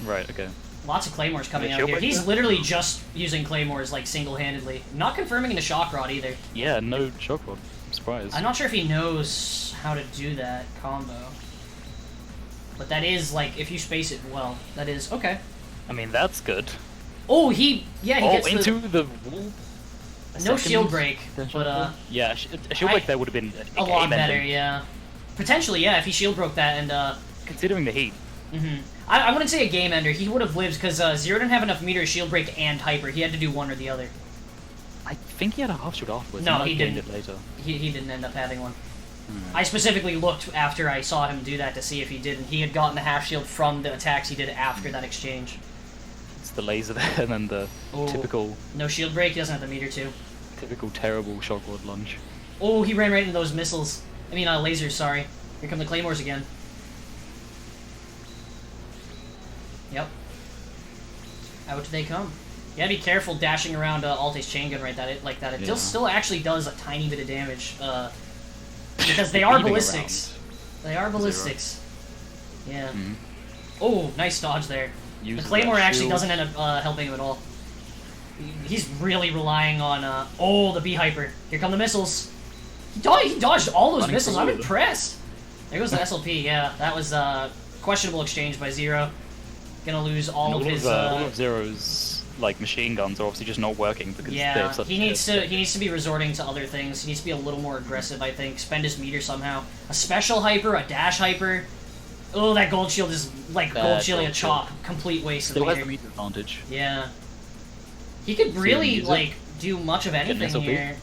Right, okay. Lots of Claymores coming Did out Shield here. break He's that? literally just using Claymores, like, single-handedly. Not confirming into Shock Rod, either. Yeah, no shock rod. I'm surprised. I'm not sure if he knows how to do that combo. But that is, like, if you space it well, that is... Okay. I mean, that's good. Oh, he gets into the wall? No shield break, but, yeah, a shield break there would have been a lot better, game-ending, yeah. Potentially, yeah, if he shield broke that and, considering the heat. I wouldn't say a game ender. He would have lived because Zero didn't have enough meter to shield break and hyper. He had to do one or the other. I think he had a half shield afterwards. No, might he have gained didn't. it later. He didn't end up having one. Alright. I specifically looked after I saw him do that to see if he did, and he had gotten the half shield from the attacks he did after that exchange. It's the laser there, and then the Oh. typical No shield break. He doesn't have the meter to. terrible shock rod lunge. Oh, he ran right into those missiles. I mean, lasers. Sorry. Here come the claymores again. Yep. Out they come. You gotta be careful dashing around Alte's chain gun like that. It Yeah. still actually does a tiny bit of damage. Because they are Weaving ballistics. They are ballistics. Yeah. Mhm. Oh, nice dodge there. Uses The Claymore that actually shield. doesn't end up helping him at all. He's really relying on, oh, the B-Hyper. Here come the missiles. He dodged all those Running missiles. I'm forward. impressed. There goes the SLP, yeah. That was a questionable exchange by Zero. Gonna lose all of his, all of Zero's like machine guns are obviously just not working because they yeah, have such he needs to be resorting to other things. He needs to be a little more aggressive, I think. Spend his meter somehow. A special hyper, a dash hyper. Oh, that gold shield is like Bad gold shielding a gold chop. Complete waste still of has meter. the meter advantage. Yeah. He could really, use it. like, do much of anything SLP. here.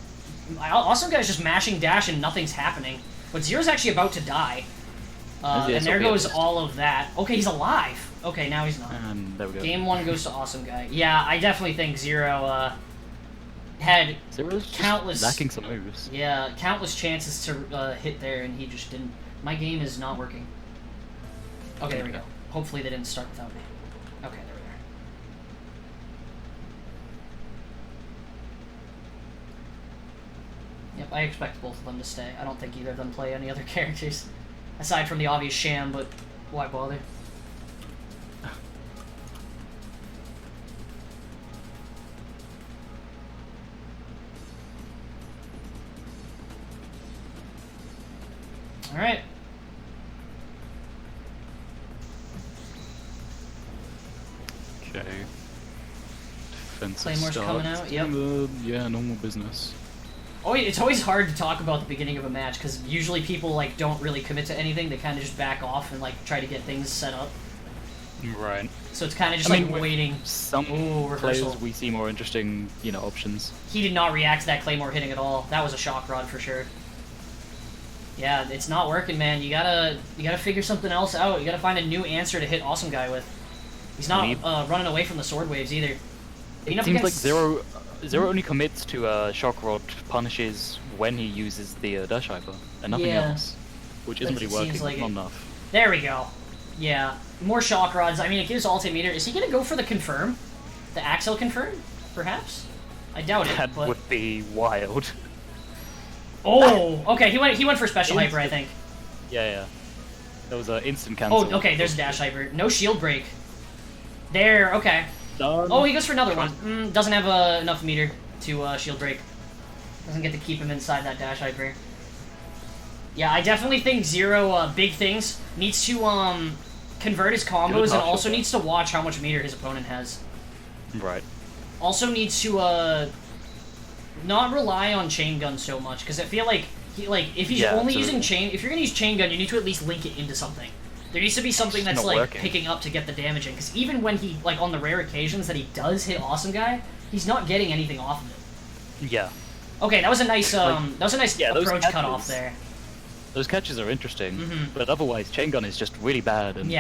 Awesome Guy's just mashing dash and nothing's happening. But Zero's actually about to die. There's the And there SLP goes at least. all of that. Okay, he's alive. Okay, now he's not. And there we go. Game 1 goes to Awesome Guy. Yeah, I definitely think Zero, had Zero's just countless- lacking some moves. countless chances to hit there, and he just didn't. My game is not working. Okay, there we go. Hopefully they didn't start without me. Okay, there we are. Yep, I expect both of them to stay. I don't think either of them play any other characters. Aside from the obvious Sham, but why bother? Alright. Okay. Defensive Claymore's start. coming out, yep. Yeah, normal business. Oh, it's always hard to talk about the beginning of a match, because usually people, like, don't really commit to anything. They kind of just back off and, like, try to get things set up. Right. So it's kind of just, waiting. Some players we see more interesting, you know, options. He did not react to that Claymore hitting at all. That was a shock rod for sure. Yeah, it's not working, man. You gotta figure something else out. You gotta find a new answer to hit Awesome Guy with. He's not running away from the sword waves either. It seems like Zero only commits to shock rod punishes when he uses the dash hyper and nothing else, which isn't really working. Like not enough. There we go. Yeah, more shock rods. I mean, it gives ulti meter. Is he gonna go for the confirm? The Accel confirm, perhaps? I doubt it. That would be wild. Oh, okay. He went for special hyper, I think. Yeah. That was an instant cancel. Oh, okay. There's a dash hyper. No shield break. There. Okay. Done. Oh, he goes for another one. Doesn't have enough meter to shield break. Doesn't get to keep him inside that dash hyper. Yeah, I definitely think Zero big things needs to convert his combos and also needs to watch how much meter his opponent has. Right. Also needs to not rely on chain gun so much, because I feel like if he's only using chain, if you're gonna use chain gun, you need to at least link it into something. There needs to be something that's like picking up to get the damage in, because even when he on the rare occasions that he does hit Awesome Guy, he's not getting anything off of it. Yeah. Okay, that was a nice approach cut off there. Those catches are interesting, but otherwise chain gun is just really bad and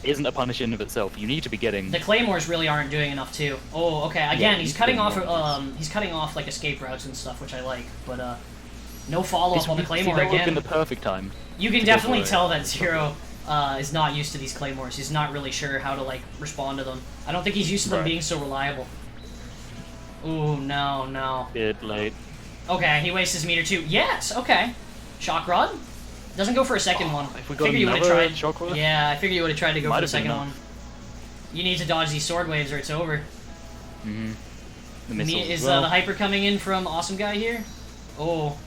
isn't a punish in of itself. You need to be getting the claymores really aren't doing enough too. Oh, okay. Again, he's cutting off like escape routes and stuff, which I like, but no follow up on the claymore that would have again. been the perfect time. You can definitely tell that Zero is not used to these claymores. He's not really sure how to like respond to them. I don't think he's used to them being so reliable. Ooh, no. Bit late. Okay, he wastes his meter too. Yes, okay. Shock Rod? Doesn't go for a second one. If we got you would have tried. Shock Rod? Yeah, I figured you would have tried to go for the second one. You need to dodge these sword waves or it's over. Is the hyper coming in from Awesome Guy here? Oh.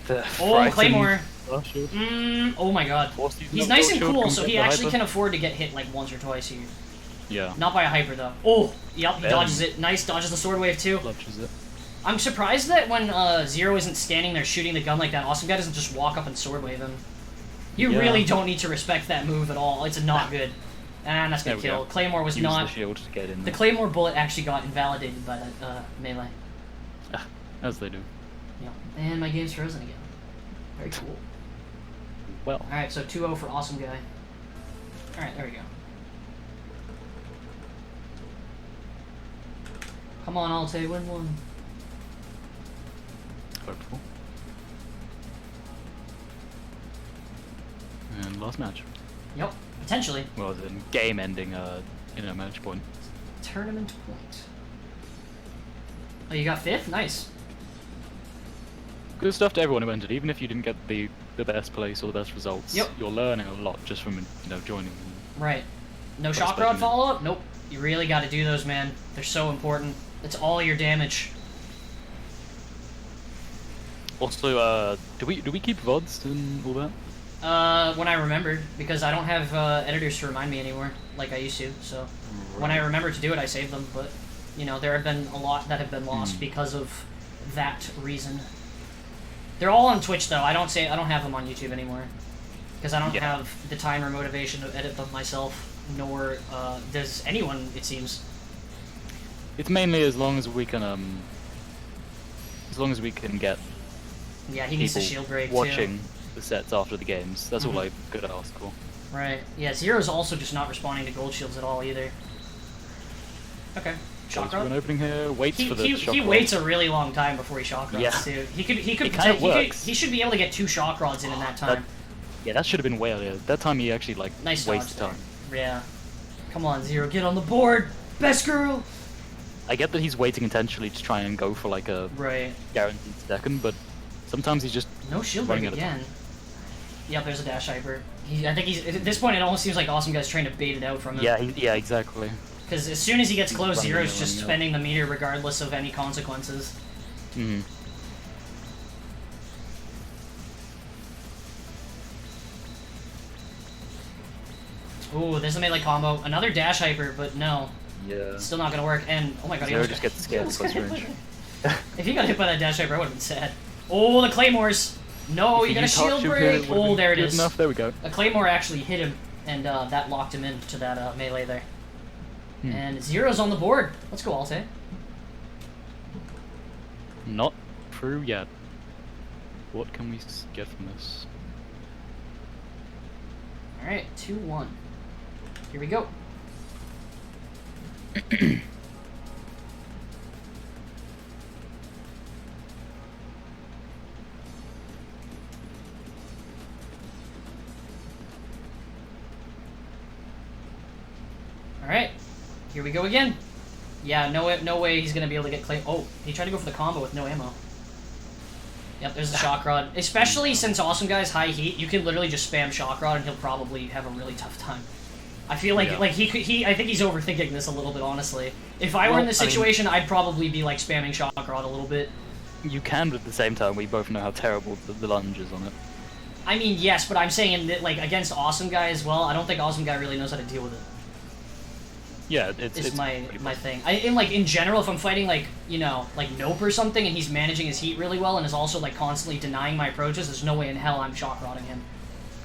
Claymore. Oh my god. He's nice and cool, so he actually can afford to get hit like once or twice here. Yeah. Not by a hyper though. Oh, yep, he dodges it. Nice, dodges the sword wave too. Dodges it. I'm surprised that when Zero isn't standing there shooting the gun like that, Awesome Guy doesn't just walk up and sword wave him. You really don't need to respect that move at all. It's not good. And that's gonna kill. Claymore was not. The shield to get in the Claymore bullet actually got invalidated by that melee. As they do. Yeah. And my game's frozen again. Very cool. Well. Alright, so 2-0 for Awesome Guy. Alright, there we go. Come on, Alte, win one. Hopeful. And last match. Yep, potentially. Well, then game-ending match point. Tournament point. Oh, you got 5th? Nice. Good stuff to everyone who entered, even if you didn't get the best place or the best results. Yep. You're learning a lot just from joining. Right. No shock rod follow-up? Nope. You really got to do those, man. They're so important. It's all your damage. Also, do we keep VODs and all that? When I remembered, because I don't have editors to remind me anymore, like I used to, so when I remember to do it, I save them, but, there have been a lot that have been lost because of that reason. They're all on Twitch, though. I don't have them on YouTube anymore, because I don't have the time or motivation to edit them myself, nor does anyone, it seems. It's mainly as long as we can get he needs the shield break watching the sets after the games. That's all I could ask for. Right. Yeah, Zero's also just not responding to gold shields at all either. Okay. Shock rod? An opening here. Waits for the shock he rod. waits a really long time before he shock rods too. He should be able to get 2 shock rods in that time. That should have been way earlier. That time he actually wasted time. Yeah. Come on, Zero, get on the board, best girl. I get that he's waiting intentionally to try and go for like a guaranteed second, but sometimes he's just no shield break again. Yep, there's a dash hyper. I think he's at this point. It almost seems like Awesome Guy's trying to bait it out from him. Yeah, exactly. Because as soon as he gets close, Zero's just spending the meter regardless of any consequences. Ooh, there's a melee combo. Another dash hyper, but no. Yeah. It's still not gonna work. And oh my god, he Zero almost just gets scared close range. If he got hit by that dash hyper, I would have been sad. Oh, the claymores! No, you got a shield break! Oh, there it is. Enough. There we go. A claymore actually hit him, and that locked him into that melee there. And Zero's on the board. Let's go, Alte. Not through yet. What can we get from this? Alright, 2-1. Here we go. Alright, here we go again. Yeah, no way he's gonna be able to get clay. Oh, he tried to go for the combo with no ammo. Yep, there's the shock rod. Especially since Awesome Guy's high heat, you can literally just spam shock rod and he'll probably have a really tough time. I feel like I think he's overthinking this a little bit, honestly. If I were in this situation, I'd probably be like spamming shock rod a little bit. You can, but at the same time, we both know how terrible the lunge is on it. I mean, yes, but I'm saying like against Awesome Guy as well. I don't think Awesome Guy really knows how to deal with it. Yeah, it's my thing. In general, if I'm fighting like Nope or something, and he's managing his heat really well, and is also like constantly denying my approaches, there's no way in hell I'm shock rodding him.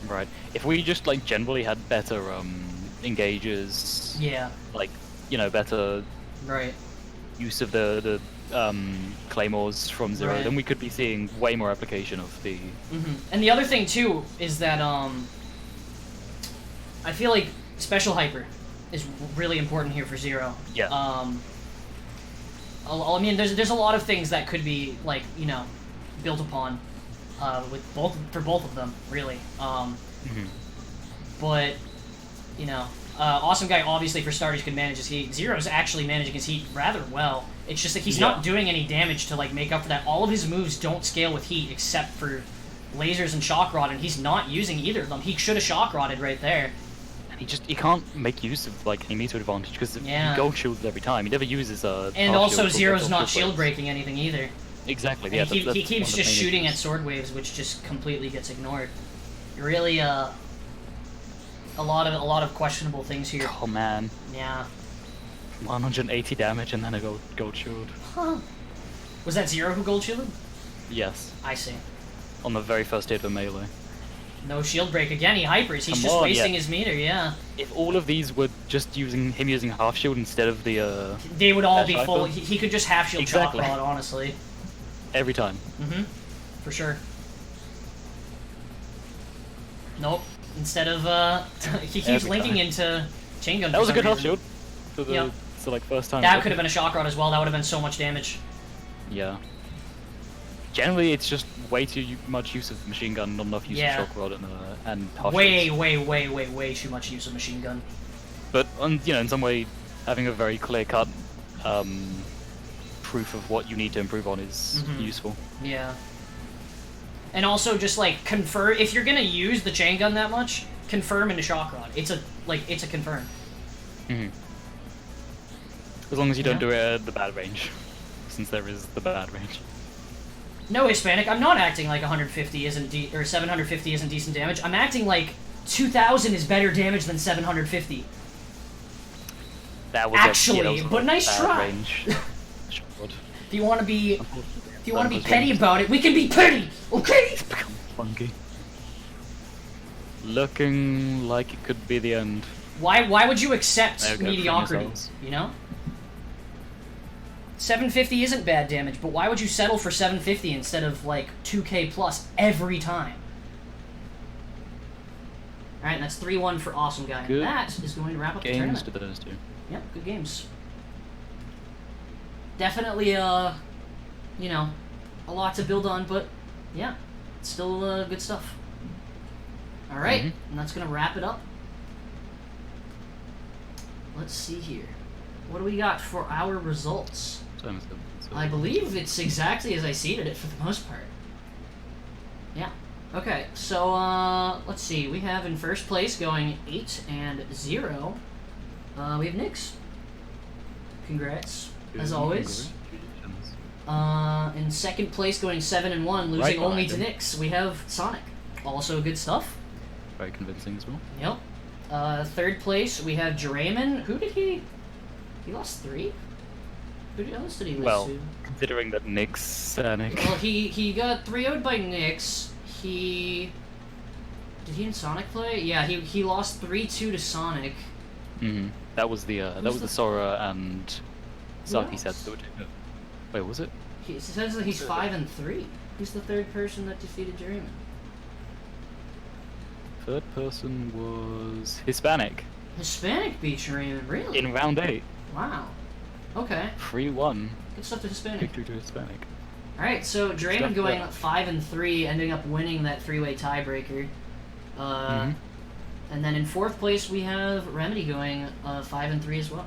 Right. If we just like generally had better engages. Yeah. Like better. Right. Use of the claymores from Zero, then we could be seeing way more application of the. And the other thing too is that I feel like special hyper is really important here for Zero. Yeah. I mean, there's a lot of things that could be built upon for both of them, really. But Awesome Guy obviously for starters can manage his heat. Zero's actually managing his heat rather well. It's just that he's not doing any damage to like make up for that. All of his moves don't scale with heat except for lasers and shock rod, and he's not using either of them. He should have shock rodded right there. He can't make use of like any meter advantage because he gold shields every time. He never uses and also Zero's not shield breaking anything either. Exactly. Yeah, he keeps just shooting at sword waves, which just completely gets ignored. Really, a lot of questionable things here. Oh man. Yeah. 180 damage and then a gold shield. Huh. Was that Zero who gold shielded? Yes. I see. On the very first hit of melee. No shield break again. He hypers. He's just wasting his meter. Yeah. If all of these were just using half shield instead of the they would all be full. He could just half shield shock rod, honestly. Every time. For sure. Nope. Instead of he keeps linking into chain gun. That was a good half shield. For the first time. That could have been a shock rod as well. That would have been so much damage. Yeah. Generally, it's just way too much use of machine gun, not enough use of shock rod and half way too much use of machine gun. But in some way, having a very clear-cut proof of what you need to improve on is useful. Yeah. And also just like confirm if you're gonna use the chain gun that much, confirm into shock rod. It's a confirm. As long as you don't do it at the bad range, since there is the bad range. No, Hispanic, I'm not acting like 150 isn't or 750 isn't decent damage. I'm acting like 2,000 is better damage than 750. That was actually, but nice try. If you want to be petty about it, we can be petty, okay? Funky. Looking like it could be the end. Why would you accept mediocrity? 750 isn't bad damage, but why would you settle for 750 instead of like 2k plus every time? Alright, that's 3-1 for Awesome Guy. Good that is going to wrap up the tournament. To those two. Yep, good games. Definitely, a lot to build on, but yeah, it's still good stuff. Alright, and that's going to wrap it up. Let's see here. What do we got for our results? I believe it's exactly as I seeded it for the most part. Yeah. Okay, so let's see. We have in first place going 8-0. We have Nyx. Congrats, as always. In second place going 7-1, losing only to Nyx. We have Sonic. Also good stuff. Very convincing as well. Yep. Third place, we have Jeran. Who did he... He lost 3? Who else did he lose Well, to? considering that Nick's Sonic. Well, he got 3-0'd by Nyx. Did he and Sonic play? Yeah, he lost 3-2 to Sonic. That was the Sora and Saki else? sets that were taken. Wait, was it? He says that he's 5-3. Who's the third person that defeated Jeran? Third person was Hispanic Hispanic beat Jeran, really? in round 8. Wow. Okay. 3-1. Good stuff to Hispanic. Victory to Hispanic. Alright, so Jeran Stuff going that. 5-3, ending up winning that 3-way tiebreaker. And then in 4th place we have Remedy going 5-3 as well.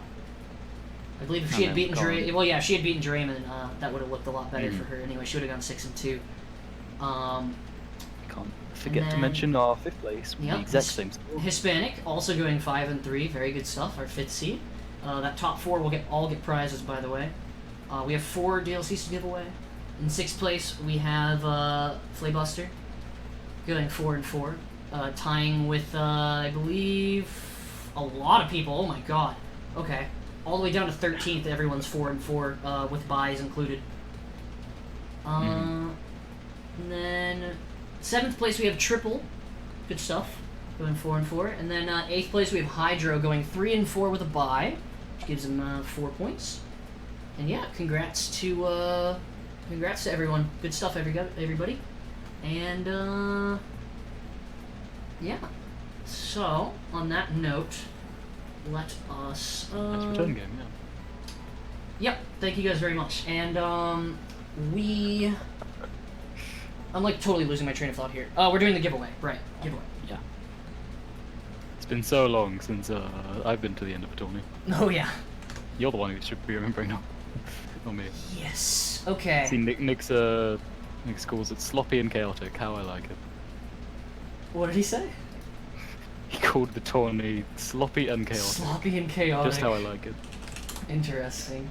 I believe if she had beaten Jeran, well, yeah, if she had beaten Jeran, that would have looked a lot better for her. Anyway, she would have gone 6-2. Can't forget to mention our 5th place with the exact same score. Hispanic also going 5-3, very good stuff. Our 5th seed. That top 4 will all get prizes, by the way. We have 4 DLCs to give away. In 6th place we have Flaybuster going 4-4, tying with I believe a lot of people. Oh my god. Okay. All the way down to 13th, everyone's 4-4, with buys included. And then 7th place we have Triple, good stuff, going 4-4. And then 8th place we have Hydro going 3-4 with a buy, which gives him 4 points. And yeah, congrats to everyone. Good stuff, everybody. And yeah. So on that note, let us. That's return game, yeah. Yep. Thank you guys very much. And I'm like totally losing my train of thought here. We're doing the giveaway, right? Giveaway. Yeah. It's been so long since I've been to the end of a tourney. Oh yeah. You're the one who should be remembering now. Not me. Yes. Okay. See, Nick's calls it sloppy and chaotic. How I like it. What did he say? He called the tourney sloppy and chaotic. Sloppy and chaotic. Just how I like it. Interesting.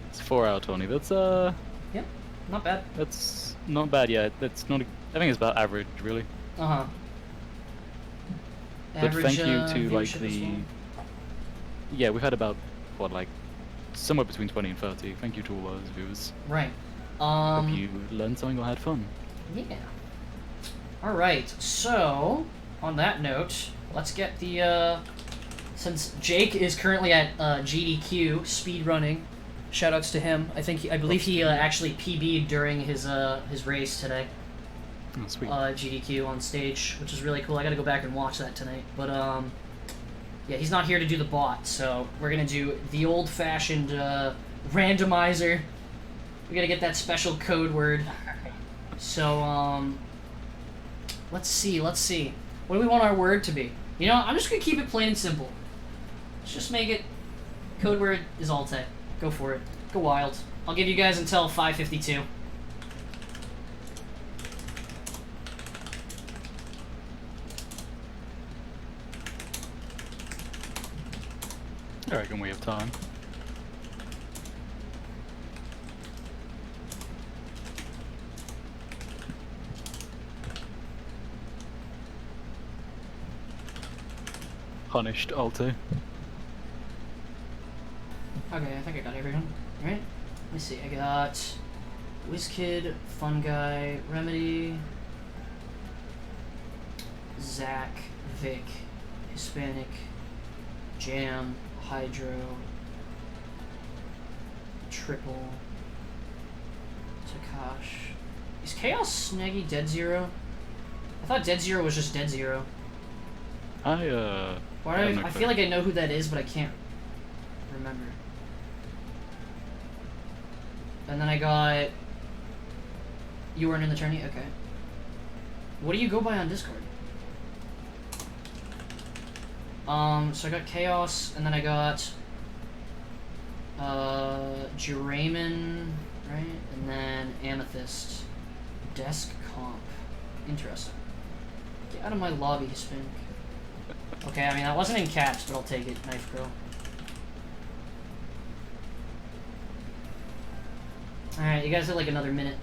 It's a 4-hour tourney. That's Yep. Not bad. That's not bad. Yeah. That's not. I think it's about average, really. Uh-huh. But thank you to like viewership as the. well? Yeah, we've had about what, like somewhere between 20 and 30. Thank you to all those viewers. Right. Hope you learned something or had fun. Yeah. All right. So, on that note, let's get the. Since Jake is currently at GDQ speedrunning, shoutouts to him. I believe he actually PB'd during his race today. Oh, sweet. GDQ on stage, which is really cool. I got to go back and watch that tonight. But yeah, he's not here to do the bot, so we're gonna do the old-fashioned randomizer. We gotta get that special code word. So let's see. What do we want our word to be? You know, I'm just gonna keep it plain and simple. Let's just make it. Code word is Alte. Go for it. Go wild. I'll give you guys until 5:52. I reckon we have time. Punished Alte. Okay, I think I got everyone. Right? Let me see. I got Whiz Kid, Fun Guy, Remedy, Zach, Vic, Hispanic, Jam, Hydro, Triple, Takash. Is Chaos Snaggy Dead Zero? I thought Dead Zero was just Dead Zero. I feel like I know who that is, but I can't remember. And then I got... You weren't in the tourney? Okay. What do you go by on Discord? So I got Chaos, and then I got... Juramen, right? And then Amethyst. Desk Comp. Interesting. Get out of my lobby, Hispanic. Okay, I mean, that wasn't in caps, but I'll take it, Knife Girl. Alright, you guys have like another minute.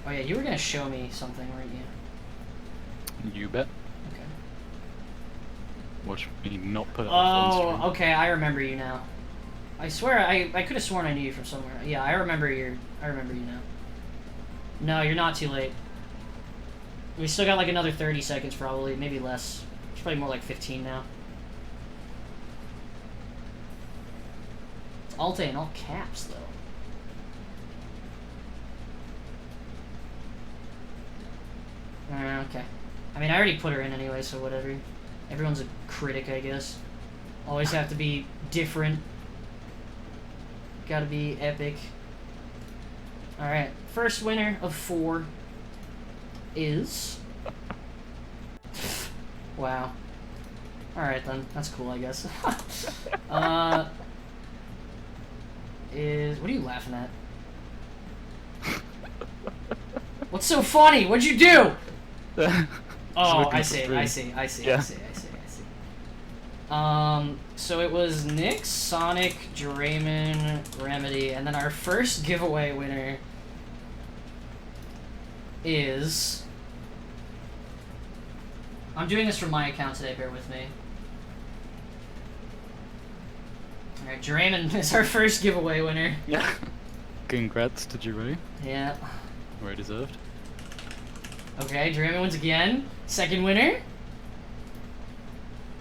Oh yeah, you were gonna show me something, weren't you? You bet. Okay. Watch me not put it on stream. Oh, okay, I remember you now. I swear, I could have sworn I knew you from somewhere. Yeah, I remember you now. No, you're not too late. We still got like another 30 seconds probably, maybe less. It's probably more like 15 now. It's Alt-A in all caps, though. Okay. I mean, I already put her in anyway, so whatever. Everyone's a critic, I guess. Always have to be different. Gotta be epic. Alright, first winner of 4 is... Wow. Alright then, that's cool, I guess. What are you laughing at? What's so funny? What'd you do? Oh, I see. So it was Nick, Sonic, Draymond, Remedy, and then our first giveaway winner is... I'm doing this from my account today, bear with me. Alright, Jeran is our first giveaway winner. Yeah. Congrats to Jeran. Yeah. Well deserved. Okay, Jeran wins again. Second winner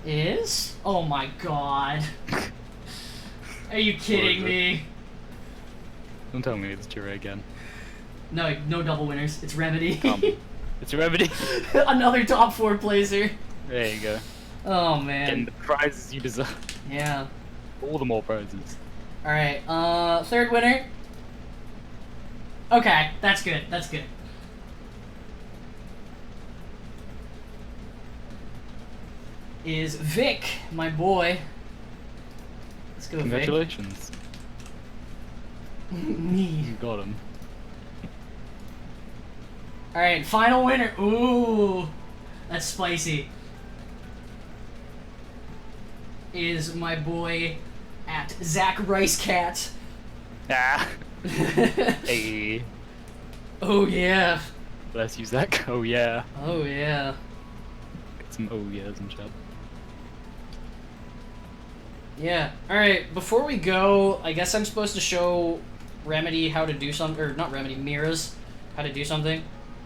is... Oh my god. Are you kidding me? Don't tell me it's Jeran again. No, no double winners. It's Remedy. It's Remedy. Another top 4 placer. There you go. Oh man. And the prizes you deserve. Yeah. All the more prizes. Alright, third winner. Okay, that's good, that's good. Is Vic, my boy. Let's go, Congratulations. Vic. Me. You got him. Alright, final winner. Ooh, that's spicy. Is my boy at Zach Rice Cat. Ah. Hey. Oh yeah. Bless you, Zach. Oh yeah. Oh yeah. Get some oh yeahs in chat. Yeah. Alright, before we go, I guess I'm supposed to show Remedy how to do something, or not Remedy, Mira's how to do something.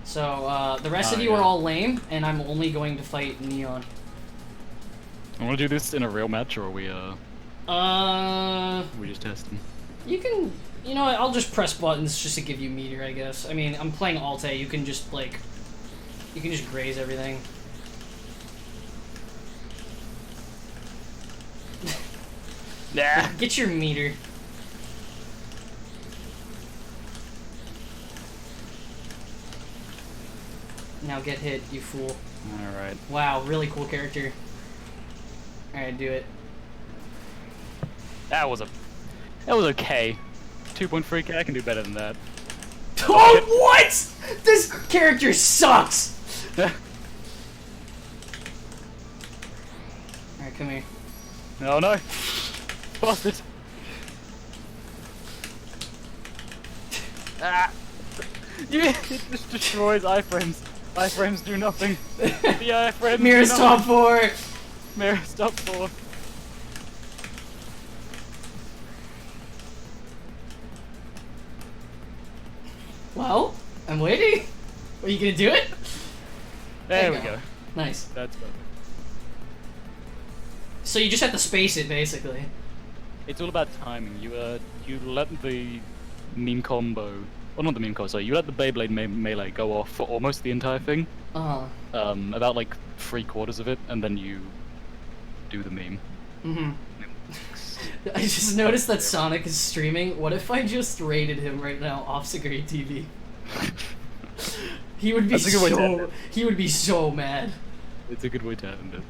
So, the rest of you are all lame, and I'm only going to fight Neon. I want to do this in a real match, or are we we just testing? You can, you know what, I'll just press buttons just to give you meter, I guess. I mean, I'm playing Alt-A, you can just, like, you can just graze everything. Nah. Get your meter. Now get hit, you fool. Alright. Wow, really cool character. Alright, do it. That was okay. 2.3k, I can do better than that. Oh, what?! This character sucks! Alright, come here. Oh no! Busted! Ah! Yeah, it just destroys iframes. Iframes do nothing. The iframes Mira's top 4! Mira's top 4. Well, I'm waiting. Are you gonna do it? There we go. Nice. That's perfect. So you just have to space it, basically. It's all about timing. You let the meme combo, well not the meme combo, sorry, you let the Beyblade melee go off for almost the entire thing. About like 3/4 of it, and then you do the meme. I just noticed that Sonic is streaming. What if I just rated him right now off SUGURI TV? He would be so mad. It's a good way to end it.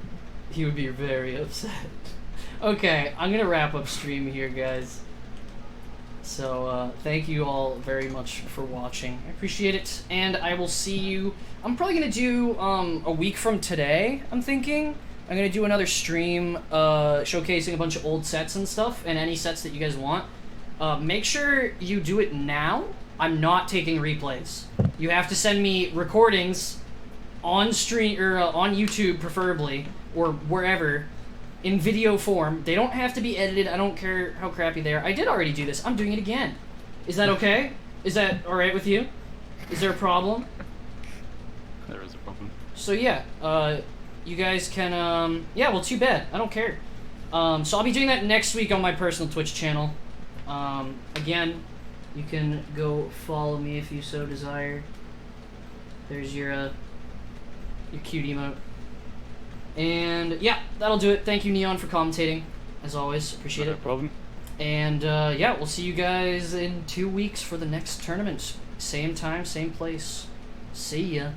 He would be very upset. Okay, I'm gonna wrap up stream here, guys. So, thank you all very much for watching. I appreciate it, and I will see you... I'm probably gonna do, a week from today, I'm thinking. I'm gonna do another stream, showcasing a bunch of old sets and stuff, and any sets that you guys want. Make sure you do it now, I'm not taking replays. You have to send me recordings on stream or on YouTube preferably or wherever in video form. They don't have to be edited. I don't care how crappy they are. I did already do this. I'm doing it again. Is that okay? Is that all right with you? Is there a problem? There is a problem. So yeah, you guys can yeah, well, too bad. I don't care. So I'll be doing that next week on my personal Twitch channel. Again, you can go follow me if you so desire. There's your cute emote. And yeah, that'll do it. Thank you, Neon, for commentating. As always, appreciate No it. problem. And yeah, we'll see you guys in 2 weeks for the next tournament. Same time, same place. See ya.